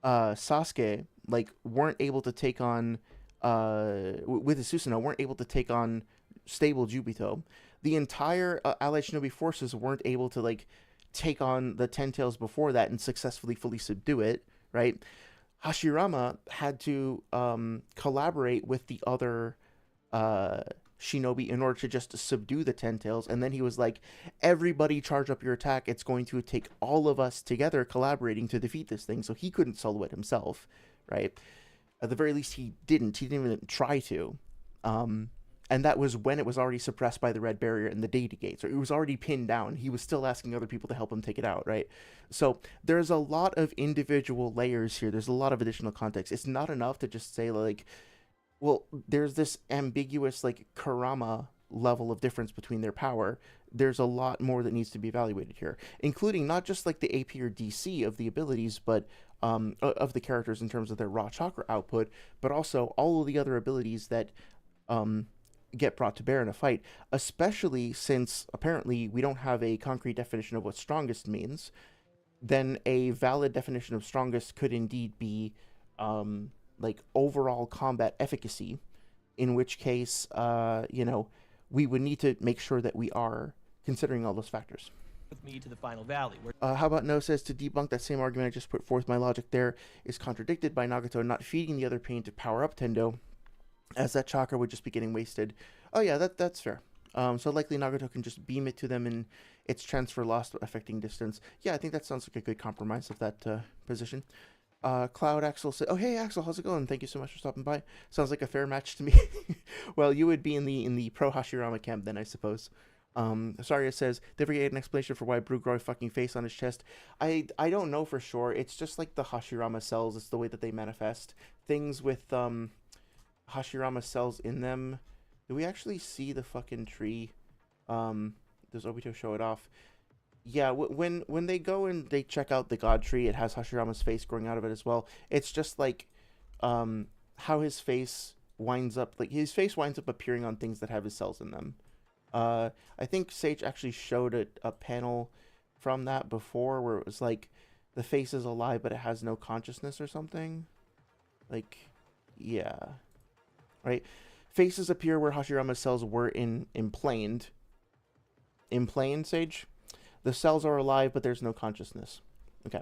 Sasuke like weren't able to take on with the Susanoo weren't able to take on stable Jubito. The entire Allied Shinobi forces weren't able to like take on the 10 tails before that and successfully fully subdue it, right? Hashirama had to collaborate with the other shinobi in order to just subdue the 10 tails, and then he was like, everybody charge up your attack, it's going to take all of us together collaborating to defeat this thing. So he couldn't solo it himself, right? At the very least he didn't even try to. And that was when it was already suppressed by the red barrier and the data gates, or it was already pinned down. He was still asking other people to help him take it out, right? So there's a lot of individual layers here. There's a lot of additional context. It's not enough to just say like, well, there's this ambiguous like Kurama level of difference between their power. There's a lot more that needs to be evaluated here, including not just like the AP or DC of the abilities, but of the characters in terms of their raw chakra output, but also all of the other abilities that get brought to bear in a fight, especially since apparently we don't have a concrete definition of what strongest means. Then a valid definition of strongest could indeed be like overall combat efficacy, in which case we would need to make sure that we are considering all those factors. With me to the final valley. How about No says, to debunk that same argument I just put forth, my logic there is contradicted by Nagato not feeding the other pain to power up Tendo, as that chakra would just be getting wasted. Oh yeah, that's fair. So likely Nagato can just beam it to them and its transfer lost affecting distance. Yeah, I think that sounds like a good compromise of that position. Cloud Axel said, oh hey Axel, how's it going? Thank you so much for stopping by. Sounds like a fair match to me. Well, you would be in the pro Hashirama camp then, I suppose. Saria says, they ever get an explanation for why Brew grow a fucking face on his chest? I don't know for sure. It's just like the Hashirama cells. It's the way that they manifest. Things with Hashirama cells in them. Do we actually see the fucking tree? Does Obito show it off? Yeah, when they go and they check out the god tree, it has Hashirama's face growing out of it as well. It's just like how his face winds up, like, his face winds up appearing on things that have his cells in them. I think Sage actually showed a panel from that before where it was like the face is alive but it has no consciousness or something. Like, yeah. Right? Faces appear where Hashirama's cells were implaned. Implaned, Sage? The cells are alive but there's no consciousness. Okay.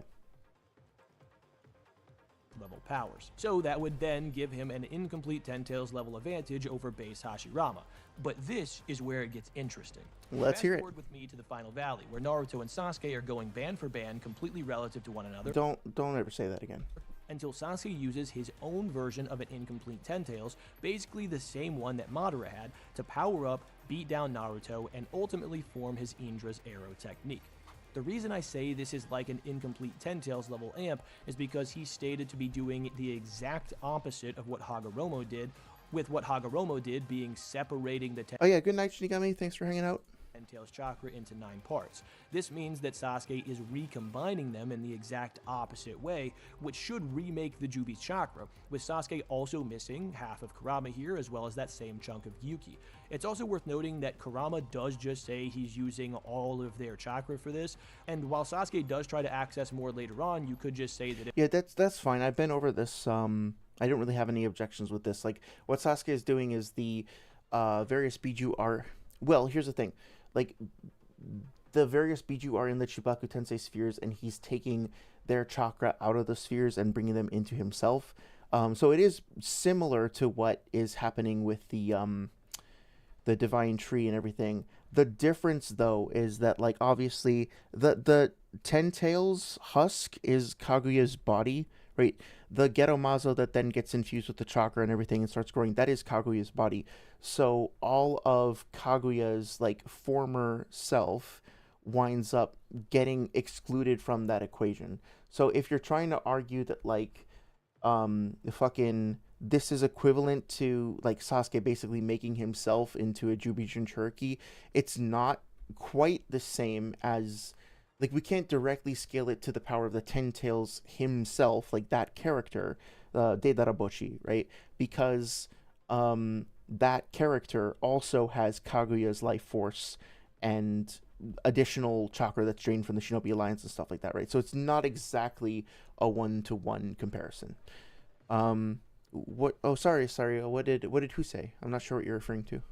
Level powers. So that would then give him an incomplete Ten Tails level advantage over base Hashirama. But this is where it gets interesting. Let's hear it. Fast forward with me to the final valley, where Naruto and Sasuke are going band for band, completely relative to one another. Don't ever say that again. Until Sasuke uses his own version of an incomplete Ten Tails, basically the same one that Madara had, to power up, beat down Naruto, and ultimately form his Indra's arrow technique. The reason I say this is like an incomplete Ten Tails level amp is because he's stated to be doing the exact opposite of what Hagoromo did, with what Hagoromo did being separating the Oh yeah, good night, Shinigami. Thanks for hanging out. Ten Tails chakra into 9 parts. This means that Sasuke is recombining them in the exact opposite way, which should remake the Jubi's chakra, with Sasuke also missing half of Kurama here, as well as that same chunk of Yuki. It's also worth noting that Kurama does just say he's using all of their chakra for this, and while Sasuke does try to access more later on, you could just say that Yeah, that's fine. I've been over this. I don't really have any objections with this. Like, what Sasuke is doing is the various Biju are... Well, here's the thing. Like, the various Biju are in the Chibaku Tensei spheres, and he's taking their chakra out of the spheres and bringing them into himself. So it is similar to what is happening with the Divine Tree and everything. The difference, though, is that, like, obviously, the Ten Tails husk is Kaguya's body, right? The Ghetto Mazo that then gets infused with the chakra and everything and starts growing, that is Kaguya's body. So all of Kaguya's, like, former self winds up getting excluded from that equation. So if you're trying to argue that, like, this is equivalent to, like, Sasuke basically making himself into a Jubi Jinchuriki, it's not quite the same as... Like, we can't directly scale it to the power of the Ten Tails himself, like that character, Deidaraboshi, right? Because that character also has Kaguya's life force and additional chakra that's drained from the Shinobi Alliance and stuff like that, right? So it's not exactly a one-to-one comparison. Oh, sorry. What did who say? I'm not sure what you're referring to.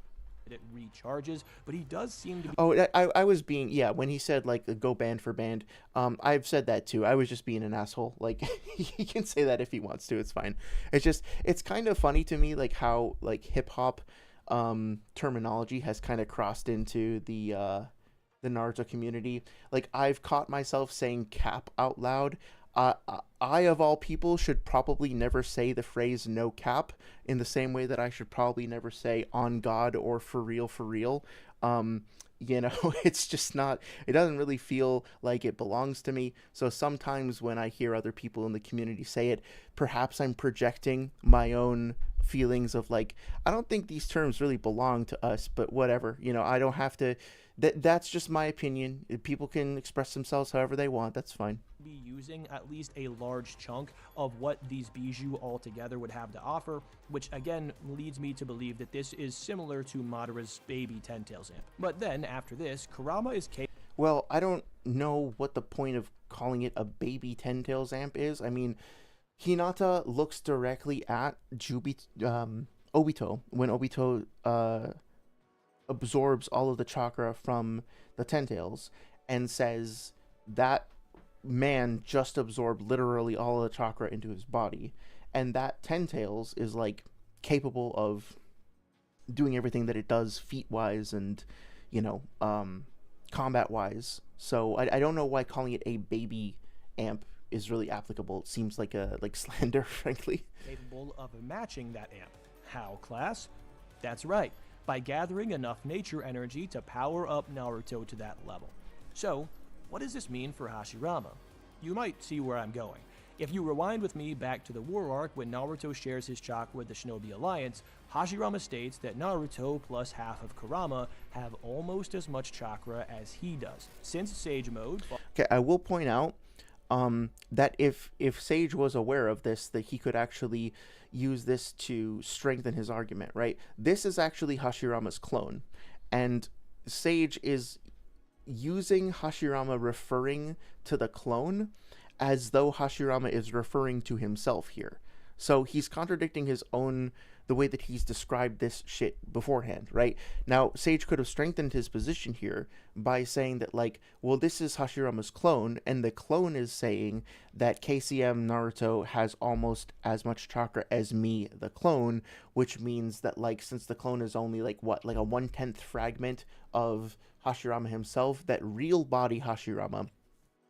it recharges, but he does seem to be... Oh, I was being, yeah, when he said, like, go band for band, I've said that too. I was just being an asshole. Like, he can say that if he wants to, it's fine. It's just, it's kind of funny to me, like, how, like, hip-hop terminology has kind of crossed into the Naruto community. Like, I've caught myself saying cap out loud. I, of all people, should probably never say the phrase no cap in the same way that I should probably never say on God or for real, for real. You know, it's just not, it doesn't really feel like it belongs to me. So sometimes when I hear other people in the community say it, perhaps I'm projecting my own feelings of like, I don't think these terms really belong to us, but whatever, you know, I don't have to, that's just my opinion. People can express themselves however they want. That's fine. Be using at least a large chunk of what these bijou altogether would have to offer, which again leads me to believe that this is similar to Madara's baby Ten Tails amp. But then after this, Kurama is capable... Well, I don't know what the point of calling it a baby Ten Tails amp is. I mean, Hinata looks directly at Obito when Obito absorbs all of the chakra from the Ten Tails and says that man just absorbed literally all of the chakra into his body, and that Ten Tails is like capable of doing everything that it does feat wise and, you know, combat wise. So I don't know why calling it a baby amp is really applicable. It seems like a slander, frankly. Capable of matching that amp. How, class? That's right, by gathering enough nature energy to power up Naruto to that level. So, what does this mean for Hashirama? You might see where I'm going. If you rewind with me back to the war arc when Naruto shares his chakra with the Shinobi Alliance, Hashirama states that Naruto plus half of Kurama have almost as much chakra as he does. Since Sage Mode... Okay, I will point out, that if Sage was aware of this, that he could actually use this to strengthen his argument, right? This is actually Hashirama's clone, and Sage is using Hashirama referring to the clone as though Hashirama is referring to himself here. So he's contradicting his own, the way that he's described this shit beforehand, right? Now, Sage could have strengthened his position here by saying that, like, well, this is Hashirama's clone, and the clone is saying that KCM Naruto has almost as much chakra as me, the clone, which means that, like, since the clone is only, like, what, like a 1/10 fragment of Hashirama himself, that real body Hashirama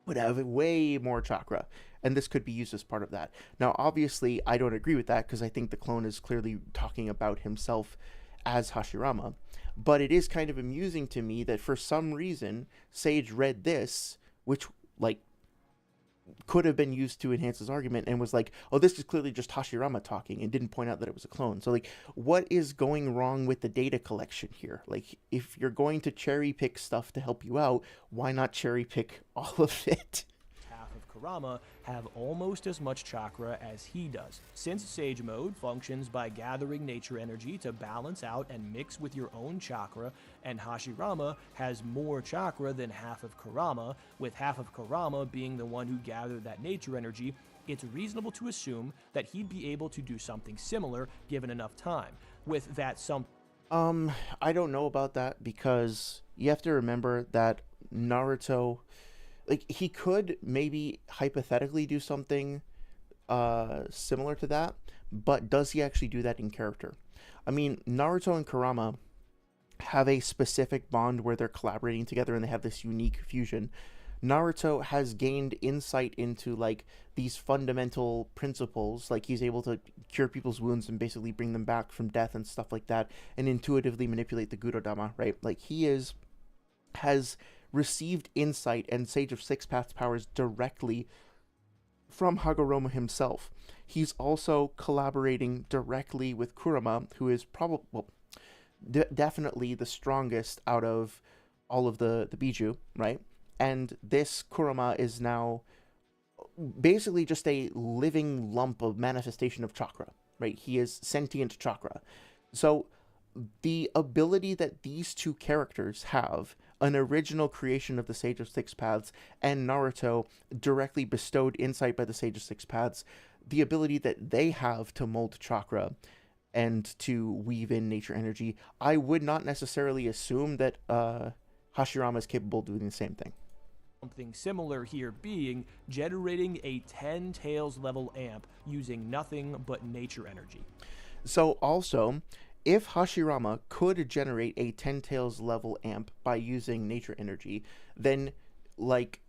would have way more chakra, and this could be used as part of that. Now, obviously, I don't agree with that, because I think the clone is clearly talking about himself as Hashirama, but it is kind of amusing to me that for some reason, Sage read this, which, like, could have been used to enhance his argument, and was like, oh, this is clearly just Hashirama talking, and didn't point out that it was a clone. So, like, what is going wrong with the data collection here? Like, if you're going to cherry pick stuff to help you out, why not cherry pick all of it? Half of Kurama have almost as much chakra as he does, since Sage Mode functions by gathering nature energy to balance out and mix with your own chakra, and Hashirama has more chakra than half of Kurama, with half of Kurama being the one who gathered that nature energy. It's reasonable to assume that he'd be able to do something similar given enough time. With that I don't know about that, because you have to remember that Naruto, like, he could maybe hypothetically do something similar to that, but does he actually do that in character? I mean, Naruto and Kurama have a specific bond where they're collaborating together and they have this unique fusion. Naruto has gained insight into, like, these fundamental principles, like he's able to cure people's wounds and basically bring them back from death and stuff like that, and intuitively manipulate the Gudodama, right? Like, has received insight and Sage of Six Paths powers directly from Hagoromo himself. He's also collaborating directly with Kurama, who is probably, well, definitely the strongest out of all of the Biju, right? And this Kurama is now basically just a living lump of manifestation of chakra, right? He is sentient chakra. So the ability that these two characters have, an original creation of the Sage of Six Paths, and Naruto, directly bestowed insight by the Sage of Six Paths, the ability that they have to mold chakra and to weave in nature energy, I would not necessarily assume that Hashirama is capable of doing the same thing. something similar here being generating a 10 tails level amp using nothing but nature energy. So also, if Hashirama could generate a 10 tails level amp by using nature energy, then, like,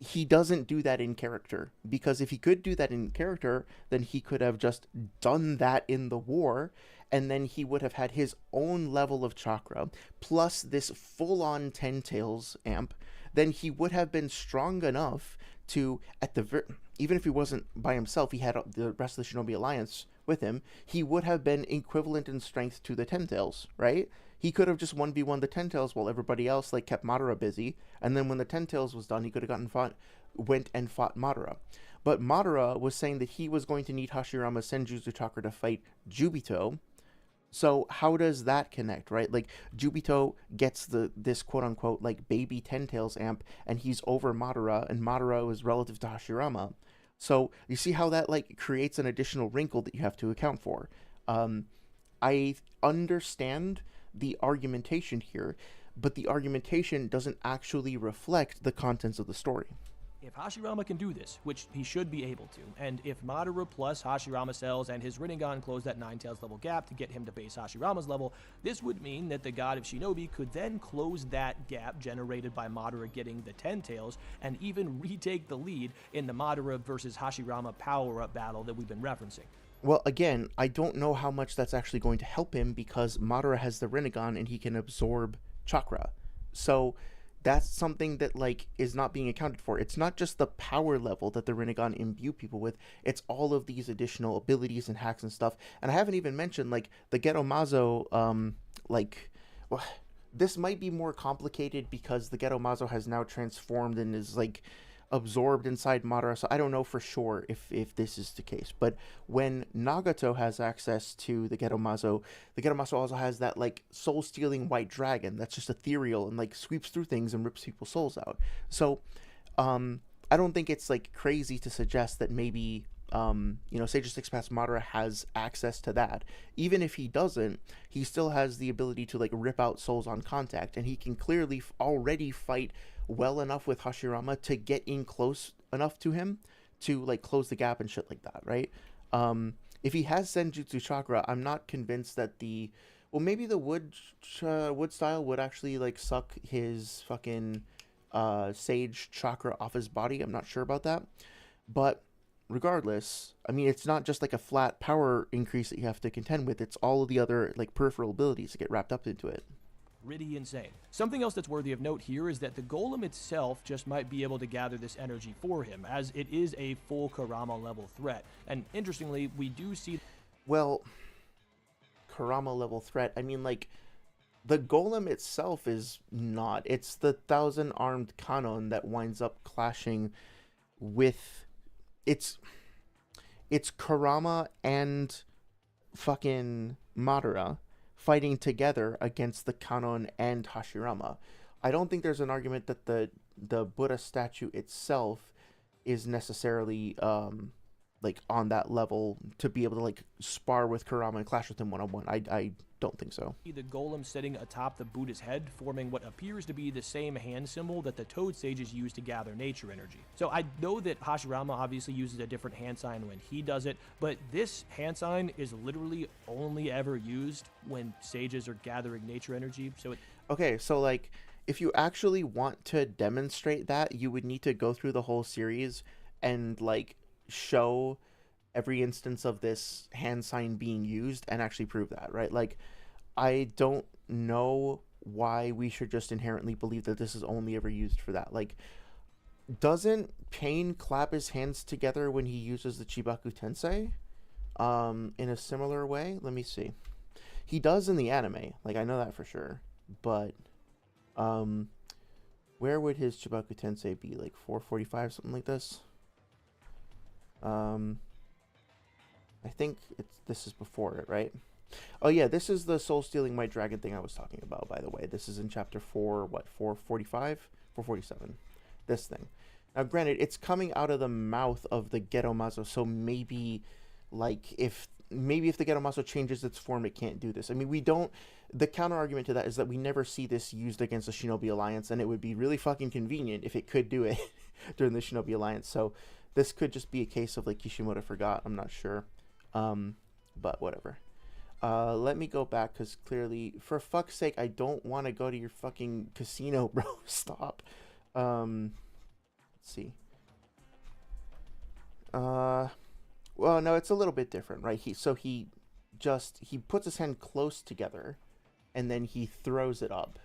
he doesn't do that in character, because if he could do that in character, then he could have just done that in the war, and then he would have had his own level of chakra plus this full-on 10 tails amp. Then he would have been strong enough to, at the even if he wasn't by himself, he had the rest of the Shinobi Alliance with him, he would have been equivalent in strength to the Ten Tails, right? He could have just 1v1 the Ten Tails while everybody else, like, kept Madara busy, and then when the Ten Tails was done, he could have went and fought Madara. But Madara was saying that he was going to need Hashirama's Senjutsu Chakra to fight Jubito. So how does that connect, right? Like, Jubito gets this quote-unquote, like, baby Ten Tails amp, and he's over Madara, and Madara is relative to Hashirama. So you see how that, like, creates an additional wrinkle that you have to account for. I understand the argumentation here, but the argumentation doesn't actually reflect the contents of the story. If Hashirama can do this, which he should be able to, and if Madara plus Hashirama cells and his Rinnegan close that 9 tails level gap to get him to base Hashirama's level, this would mean that the God of Shinobi could then close that gap generated by Madara getting the 10 tails, and even retake the lead in the Madara versus Hashirama power-up battle that we've been referencing. Well, again, I don't know how much that's actually going to help him, because Madara has the Rinnegan and he can absorb chakra. So that's something that, like, is not being accounted for. It's not just the power level that the Rinnegan imbue people with, it's all of these additional abilities and hacks and stuff. And I haven't even mentioned, like, the Ghetto Mazo, well, this might be more complicated because the Ghetto Mazo has now transformed and is, like, absorbed inside Madara, so I don't know for sure if this is the case. But when Nagato has access to the Geromazo also has that like soul-stealing white dragon that's just ethereal and like sweeps through things and rips people's souls out. So I don't think it's like crazy to suggest that maybe Sage of Six Paths Madara has access to that. Even if he doesn't, he still has the ability to like rip out souls on contact, and he can clearly already fight well enough with Hashirama to get in close enough to him to like close the gap and shit like that, right? If he has Senjutsu Chakra, I'm not convinced that maybe the wood style would actually like suck his fucking Sage Chakra off his body. I'm not sure about that, but regardless, I mean, it's not just like a flat power increase that you have to contend with. It's all of the other like peripheral abilities that get wrapped up into it. Pretty insane. Something else that's worthy of note here is that the golem itself just might be able to gather this energy for him, as it is a full Kurama level threat. And interestingly, we do see... Well, Kurama level threat, I mean, like, the golem itself is not. It's the 1,000-armed Kanon that winds up clashing with... It's Kurama and fucking Madara fighting together against the Kanon and Hashirama. I don't think there's an argument that the Buddha statue itself is necessarily like on that level to be able to like spar with Kurama and clash with him one-on-one. I don't think so. The golem sitting atop the Buddha's head, forming what appears to be the same hand symbol that the Toad Sages use to gather nature energy. So I know that Hashirama obviously uses a different hand sign when he does it, but this hand sign is literally only ever used when sages are gathering nature energy. Okay, so like if you actually want to demonstrate that, you would need to go through the whole series and like show every instance of this hand sign being used and actually prove that, right? Like, I don't know why we should just inherently believe that this is only ever used for that. Like, doesn't Pain clap his hands together when he uses the Chibaku Tensei in a similar way? Let me see. He does in the anime, like I know that for sure, but where would his Chibaku Tensei be? Like 445, something like this? I think this is before it, right? Oh yeah, this is the soul-stealing white dragon thing I was talking about, by the way. This is in chapter 445? 447. This thing. Now, granted, it's coming out of the mouth of the Geromazo, so maybe, like, if the Geromazo changes its form, it can't do this. I mean, the counter-argument to that is that we never see this used against the Shinobi Alliance, and it would be really fucking convenient if it could do it during the Shinobi Alliance, so this could just be a case of, like, Kishimoto forgot. I'm not sure. But whatever. Let me go back, because clearly, for fuck's sake, I don't want to go to your fucking casino, bro. Stop. Let's see. Well, no, it's a little bit different, right? He puts his hand close together, and then he throws it up.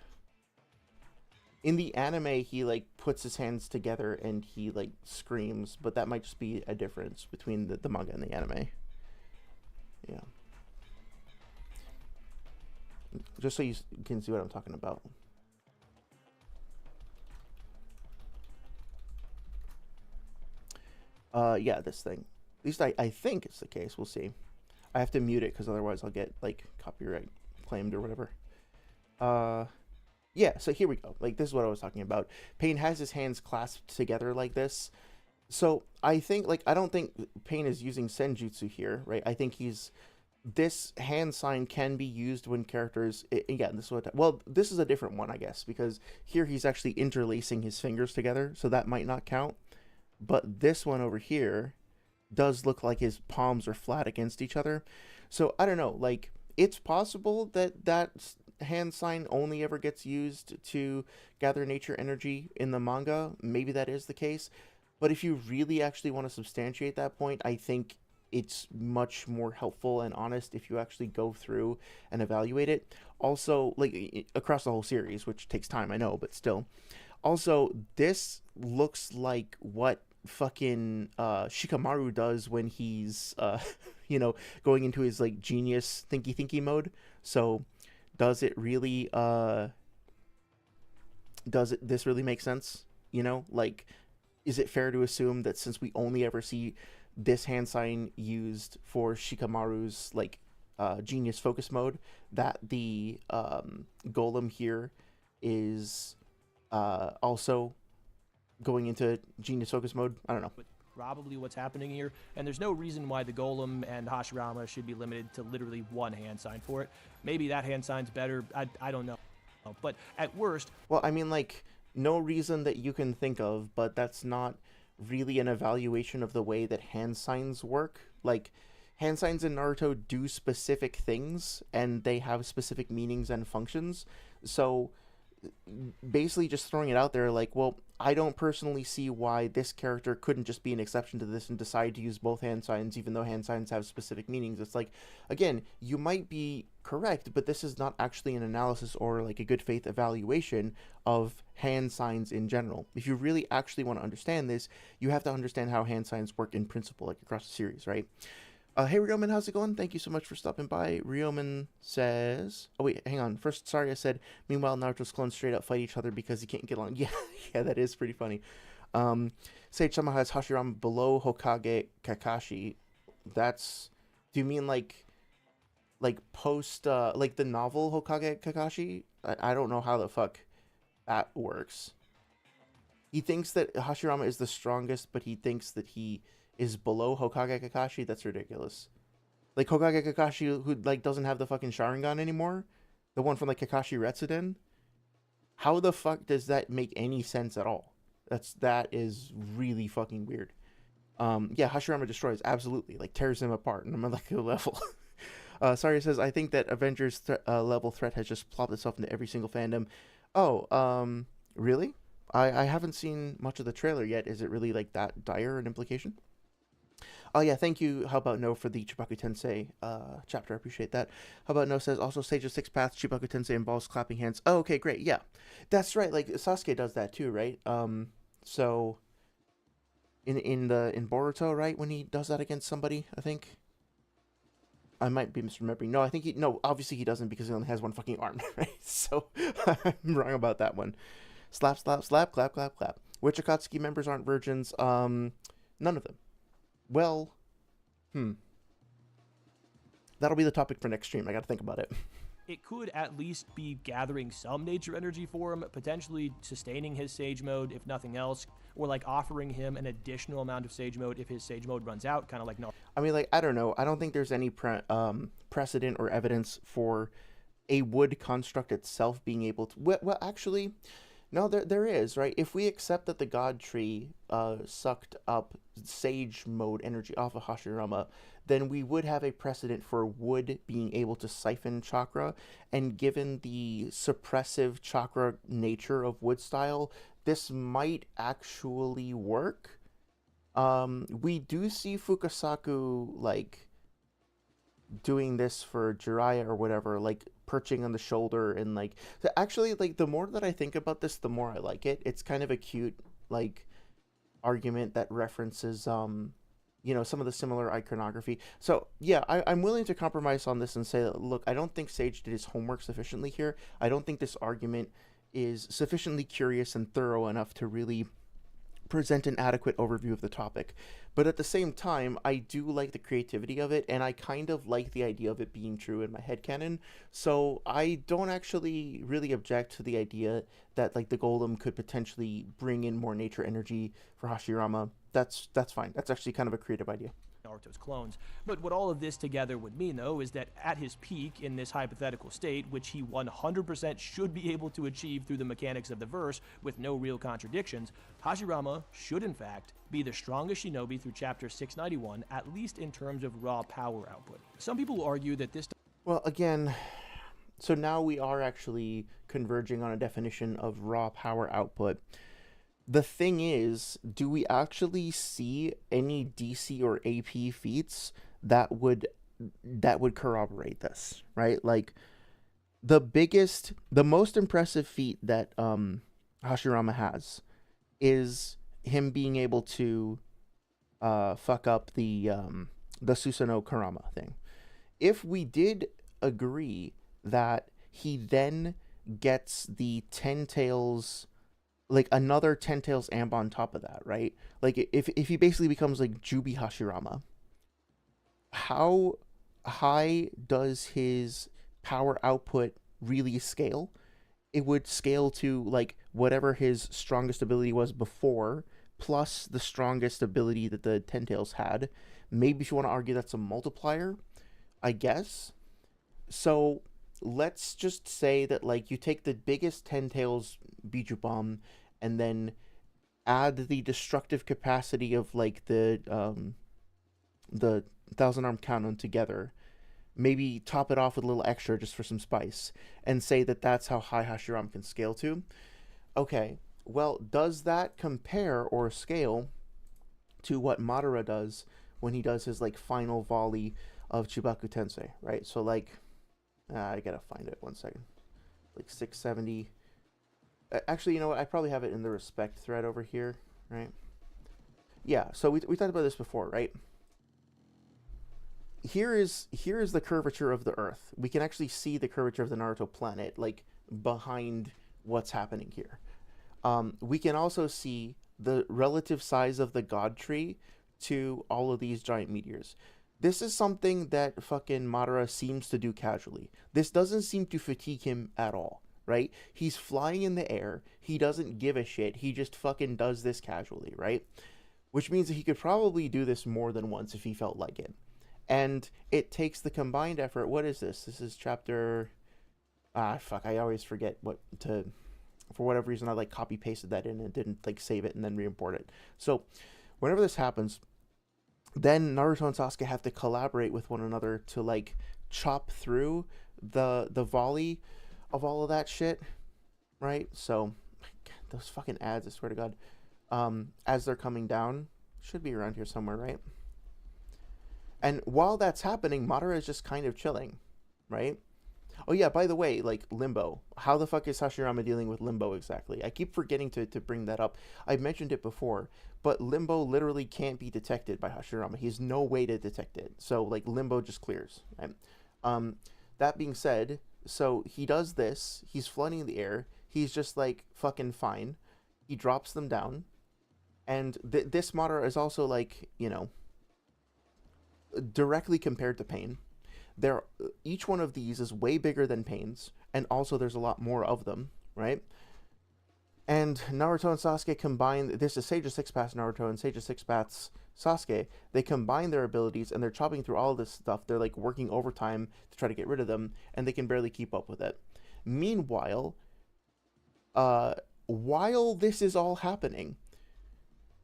In the anime, he, like, puts his hands together and he, like, screams, but that might just be a difference between the manga and the anime. Yeah. Just so you can see what I'm talking about. Yeah, this thing. At least I think it's the case. We'll see. I have to mute it because otherwise I'll get, like, copyright claimed or whatever. Yeah, so here we go. Like, this is what I was talking about. Pain has his hands clasped together like this. So I think, like, I don't think Pain is using Senjutsu here, right? I think this hand sign can be used when characters, again, this is a different one, I guess, because here he's actually interlacing his fingers together, so that might not count. But this one over here does look like his palms are flat against each other. So I don't know, like, it's possible that hand sign only ever gets used to gather nature energy in the manga. Maybe that is the case. But if you really actually want to substantiate that point, I think it's much more helpful and honest if you actually go through and evaluate it. Also, like, across the whole series, which takes time, I know, but still. Also, this looks like what fucking Shikamaru does when he's, going into his, like, genius thinky mode. So, does this really make sense? Like, is it fair to assume that since we only ever see this hand sign used for Shikamaru's like genius focus mode, that the golem here is also going into genius focus mode? I don't know. Probably what's happening here, and there's no reason why the Golem and Hashirama should be limited to literally one hand sign for it. Maybe that hand sign's better, I don't know. But at worst... Well, I mean, like, no reason that you can think of, but that's not really an evaluation of the way that hand signs work. Like, hand signs in Naruto do specific things, and they have specific meanings and functions, so basically just throwing it out there like, well, I don't personally see why this character couldn't just be an exception to this and decide to use both hand signs, even though hand signs have specific meanings. It's like, again, you might be correct, but this is not actually an analysis or like a good faith evaluation of hand signs in general. If you really actually want to understand this, you have to understand how hand signs work in principle, like across the series, right? Hey, Ryoman, how's it going? Thank you so much for stopping by. Ryoman says... Oh, wait, hang on. First, sorry, I said, meanwhile, Naruto's clones straight up fight each other because he can't get along. Yeah, yeah, that is pretty funny. Sage-sama has Hashirama below Hokage Kakashi. That's... Do you mean, like post, like the novel Hokage Kakashi? I don't know how the fuck that works. He thinks that Hashirama is the strongest, but he thinks that he is below Hokage Kakashi. That's ridiculous. Like Hokage Kakashi, who like doesn't have the fucking Sharingan anymore, the one from like Kakashi Retsuden. How the fuck does that make any sense at all? That is really fucking weird. Yeah, Hashirama destroys, absolutely, like tears him apart on a molecular level. Sorry, says, I think that Avengers level threat has just plopped itself into every single fandom. Oh, really? I haven't seen much of the trailer yet. Is it really like that dire an implication? Oh yeah, thank you. How about No for the Chibaku Tensei chapter? I appreciate that. How about No says also Sage of Six Paths, Chibaku Tensei involves clapping hands. Oh, okay, great. Yeah, that's right. Like Sasuke does that too, right? So in Boruto, right, when he does that against somebody, I think. I might be misremembering. No, I think no, obviously he doesn't because he only has one fucking arm, right? So I'm wrong about that one. Slap, slap, slap, clap, clap, clap. Which Akatsuki members aren't virgins? None of them. Well, that'll be the topic for next stream. I gotta think about it. It could at least be gathering some nature energy for him, potentially sustaining his Sage Mode, if nothing else, or like offering him an additional amount of Sage Mode if his Sage Mode runs out, kind of like no. I mean, like, I don't know. I don't think there's any precedent or evidence for a wood construct itself being able to... Well, actually, no, there is, right? If we accept that the God Tree sucked up Sage Mode energy off of Hashirama, then we would have a precedent for wood being able to siphon chakra, and given the suppressive chakra nature of wood style, this might actually work. We do see Fukasaku, like, doing this for Jiraiya or whatever, like, perching on the shoulder, and, like, actually, like, the more that I think about this, the more I like it. It's kind of a cute, like, argument that references, you know, some of the similar iconography. So, yeah, I'm willing to compromise on this and say, look, I don't think Sage did his homework sufficiently here. I don't think this argument is sufficiently curious and thorough enough to really present an adequate overview of the topic. But at the same time, I do like the creativity of it, and I kind of like the idea of it being true in my headcanon. So I don't actually really object to the idea that, like, the golem could potentially bring in more nature energy for Hashirama. That's fine. That's actually kind of a creative idea. Naruto's clones. But what all of this together would mean, though, is that at his peak in this hypothetical state, which he 100% should be able to achieve through the mechanics of the verse with no real contradictions, Hashirama should in fact be the strongest shinobi through chapter 691, at least in terms of raw power output. Some people will argue that this... Well, again, so now we are actually converging on a definition of raw power output. The thing is, do we actually see any DC or AP feats that would corroborate this, right? Like, the most impressive feat that Hashirama has is him being able to fuck up the Susanoo Kurama thing. If we did agree that he then gets the 10 tails like another Ten Tails amp on top of that, right? Like if he basically becomes like Jubi Hashirama, how high does his power output really scale? It would scale to like whatever his strongest ability was before, plus the strongest ability that the Ten Tails had. Maybe if you want to argue that's a multiplier, I guess. So let's just say that like you take the biggest Ten Tails Bijou Bomb and then add the destructive capacity of like the Thousand Arm Cannon together. Maybe top it off with a little extra just for some spice, and say that that's how high Hashirama can scale to. Okay, well, does that compare or scale to what Madara does when he does his like final volley of Chibaku Tensei, right? So like, I gotta find it 1 second. Like 670. Actually, you know what? I probably have it in the respect thread over here, right? Yeah. So we talked about this before, right? Here is the curvature of the Earth. We can actually see the curvature of the Naruto planet, like behind what's happening here. We can also see the relative size of the God Tree to all of these giant meteors. This is something that fucking Madara seems to do casually. This doesn't seem to fatigue him at all, right? He's flying in the air. He doesn't give a shit. He just fucking does this casually, right? Which means that he could probably do this more than once if he felt like it. And it takes the combined effort. What is this? This is chapter... fuck, I always forget what to... For whatever reason, I like copy pasted that in and didn't like save it and then re-import it. So, whenever this happens, then Naruto and Sasuke have to collaborate with one another to like chop through the volley of all of that shit, right? So, God, those fucking ads, I swear to God, as they're coming down, should be around here somewhere, right? And while that's happening, Madara is just kind of chilling, right? Oh yeah, by the way, like Limbo. How the fuck is Hashirama dealing with Limbo exactly? I keep forgetting to bring that up. I've mentioned it before, but Limbo literally can't be detected by Hashirama. He has no way to detect it. So like Limbo just clears, right? That being said, so he does this, he's floating in the air, he's just like fucking fine. He drops them down. And this Madara is also like, you know, directly compared to Pain. Each one of these is way bigger than Pain's, and also there's a lot more of them, right? And Naruto and Sasuke combine, this is Sage of Six Paths Naruto and Sage of Six Paths Sasuke, they combine their abilities and they're chopping through all of this stuff. They're like working overtime to try to get rid of them, and they can barely keep up with it. Meanwhile, while this is all happening,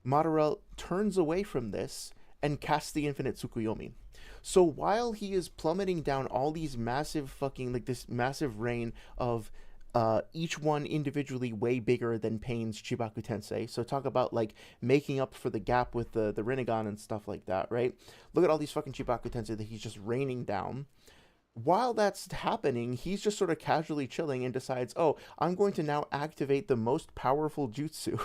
Madara turns away from this and casts the infinite Tsukuyomi. So while he is plummeting down all these massive fucking, like this massive rain of each one individually way bigger than Pain's Chibaku Tensei. So talk about like making up for the gap with the Rinnegan and stuff like that, right? Look at all these fucking Chibaku Tensei that he's just raining down. While that's happening, he's just sort of casually chilling and decides, oh, I'm going to now activate the most powerful jutsu.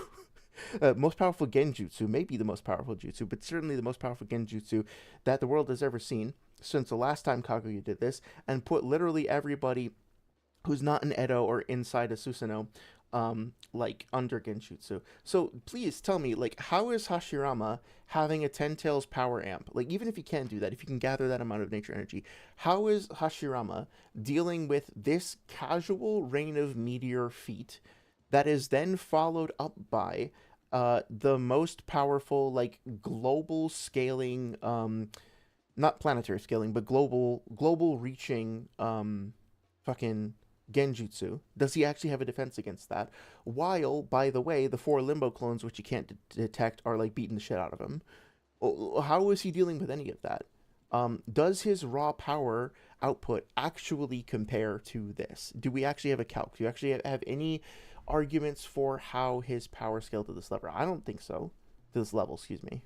Most powerful genjutsu, maybe the most powerful jutsu, but certainly the most powerful genjutsu that the world has ever seen since the last time Kaguya did this, and put literally everybody who's not an Edo or inside a Susanoo, like under genjutsu. So please tell me, like, how is Hashirama having a 10 Tails power amp? Like, even if you can't do that, if you can gather that amount of nature energy, how is Hashirama dealing with this casual rain of meteor feet that is then followed up by the most powerful, like, global scaling, not planetary scaling, but global reaching, fucking genjutsu? Does he actually have a defense against that? While, by the way, the 4 Limbo clones, which you can't detect, are, like, beating the shit out of him. How is he dealing with any of that? Does his raw power output actually compare to this? Do we actually have a calc? Do you actually have any arguments for how his power scaled to this level? I don't think so. To this level, excuse me.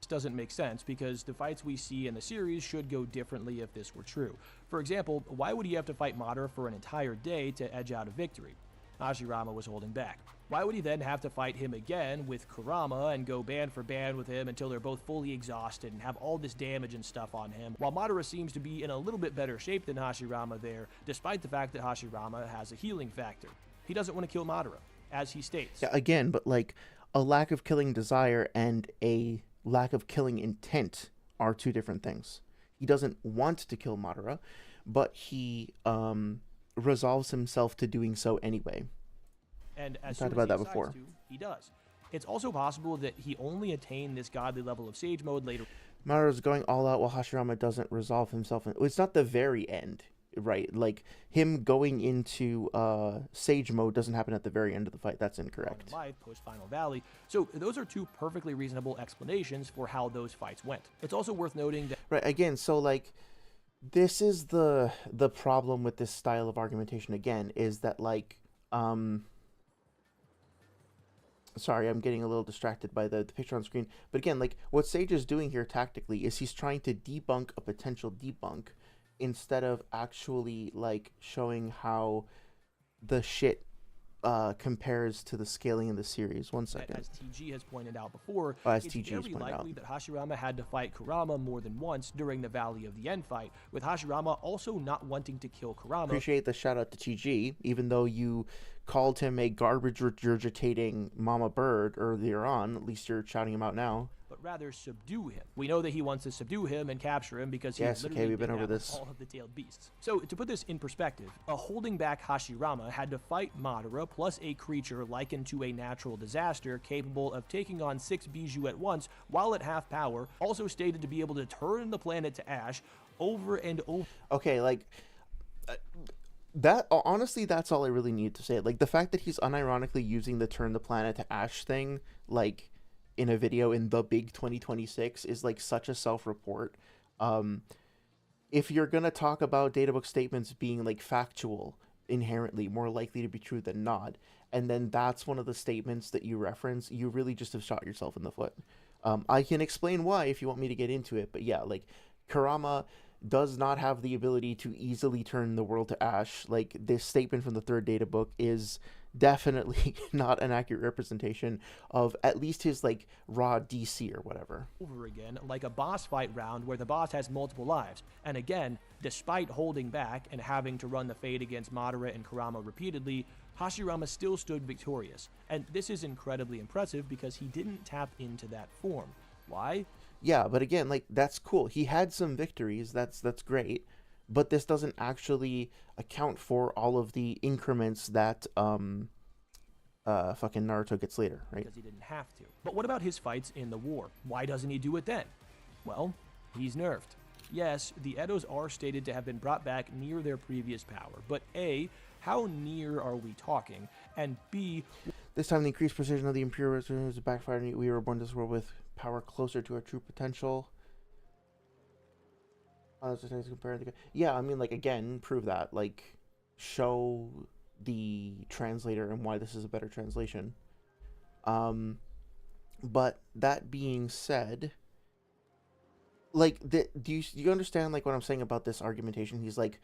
This doesn't make sense because the fights we see in the series should go differently if this were true. For example, why would he have to fight Madara for an entire day to edge out a victory? Hashirama was holding back. Why would he then have to fight him again with Kurama and go band for band with him until they're both fully exhausted and have all this damage and stuff on him, while Madara seems to be in a little bit better shape than Hashirama there, despite the fact that Hashirama has a healing factor? He doesn't want to kill Madara. as he states. Yeah, again, but like a lack of killing desire and a lack of killing intent are two different things. He doesn't want to kill Madara, but he resolves himself to doing so anyway. And as We talked soon as about he that before. decides to, he does. It's also possible that he only attained this godly level of Sage Mode later. Madara's going all out while Hashirama doesn't resolve himself. It's not the very end, right? Like, him going into Sage Mode doesn't happen at the very end of the fight. That's incorrect. Life post Final Valley. So those are two perfectly reasonable explanations for how those fights went. It's also worth noting that Right, again, so, like, this is the problem with this style of argumentation, again, is that, like, sorry, I'm getting a little distracted by the picture on screen. But again, like, what Sage is doing here tactically is he's trying to debunk a potential debunk instead of actually, like, showing how the shit compares to the scaling in the series. One second. as TG has pointed out before, As it's TG has very pointed likely out. that Hashirama had to fight Kurama more than once during the Valley of the End fight, with Hashirama also not wanting to kill Kurama. Appreciate the shout out to TG, even though you called him a garbage regurgitating mama bird earlier on. At least you're shouting him out now. But rather subdue him. We know that he wants to subdue him and capture him because he Yes, literally okay, we've been did over that with this. all of the tailed beasts. So to put this in perspective, a holding back Hashirama had to fight Madara plus a creature likened to a natural disaster capable of taking on 6 Bijou at once while at half power, also stated to be able to turn the planet to ash over and over. Okay, like, that, honestly, that's all I really need to say. Like, the fact that he's unironically using the turn the planet to ash thing, like, in a video in the big 2026 is, like, such a self-report. If you're gonna talk about databook statements being, like, factual, inherently more likely to be true than not, and then that's one of the statements that you reference, you really just have shot yourself in the foot. I can explain why if you want me to get into it, but yeah, like, Kurama does not have the ability to easily turn the world to ash. Like, this statement from the third data book is definitely not an accurate representation of at least his, like, raw DC or whatever. Over again, like a boss fight round where the boss has multiple lives. And again, despite holding back and having to run the fade against Madara and Kurama repeatedly, Hashirama still stood victorious. And this is incredibly impressive because he didn't tap into that form. Why? Yeah, but again, like, that's cool. He had some victories. That's great. But this doesn't actually account for all of the increments that fucking Naruto gets later, right? Because he didn't have to. But what about his fights in the war? Why doesn't he do it then? Well, he's nerfed. Yes, the Edos are stated to have been brought back near their previous power, but A, how near are we talking? And B, This time, the increased precision of the Imperial is backfired. We were born to this world with power closer to our true potential. Yeah, I mean, like, again, prove that. Like, show the translator and why this is a better translation. But that being said, like, do you understand, like, what I'm saying about this argumentation? He's like,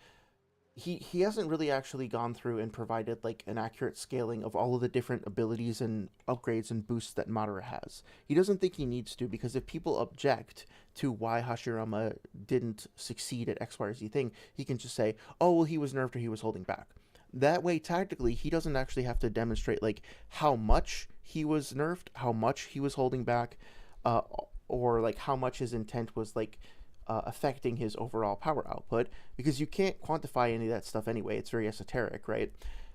he hasn't really actually gone through and provided, like, an accurate scaling of all of the different abilities and upgrades and boosts that Madara has. He doesn't think he needs to, because if people object to why Hashirama didn't succeed at X, Y, or Z thing, he can just say, oh, well, he was nerfed or he was holding back. That way, tactically, he doesn't actually have to demonstrate, like, how much he was nerfed, how much he was holding back, or, like, how much his intent was, like, affecting his overall power output, because you can't quantify any of that stuff anyway. It's very esoteric, right?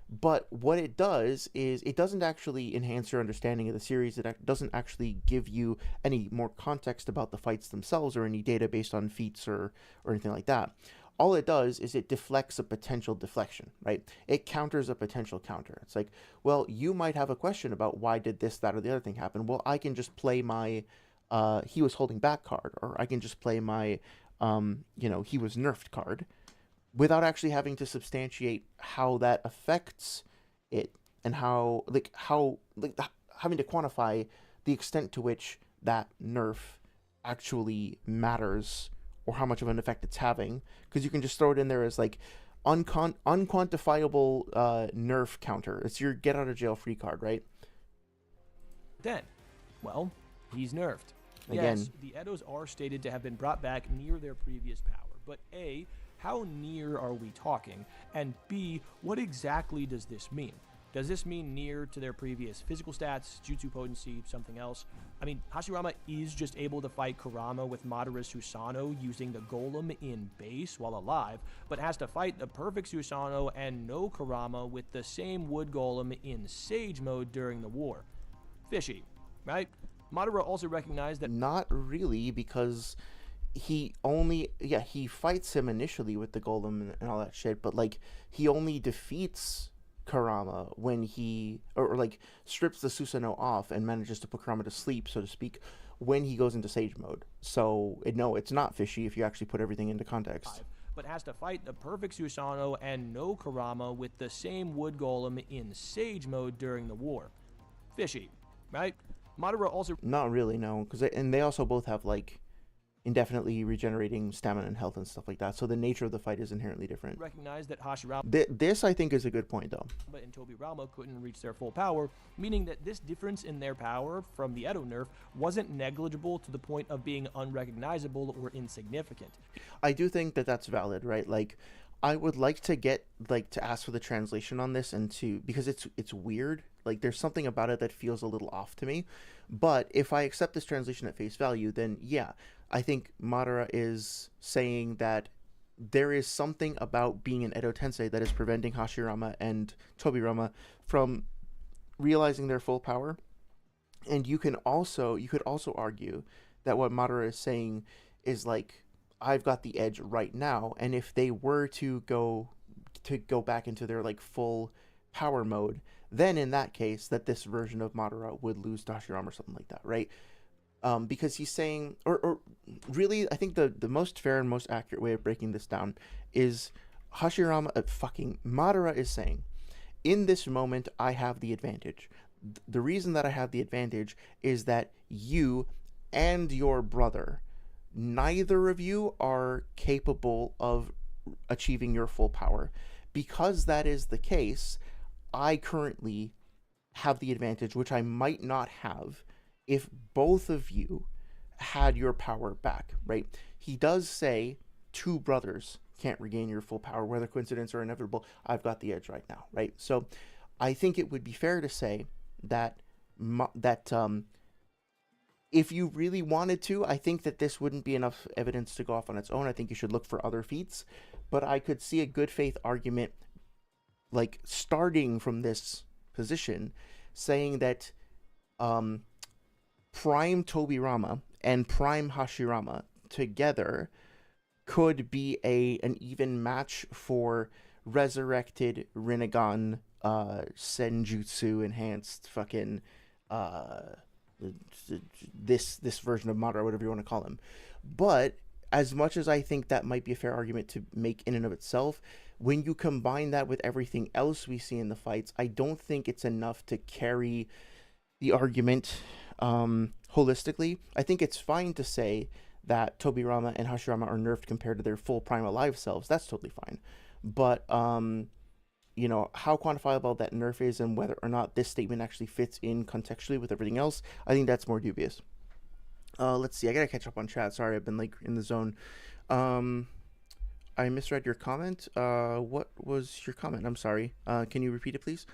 But what it does is it doesn't actually enhance your understanding of the series. It doesn't actually give you any more context about the fights themselves or any data based on feats or anything like that. All it does is it deflects a potential deflection, right? It counters a potential counter. It's like, well, you might have a question about why did this, that, or the other thing happen. Well, I can just play my he was holding back card, or I can just play my he was nerfed card, without actually having to substantiate how that affects it, and how having to quantify the extent to which that nerf actually matters, or how much of an effect it's having, because you can just throw it in there as, like, unquantifiable nerf counter. It's your get out of jail free card, right? then, well, he's nerfed. Again. Yes, the Edos are stated to have been brought back near their previous power, but A, how near are we talking? And B, what exactly does this mean? Does this mean near to their previous physical stats, jutsu potency, something else? I mean, Hashirama is just able to fight Kurama with Madara Susanoo using the Golem in base while alive, but has to fight the perfect Susanoo and no Kurama with the same Wood Golem in Sage mode during the war. Fishy, right? Madara also recognized that... Not really, because he fights him initially with the golem and all that shit, but like he only defeats Kurama when he or like strips the Susanoo off and manages to put Kurama to sleep, so to speak, when he goes into Sage mode. So no, it's not fishy if you actually put everything into context. But has to fight the perfect Susanoo and no Kurama with the same Wood Golem in Sage mode during the war. Fishy, right? Madara also... Not really, no, because they also both have like indefinitely regenerating stamina and health and stuff like that, so the nature of the fight is inherently different. Recognize that Hashirama this I think is a good point though. and Tobirama couldn't reach their full power, meaning that this difference in their power from the Edo nerf wasn't negligible to the point of being unrecognizable or insignificant. I do think that that's valid, right? Like I would like to ask for the translation on this because it's weird. Like there's something about it that feels a little off to me. But if I accept this translation at face value, then yeah, I think Madara is saying that there is something about being an Edo Tensei that is preventing Hashirama and Tobirama from realizing their full power. And you could also argue that what Madara is saying is like, I've got the edge right now, and if they were to go back into their like full power mode, then in that case that this version of Madara would lose to Hashirama or something like that, right? Because he's saying, or really, I think the most fair and most accurate way of breaking this down is Madara is saying, in this moment, I have the advantage. The reason that I have the advantage is that you and your brother, neither of you are capable of achieving your full power. Because that is the case, I currently have the advantage, which I might not have if both of you had your power back, right? He does say two brothers can't regain your full power, whether coincidence or inevitable. I've got the edge right now, right? So I think it would be fair to say that if you really wanted to, I think that this wouldn't be enough evidence to go off on its own. I think you should look for other feats, but I could see a good faith argument like starting from this position saying that Prime Tobirama and Prime Hashirama together could be an even match for resurrected Rinnegan Senjutsu enhanced fucking this version of Madara, whatever you want to call him. But as much as I think that might be a fair argument to make in and of itself, when you combine that with everything else we see in the fights, I don't think it's enough to carry the argument holistically. I think it's fine to say that Tobirama and Hashirama are nerfed compared to their full prime alive selves. That's totally fine. But you know, how quantifiable that nerf is and whether or not this statement actually fits in contextually with everything else, I think that's more dubious. Let's see, I gotta catch up on chat. Sorry, I've been like in the zone. I misread your comment. What was your comment? I'm sorry. Can you repeat it, please?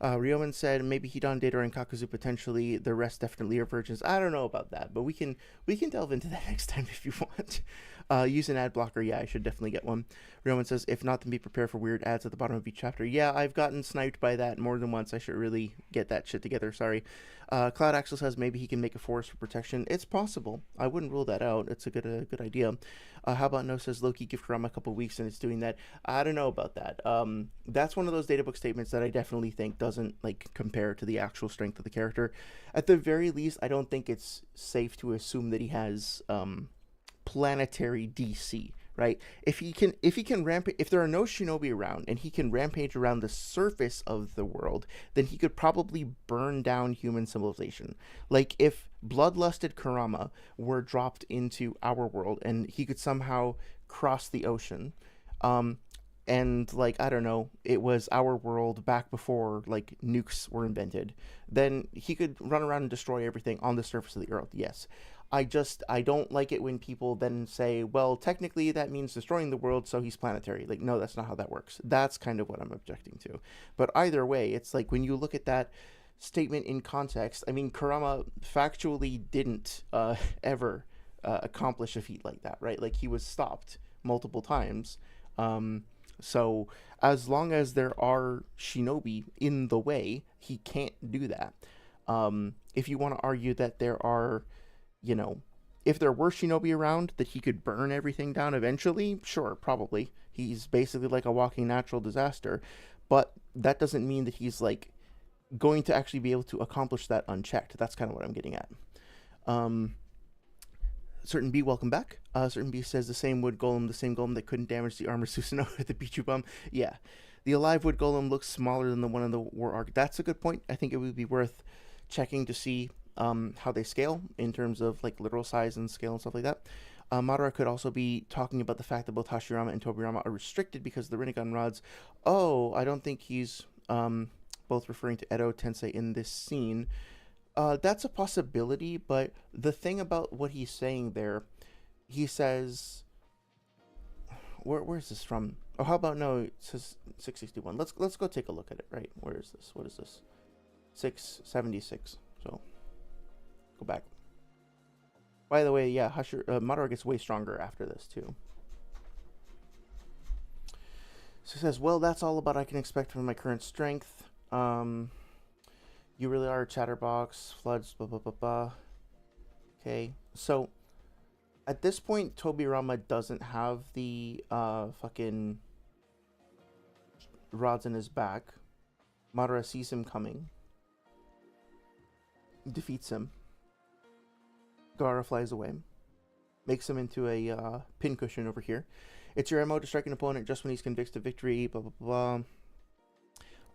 Ryoman said maybe Hidan, Data, and Kakuzu potentially. The rest definitely are virgins. I don't know about that, but we can delve into that next time if you want. Use an ad blocker. Yeah, I should definitely get one. Ryoman says if not, then be prepared for weird ads at the bottom of each chapter. Yeah, I've gotten sniped by that more than once. I should really get that shit together. Sorry. Cloud Axel says maybe he can make a forest for protection. It's possible. I wouldn't rule that out. It's a good idea. How about No says Loki give Kurama a couple weeks and it's doing that. I don't know about that. That's one of those databook statements that I definitely think doesn't like compare to the actual strength of the character. At the very least, I don't think it's safe to assume that he has planetary DC, right? If he can rampage, if there are no shinobi around and he can rampage around the surface of the world, then he could probably burn down human civilization. Like if bloodlusted Kurama were dropped into our world and he could somehow cross the ocean, and like, I don't know, it was our world back before like nukes were invented, then he could run around and destroy everything on the surface of the earth. Yes. I don't like it when people then say, well, technically that means destroying the world, so he's planetary. Like, no, that's not how that works. That's kind of what I'm objecting to. But either way, it's like when you look at that statement in context, I mean, Kurama factually didn't ever accomplish a feat like that, right? Like, he was stopped multiple times. So as long as there are shinobi in the way, he can't do that. If you want to argue that there are, you know, if there were shinobi around, that he could burn everything down eventually, sure, probably. He's basically like a walking natural disaster. But that doesn't mean that he's like going to actually be able to accomplish that unchecked. That's kind of what I'm getting at. Certain B, welcome back. Certain B says the same golem that couldn't damage the armor Susanoo at the Pichu Bum. Yeah. The alive wood golem looks smaller than the one in the war arc. That's a good point. I think it would be worth checking to see how they scale in terms of like literal size and scale and stuff like that. Madara could also be talking about the fact that both Hashirama and Tobirama are restricted because of the Rinnegan rods. Oh, I don't think he's both referring to Edo Tensei in this scene. That's a possibility, but the thing about what he's saying there, he says, where's this from? Oh, how about no? It says 661. Let's go take a look at it. Right? Where is this? What is this? 676. So go back. By the way, yeah, Madara gets way stronger after this too. So it says, well, that's all about I can expect from my current strength. You really are a chatterbox, floods, blah, blah, blah, blah. Okay, so at this point, Tobirama doesn't have the fucking rods in his back. Madara sees him coming, defeats him. Gaara flies away, makes him into a pincushion over here. It's your MO to strike an opponent just when he's convinced of victory, blah, blah, blah.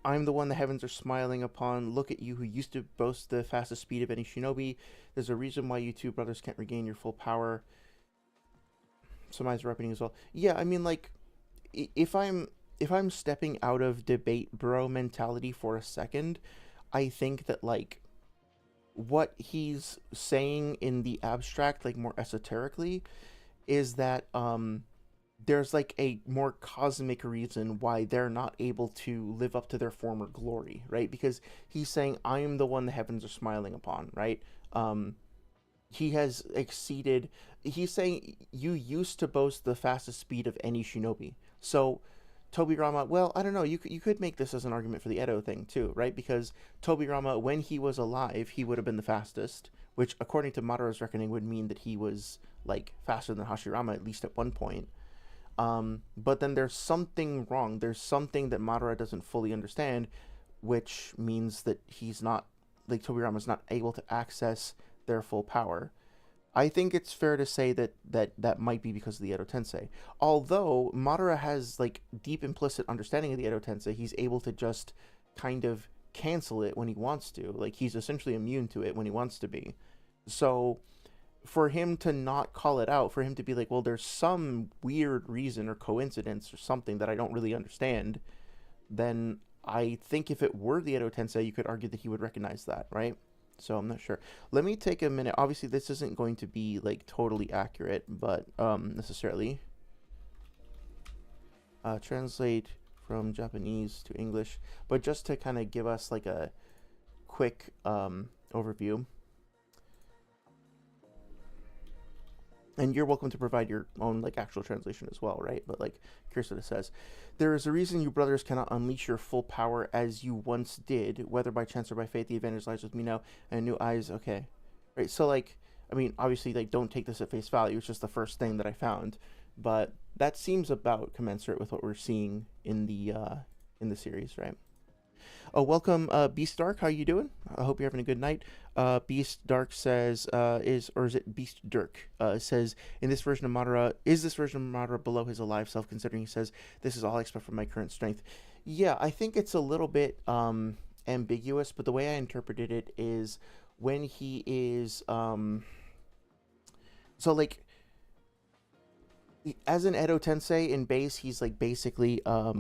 I'm the one the heavens are smiling upon. Look at you who used to boast the fastest speed of any shinobi. There's a reason why you two brothers can't regain your full power. Some eyes are opening as well. Yeah, I mean, like, if I'm stepping out of debate bro mentality for a second, I think that, like, what he's saying in the abstract, like, more esoterically, is that, there's like a more cosmic reason why they're not able to live up to their former glory, right? Because he's saying, I am the one the heavens are smiling upon, right? He has exceeded, he's saying, you used to boast the fastest speed of any shinobi. So Tobirama, well, I don't know, you could make this as an argument for the Edo thing too, right? Because Tobirama, when he was alive, he would have been the fastest, which according to Madara's reckoning would mean that he was like faster than Hashirama, at least at one point. But then there's something wrong. There's something that Madara doesn't fully understand, which means that he's not, like, Tobirama's not able to access their full power. I think it's fair to say that might be because of the Edo Tensei. Although Madara has, like, deep implicit understanding of the Edo Tensei, he's able to just kind of cancel it when he wants to. Like, he's essentially immune to it when he wants to be. So for him to not call it out, for him to be like, well, there's some weird reason or coincidence or something that I don't really understand, then I think if it were the Edo Tensei, you could argue that he would recognize that, right? So I'm not sure. Let me take a minute. Obviously, this isn't going to be, like, totally accurate, but necessarily. Translate from Japanese to English, but just to kind of give us, like, a quick overview. And you're welcome to provide your own, like, actual translation as well, right? But, like, here's what it says. There is a reason you brothers cannot unleash your full power as you once did, whether by chance or by fate. The advantage lies with me now, and new eyes. Okay. Right, so, like, I mean, obviously, like, don't take this at face value. It's just the first thing that I found. But that seems about commensurate with what we're seeing in the series, right? Oh, welcome, Beast Dark. How you doing? I hope you're having a good night. Beast Dark says, is it Beast Dirk? Says, is this version of Madara below his alive self, considering he says, this is all I expect from my current strength? Yeah, I think it's a little bit ambiguous, but the way I interpreted it is when he is, so, like, As an Edo Tensei in base, he's like basically a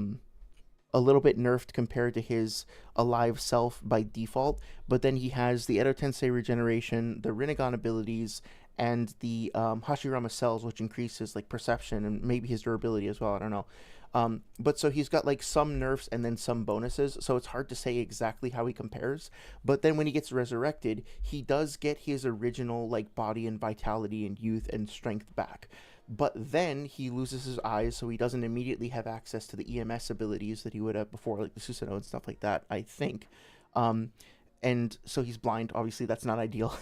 little bit nerfed compared to his alive self by default, but then he has the Edo Tensei regeneration, the Rinnegan abilities, and the Hashirama cells, which increases like perception and maybe his durability as well. I don't know. But so he's got like some nerfs and then some bonuses, so it's hard to say exactly how he compares. But then when he gets resurrected, he does get his original like body and vitality and youth and strength back. But then he loses his eyes, so he doesn't immediately have access to the EMS abilities that he would have before, like the Susanoo and stuff like that, I think. And so he's blind. Obviously, that's not ideal.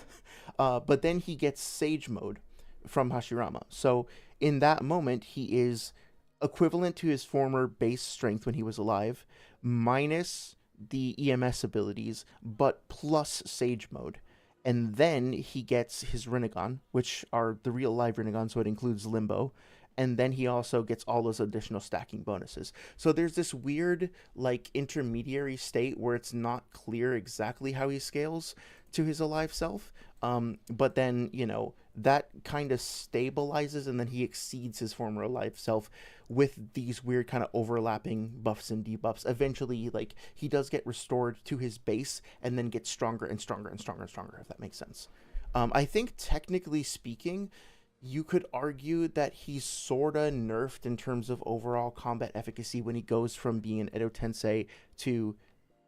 But then he gets Sage Mode from Hashirama. So in that moment, he is equivalent to his former base strength when he was alive, minus the EMS abilities, but plus Sage Mode. And then he gets his Rinnegan, which are the real live Rinnegan, so it includes Limbo. And then he also gets all those additional stacking bonuses. So there's this weird, like, intermediary state where it's not clear exactly how he scales to his alive self. But then, you know, that kind of stabilizes, and then he exceeds his former alive self with these weird kind of overlapping buffs and debuffs. Eventually, like, he does get restored to his base and then gets stronger and stronger and stronger and stronger, if that makes sense. I think technically speaking, you could argue that he's sorta nerfed in terms of overall combat efficacy when he goes from being an Edo Tensei to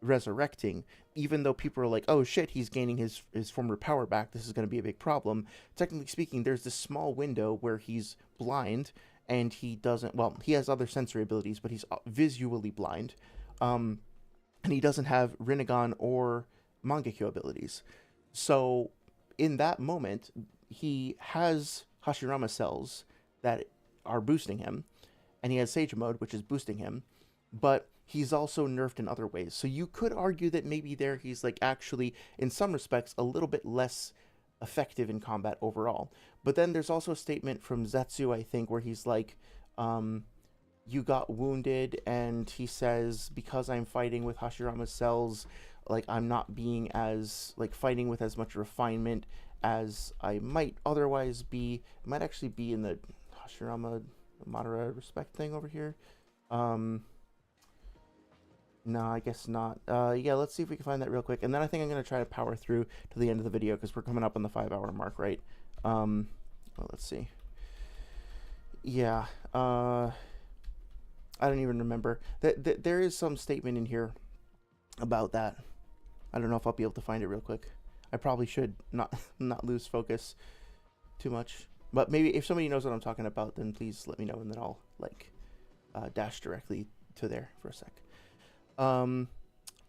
resurrecting. Even though people are like, oh shit, he's gaining his former power back, this is going to be a big problem. Technically speaking, there's this small window where he's blind and he doesn't, well, he has other sensory abilities, but he's visually blind. And he doesn't have Rinnegan or Mangekyo abilities. So in that moment, he has Hashirama cells that are boosting him, and he has Sage Mode, which is boosting him, but he's also nerfed in other ways. So you could argue that maybe there he's like actually, in some respects, a little bit less effective in combat overall. But then there's also a statement from Zetsu, I think, where he's like, you got wounded, and he says, because I'm fighting with Hashirama cells, like, I'm not being as, like, fighting with as much refinement as I might otherwise be. It might actually be in the Hashirama Madara respect thing over here. No, I guess not. Yeah, let's see if we can find that real quick. And then I think I'm going to try to power through to the end of the video, because we're coming up on the 5-hour mark, right? Well, let's see. Yeah, I don't even remember. There is some statement in here about that. I don't know if I'll be able to find it real quick. I probably should not lose focus too much. But maybe if somebody knows what I'm talking about, then please let me know, and then I'll, like, dash directly to there for a sec.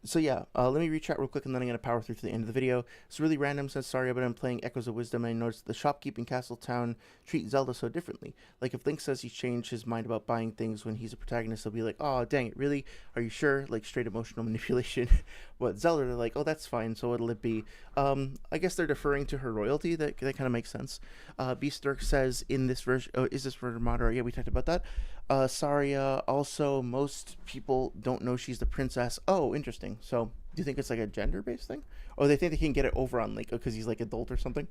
So yeah, let me rechat real quick, and then I'm going to power through to the end of the video. It's really random, says sorry, but I'm playing Echoes of Wisdom, and I noticed the shopkeep in Castletown treat Zelda so differently. Like, if Link says he's changed his mind about buying things when he's a protagonist, he'll be like, oh, dang it, really? Are you sure? Like, straight emotional manipulation. But Zelda, they're like, oh, that's fine, so what'll it be? I guess they're deferring to her royalty. That kind of makes sense. Beast Dirk says, in this version, oh, is this version Madara? Yeah, we talked about that. Saria, also, most people don't know she's the princess. Oh, interesting. So, do you think it's like a gender-based thing? Or they think they can get it over on Link because he's like adult or something?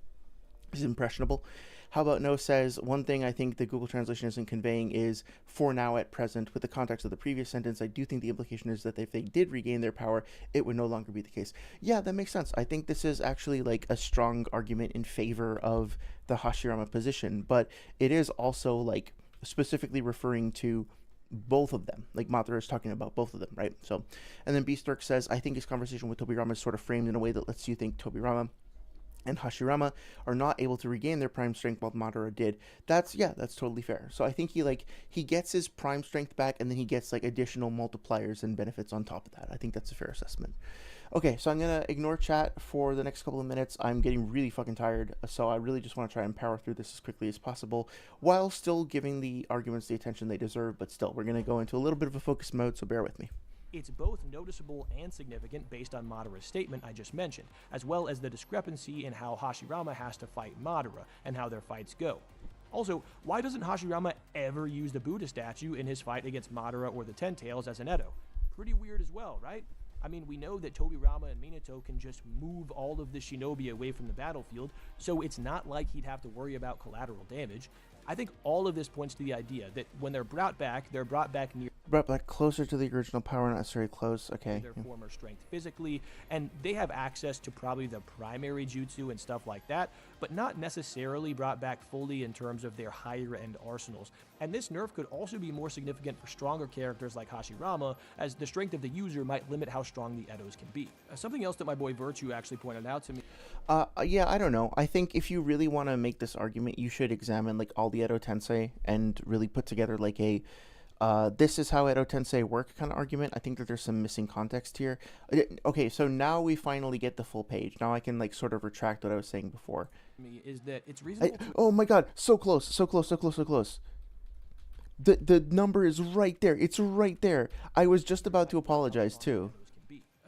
He's impressionable. How about No says, one thing I think the Google translation isn't conveying is, for now at present, with the context of the previous sentence, I do think the implication is that if they did regain their power, it would no longer be the case. Yeah, that makes sense. I think this is actually like a strong argument in favor of the Hashirama position, but it is also like specifically referring to both of them. Like, Madara is talking about both of them, right? So, and then Beast Dirk says, I think his conversation with Tobirama is sort of framed in a way that lets you think Tobirama and Hashirama are not able to regain their prime strength while Madara did. That's totally fair. So I think he gets his prime strength back, and then he gets like additional multipliers and benefits on top of that. I think that's a fair assessment. Okay, so I'm gonna ignore chat for the next couple of minutes. I'm getting really fucking tired, so I really just want to try and power through this as quickly as possible while still giving the arguments the attention they deserve. But still, we're gonna go into a little bit of a focus mode, so bear with me. It's both noticeable and significant based on Madara's statement I just mentioned, as well as the discrepancy in how Hashirama has to fight Madara and how their fights go. Also, why doesn't Hashirama ever use the Buddha statue in his fight against Madara or the Ten Tails as an Edo? Pretty weird as well, right? I mean, we know that Tobirama and Minato can just move all of the shinobi away from the battlefield, so it's not like he'd have to worry about collateral damage. I think all of this points to the idea that when they're brought back near Brought back closer to the original power, not necessarily close. Okay. their former strength physically, and they have access to probably the primary jutsu and stuff like that, but not necessarily brought back fully in terms of their higher end arsenals. And this nerf could also be more significant for stronger characters like Hashirama, as the strength of the user might limit how strong the Edos can be. Something else that my boy Virtue actually pointed out to me. Yeah, I don't know. I think if you really want to make this argument, you should examine like all the Edo Tensei and really put together like a this is how Edo Tensei work kind of argument. I think that there's some missing context here. Okay, so now we finally get the full page. Now I can like sort of retract what I was saying before. Is that it's reasonable Oh my god, so close, so close, so close, so close. The number is right there. It's right there. I was just about to apologize too.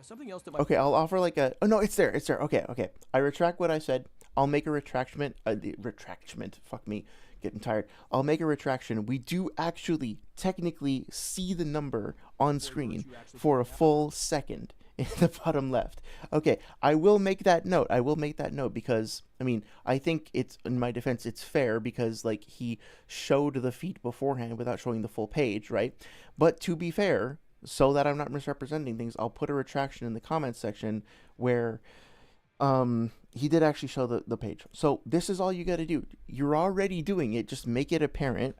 Something else that my Okay, I'll offer like a... Oh, no, it's there. It's there. Okay, okay. I retract what I said. I'll make a retractment. Retractment. Fuck me. Getting tired. I'll make a retraction. We do actually technically see the number on screen for a full second in the bottom left. Okay, I will make that note. I will make that note because, I mean, I think it's, in my defense, it's fair because, like, he showed the feat beforehand without showing the full page, right? But to be fair, so that I'm not misrepresenting things, I'll put a retraction in the comments section where he did actually show the page. So this is all you got to do. You're already doing it. Just make it apparent.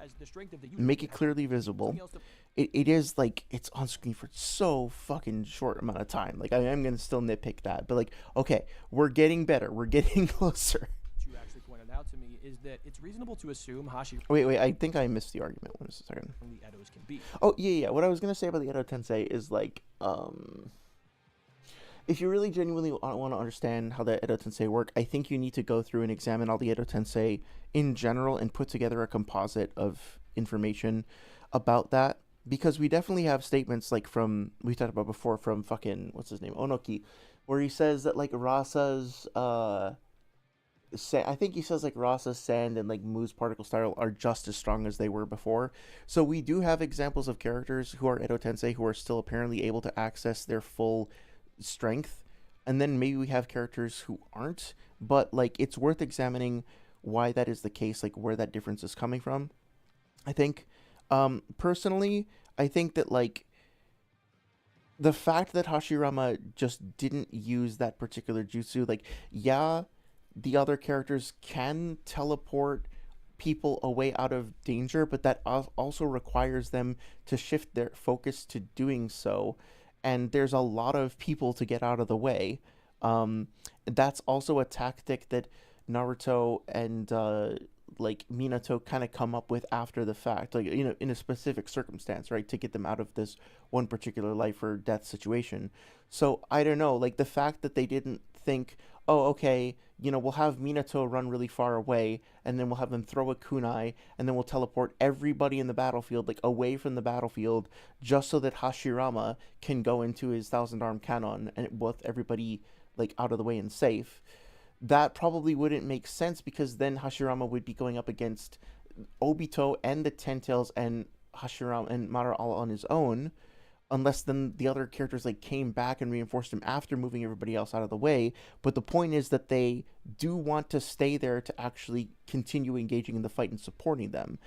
Make it clearly visible. It is like it's on screen for so fucking short amount of time. Like I am going to still nitpick that. But like, okay, we're getting better. We're getting closer. You actually pointed out to me is that it's reasonable to assume Wait, I think I missed the argument. One second. The Edos can be. Oh, yeah. What I was going to say about the Edo Tensei is like, if you really genuinely want to understand how the Edo Tensei work, I think you need to go through and examine all the Edo Tensei in general and put together a composite of information about that. Because we definitely have statements like from, we talked about before, from fucking, what's his name, Onoki, where he says that like Rasa's, I think he says like Rasa's sand and like Mu's particle style are just as strong as they were before. So we do have examples of characters who are Edo Tensei who are still apparently able to access their full strength, and then maybe we have characters who aren't, but like it's worth examining why that is the case, like where that difference is coming from. I think personally, I think that like the fact that Hashirama just didn't use that particular jutsu, like yeah, the other characters can teleport people away out of danger, but that also requires them to shift their focus to doing so. And there's a lot of people to get out of the way. That's also a tactic that Naruto and like Minato kind of come up with after the fact, like, you know, in a specific circumstance, right, to get them out of this one particular life or death situation. So I don't know, like the fact that they didn't think, oh, okay, you know, we'll have Minato run really far away, and then we'll have them throw a kunai, and then we'll teleport everybody in the battlefield, like, away from the battlefield, just so that Hashirama can go into his thousand-arm cannon, and with everybody, like, out of the way and safe. That probably wouldn't make sense, because then Hashirama would be going up against Obito and the Ten Tails and Hashirama and Madara all on his own, unless then the other characters like came back and reinforced him after moving everybody else out of the way. But the point is that they do want to stay there to actually continue engaging in the fight and supporting them.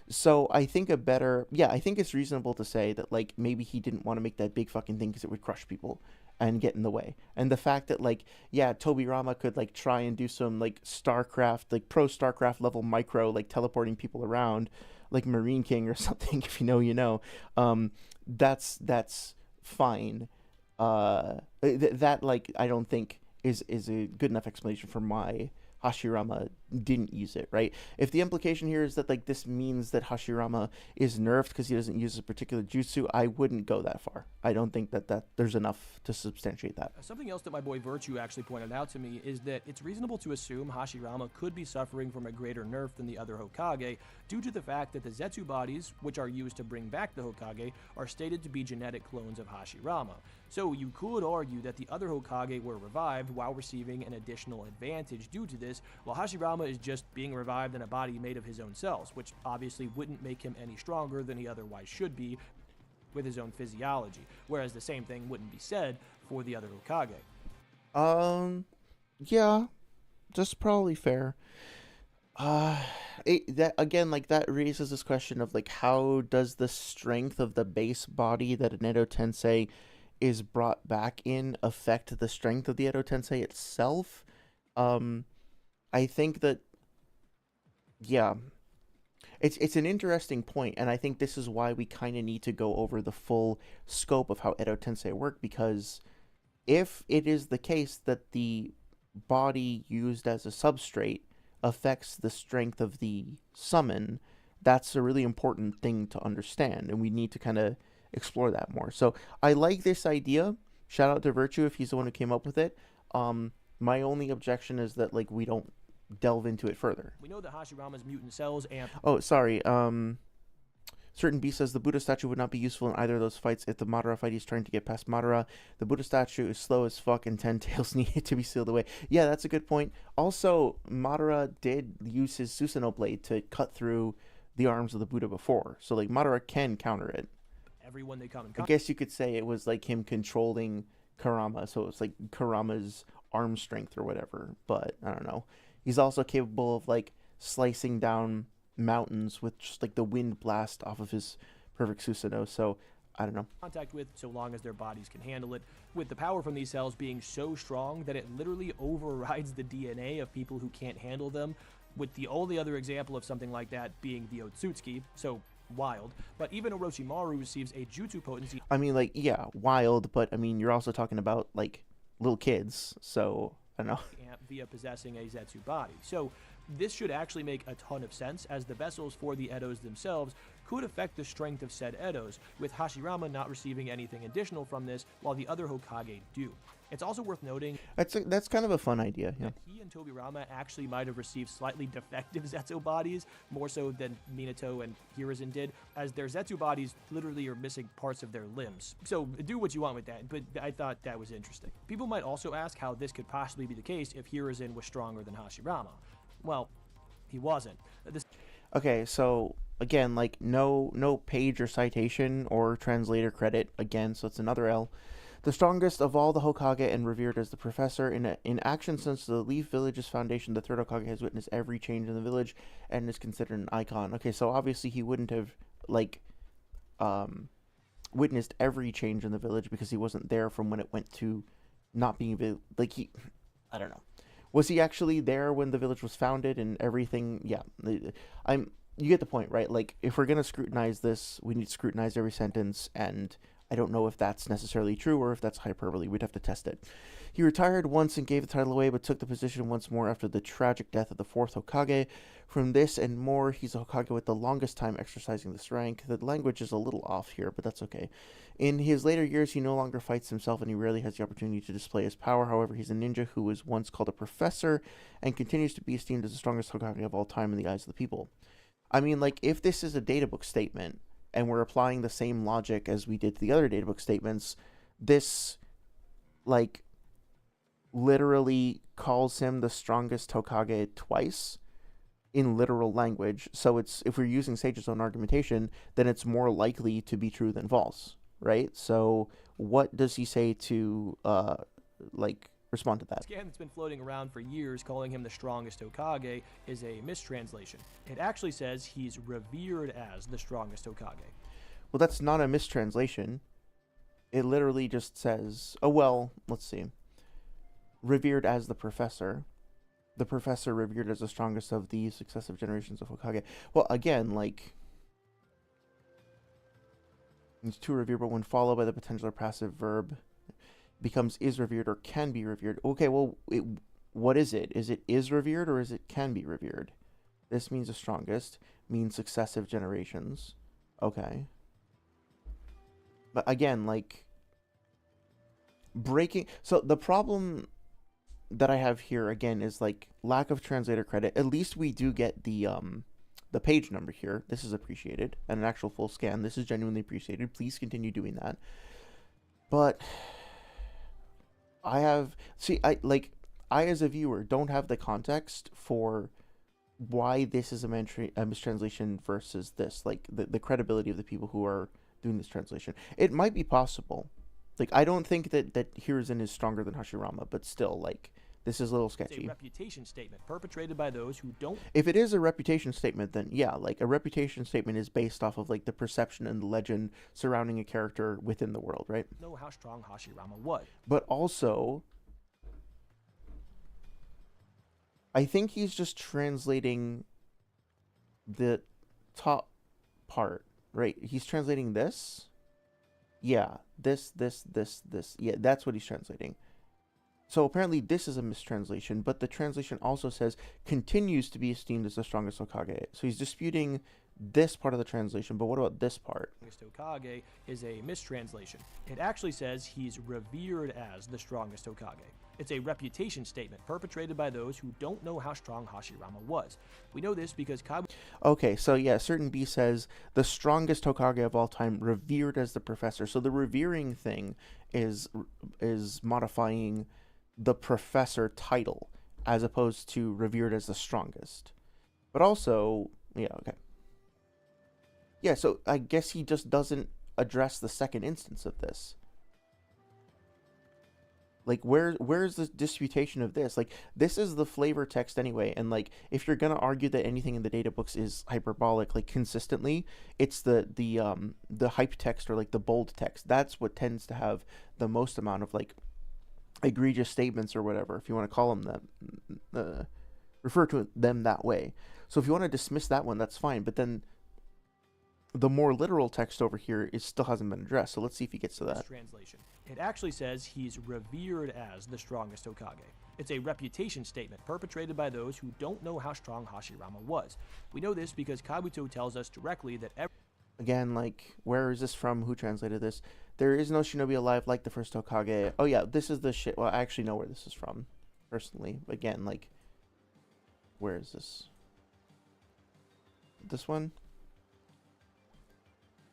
So I think I think it's reasonable to say that like maybe he didn't want to make that big fucking thing because it would crush people and get in the way. And the fact that like, yeah, Tobirama could like try and do some like StarCraft, like pro StarCraft level micro, like teleporting people around like Marine King or something, if you know, you know. That's fine. That like I don't think is a good enough explanation for why Hashirama didn't use it, right? If the implication here is that like this means that Hashirama is nerfed because he doesn't use a particular jutsu, I wouldn't go that far. I don't think that there's enough to substantiate that. Something else that my boy Virtue actually pointed out to me is that it's reasonable to assume Hashirama could be suffering from a greater nerf than the other Hokage due to the fact that the Zetsu bodies, which are used to bring back the Hokage, are stated to be genetic clones of Hashirama. So you could argue that the other Hokage were revived while receiving an additional advantage due to this, while Hashirama is just being revived in a body made of his own cells, which obviously wouldn't make him any stronger than he otherwise should be with his own physiology, whereas the same thing wouldn't be said for the other Hokage. Yeah, that's probably fair. that again, like that raises this question of like how does the strength of the base body that an Edo Tensei is brought back in affect the strength of the Edo Tensei itself? Um, I think that yeah, it's an interesting point, and I think this is why we kind of need to go over the full scope of how Edo Tensei work, because if it is the case that the body used as a substrate affects the strength of the summon, that's a really important thing to understand, and we need to kind of explore that more. So I like this idea. Shout out to Virtue if he's the one who came up with it. My only objection is that like we don't delve into it further. We know that Hashirama's mutant cells amp. Oh, sorry. Certain B says the Buddha statue would not be useful in either of those fights if the Madara fight is trying to get past Madara. The Buddha statue is slow as fuck and 10 tails needed to be sealed away. Yeah, that's a good point. Also, Madara did use his Susanoo blade to cut through the arms of the Buddha before. So, like, Madara can counter it. Everyone they come in I contact. guess you could say it was like him controlling Kurama. So it's like Kurama's arm strength or whatever. But, I don't know. He's also capable of, like, slicing down mountains with just like the wind blast off of his perfect Susanoo. So I don't know. Contact with, so long as their bodies can handle it, with the power from these cells being so strong that it literally overrides the DNA of people who can't handle them, with the only other example of something like that being the Otsutsuki. So wild. But even Orochimaru receives a jutsu potency. I mean, like, yeah, wild, but I mean, you're also talking about like little kids, so I don't know. Via possessing a Zetsu body. So this should actually make a ton of sense, as the vessels for the Edos themselves could affect the strength of said Edos, with Hashirama not receiving anything additional from this, while the other Hokage do. It's also worth noting That's kind of a fun idea, yeah. that he and Tobirama actually might have received slightly defective Zetsu bodies, more so than Minato and Hiruzen did, as their Zetsu bodies literally are missing parts of their limbs. So do what you want with that, but I thought that was interesting. People might also ask how this could possibly be the case if Hiruzen was stronger than Hashirama. Well, he wasn't. Okay, so again, like no page or citation or translator credit again, so it's another L. The strongest of all the Hokage and revered as the professor in action since the Leaf Village's foundation, the third Hokage has witnessed every change in the village and is considered an icon. Okay, so obviously he wouldn't have like witnessed every change in the village because he wasn't there from when it went to not being like I don't know. Was he actually there when the village was founded and everything? Yeah, you get the point, right? Like, if we're going to scrutinize this, we need to scrutinize every sentence, and I don't know if that's necessarily true or if that's hyperbole. We'd have to test it. He retired once and gave the title away, but took the position once more after the tragic death of the fourth Hokage. From this and more, he's a Hokage with the longest time exercising this rank. The language is a little off here, but that's okay. In his later years, he no longer fights himself, and he rarely has the opportunity to display his power. However, he's a ninja who was once called a professor and continues to be esteemed as the strongest Hokage of all time in the eyes of the people. I mean, like, if this is a databook statement, and we're applying the same logic as we did to the other databook statements, this, like, literally calls him the strongest Hokage twice in literal language. So it's, if we're using Sage's own argumentation, then it's more likely to be true than false, right? So what does he say to, like, respond to that? Scan that's been floating around for years calling him the strongest Hokage is a mistranslation. It actually says he's revered as the strongest Hokage. Well, that's not a mistranslation. It literally just says, oh, well, let's see. Revered as the professor. The professor revered as the strongest of the successive generations of Hokage. Well, again, like, it's too revered, but when followed by the potential or passive verb, becomes is revered or can be revered. Okay, well, what is it? Is it is revered or is it can be revered? This means the strongest, means successive generations. Okay. But again, like, breaking... So the problem that I have here, again, is, like, lack of translator credit. At least we do get the page number here. This is appreciated. And an actual full scan. This is genuinely appreciated. Please continue doing that. But... I as a viewer don't have the context for why this is a mistranslation versus this, like the credibility of the people who are doing this translation. It might be possible. Like, I don't think that Hiruzen is stronger than Hashirama, but still, like, This is a little It's a sketchy. reputation statement perpetrated by those who don't If it is a reputation statement, then yeah, like a reputation statement is based off of like the perception and the legend surrounding a character within the world, right? know how strong Hashirama was. But also, I think he's just translating the top part, right? He's translating this. Yeah, this. Yeah, that's what he's translating. So apparently this is a mistranslation, but the translation also says continues to be esteemed as the strongest Hokage. So he's disputing this part of the translation, but what about this part? Strongest Hokage is a mistranslation. It actually says he's revered as the strongest Hokage. It's a reputation statement perpetrated by those who don't know how strong Hashirama was. We know this because Kabuto Okay, so yeah, certain B says the strongest Hokage of all time, revered as the professor. So the revering thing is modifying the professor title as opposed to revered as the strongest. But also, yeah, okay. Yeah, so I guess he just doesn't address the second instance of this. Like, where's the disputation of this? Like, this is the flavor text anyway, and like, if you're gonna argue that anything in the data books is hyperbolic, like consistently, it's the hype text or like the bold text. That's what tends to have the most amount of like egregious statements or whatever, if you want to call them that, refer to them that way. So if you want to dismiss that one, that's fine. But then the more literal text over here still hasn't been addressed. So let's see if he gets to that. translation. It actually says he's revered as the strongest Hokage. It's a reputation statement perpetrated by those who don't know how strong Hashirama was. We know this because Kabuto tells us directly that Again, like, where is this from? Who translated this? There is no shinobi alive like the first Hokage. Oh yeah, this is the shit. Well, I actually know where this is from, personally. Again, like, where is this? This one?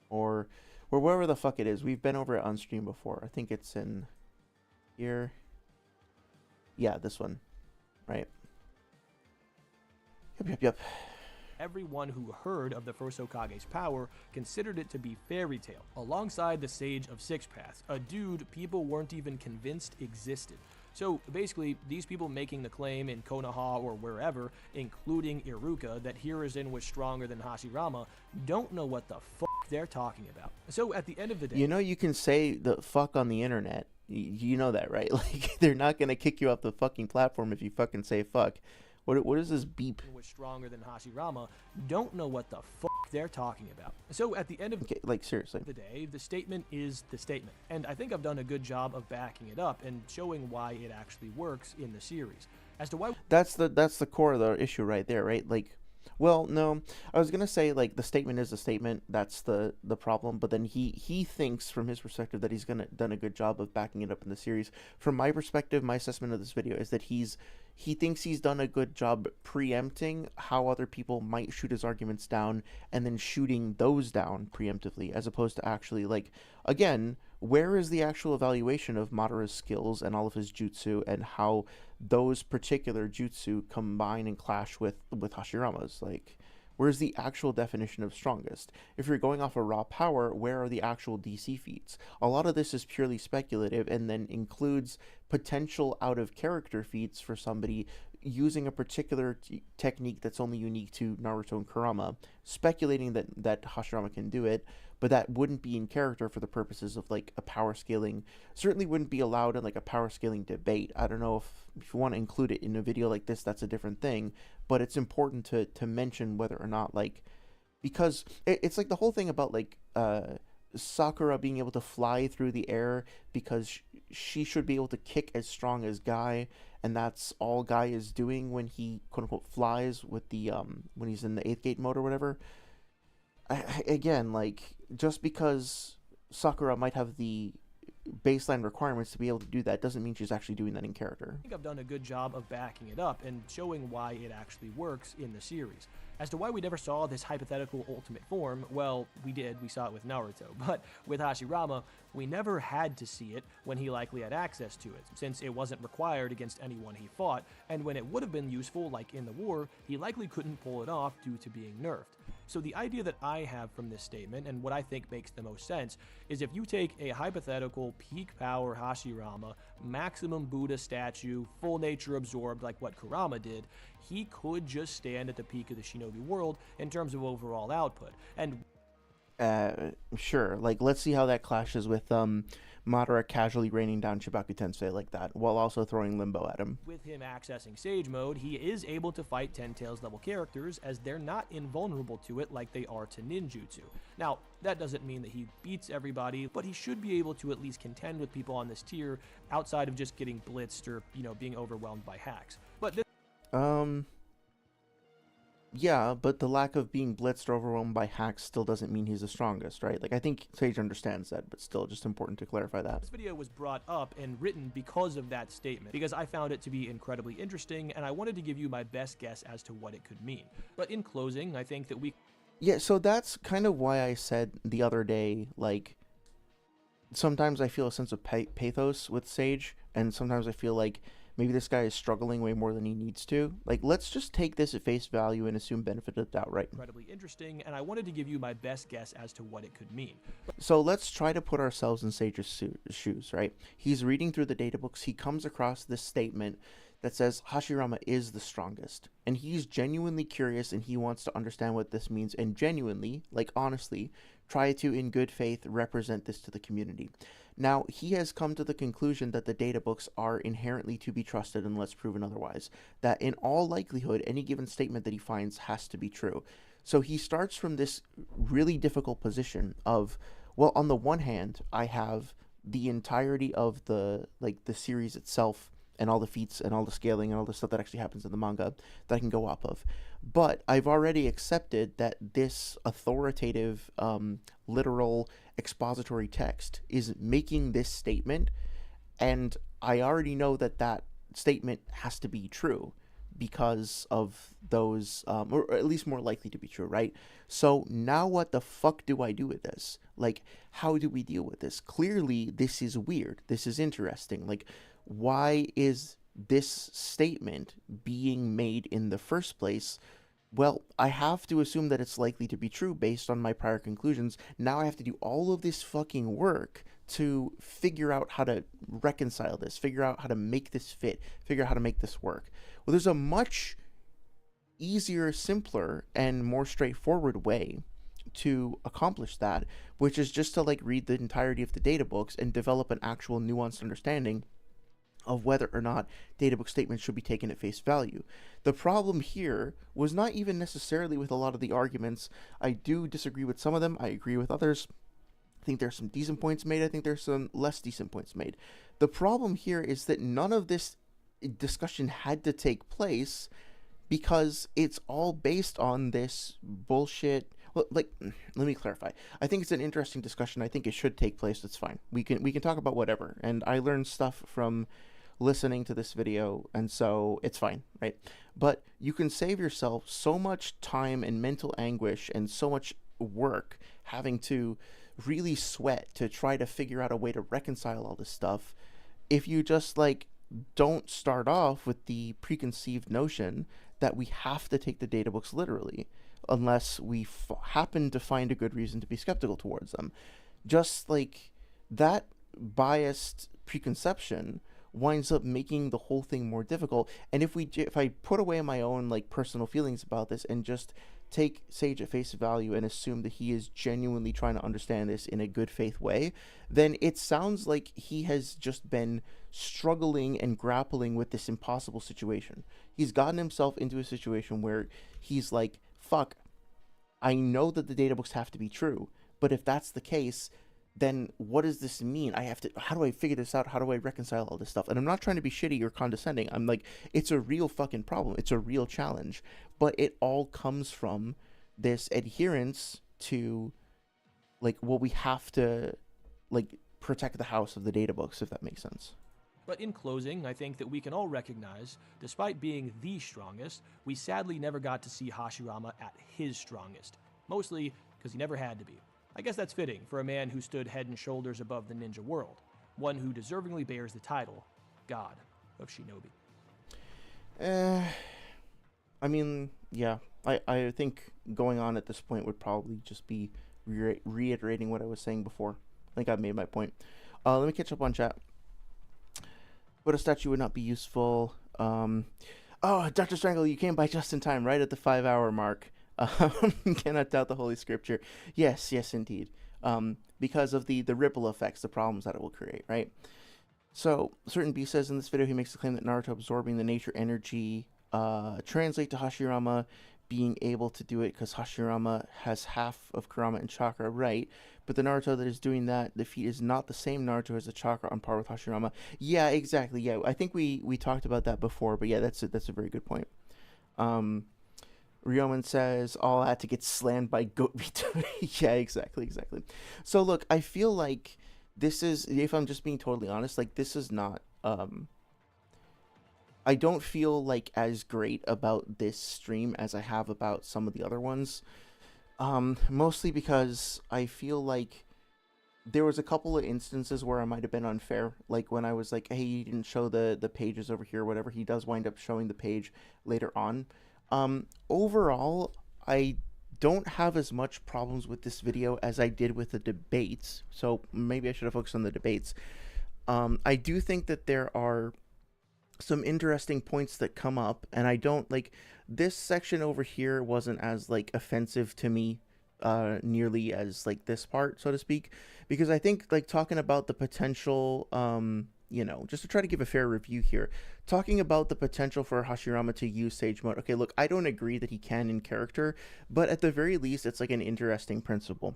Or wherever the fuck it is. We've been over it on stream before. I think it's in here. Yeah, this one. Right. Yep. everyone who heard of the first Hokage's power considered it to be fairy tale, alongside the Sage of Six Paths, a dude people weren't even convinced existed. So basically, these people making the claim in Konoha or wherever, including Iruka, that Hiruzen was stronger than Hashirama, don't know what the fuck they're talking about. So at the end of the day, you know, you can say the fuck on the internet. You know that, right? Like, they're not gonna kick you off the fucking platform if you fucking say fuck. What is this beep? was stronger than Hashirama, don't know what the fuck they're talking about. So at the end of Okay, like seriously. the day, the statement is the statement. And I think I've done a good job of backing it up and showing why it actually works in the series. As to why That's the core of the issue right there, right? Like, well, no, I was gonna say, like, the statement is the statement. That's the problem. But then he thinks from his perspective that he's done a good job of backing it up in the series. From my perspective, my assessment of this video is that he thinks he's done a good job preempting how other people might shoot his arguments down and then shooting those down preemptively, as opposed to actually, like, again, where is the actual evaluation of Madara's skills and all of his jutsu and how those particular jutsu combine and clash with Hashirama's? Like, where's the actual definition of strongest? If you're going off of raw power, where are the actual DC feats? A lot of this is purely speculative and then includes potential out-of-character feats for somebody using a particular technique that's only unique to Naruto and Kurama, speculating that Hashirama can do it, but that wouldn't be in character for the purposes of, like, a power scaling. Certainly wouldn't be allowed in, like, a power scaling debate. I don't know if you want to include it in a video like this, that's a different thing, but it's important to mention whether or not, like, because it's like the whole thing about, like, Sakura being able to fly through the air because she should be able to kick as strong as Guy, and that's all Guy is doing when he quote-unquote flies with the when he's in the 8th gate mode or whatever. Again, like, just because Sakura might have the baseline requirements to be able to do that doesn't mean she's actually doing that in character. I think I've done a good job of backing it up and showing why it actually works in the series. As to why we never saw this hypothetical ultimate form, well, we did, we saw it with Naruto, but with Hashirama, we never had to see it when he likely had access to it, since it wasn't required against anyone he fought, and when it would have been useful, like in the war, he likely couldn't pull it off due to being nerfed. So the idea that I have from this statement, and what I think makes the most sense, is if you take a hypothetical peak power Hashirama, maximum Buddha statue, full nature absorbed like what Kurama did, he could just stand at the peak of the shinobi world in terms of overall output. And sure, like, let's see how that clashes with Madara casually raining down Chibaku Tensei like that, while also throwing Limbo at him. with him accessing Sage Mode, he is able to fight Ten Tails level characters, as they're not invulnerable to it like they are to ninjutsu. Now, that doesn't mean that he beats everybody, but he should be able to at least contend with people on this tier outside of just getting blitzed or, being overwhelmed by hacks. But this Yeah, but the lack of being blitzed or overwhelmed by hacks still doesn't mean he's the strongest, right? Like, I think Sage understands that, but still, just important to clarify that. video was brought up and written because of that statement, because I found it to be incredibly interesting, and I wanted to give you my best guess as to what it could mean. But in closing, I think that we Yeah, so that's kind of why I said the other day, like, sometimes I feel a sense of pathos with Sage, and sometimes I feel like maybe this guy is struggling way more than he needs to. Like, let's just take this at face value and assume benefit of the doubt, right? incredibly interesting, and I wanted to give you my best guess as to what it could mean. So let's try to put ourselves in Sage's shoes, right? He's reading through the data books. He comes across this statement that says Hashirama is the strongest. And he's genuinely curious and he wants to understand what this means and genuinely, like honestly, try to, in good faith, represent this to the community. Now, he has come to the conclusion that the data books are inherently to be trusted unless proven otherwise. That in all likelihood, any given statement that he finds has to be true. So he starts from this really difficult position of, well, on the one hand, I have the entirety of the series itself and all the feats and all the scaling and all the stuff that actually happens in the manga that I can go off of. But I've already accepted that this authoritative, literal expository text is making this statement, and I already know that that statement has to be true because of those, or at least more likely to be true, right? So now what the fuck do I do with this? Like, how do we deal with this? Clearly, this is weird. This is interesting. Like, why is this statement being made in the first place? Well, I have to assume that it's likely to be true based on my prior conclusions. Now I have to do all of this fucking work to figure out how to reconcile this, figure out how to make this fit, figure out how to make this work. Well, there's a much easier, simpler, and more straightforward way to accomplish that, which is just to read the entirety of the data books and develop an actual nuanced understanding of whether or not databook statements should be taken at face value. The problem here was not even necessarily with a lot of the arguments. I do disagree with some of them. I agree with others. I think there's some decent points made. I think there's some less decent points made. The problem here is that none of this discussion had to take place because it's all based on this bullshit. Well, let me clarify. I think it's an interesting discussion. I think it should take place. That's fine. We can talk about whatever. And I learned stuff from listening to this video, and so it's fine, right? But you can save yourself so much time and mental anguish and so much work having to really sweat to try to figure out a way to reconcile all this stuff if you just don't start off with the preconceived notion that we have to take the data books literally unless we happen to find a good reason to be skeptical towards them. Just that biased preconception winds up making the whole thing more difficult. And if I put away my own personal feelings about this and just take Sage at face value and assume that he is genuinely trying to understand this in a good faith way, then it sounds like he has just been struggling and grappling with this impossible situation. He's gotten himself into a situation where he's like, fuck, I know that the data books have to be true, but if that's the case, then what does this mean? How do I figure this out? How do I reconcile all this stuff? And I'm not trying to be shitty or condescending. I'm it's a real fucking problem. It's a real challenge. But it all comes from this adherence to, we have to, protect the house of the data books, if that makes sense. But in closing, I think that we can all recognize, despite being the strongest, we sadly never got to see Hashirama at his strongest. Mostly because he never had to be. I guess that's fitting for a man who stood head and shoulders above the ninja world, one who deservingly bears the title, God of Shinobi. I mean, yeah, I think going on at this point would probably just be reiterating what I was saying before. I think I've made my point. Let me catch up on chat. But a statue would not be useful. Oh, Dr. Strangle, you came by just in time, right at the 5-hour mark. Cannot doubt the Holy Scripture. Yes, yes, indeed. Because of the ripple effects, the problems that it will create, right? So, Certain B says in this video, he makes the claim that Naruto absorbing the nature energy translate to Hashirama being able to do it because Hashirama has half of Kurama and chakra, right? But the Naruto that is doing that, the feat is not the same Naruto as the chakra on par with Hashirama. Yeah, exactly. Yeah, I think we talked about that before, but yeah, that's a very good point. Ryoman says, all that to get slammed by Goat Vito. Yeah, exactly. So look, I feel like this is, if I'm just being totally honest, like this is not, I don't feel like as great about this stream as I have about some of the other ones. Mostly because I feel like there was a couple of instances where I might have been unfair. Like when I was like, hey, you didn't show the pages over here, whatever. He does wind up showing the page later on. Overall, I don't have as much problems with this video as I did with the debates. So maybe I should have focused on the debates. I do think that there are some interesting points that come up, and I don't like this section over here wasn't as like offensive to me nearly as like this part, so to speak, because I think like talking about the potential just to try to give a fair review here, talking about the potential for Hashirama to use Sage Mode. Okay, look, I don't agree that he can in character, but at the very least it's like an interesting principle.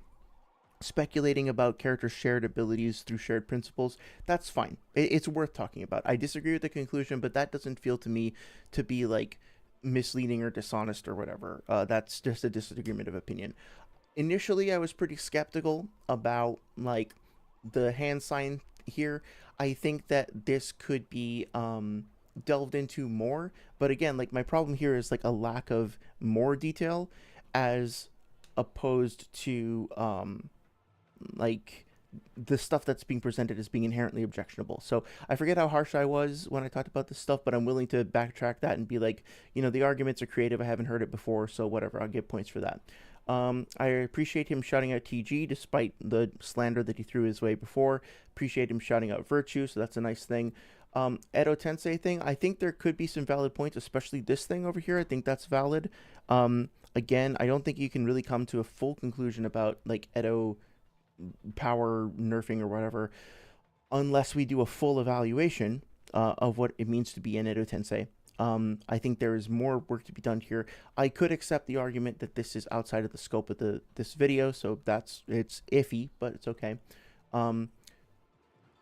Speculating about characters' shared abilities through shared principles, that's fine. It's worth talking about. I disagree with the conclusion, but that doesn't feel to me to be like misleading or dishonest or whatever. That's just a disagreement of opinion. Initially, I was pretty skeptical about like the hand sign here. I think that this could be delved into more, but again, like my problem here is like a lack of more detail as opposed to like the stuff that's being presented as being inherently objectionable. So I forget how harsh I was when I talked about this stuff, but I'm willing to backtrack that and be like, the arguments are creative. I haven't heard it before, so whatever, I'll get points for that. I appreciate him shouting out TG despite the slander that he threw his way before. Appreciate him shouting out Virtue, so that's a nice thing. Edo Tensei thing, I think there could be some valid points, especially this thing over here. I think that's valid. Again, I don't think you can really come to a full conclusion about like Edo power nerfing or whatever unless we do a full evaluation of what it means to be an Edo Tensei. I think there is more work to be done here. I could accept the argument that this is outside of the scope of this video, so it's iffy, but it's okay.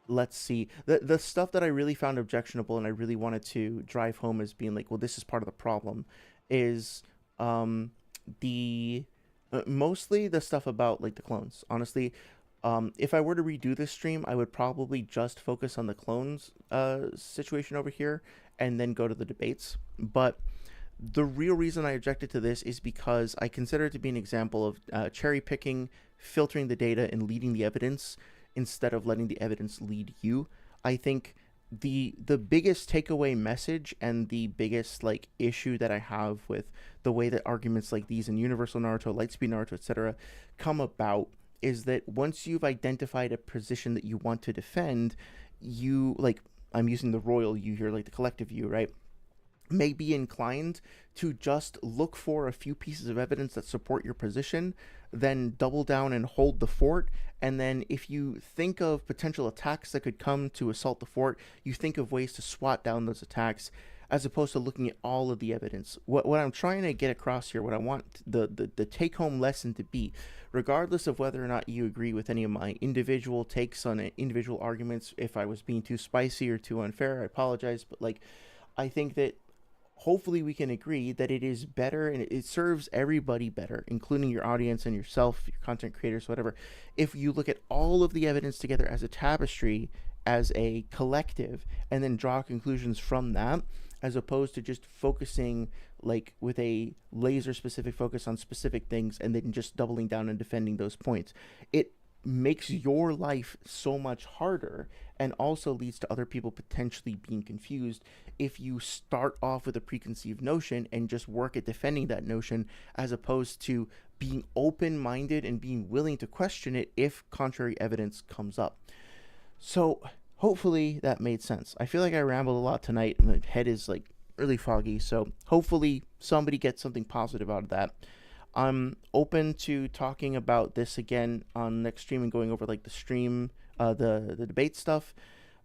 Let's see. The stuff that I really found objectionable and I really wanted to drive home as being like, well, this is part of the problem, is mostly the stuff about like the clones. Honestly, if I were to redo this stream, I would probably just focus on the clones situation over here and then go to the debates. But the real reason I objected to this is because I consider it to be an example of cherry picking, filtering the data, and leading the evidence instead of letting the evidence lead you. I think the biggest takeaway message and the biggest like issue that I have with the way that arguments like these in Universal Naruto, Lightspeed Naruto, etc. come about is that once you've identified a position that you want to defend, you, like, I'm using the royal you here, like the collective you, right, may be inclined to just look for a few pieces of evidence that support your position, then double down and hold the fort, and then if you think of potential attacks that could come to assault the fort, you think of ways to swat down those attacks, as opposed to looking at all of the evidence. What I'm trying to get across here, what I want the take-home lesson to be, regardless of whether or not you agree with any of my individual takes on it, individual arguments, if I was being too spicy or too unfair, I apologize, but like, I think that hopefully we can agree that it is better and it serves everybody better, including your audience and yourself, your content creators, whatever, if you look at all of the evidence together as a tapestry, as a collective, and then draw conclusions from that, as opposed to just focusing like with a laser specific focus on specific things and then just doubling down and defending those points. makes your life so much harder, and also leads to other people potentially being confused if you start off with a preconceived notion and just work at defending that notion, as opposed to being open-minded and being willing to question it if contrary evidence comes up. So hopefully that made sense. I feel like I rambled a lot tonight, and my head is like really foggy, so hopefully somebody gets something positive out of that. I'm open to talking about this again on next stream and going over like the stream, the debate stuff,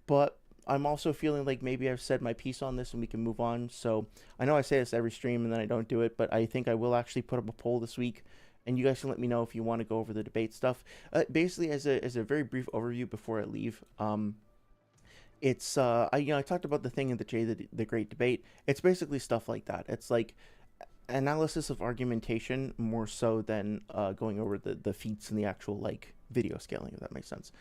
but I'm also feeling like maybe I've said my piece on this and we can move on. So I know I say this every stream and then I don't do it, but I think I will actually put up a poll this week, and you guys can let me know if you want to go over the debate stuff. Basically, as a very brief overview before I leave, it's I talked about the thing in the Great Debate. It's basically stuff like that. It's like analysis of argumentation more so than going over the feats and the actual like video scaling, if that makes sense.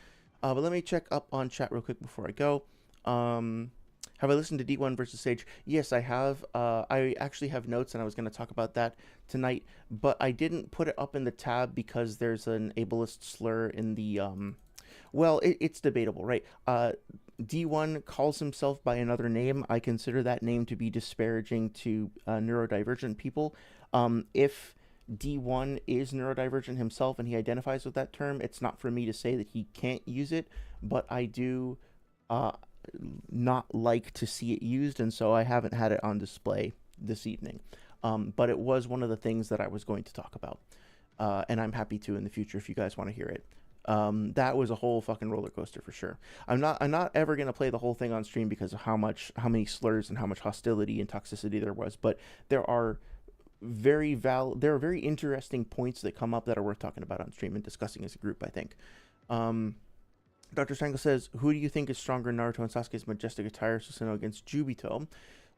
But let me check up on chat real quick before I go. Have I listened to D1 versus Sage? Yes, I have. I actually have notes, and I was going to talk about that tonight, but I didn't put it up in the tab because there's an ableist slur in the well, it's debatable, right? D1 calls himself by another name. I consider that name to be disparaging to neurodivergent people. If D1 is neurodivergent himself and he identifies with that term, it's not for me to say that he can't use it, but I do not like to see it used, and so I haven't had it on display this evening. But it was one of the things that I was going to talk about, and I'm happy to in the future if you guys want to hear it. That was a whole fucking roller coaster for sure. I'm not ever gonna play the whole thing on stream because of how many slurs and how much hostility and toxicity there was. But there are very interesting points that come up that are worth talking about on stream and discussing as a group, I think. Dr. Strangle says, who do you think is stronger, Naruto and Sasuke's majestic attire, Susanoo against Jubito,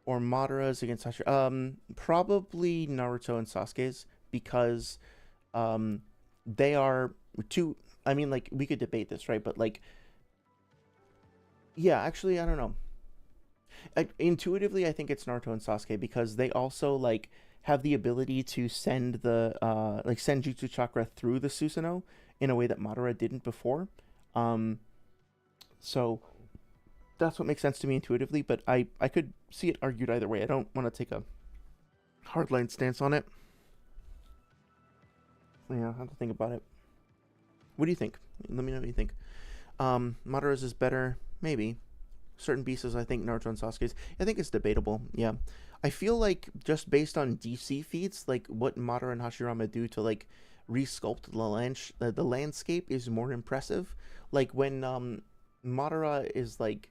or Madara's against Hashirama? Probably Naruto and Sasuke's, because they are two. I mean, like, we could debate this, right? But, like, yeah, actually, I don't know. Intuitively, I think it's Naruto and Sasuke, because they also, like, have the ability to send the, send Jutsu Chakra through the Susanoo in a way that Madara didn't before. So that's what makes sense to me intuitively, but I could see it argued either way. I don't want to take a hardline stance on it. Yeah, I have to think about it. What do you think? Let me know what you think. Madara's is better, maybe. Certain pieces, I think Naruto and Sasuke's. I think it's debatable. Yeah, I feel like just based on DC feats, like what Madara and Hashirama do to like resculpt the landscape is more impressive. Like when Madara is like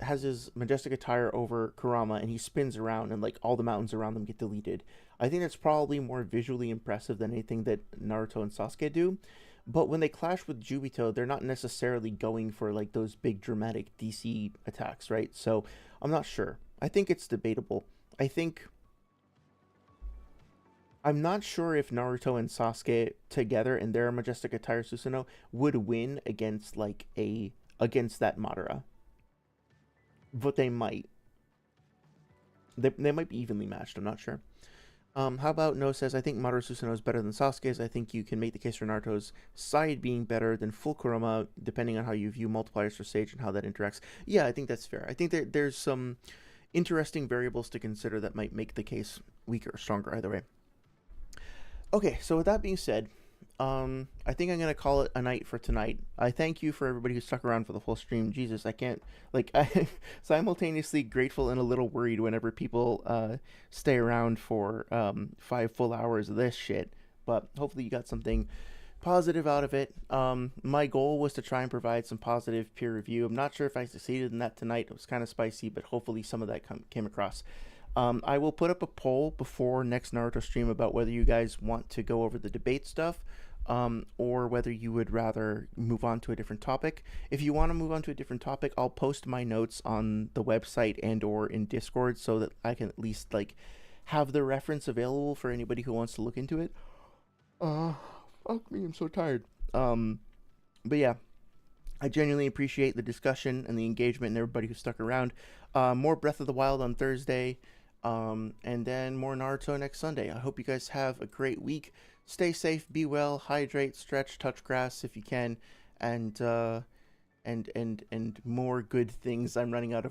has his majestic attire over Kurama and he spins around and like all the mountains around them get deleted. I think that's probably more visually impressive than anything that Naruto and Sasuke do. But when they clash with Jubito, they're not necessarily going for like those big dramatic DC attacks, right? So I'm not sure. I think it's debatable. I'm not sure if Naruto and Sasuke together in their majestic attire Susanoo would win against against that Madara. But they might. They might be evenly matched, I'm not sure. How about No says, I think Madara Susanoo is better than Sasuke's. I think you can make the case for Naruto's side being better than full Kurama, depending on how you view multipliers for Sage and how that interacts. Yeah, I think that's fair. I think there's some interesting variables to consider that might make the case weaker or stronger either way. Okay, so with that being said, I think I'm going to call it a night for tonight. I thank you for everybody who stuck around for the full stream. Jesus, I can't, I'm simultaneously grateful and a little worried whenever people stay around for 5 full hours of this shit. But hopefully you got something positive out of it. My goal was to try and provide some positive peer review. I'm not sure if I succeeded in that tonight. It was kind of spicy, but hopefully some of that came across. I will put up a poll before next Naruto stream about whether you guys want to go over the debate stuff, or whether you would rather move on to a different topic. If you want to move on to a different topic, I'll post my notes on the website and or in Discord so that I can at least like have the reference available for anybody who wants to look into it. Fuck me, I'm so tired. But yeah, I genuinely appreciate the discussion and the engagement and everybody who stuck around. More Breath of the Wild on Thursday, and then more Naruto next Sunday. I hope you guys have a great week. stay safe, be well, hydrate, stretch, touch grass if you can, and and more good things. I'm running out of